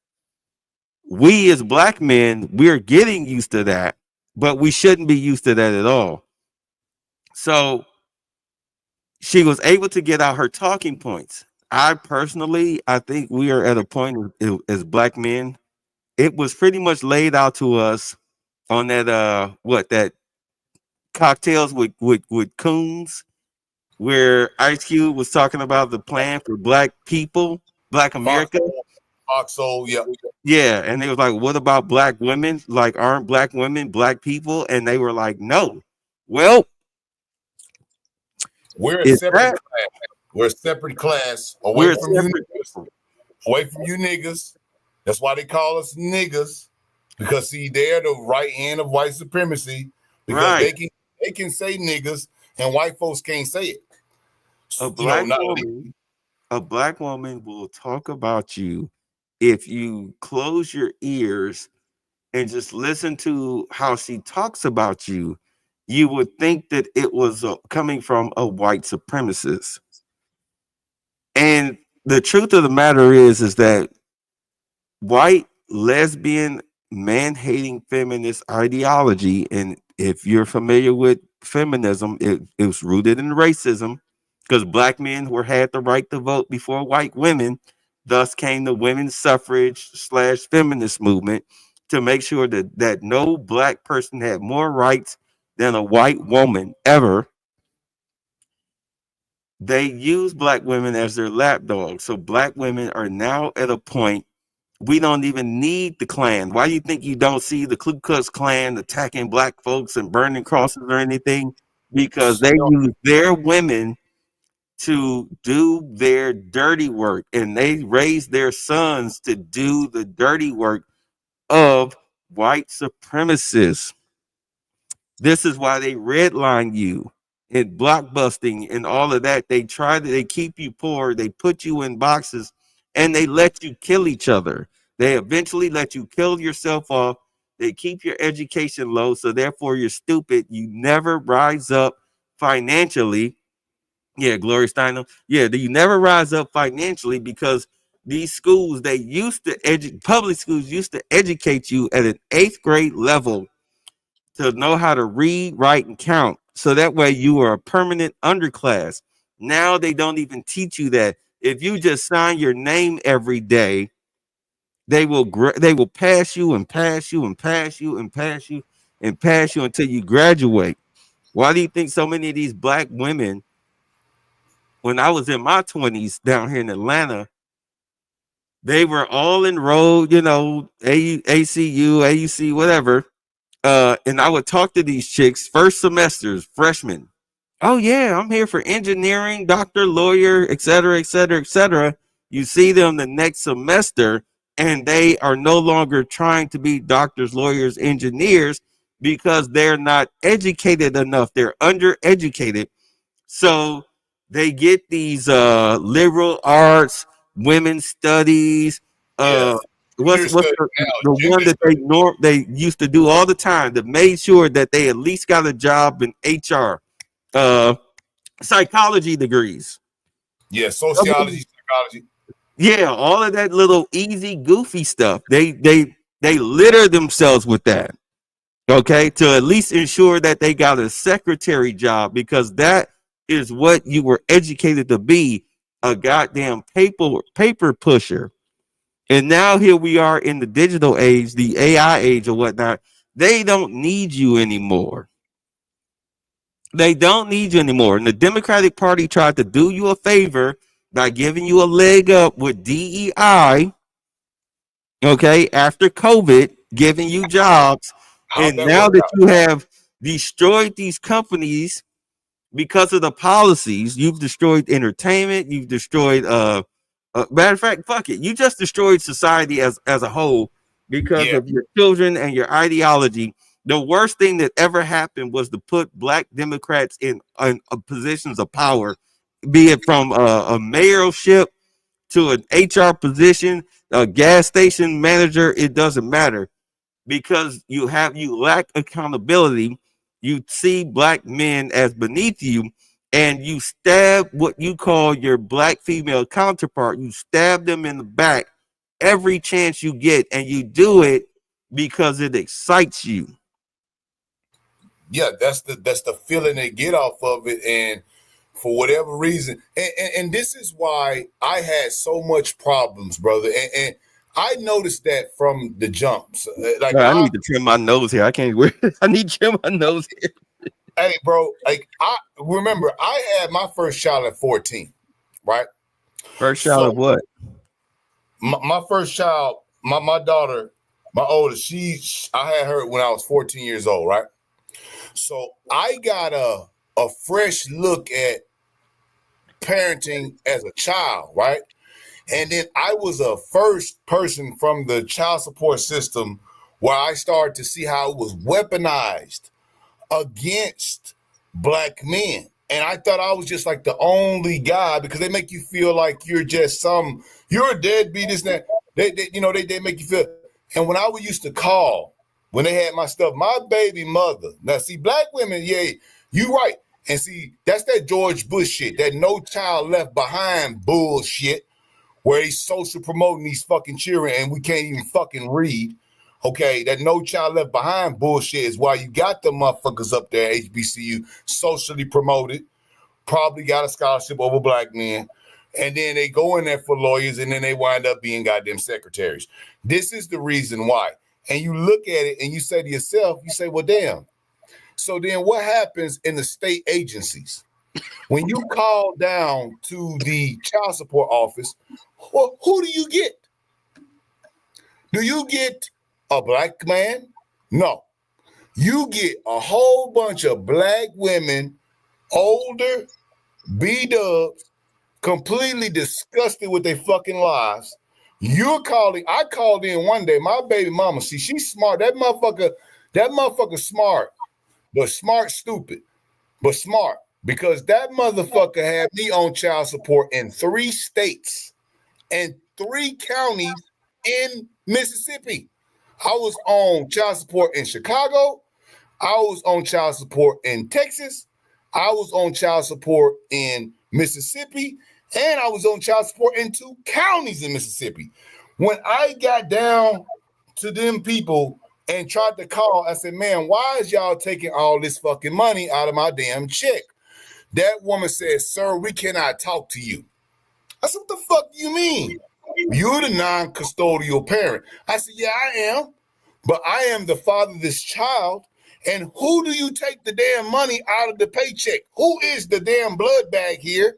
We as black men, we're getting used to that, but we shouldn't be used to that at all. So she was able to get out her talking points. I think we are at a point as black men. It was pretty much laid out to us on that cocktails with coons, where Ice Cube was talking about the plan for black people, black America. Foxhole, yeah. Yeah, and they was like, "What about black women? Like, aren't black women black people?" And they were like, "No." Well, we're a separate class. We're a separate class away from you niggas. Away from you niggas. That's why they call us niggas, because see, they're the right hand of white supremacy. Because they can say niggas and white folks can't say it. A black woman will talk about you if you close your ears and just listen to how she talks about you. You would think that it was coming from a white supremacist. And the truth of the matter is that white, lesbian, man-hating feminist ideology, and if you're familiar with feminism, it was rooted in racism, because black men had the right to vote before white women. Thus came the women's suffrage / feminist movement, to make sure that no black person had more rights than a white woman ever. They use black women as their lapdogs. So black women are now at a point, we don't even need the Klan. Why do you think you don't see the Ku Klux Klan attacking black folks and burning crosses or anything? Because they use their women to do their dirty work, and they raise their sons to do the dirty work of white supremacists. This is why they redline you and blockbusting and all of that. They keep you poor, they put you in boxes, and they let you kill each other. They eventually let you kill yourself off. They keep your education low, so therefore you're stupid. You never rise up financially. Yeah, Gloria Steinem. Yeah, you never rise up financially, because these schools, public schools used to educate you at an 8th grade level to know how to read, write, and count. So that way you are a permanent underclass. Now they don't even teach you that. If you just sign your name every day, they will pass you and pass you and pass you and pass you and pass you until you graduate. Why do you think so many of these black women, when I was in my 20s down here in Atlanta, they were all enrolled, ACU, AUC, whatever. And I would talk to these chicks, first semesters, freshmen. Oh yeah, I'm here for engineering, doctor, lawyer, et cetera, et cetera, et cetera. You see them the next semester, and they are no longer trying to be doctors, lawyers, engineers, because they're not educated enough. They're undereducated. So they get these liberal arts, women's studies, what's the one that they used to do all the time, that made sure that they at least got a job in HR, psychology degrees. Yeah, sociology, psychology. Yeah, all of that little easy, goofy stuff. They litter themselves with that. Okay, to at least ensure that they got a secretary job, because that is what you were educated to be, a goddamn paper pusher. And now here we are in the digital age, the AI age or whatnot. They don't need you anymore. They don't need you anymore. And the Democratic Party tried to do you a favor by giving you a leg up with DEI, okay, after COVID, giving you jobs. How'd And that now work that out? you have destroyed these companies because of the policies, you've destroyed entertainment, you've destroyed matter of fact, fuck it. You just destroyed society as a whole because Yeah. of your children and your ideology. The worst thing that ever happened was to put black Democrats in positions of power, be it from a mayorship to an HR position, a gas station manager. It doesn't matter because you lack accountability. You see black men as beneath you, and you stab what you call your black female counterpart. You stab them in the back every chance you get, and you do it because it excites you. Yeah, that's the feeling they get off of it, and for whatever reason, and this is why I had so much problems, brother. And I noticed that from the jumps. Like I need to trim my nose here. I can't wear. I need to trim my nose here. Hey, bro, like I remember I had my first child at 14, right? First child of what? My first child, my daughter, my oldest, I had her when I was 14 years old, right? So I got a fresh look at parenting as a child, right? And then I was a first person from the child support system where I started to see how it was weaponized against black men. And I thought I was just like the only guy because they make you feel like you're just you're a deadbeat, this, that. They make you feel. And when I used to call, when they had my stuff, my baby mother. Now, see, black women, yeah, you right. And see, that's that George Bush shit, that no child left behind bullshit, where he's social promoting these fucking children and we can't even fucking read. Okay, that no child left behind bullshit is why you got the motherfuckers up there at HBCU, socially promoted, probably got a scholarship over black men, and then they go in there for lawyers and then they wind up being goddamn secretaries. This is the reason why. And you look at it and you say to yourself, you say, well, damn. So then what happens in the state agencies? When you call down to the child support office, who do you get? Do you get a black man? No. You get a whole bunch of black women, older, B-dubs, completely disgusted with their fucking lives. I called in one day, my baby mama, see, she's smart. That motherfucker smart, but smart stupid, but smart. Because that motherfucker had me on child support in 3 states and 3 counties in Mississippi. I was on child support in Chicago. I was on child support in Texas. I was on child support in Mississippi. And I was on child support in 2 counties in Mississippi. When I got down to them people and tried to call, I said, man, why is y'all taking all this fucking money out of my damn check? That woman said, sir, we cannot talk to you. I said, what the fuck do you mean? You're the non-custodial parent. I said, yeah, I am. But I am the father of this child. And who do you take the damn money out of the paycheck? Who is the damn blood bag here?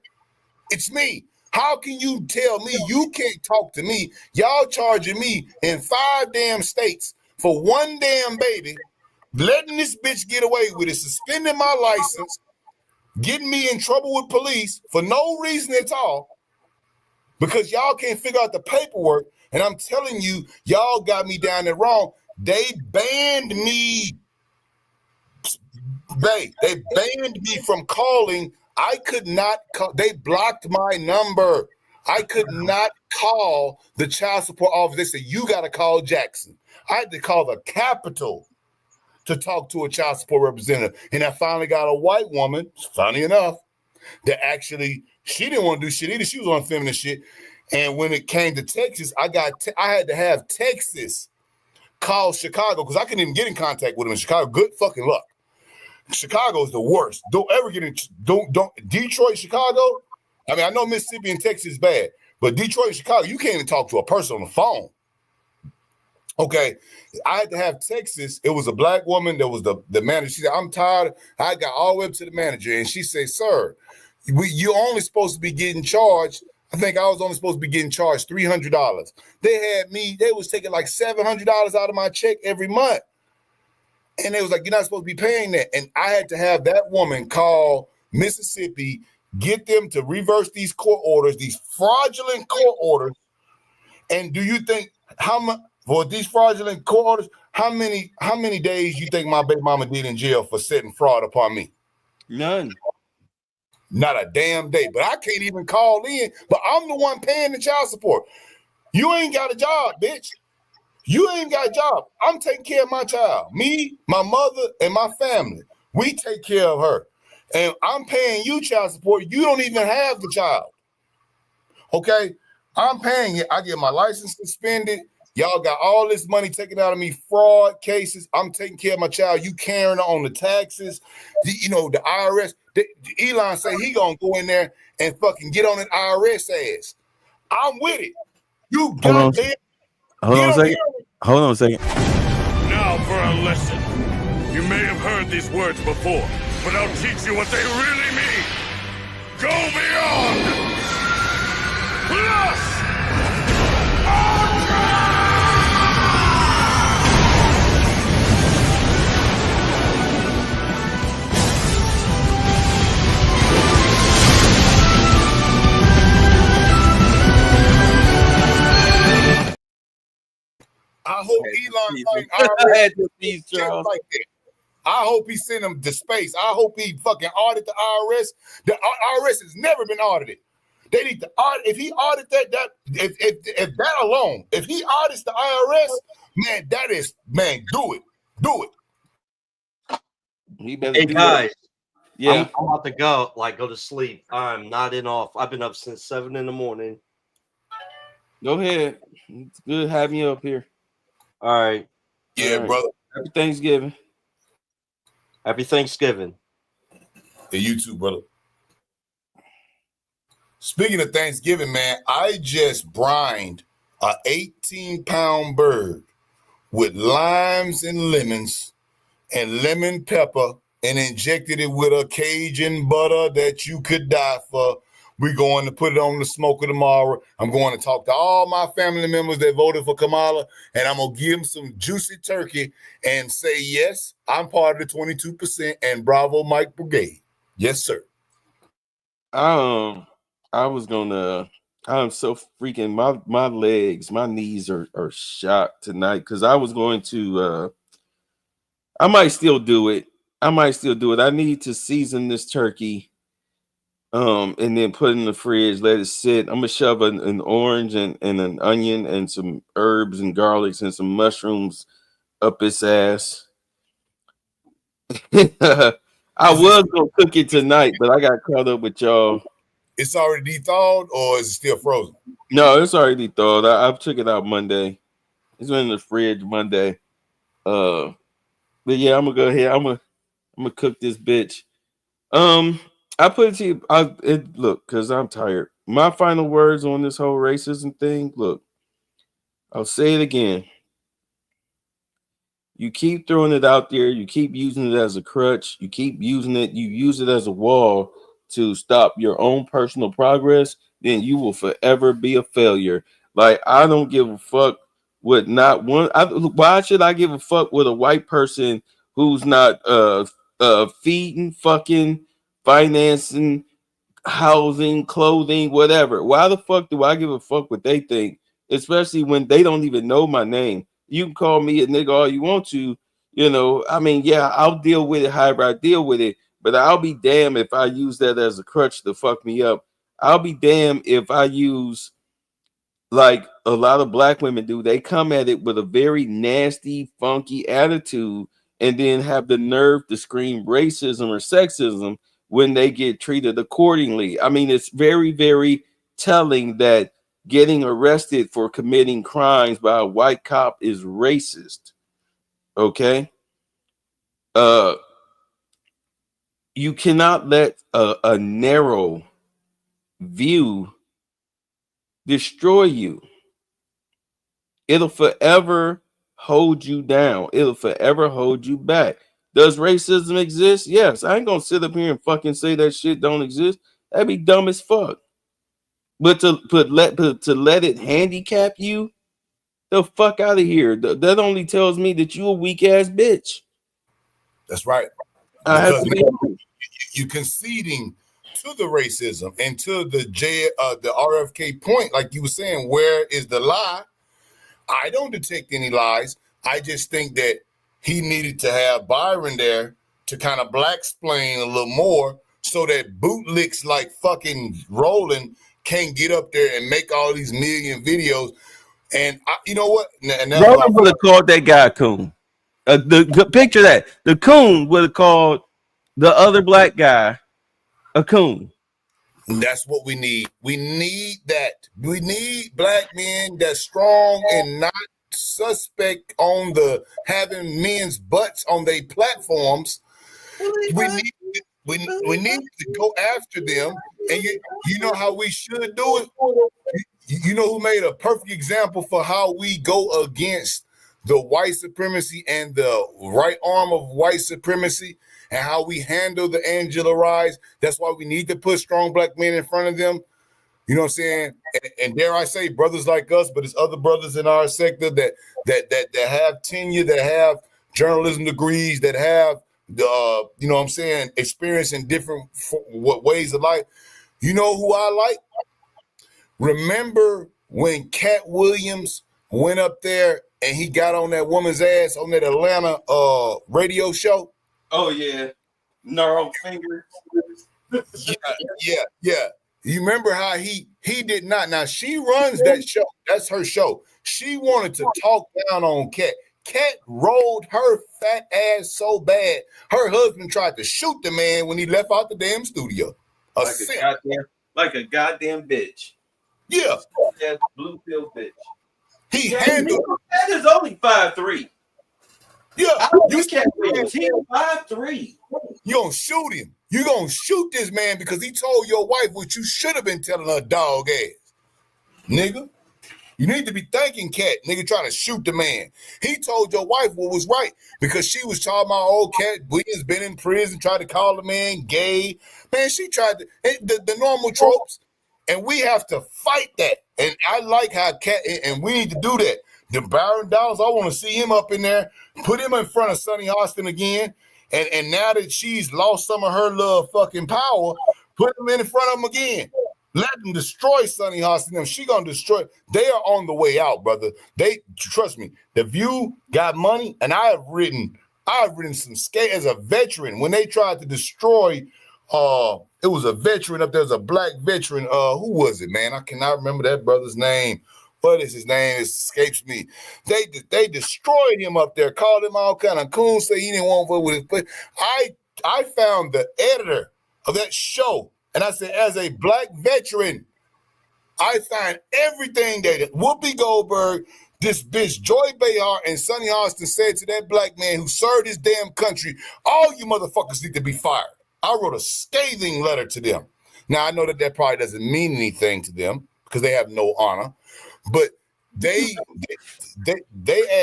It's me. How can you tell me you can't talk to me? Y'all charging me in 5 damn states for one damn baby, letting this bitch get away with it, suspending my license, getting me in trouble with police for no reason at all, because y'all can't figure out the paperwork. And I'm telling you, y'all got me down there wrong. They banned me. They banned me from calling. I could not call. They blocked my number. I could not call the child support office. They said, you got to call Jackson. I had to call the Capitol to talk to a child support representative. And I finally got a white woman, funny enough, that actually, she didn't want to do shit either. She was on feminist shit. And when it came to Texas, I had to have Texas call Chicago because I couldn't even get in contact with them in Chicago. Good fucking luck. Chicago is the worst. Don't ever get in. Don't Detroit, Chicago. I mean, I know Mississippi and Texas is bad, But Detroit and Chicago, you can't even talk to a person on the phone. Okay, I had to have Texas. It was a black woman that was the manager. She said, I'm tired. I got all the way up to the manager, and she said, sir, you're only supposed to be getting charged. I think I was only supposed to be getting charged $300. They was taking like $700 out of my check every month. And they was like, you're not supposed to be paying that. And I had to have that woman call Mississippi, get them to reverse these court orders, these fraudulent court orders. And do you think how much for these fraudulent court orders, how many days you think my baby mama did in jail for setting fraud upon me? None. Not a damn day. But I can't even call in, but I'm the one paying the child support. You ain't got a job, bitch. You ain't got a job. I'm taking care of my child. Me, my mother, and my family. We take care of her. And I'm paying you child support. You don't even have the child. Okay? I'm paying it. I get my license suspended. Y'all got all this money taken out of me, fraud cases. I'm taking care of my child. You carrying on the taxes. The IRS. Elon say he gonna go in there and fucking get on that IRS ass. I'm with it. You goddamn. Hold on a second. Hold on a second. Now for a lesson. You may have heard these words before, but I'll teach you what they really mean. Go beyond. Plus. I hope Elon like like that. I hope he send him to space. I hope he fucking audit the IRS. The IRS has never been audited. They need to audit. If he audit if that alone, if he audits the IRS, man, do it. He better Hey do guys, yeah. I'm about to go to sleep. I'm not in off. I've been up since 7 in the morning. Go ahead. It's good having you up here. All right. Yeah, All right. brother. Happy Thanksgiving. Happy Thanksgiving. And you too, brother. Speaking of Thanksgiving, man, I just brined a 18-pound bird with limes and lemons and lemon pepper and injected it with a Cajun butter that you could die for. We're going to put it on the smoker tomorrow. I'm going to talk to all my family members that voted for Kamala, and I'm going to give them some juicy turkey and say, yes, I'm part of the 22% and bravo Mike Brigade. Yes, sir. I'm so freaking my legs, my knees are shot tonight because I was going to I might still do it. I need to season this turkey. And then put it in the fridge, let it sit. I'm gonna shove an orange and an onion and some herbs and garlics and some mushrooms up its ass. I was gonna cook it tonight, but I got caught up with y'all. It's already thawed or is it still frozen? No, it's already thawed. I took it out Monday. It's been in the fridge Monday. But yeah, I'm gonna go ahead. I'm gonna cook this bitch. I put it to you. Look, because I'm tired. My final words on this whole racism thing. Look, I'll say it again. You keep throwing it out there. You keep using it as a crutch. You keep using it. You use it as a wall to stop your own personal progress. Then you will forever be a failure. Like I don't give a fuck with not one. Why should I give a fuck with a white person who's not feeding, fucking, financing, housing, clothing, whatever? Why the fuck do I give a fuck what they think? Especially when they don't even know my name. You can call me a nigga all you want to, I mean, yeah, I'll deal with it however I deal with it, but I'll be damned if I use that as a crutch to fuck me up. I'll be damned if I use, like a lot of black women do, they come at it with a very nasty, funky attitude and then have the nerve to scream racism or sexism when they get treated accordingly. I mean, it's very, very telling that getting arrested for committing crimes by a white cop is racist. Okay? You cannot let a narrow view destroy you. It'll forever hold you down. It'll forever hold you back. Does racism exist? Yes. I ain't gonna sit up here and fucking say that shit don't exist. That'd be dumb as fuck. But to let it handicap you, the fuck out of here. That only tells me that you a weak ass bitch. That's right. I have Because to be you conceding to the racism and to the RFK point, like you were saying, where is the lie? I don't detect any lies. I just think that he needed to have Byron there to kind of black explain a little more so that bootlicks like fucking Roland can't get up there and make all these million videos. And you know what? And Roland would have called that guy a coon. Picture that. The coon would have called the other black guy a coon. That's what we need. We need that. We need black men that's strong and not suspect on the having men's butts on their platforms. We need to go after them. And you know how we should do it? You know who made a perfect example for how we go against the white supremacy and the right arm of white supremacy and how we handle the Angela Rise? That's why we need to put strong black men in front of them. You know what I'm saying? And dare I say, brothers like us, but it's other brothers in our sector that have tenure, that have journalism degrees, that have the you know what I'm saying, experience in different ways of life. You know who I like? Remember when Cat Williams went up there and he got on that woman's ass on that Atlanta radio show? Oh yeah, gnarled fingers. Yeah. You remember how he did not? Now she runs that show. That's her show. She wanted to talk down on Cat. Cat rolled her fat ass so bad, her husband tried to shoot the man when he left out the damn studio. Like a goddamn bitch. Yeah. That blue pill bitch. He handled. That is only 5'3". Yeah. You can't wait. He's 5'3". You gonna shoot him. You gonna shoot this man because he told your wife what you should have been telling her dog ass. Nigga. You need to be thanking Cat, nigga, trying to shoot the man. He told your wife what was right because she was talking about old Cat Williams been in prison, tried to call the man gay. Man, she tried to, the normal tropes. And we have to fight that. And I like how Cat, and we need to do that. The Byron Donalds, I want to see him up in there, put him in front of Sonny Austin again. And now that she's lost some of her little fucking power, put him in front of him again. Let them destroy Sonny Austin. She gonna destroy. They are on the way out, brother. They trust me. The View got money, and I've written some skate as a veteran when they tried to destroy. It was a veteran up there. Was a black veteran. Who was it, man? I cannot remember that brother's name. What is his name? It escapes me. They destroyed him up there. Called him all kind of coon. Say he didn't want to vote with his. But I found the editor of that show. And I said, as a black veteran, I find everything that Whoopi Goldberg, this bitch Joy Behar, and Sonny Austin said to that black man who served his damn country, all you motherfuckers need to be fired. I wrote a scathing letter to them. Now, I know that probably doesn't mean anything to them because they have no honor, but they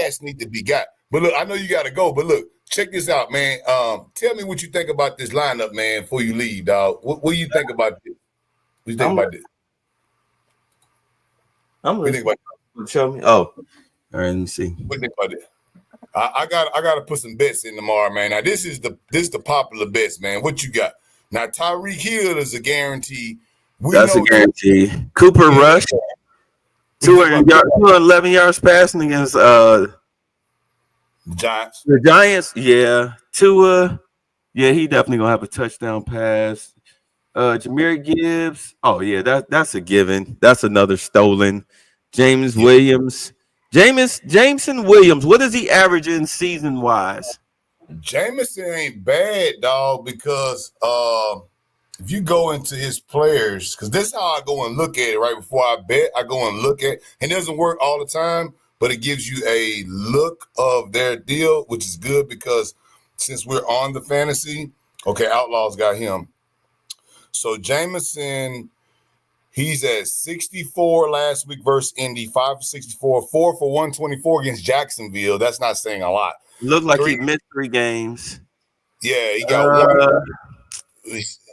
ass need to be got. But look, I know you got to go, but look, check this out, man. Tell me what you think about this lineup, man, before you leave, dog. What do you think about this? What do you think about this? I'm what do you think about this? Show me. Oh, all right. Let me see. What do you think about this? I got to put some bets in tomorrow, man. Now this is the popular bets, man. What you got? Now Tyreek Hill is a guarantee. That's a guarantee. Cooper Rush, 211 yards passing against Giants. The Giants, yeah. Tua, yeah, he definitely gonna have a touchdown pass. Jahmyr Gibbs, oh yeah, that's a given. That's another stolen. Jameson Williams, what is he averaging season wise? Jameson ain't bad, dog, because if you go into his players, because this is how I go and look at it right before I bet. I go and look at, and it doesn't work all the time, but it gives you a look of their deal, which is good because since we're on the fantasy, okay, Outlaws got him. So Jameson, He's at 64 last week versus Indy, 5 for 64, 4 for 124 against Jacksonville. That's not saying a lot. Looked like he missed 3 games. Yeah, he got one.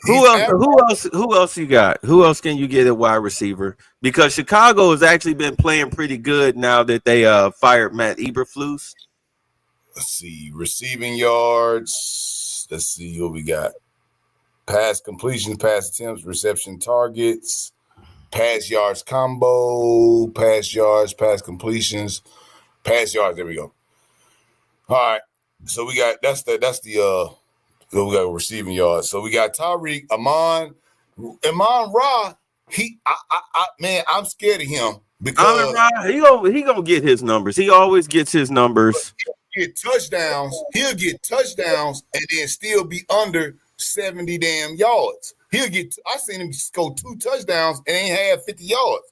Who else? Who else you got? Who else can you get at wide receiver? Because Chicago has actually been playing pretty good now that they fired Matt Eberflus. Let's see, receiving yards. Let's see who we got. Pass completions, pass attempts, reception targets, pass yards combo, pass yards, pass completions, pass yards. There we go. All right. So we got so we got receiving yards. So we got Tyreek, Amon Ra. Man, I'm scared of him because he gonna get his numbers. He always gets his numbers. He'll get touchdowns, and then still be under 70 damn yards. I seen him score 2 touchdowns and ain't have 50 yards.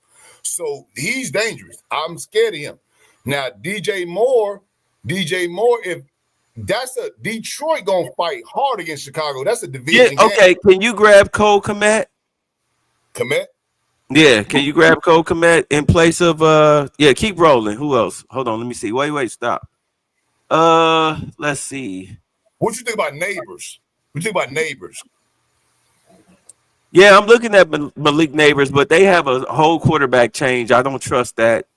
So he's dangerous. I'm scared of him. Now, DJ Moore, if that's a Detroit gonna fight hard against Chicago. That's a division game. Okay. Can you grab Cole Kmet? Kmet? Yeah, can you grab Cole Kmet in place of keep rolling. Who else? Hold on, let me see. Wait, stop. Let's see. What you think about Neighbors? Yeah, I'm looking at Malik Neighbors, but they have a whole quarterback change. I don't trust that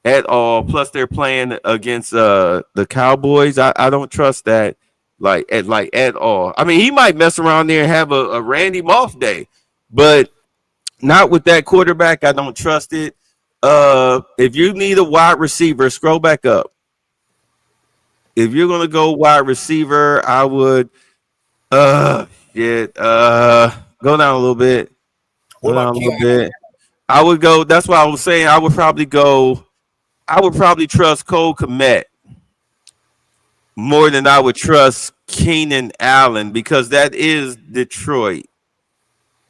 at all. Plus, they're playing against the Cowboys. I don't trust that at all. I mean, he might mess around there and have a Randy Moss day, but not with that quarterback. I don't trust it. If you need a wide receiver, scroll back up. If you're gonna go wide receiver, I would go down a little bit. I would go. That's why I was saying I would probably trust Cole Kmet more than I would trust Keenan Allen because that is Detroit.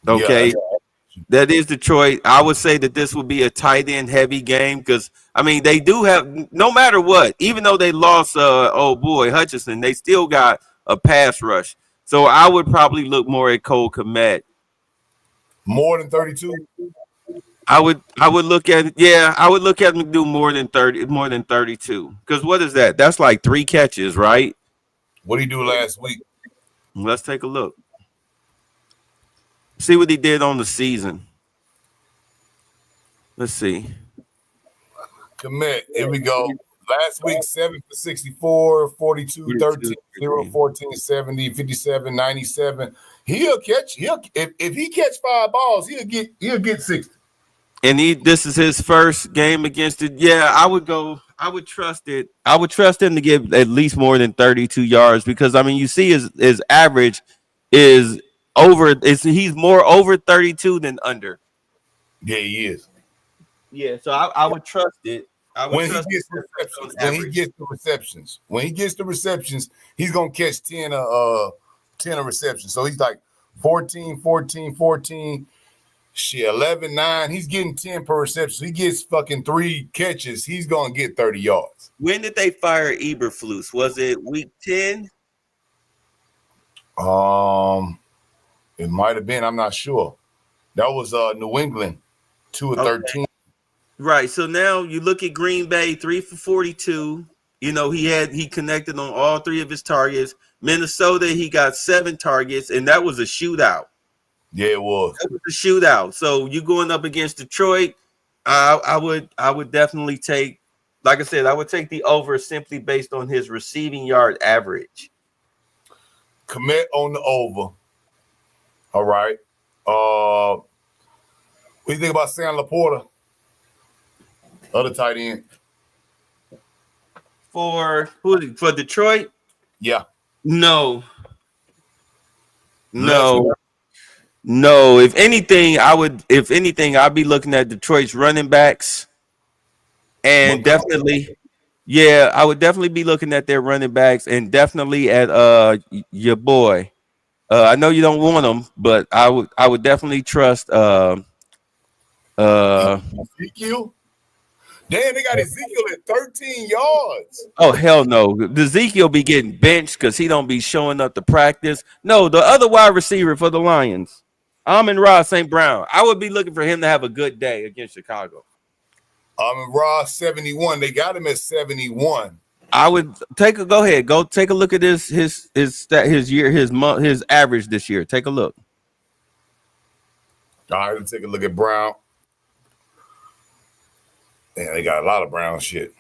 Okay. Yeah. That is Detroit. I would say that this would be a tight end heavy game because I mean they do have no matter what, even though they lost Hutchinson, they still got a pass rush. So I would probably look more at Cole Kmet. More than 32. I would look at him do more than 32. Because what is that? That's like 3 catches, right? What did he do last week? Let's take a look. See what he did on the season. Let's see. Commit. Here we go. Last week, 7 for 64, 42, 13, 0, 14, 70, 57, 97. He'll catch. If he catch 5 balls, he'll get 60. And this is his first game against it. Yeah, I would trust it. I would trust him to get at least more than 32 yards because I mean, you see his average is he's more over 32 than under. Yeah, he is. Yeah, so I would trust it. When he gets the receptions, he's gonna catch 10 of receptions. So he's like 14, 11, 9. He's getting 10 per reception. So he gets fucking 3 catches. He's gonna get 30 yards. When did they fire Eberflus? Was it week 10? It might have been. I'm not sure. That was New England, 2 of 13. Right. So now you look at Green Bay, 3 for 42. You know, he connected on all 3 of his targets. Minnesota, he got 7 targets, and that was a shootout. Yeah, it was. That was a shootout. So you going up against Detroit, I would definitely take, like I said, I would take the over simply based on his receiving yard average. Commit on the over. All right. What do you think about Sam Laporta? Other tight end. For Detroit? Yeah. No. If anything, I'd be looking at Detroit's running backs. And definitely, I would definitely be looking at their running backs and definitely at your boy. I know you don't want him, but I would definitely trust Ezekiel. Damn, they got Ezekiel at 13 yards. Oh, hell no. Ezekiel be getting benched because he don't be showing up to practice. No, the other wide receiver for the Lions. Amon-Ra St. Brown. I would be looking for him to have a good day against Chicago. Amon-Ra 71. They got him at 71. I would go ahead, go take a look at his year, his month, his average this year. Take a look. All right, let's take a look at Brown. Man, they got a lot of Brown shit.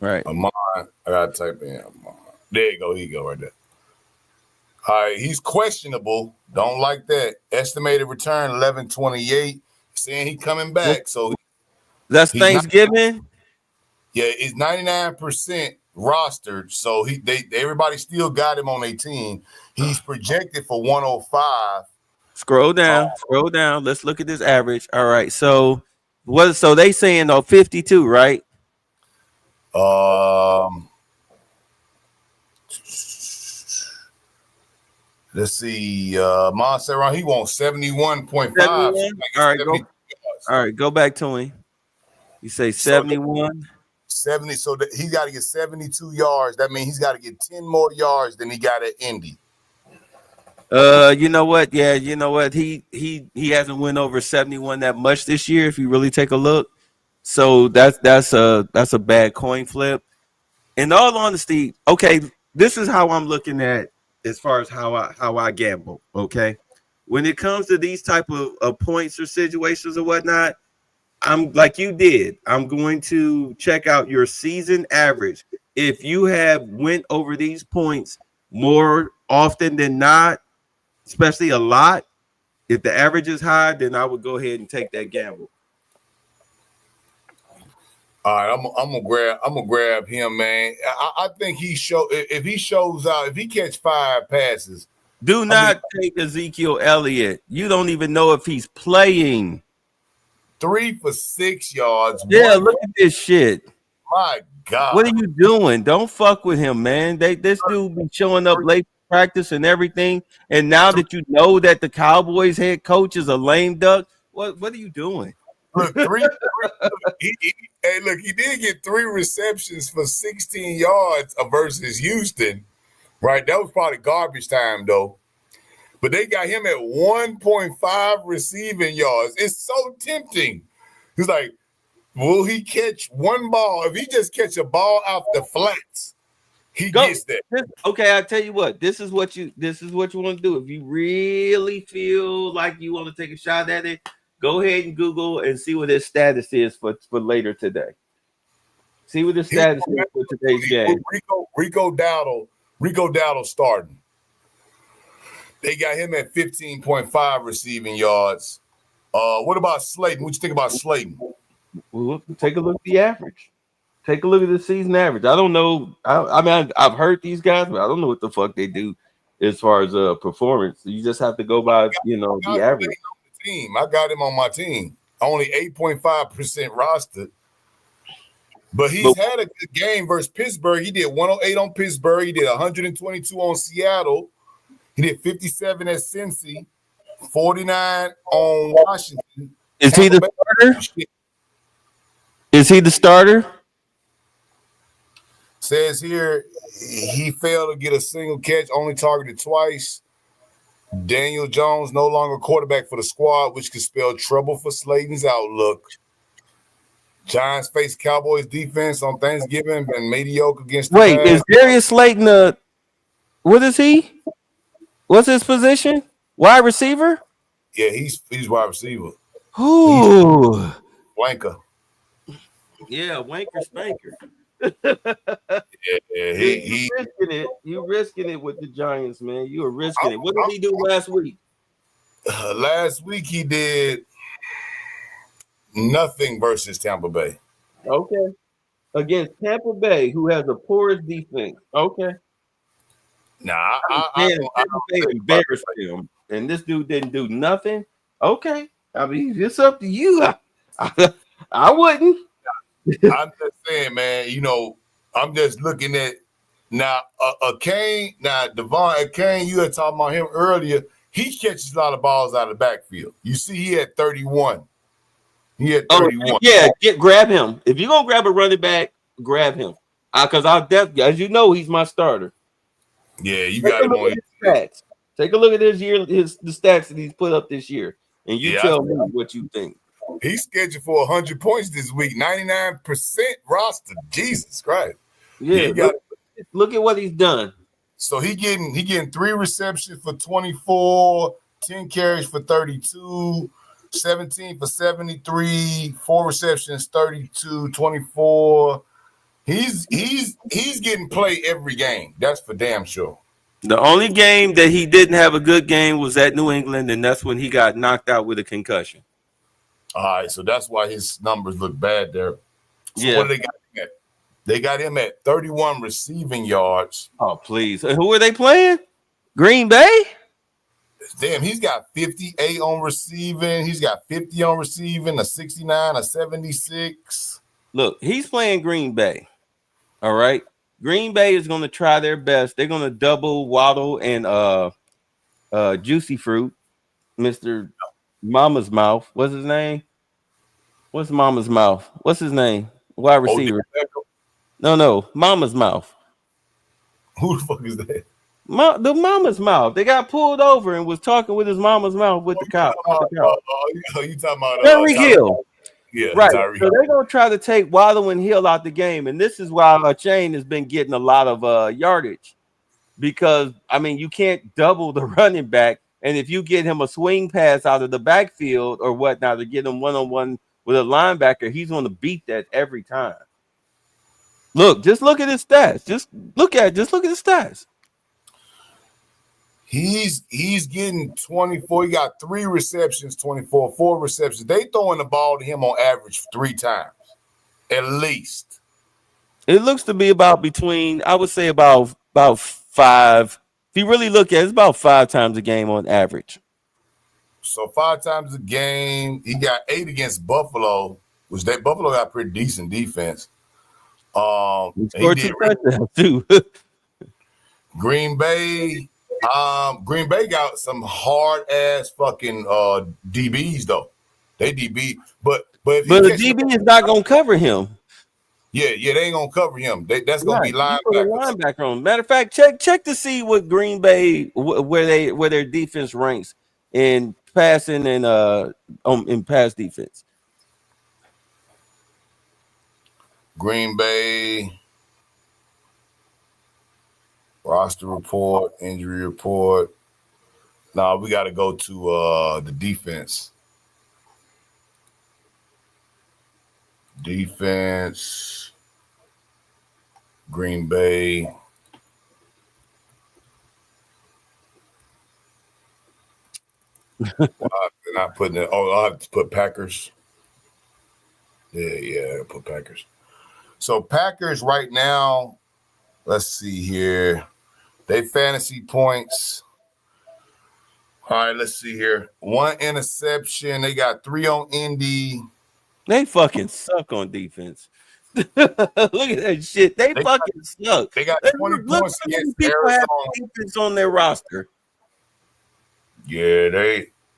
Right. Amon, I gotta type in Amon. There you go. Here you go, right there. All right, he's questionable. Don't like that. Estimated return 1128. Saying he coming back. So that's Thanksgiving. Yeah, it's 99% rostered. So everybody still got him on their team. He's projected for 105. Scroll down. Let's look at this average. All right. So they saying 52, right? Let's see. Montserrat, he wants 71.5. All right, go back to him. You say 71. 70. So he got to get 72 yards. That means he's got to get 10 more yards than he got at Indy. You know what? Yeah, you know what? He hasn't went over 71 that much this year. If you really take a look, so that's a bad coin flip. In all honesty, okay, this is how I'm looking at as far as how I gamble. Okay, when it comes to these type of points or situations or whatnot, I'm like you did. I'm going to check out your season average. If you have went over these points more often than not, especially a lot, if the average is high, then I would go ahead and take that gamble. All right, I'm gonna grab him, man. I think if he shows out, if he catch 5 passes. Do not take Ezekiel Elliott. You don't even know if he's playing. 3 for 6 yards. Yeah, look at this shit. My God. What are you doing? Don't fuck with him, man. This dude be showing up late for practice and everything. And now that you know that the Cowboys head coach is a lame duck, what are you doing? Look, he did get 3 receptions for 16 yards versus Houston, right? That was probably garbage time, though. But they got him at 1.5 receiving yards. It's so tempting. He's like, will he catch one ball? If he just catch a ball off the flats, he gets that. Okay, I tell you what. This is what you want to do. If you really feel like you want to take a shot at it, go ahead and Google and see what his status is for later today. See what his status is for today's game. Rico Dowdle starting. They got him at 15.5 receiving yards. What about Slayton? What you think about Slayton? Well, take a look at the average. Take a look at the season average. I don't know. I mean, I've heard these guys, but I don't know what the fuck they do as far as performance. You just have to go by, the average. I got him on my team. Only 8.5% rostered. But he's had a good game versus Pittsburgh. He did 108 on Pittsburgh. He did 122 on Seattle. He did 57 at Cincy, 49 on Washington. Is he the starter? Is he the starter? Says here he failed to get a single catch, only targeted twice. Daniel Jones no longer quarterback for the squad, which could spell trouble for Slayton's outlook. Giants face Cowboys defense on Thanksgiving, been mediocre against the Wait, pass. is Darius Slayton what is he? What's his position? Wide receiver? Yeah, he's wide receiver. Ooh. Wanker. Yeah, wanker spanker. Yeah, you risking it. You risking it with the Giants, man. You are risking it. What did he do last week? Last week he did nothing versus Tampa Bay. Okay. Against Tampa Bay, who has a porous defense. Okay. Nah, Tampa Bay embarrassed him, and this dude didn't do nothing. Okay. I mean, it's up to you. I wouldn't. I'm just saying, man, I'm just looking at now Kane, Devon Kane, you had talked about him earlier. He catches a lot of balls out of the backfield. You see, he had 31. He had 31. Yeah, grab him. If you're gonna grab a running back, grab him. Because I'll definitely, as you know, he's my starter. Yeah, you got him on his stats. Take a look at this year, the stats that he's put up this year, and you Yeah, tell me what you think. He's scheduled for 100 points this week, 99% roster. Jesus Christ. Yeah, He got look at what he's done. So he getting 3 receptions for 24, 10 carries for 32, 17 for 73, 4 receptions, 32, 24. He's getting play every game. That's for damn sure. The only game that he didn't have a good game was at New England, and that's when he got knocked out with a concussion. All right, so that's why his numbers look bad there. So Yeah. what do they got him at? They got him at 31 receiving yards. Oh, please. Who are they playing? Green Bay? Damn, he's got 58 on receiving. He's got 50 on receiving, a 69, a 76. Look, he's playing Green Bay. All right. Green Bay is going to try their best. They're going to double Waddle and Juicy Fruit, Mr. Mama's Mouth. What's his name? What's Mama's Mouth? What's his name? Wide receiver. No, Mama's Mouth. Who the fuck is that? The Mama's Mouth. They got pulled over and was talking with his mama's mouth with the cop. You talking about Tyreek Hill. Yeah, Right. Tyreek So they're gonna try to take Waddle and Hill out the game, and this is why Chain has been getting a lot of yardage, because I mean you can't double the running back, and if you get him a swing pass out of the backfield or whatnot to get him one-on-one with a linebacker, he's gonna beat that every time. Just look at his stats. Just look at his stats. He's getting 24. He got 3 receptions, 24, 4 receptions. They throwing the ball to him on average 3 times, at least. It looks to be about between, I would say about 5. If you really look at it, it's about 5 times a game on average. So 5 times a game. He got 8 against Buffalo, which Buffalo got pretty decent defense. He scored 2 touchdowns too. Green Bay got some hard ass fucking DBs though. They DB, but the DB is not gonna cover him. Yeah, they ain't gonna cover him. That's gonna be linebacker on. Matter of fact, check to see what Green Bay where their defense ranks in passing and in pass defense. Green Bay roster report, injury report. Now we got to go to the defense. Defense, Green Bay. Well, they're not putting it. Oh, I'll have to put Packers. Yeah, put Packers. So Packers right now, let's see here. They fantasy points. All right, let's see here. 1 interception. They got 3 on Indy. They fucking suck on defense. Look at that shit. They fucking suck. They got 20 points against people Arizona. have defense on their roster. Yeah,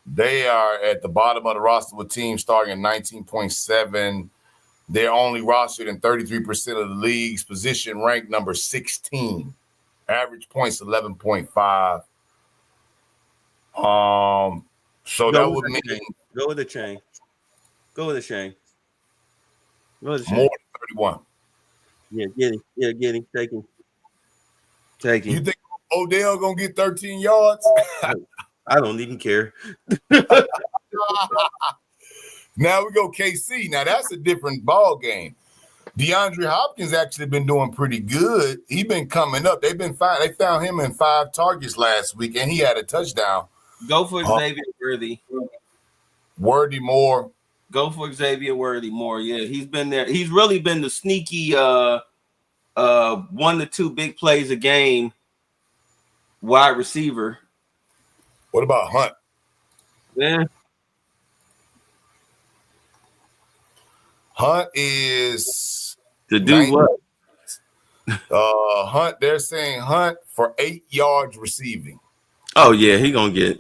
they are at the bottom of the roster with teams starting at 19.7. They're only rostered in 33% of the league's position ranked number 16. Average points 11.5. So that would mean go with the chain. Go with the chain. Go with the chain. More than 31. Yeah, get him. Yeah, get him. Take him. Take him. You think Odell gonna get 13 yards? I don't even care. Now we go KC. Now that's a different ball game. DeAndre Hopkins actually been doing pretty good. He been coming up. They've been fine. They found him in 5 targets last week, and he had a touchdown. Go for Xavier Worthy. Worthy more. Go for Xavier Worthy more. Yeah, he's been there. He's really been the sneaky 1 to 2 big plays a game wide receiver. What about Hunt? Yeah. Hunt is to do what? Hunt, they're saying Hunt for 8 yards receiving. Oh yeah, he gonna get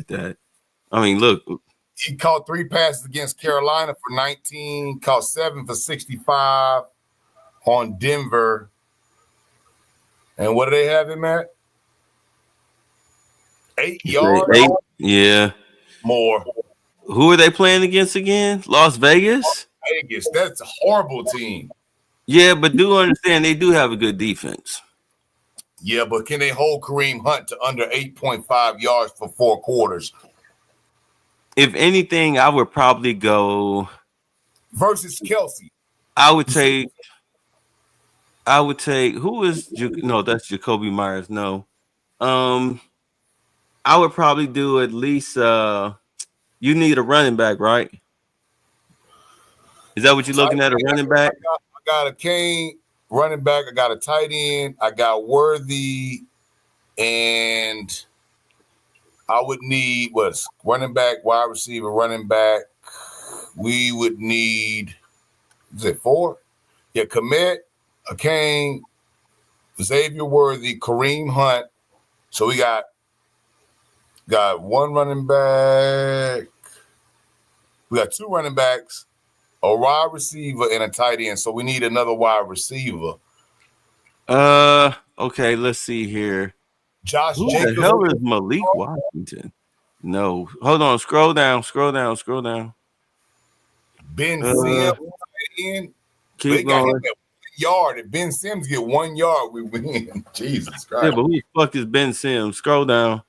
that. I mean, look. He caught 3 passes against Carolina for 19, caught 7 for 65 on Denver. And what do they have him at? 8 You say yards 8? Yeah. more. Who are they playing against again? Las Vegas? Vegas. That's a horrible team. Yeah, but do understand they do have a good defense. Yeah, but can they hold Kareem Hunt to under 8.5 yards for 4 quarters? If anything, I would probably go versus Kelsey. I would take who is no, that's Jacoby Myers. No. I would probably do at least you need a running back, right? Is that what you're looking at? A running back? I got a Kane running back. I got a tight end. I got Worthy, and I would need running back, wide receiver, running back. We would need, is it 4? Yeah, Komet, a Kane, Xavier Worthy, Kareem Hunt. So we got one running back. We got 2 running backs, a wide receiver, and a tight end. So we need another wide receiver. Okay, let's see here. Josh Who Jacobs. the hell is Malik Washington? No, hold on. Scroll down. Ben Sims in. Keep going. Him at 1 yard. If Ben Sims get 1 yard, we win. Jesus Christ. Yeah, but who the fuck is Ben Sims? Scroll down.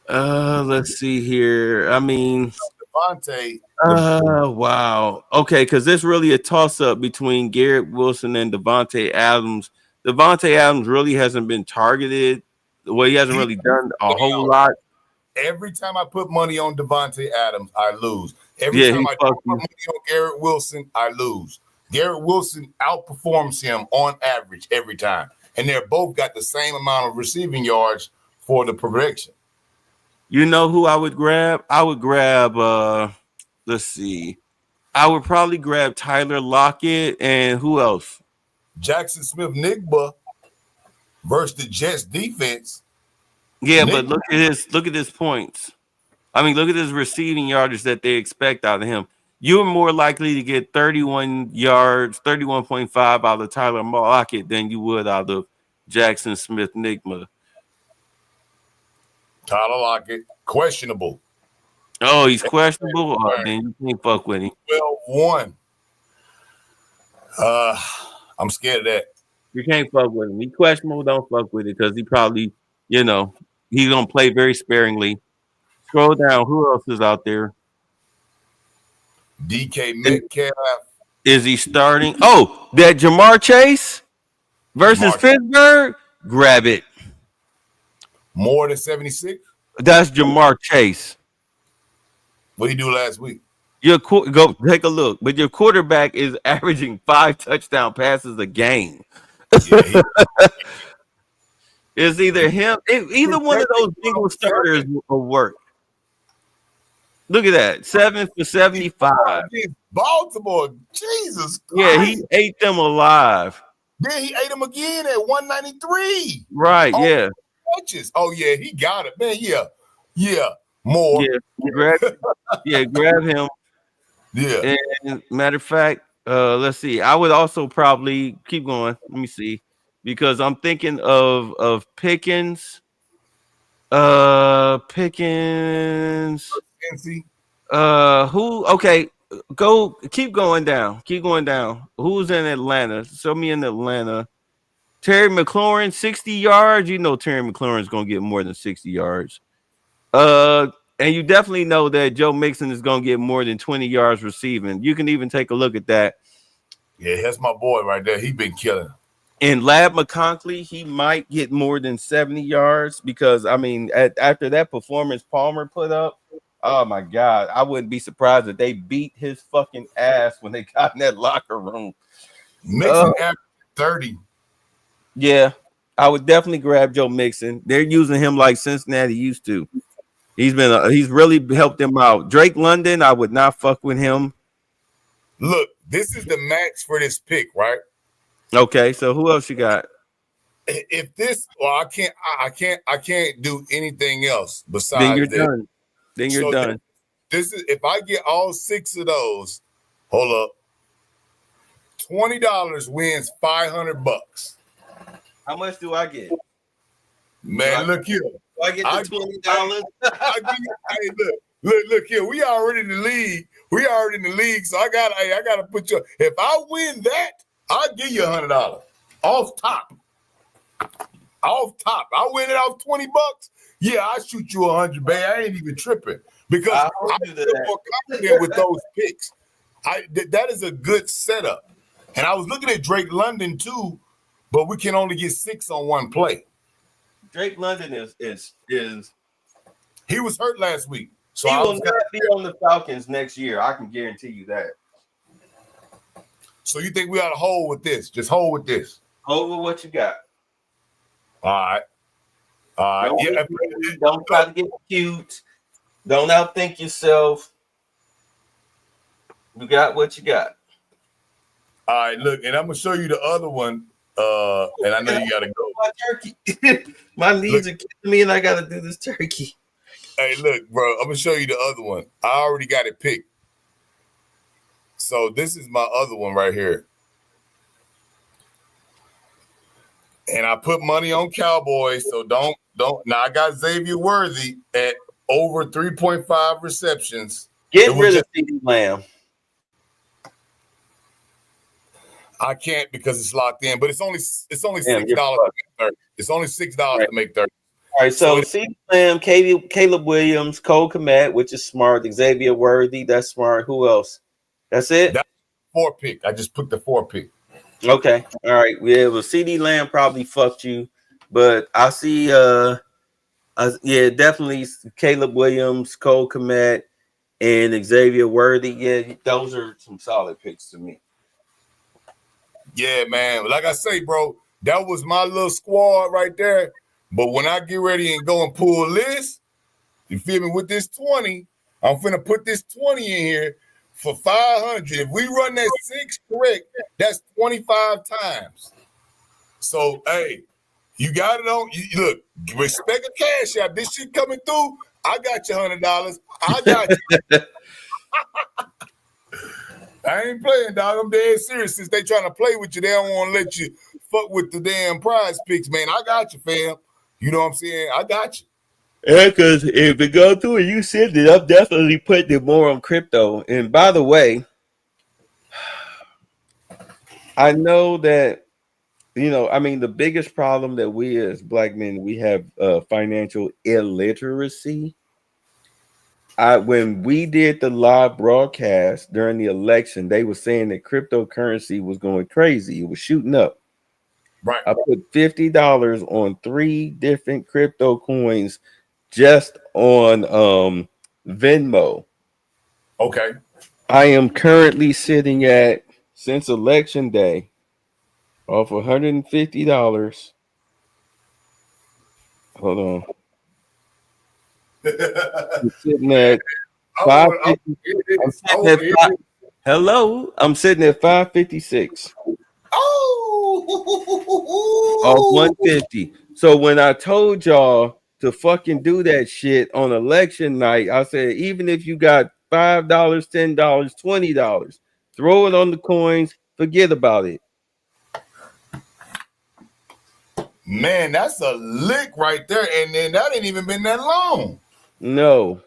Let's see here. I mean, Devontae. Wow. Okay, because there's really a toss-up between Garrett Wilson and Devontae Adams. Devontae Adams really hasn't been targeted. Well, he hasn't really done a whole lot. Every time I put money on Devontae Adams, I lose. Every time I put money on Garrett Wilson, I lose. Garrett Wilson outperforms him on average every time. And they're both got the same amount of receiving yards for the prediction. You know who I would grab? I would grab, let's see. I would probably grab Tyler Lockett and who else? Jackson Smith-Njigba versus the Jets defense. Yeah, but look at his points. I mean, look at his receiving yardage that they expect out of him. You're more likely to get 31 yards, 31.5 out of Tyler Lockett than you would out of Jackson Smith-Njigba. Tyler Lockett, questionable. Oh, he's questionable? Oh, then you can't fuck with him. 12-1. I'm scared of that. You can't fuck with him. He's questionable, don't fuck with it because he probably, he's going to play very sparingly. Scroll down. Who else is out there? DK Metcalf. Is he starting? Oh, that Jamar Chase versus Pittsburgh? Grab it. More than 76? That's Jamar Chase. What did he do last week? Go take a look. But your quarterback is averaging 5 touchdown passes a game. Yeah, it's either him, either one of those single starters will work. Look at that. 7 for 75. Baltimore. Jesus Christ. Yeah, he ate them alive. Then he ate them again at 193. Right, yeah. Touches. Oh, yeah, he got it. Man, yeah. More. Yeah, grab him. Yeah. And matter of fact, let's see. I would also probably keep going. Let me see. Because I'm thinking of Pickens. Who? Okay, keep going down. Who's in Atlanta? Show me in Atlanta. Terry McLaurin, 60 yards. You know Terry McLaurin's gonna get more than 60 yards. And you definitely know that Joe Mixon is gonna get more than 20 yards receiving. You can even take a look at that. Yeah, that's my boy right there. He been killing. And Lab McConkey, he might get more than 70 yards because, I mean, after that performance Palmer put up, oh, my God, I wouldn't be surprised if they beat his fucking ass when they got in that locker room. Mixon averaged 30. Yeah, I would definitely grab Joe Mixon. They're using him like Cincinnati used to. He's really helped them out. Drake London, I would not fuck with him. Look, this is the max for this pick, right? Okay, so who else you got? If this, well, I can't do anything else besides. Then you're done. Then you're done. This is if I get all 6 of those. Hold up. $20 wins $500. How much do I get? Man, look here. I get the $20. Hey, look here. We already in the league. So I gotta put you. If I win that, I'll give you $100 off top. I win it off $20. Yeah, I shoot you 100, babe. I ain't even tripping because I feel more confident with those picks. That is a good setup. And I was looking at Drake London too, but we can only get 6 on one play. Drake London is he was hurt last week, so he I will was not be on the Falcons next year. I can guarantee you that. So you think we ought to hold with this? Just hold with this. Hold with what you got. All right. Don't try to get cute. Don't outthink yourself. You got what you got. All right, look, and I'm gonna show you the other one. And I know you gotta go. My turkey. My knees are killing me, and I gotta do this turkey. Hey, look, bro. I'm gonna show you the other one. I already got it picked. So this is my other one right here. And I put money on Cowboys, so don't. Now I got Xavier Worthy at over 3.5 receptions. Get rid of CeeDee Lamb. I can't because it's locked in, but it's only $6 to make 30. It's only $6 to make 30. All right, so CeeDee Lamb, Caleb Williams, Cole Kmet, which is smart. Xavier Worthy, that's smart. Who else? That's it. That's 4 pick. I just put the 4 pick. Okay, all right. Yeah, well, CeeDee Lamb probably fucked you, but I see. Yeah, definitely Caleb Williams, Cole Kmet, and Xavier Worthy. Yeah, those are some solid picks to me. Yeah, man. Like I say, bro, that was my little squad right there. But when I get ready and go and pull this, you feel me, with this 20, I'm finna put this 20 in here for 500. If we run that 6 correct, that's 25 times. So, hey, you got it on. Look, respect a cash out. This shit coming through, I got you $100. I got you. I ain't playing, dog. I'm dead serious. Since they trying to play with you, they don't want to let you fuck with the damn prize picks, man. I got you, fam. You know what I'm saying? I got you. Yeah, because if it go through and you send it, I'm definitely putting it more on crypto. And by the way, I know that, I mean, the biggest problem that we as black men, we have financial illiteracy. When we did the live broadcast during the election, they were saying that cryptocurrency was going crazy. It was shooting up. Right. I put $50 on 3 different crypto coins just on Venmo. Okay. I am currently sitting at, since election day, off $150. Hold on. I'm sitting at 550. I'm sitting at 556. Off 150. So when I told y'all to fucking do that shit on election night, I said, even if you got $5, $10, $20, throw it on the coins, forget about it. Man, that's a lick right there. And then that ain't even been that long. No.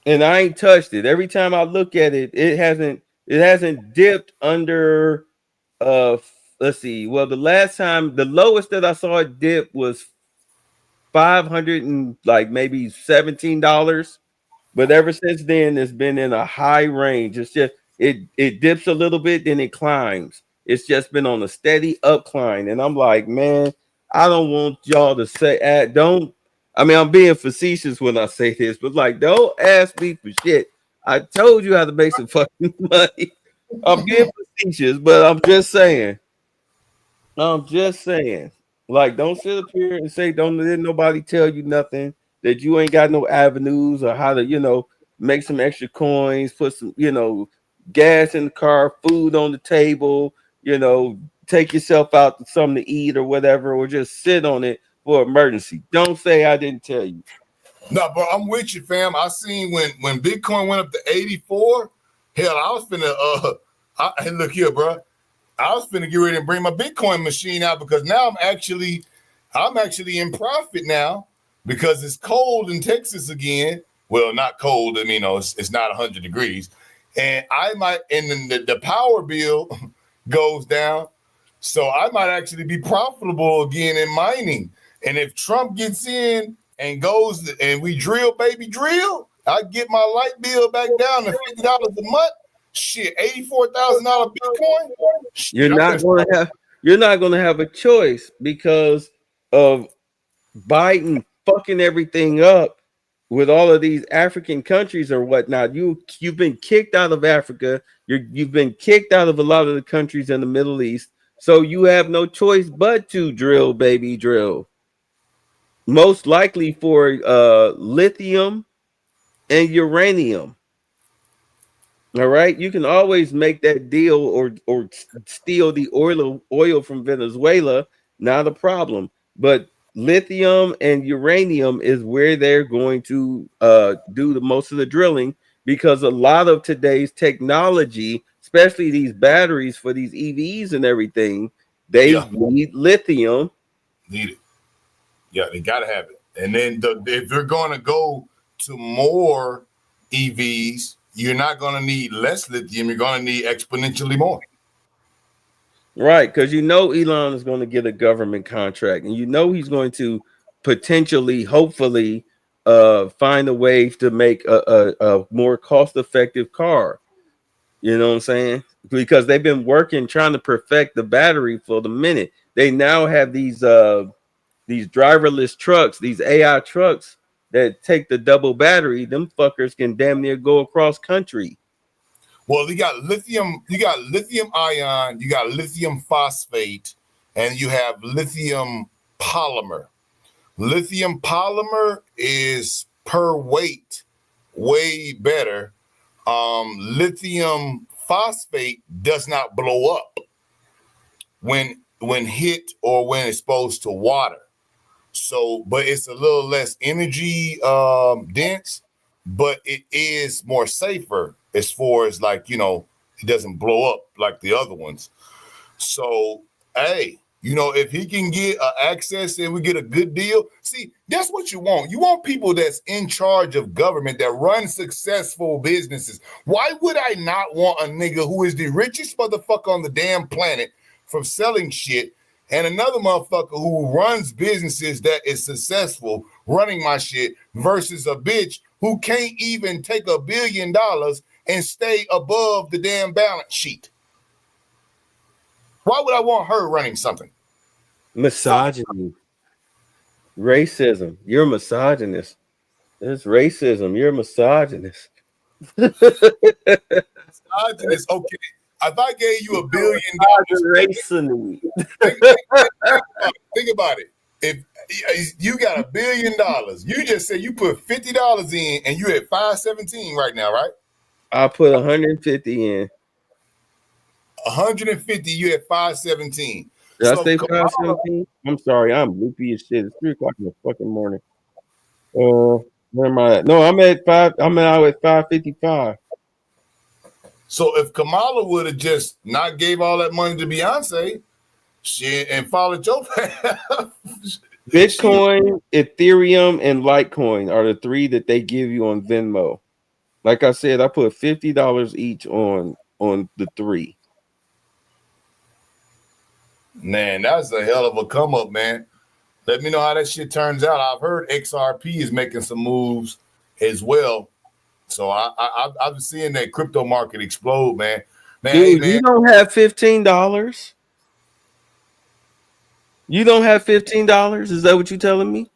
And I ain't touched it. Every time I look at it, it hasn't dipped under let's see. Well, the last time, the lowest that I saw it dip was $500 and like maybe $17. But ever since then, it's been in a high range. It's just it dips a little bit, then it climbs. It's just been on a steady upcline. And I'm like, man, I don't want y'all to say I'm being facetious when I say this, but like, don't ask me for shit. I told you how to make some fucking money. I'm being facetious, but I'm just saying. Like, don't sit up here and say, don't let nobody tell you nothing, that you ain't got no avenues or how to, make some extra coins, put some, gas in the car, food on the table, take yourself out to something to eat or whatever, or just sit on it for emergency. Don't say I didn't tell you. No, bro, I'm with you, fam. I seen when Bitcoin went up to 84, hell, I was finna hey, look here, bro. I was finna get ready and bring my Bitcoin machine out because now I'm actually in profit now. because it's cold in Texas again. Well, not cold. I mean, it's not 100 degrees. And I might, and then the power bill goes down. So I might actually be profitable again in mining. And if Trump gets in and goes and we drill, baby, drill, I get my light bill back down to $50 a month. Shit, $84,000 Bitcoin. Shit, You're not gonna have a choice because of Biden fucking everything up with all of these African countries or whatnot. You've been kicked out of Africa. You've been kicked out of a lot of the countries in the Middle East. So you have no choice but to drill, baby, drill. Most likely for lithium and uranium. All right, you can always make that deal or steal the oil from Venezuela, not a problem. But lithium and uranium is where they're going to do the most of the drilling because a lot of today's technology, especially these batteries for these EVs and everything, they need lithium. Need it. Yeah, they gotta have it. And then if they're gonna go to more EVs, you're not going to need less lithium. You're going to need exponentially more. Right, because Elon is going to get a government contract, and he's going to potentially, hopefully, find a way to make a more cost-effective car. You know what I'm saying? Because they've been trying to perfect the battery for the minute. They now have these driverless trucks, these AI trucks that take the double battery. Them fuckers can damn near go across country. Well, you got lithium ion, you got lithium phosphate, and you have lithium polymer. Lithium polymer is per weight way better. Lithium phosphate does not blow up when hit or when exposed to water. So, but it's a little less energy dense, but it is more safer as far as it doesn't blow up like the other ones. So, hey, if he can get access and we get a good deal, see, that's what you want. You want people that's in charge of government that run successful businesses. Why would I not want a nigga who is the richest motherfucker on the damn planet from selling shit and another motherfucker who runs businesses that is successful running my shit versus a bitch who can't even take $1 billion and stay above the damn balance sheet? Why would I want her running something? Misogyny. Racism. You're a misogynist. It's racism. You're a misogynist. Misogynist. Okay. If I gave you $1 billion, think about it. If you got $1 billion, you just said you put $50 in and you at 517 right now, right? I put 150 in. 150, you at 517. Did I say 517? I'm sorry, I'm loopy as shit. It's 3 o'clock in the fucking morning. Where am I at? No, I'm at 555. So if Kamala would have just not gave all that money to Beyonce, shit, and followed your path. Bitcoin, Ethereum, and Litecoin are the 3 that they give you on Venmo. Like I said, I put $50 each on the 3. Man, that's a hell of a come up, man. Let me know how that shit turns out. I've heard XRP is making some moves as well. So I've been seeing that crypto market explode, man. Dude, hey, man. You don't have $15? You don't have $15? Is that what you're telling me?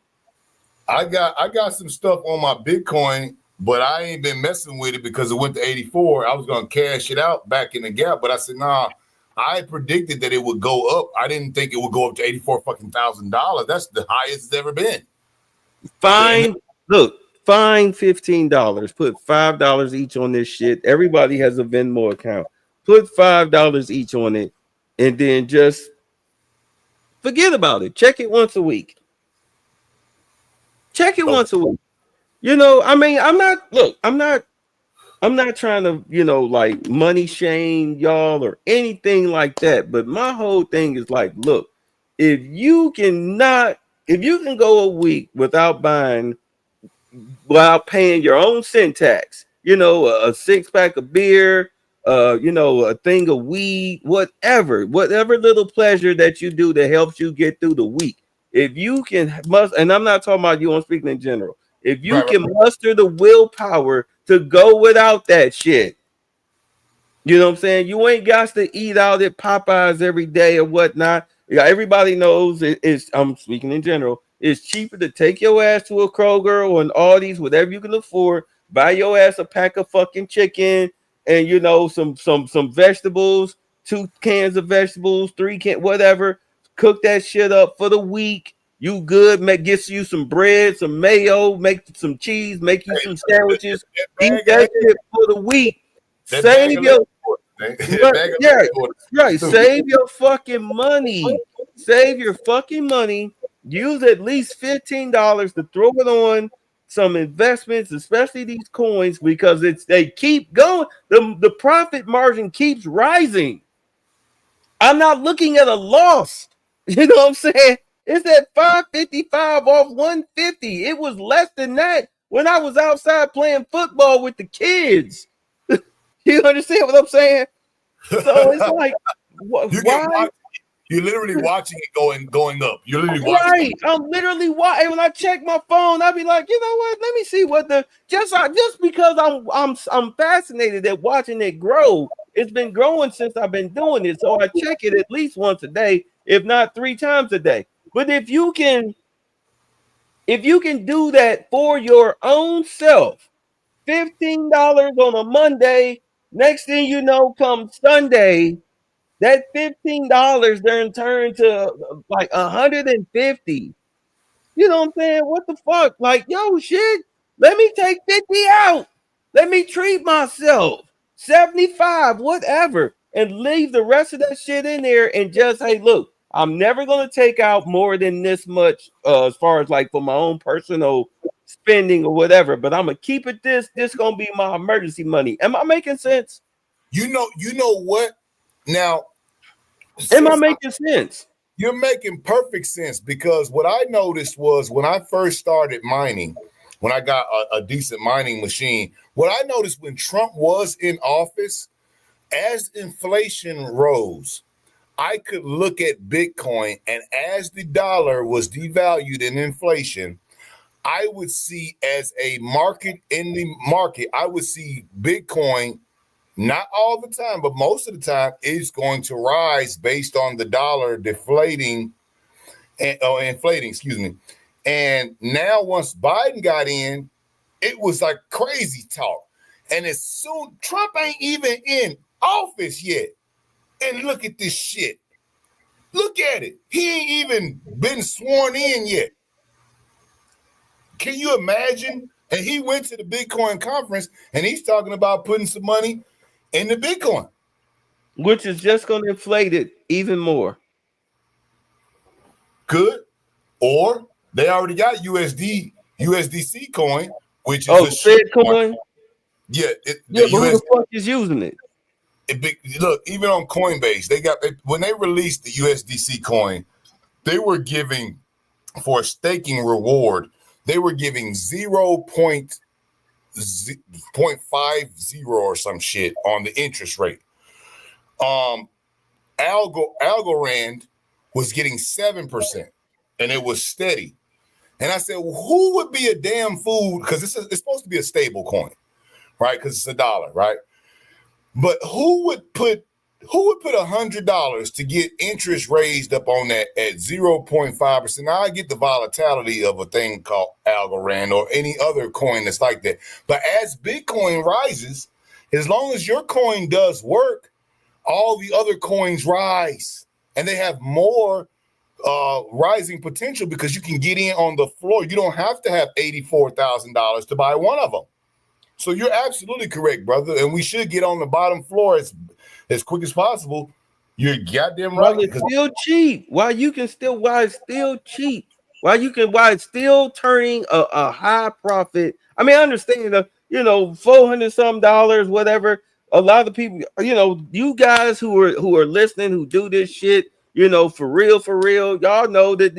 I got some stuff on my Bitcoin, but I ain't been messing with it because it went to 84. I was gonna cash it out back in the gap, but I said, nah, I predicted that it would go up. I didn't think it would go up to $84,000. That's the highest it's ever been. Fine. Look, fine $15. Put $5 each on this shit. Everybody has a Venmo account. Put $5 each on it, and then just forget about it. Check it once a week. Check it once a week. I mean, I'm not trying to, like money shame y'all or anything like that. But my whole thing is like, look, if you cannot if you can go a week without paying your own sin tax, a 6-pack of beer, a thing of weed, whatever little pleasure that you do that helps you get through the week. If you can and I'm not talking about you, I'm speaking in general. If you can muster the willpower to go without that shit, you know what I'm saying? You ain't got to eat out at Popeyes every day or whatnot. Yeah, everybody knows it's, I'm speaking in general, it's cheaper to take your ass to a Kroger or an Aldi's, whatever you can afford, buy your ass a pack of fucking chicken and some vegetables, 2 cans of vegetables, 3 can whatever, cook that shit up for the week. You good, get you some bread, some mayo, make some cheese, make you some sandwiches, eat that shit for the week. Save your Save your fucking money. Save your fucking money. Use at least $15 to throw it on some investments, especially these coins, because they keep going. The profit margin keeps rising. I'm not looking at a loss. You know what I'm saying? It's at 555 off 150. It was less than that when I was outside playing football with the kids. You understand what I'm saying? So it's like, why? You're literally watching it going up. You're literally watching it. I'm literally watching. When I check my phone, I'll be like, you know what? Let me see what just because I'm fascinated at watching it grow. It's been growing since I've been doing it, so I check it at least once a day, if not 3 times a day. But if you can do that for your own self, $15 on a Monday. Next thing you know, come Sunday, that $15 then turned to like 150. You know what I'm saying? What the fuck? Like, yo, shit, let me take 50 out. Let me treat myself. 75, whatever. And leave the rest of that shit in there and just, hey, look, I'm never gonna take out more than this much as far as like for my own personal spending or whatever, but I'm gonna keep it this gonna be my emergency money. Am I making sense? You know what? Now, am I making sense? You're making perfect sense, because what I noticed was when I first started mining, when I got a decent mining machine, what I noticed when Trump was in office, as inflation rose, I could look at Bitcoin, and as the dollar was devalued in inflation, I would see as a market in the market, I would see Bitcoin, not all the time, but most of the time, is going to rise based on the dollar deflating and inflating, excuse me. And now once Biden got in, it was like crazy talk. And as soon, Trump ain't even in office yet. And look at this shit. Look at it. He ain't even been sworn in yet. Can you imagine? And he went to the Bitcoin conference and he's talking about putting some money in the Bitcoin, which is just going to inflate it even more. Good. Or they already got USDC coin, which is a Fed coin. Yeah, but who the fuck is using it? Look, even on Coinbase, when they released the USDC coin, they were giving, for a staking reward, they were giving 0.50 or some shit on the interest rate. Algorand was getting 7%, and it was steady. And I said, well, who would be a damn fool? Because it's supposed to be a stable coin, right? Because it's $1, right? But who would put $100 to get interest raised up on that at 0.5%? Now I get the volatility of a thing called Algorand or any other coin that's like that. But as Bitcoin rises, as long as your coin does work, all the other coins rise, and they have more rising potential because you can get in on the floor. You don't have to have $84,000 to buy one of them. So you're absolutely correct, brother. And we should get on the bottom floor as quick as possible. You're goddamn right. Well, it's still cheap. Why it's still cheap. Why it's still turning a high profit. I mean, I understand $400 some, whatever. A lot of people, you guys who are listening, who do this shit, for real, y'all know that,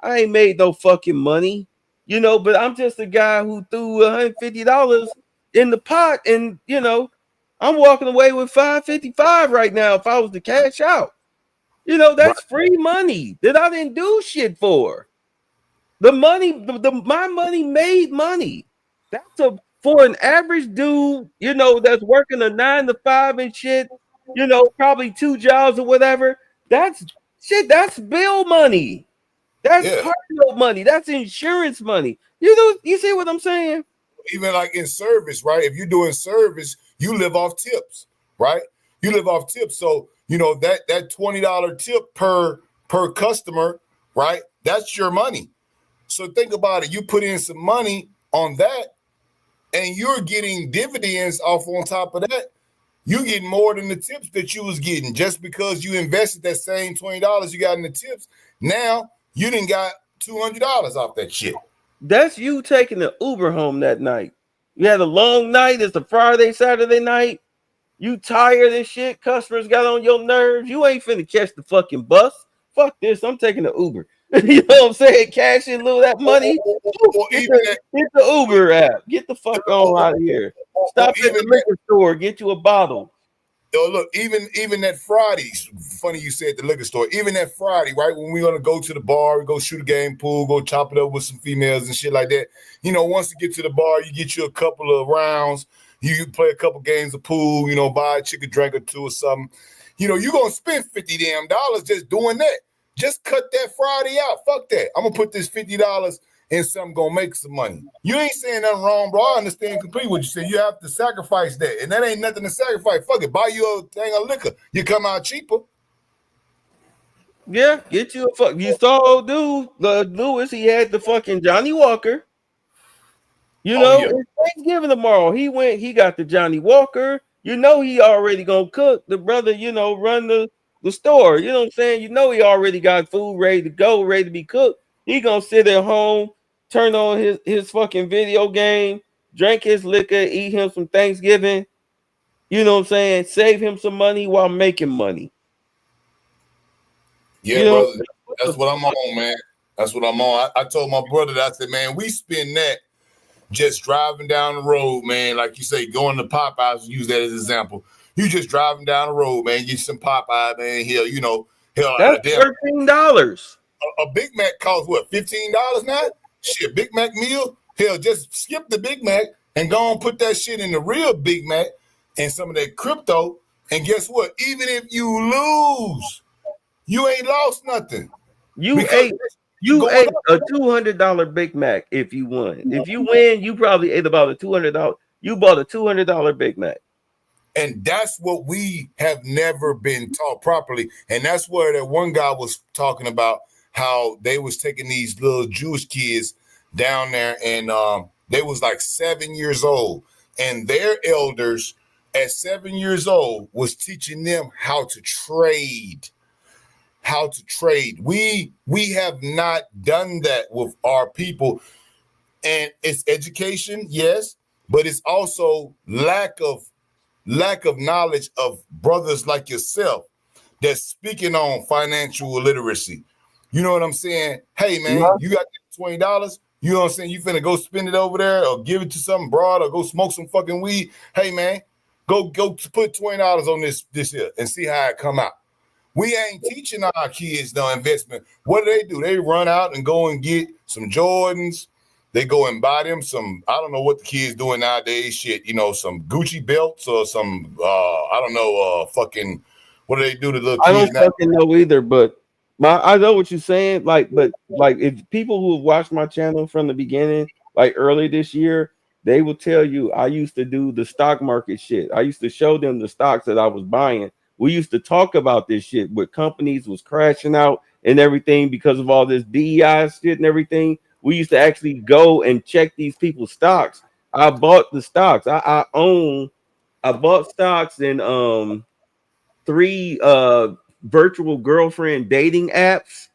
I ain't made no fucking money, you know, but I'm just a guy who threw $150 in the pot, and you know, I'm walking away with $555 right now if I was to cash out. You know, that's free money that I didn't do shit for. The money, my money made money. That's a for an average dude, you know, that's working a 9 to 5 and shit, you know, probably 2 jobs or whatever. That's shit, that's bill money. That's Yeah. car note money. That's insurance money. You know, you see what I'm saying? Even like in service, right? If you're doing service, you live off tips, right? You live off tips. So, you know, that $20 tip per customer, right? That's your money. So think about it. You put in some money on that and you're getting dividends off on top of that. You get more than the tips that you was getting just because you invested that same $20 you got in the tips. Now you didn't got $200 off that shit. That's you taking the Uber home that night. You had a long night. It's a Friday, Saturday night. You tired and shit. Customers got on your nerves. You ain't finna catch the fucking bus. Fuck this. I'm taking the Uber. You know what I'm saying? Cash in lieu of that money. Get the Uber app. Get the fuck on out of here. Stop at the liquor store. Get you a bottle. Yo, look, even that Friday, funny you said the liquor store, even that Friday, right? When we're gonna go to the bar, we go shoot a game, pool, go chop it up with some females and shit like that. You know, once you get to the bar, you get you a couple of rounds, you play a couple games of pool, you know, buy a chicken drink or two or something. You know, you're gonna spend $50 damn just doing that. Just cut that Friday out. Fuck that. I'm gonna put this $50 in something gonna make some money. You ain't saying nothing wrong, bro. I understand completely what you said. You have to sacrifice that, and that ain't nothing to sacrifice. Fuck it, buy you a thing of liquor. You come out cheaper. Yeah, get you a fuck. You saw old dude, Lewis. He had the fucking Johnny Walker. You know, it's Thanksgiving tomorrow. He went. He got the Johnny Walker. You know, he already gonna cook. The brother, you know, run the store. You know what I'm saying? You know, he already got food ready to go, ready to be cooked. He gonna sit at home, turn on his fucking video game, drink his liquor, eat him some Thanksgiving. You know what I'm saying? Save him some money while making money. Yeah, You know, brother. That's what I'm on, man. That's what I'm on. I told my brother that. I said, man, we spend that just driving down the road, man. Like you say, going to Popeyes, use that as an example. You just driving down the road, man. Get some Popeye, man. Hell, you know, that's $13. A Big Mac costs what, $15 now? Shit, Big Mac meal. Hell, just skip the Big Mac and go and put that shit in the real Big Mac and some of that crypto. And guess what? Even if you lose, you ain't lost nothing. You ate a $200 Big Mac if you won. If you win, you probably ate about a $200. You bought a $200 Big Mac. And that's what we have never been taught properly. And that's where that one guy was talking about how they was taking these little Jewish kids down there, and they was like 7 years old, and their elders at 7 years old was teaching them how to trade. We have not done that with our people. And it's education, yes, but it's also lack of knowledge of brothers like yourself that's speaking on financial literacy. You know what I'm saying? Hey man, you got $20. You know what I'm saying? You finna go spend it over there or give it to some broad or go smoke some fucking weed. Hey man, go put $20 on this here and see how it come out. We ain't teaching our kids no investment. What do? They run out and go and get some Jordans. They go and buy them some, I don't know what the kids doing nowadays, shit, you know, some Gucci belts or some, I don't know, fucking, what do they do to little kids I don't now? fucking know either, but I know what you're saying. Like, but like if people who have watched my channel from the beginning, like early this year, they will tell you I used to do the stock market shit. I used to show them the stocks that I was buying. We used to talk about this shit where companies was crashing out and everything because of all this DEI shit and everything. We used to actually go and check these people's stocks. I bought the stocks. I bought stocks in 3 virtual girlfriend dating apps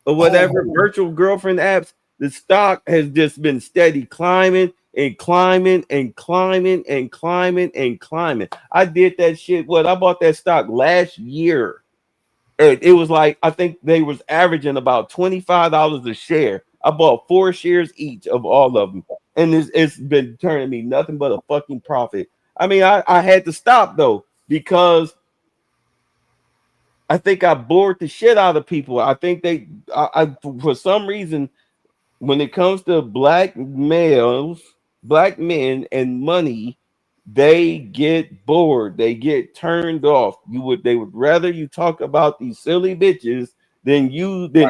or whatever, virtual girlfriend apps. The stock has just been steady climbing and climbing and climbing and climbing and climbing. I did that shit. I bought that stock last year. it was like, I think they was averaging about $25 a share. I bought 4 shares each of all of them, and it's been turning me nothing but a fucking profit. I mean, I had to stop though, because I think I bored the shit out of people. I think I for some reason, when it comes to black males, black men, and money, they get bored. They get turned off. They would rather you talk about these silly bitches than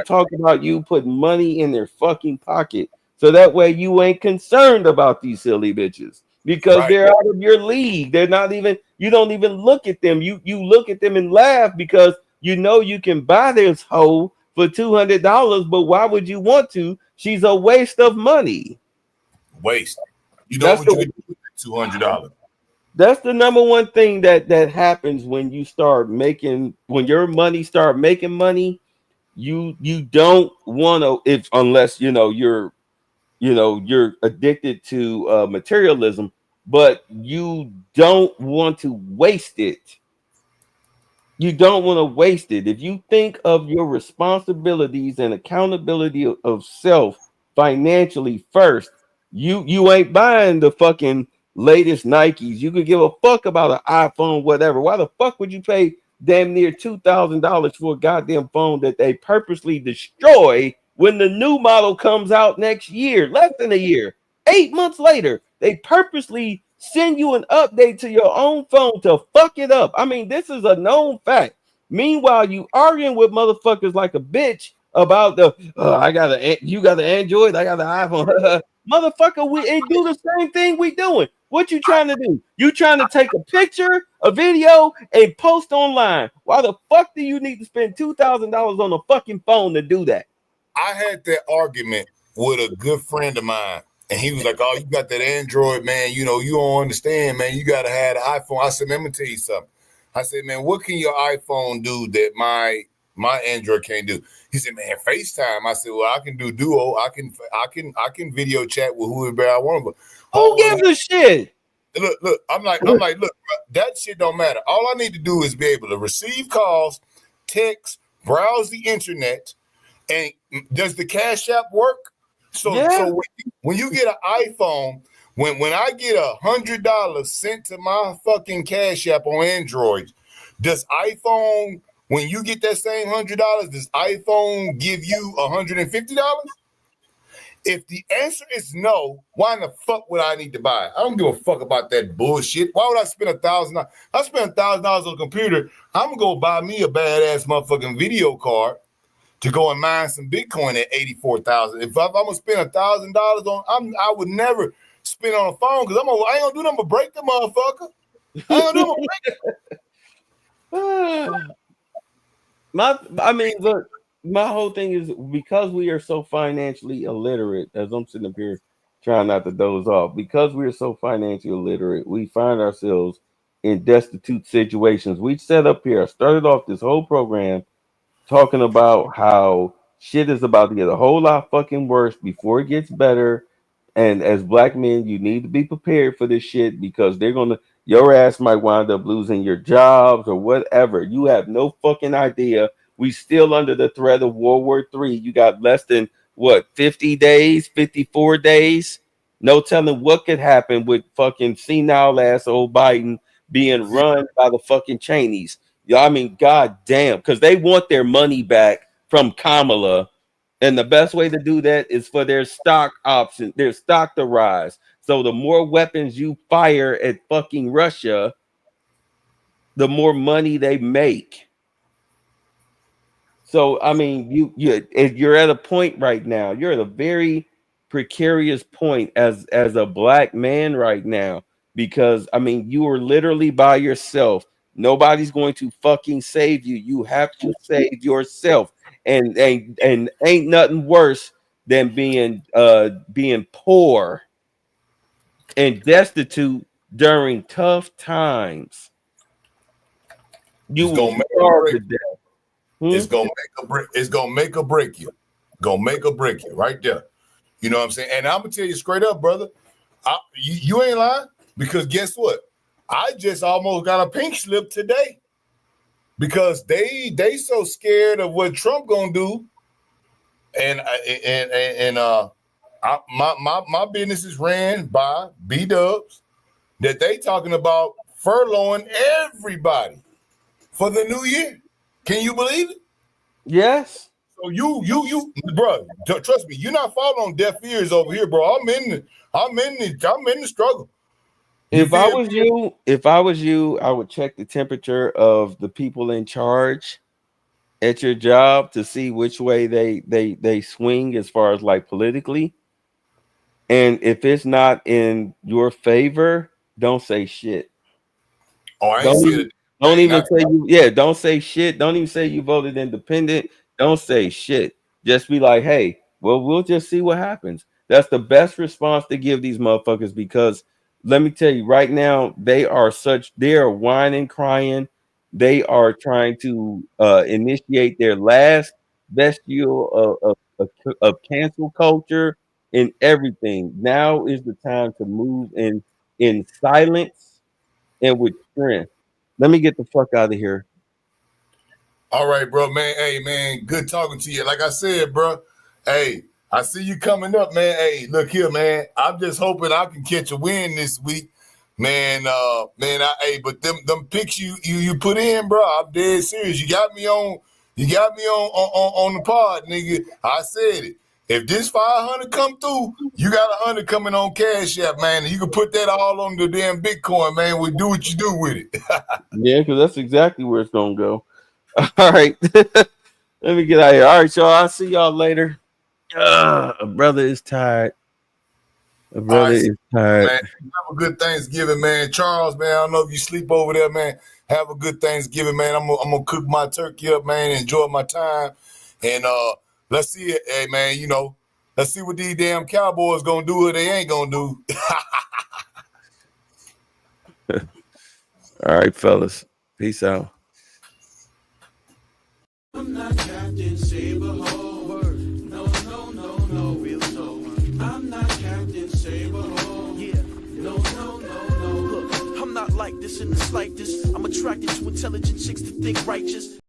talk about you putting money in their fucking pocket. So that way you ain't concerned about these silly bitches, because Right. they're out of your league. They're not even, you don't even look at them. You look at them and laugh because you know you can buy this hoe for $200, but why would you want to? She's a waste of money. Waste. You know That's what you the can do with $200. that's the number one thing that happens when you start making, when your money start making money. You don't want to, if unless you're addicted to materialism, but you don't want to waste it. You don't want to waste it. If you think of your responsibilities and accountability of self financially first, you ain't buying the fucking latest Nikes. You could give a fuck about an iPhone, whatever. Why the fuck would you pay damn near $2,000 for a goddamn phone that they purposely destroy when the new model comes out next year, less than a year, 8 months later? They purposely send you an update to your own phone to fuck it up. I mean, this is a known fact. Meanwhile, you arguing with motherfuckers like a bitch about you got an Android, I got an iPhone. Motherfucker, it do the same thing we doing. What you trying to do? You trying to take a picture, a video, and post online. Why the fuck do you need to spend $2,000 on a fucking phone to do that? I had that argument with a good friend of mine, and he was like, "Oh, you got that Android, man. You don't understand, man. You got to have the iPhone." I said, "Man, let me tell you something." I said, "Man, what can your iPhone do that my Android can't do?" He said, "Man, FaceTime." I said, "Well, I can do Duo. I can video chat with whoever I want." But who gives a shit? Look, I'm like, look, bro, that shit don't matter. All I need to do is be able to receive calls, text, browse the internet. And does the Cash App work? So when you get an iPhone, when I get $100 sent to my fucking Cash App on Android, does iPhone, when you get that same $100, does iPhone give you $150? If the answer is no, why in the fuck would I need to buy it? I don't give a fuck about that bullshit. Why would I spend $1,000? I spend $1,000 on a computer. I'm gonna go buy me a badass motherfucking video card to go and mine some Bitcoin at 84,000. If I'm gonna spend $1,000 on, I would never spend on a phone because I ain't gonna do nothing but break the motherfucker. I ain't gonna do nothing but break it. Look, my whole thing is because we are so financially illiterate, as I'm sitting up here trying not to doze off, because we are so financially illiterate, we find ourselves in destitute situations. We set up here, I started off this whole program talking about how shit is about to get a whole lot fucking worse before it gets better. And as black men, you need to be prepared for this shit because your ass might wind up losing your jobs or whatever. You have no fucking idea. We still under the threat of World War III. You got less than 50 days, 54 days. No telling what could happen with fucking senile ass old Biden being run by the fucking Cheneys. Yeah, I mean, god damn, because they want their money back from Kamala. And the best way to do that is for their stock option, their stock to rise. So the more weapons you fire at fucking Russia, the more money they make. So I mean, you're at a point right now. You're at a very precarious point as a black man right now because I mean, you are literally by yourself. Nobody's going to fucking save you. You have to save yourself, and ain't nothing worse than being poor and destitute during tough times. You will starve to death. It's gonna make or break you. Gonna make or break you right there. You know what I'm saying? And I'm gonna tell you straight up, brother. You ain't lying because guess what? I just almost got a pink slip today because they so scared of what Trump gonna do, and my business is ran by B-Dubs that they talking about furloughing everybody for the new year. Can you believe it? Yes. So you, bro, trust me, you're not falling on deaf ears over here, bro. I'm in the struggle. If I was you, I would check the temperature of the people in charge at your job to see which way they swing as far as like politically. And if it's not in your favor, don't say shit. Oh, I ain't said it. Don't even say you. Yeah, don't say shit. Don't even say you voted independent. Don't say shit. Just be like, hey, well, we'll just see what happens. That's the best response to give these motherfuckers, because let me tell you right now, they are whining, crying. They are trying to initiate their last bestial of cancel culture and everything. Now is the time to move in silence and with strength. Let me get the fuck out of here. All right, bro, man. Hey, man, good talking to you. Like I said, bro, hey, I see you coming up, man. Hey, look here, man. I'm just hoping I can catch a win this week, man. But them picks you put in, bro, I'm dead serious. You got me on the pod, nigga. I said it. If this 500 come through, you got 100 coming on Cash App, man. You can put that all on the damn Bitcoin, man. We do what you do with it. Yeah, because that's exactly where it's gonna go. All right. Let me get out of here. All right, y'all. I'll see y'all later. A brother is tired. A brother is tired. Man, have a good Thanksgiving, man. Charles, man, I don't know if you sleep over there, man. Have a good Thanksgiving, man. I'm gonna cook my turkey up, man, enjoy my time. And let's see it. Hey, man, let's see what these damn Cowboys gonna do or they ain't gonna do. All right, fellas. Peace out. I'm not Captain Saberho. No, real talk. I'm not Captain Saberho. Yeah, no. Look, I'm not like this in the slightest. I'm attracted to intelligent chicks to think righteous.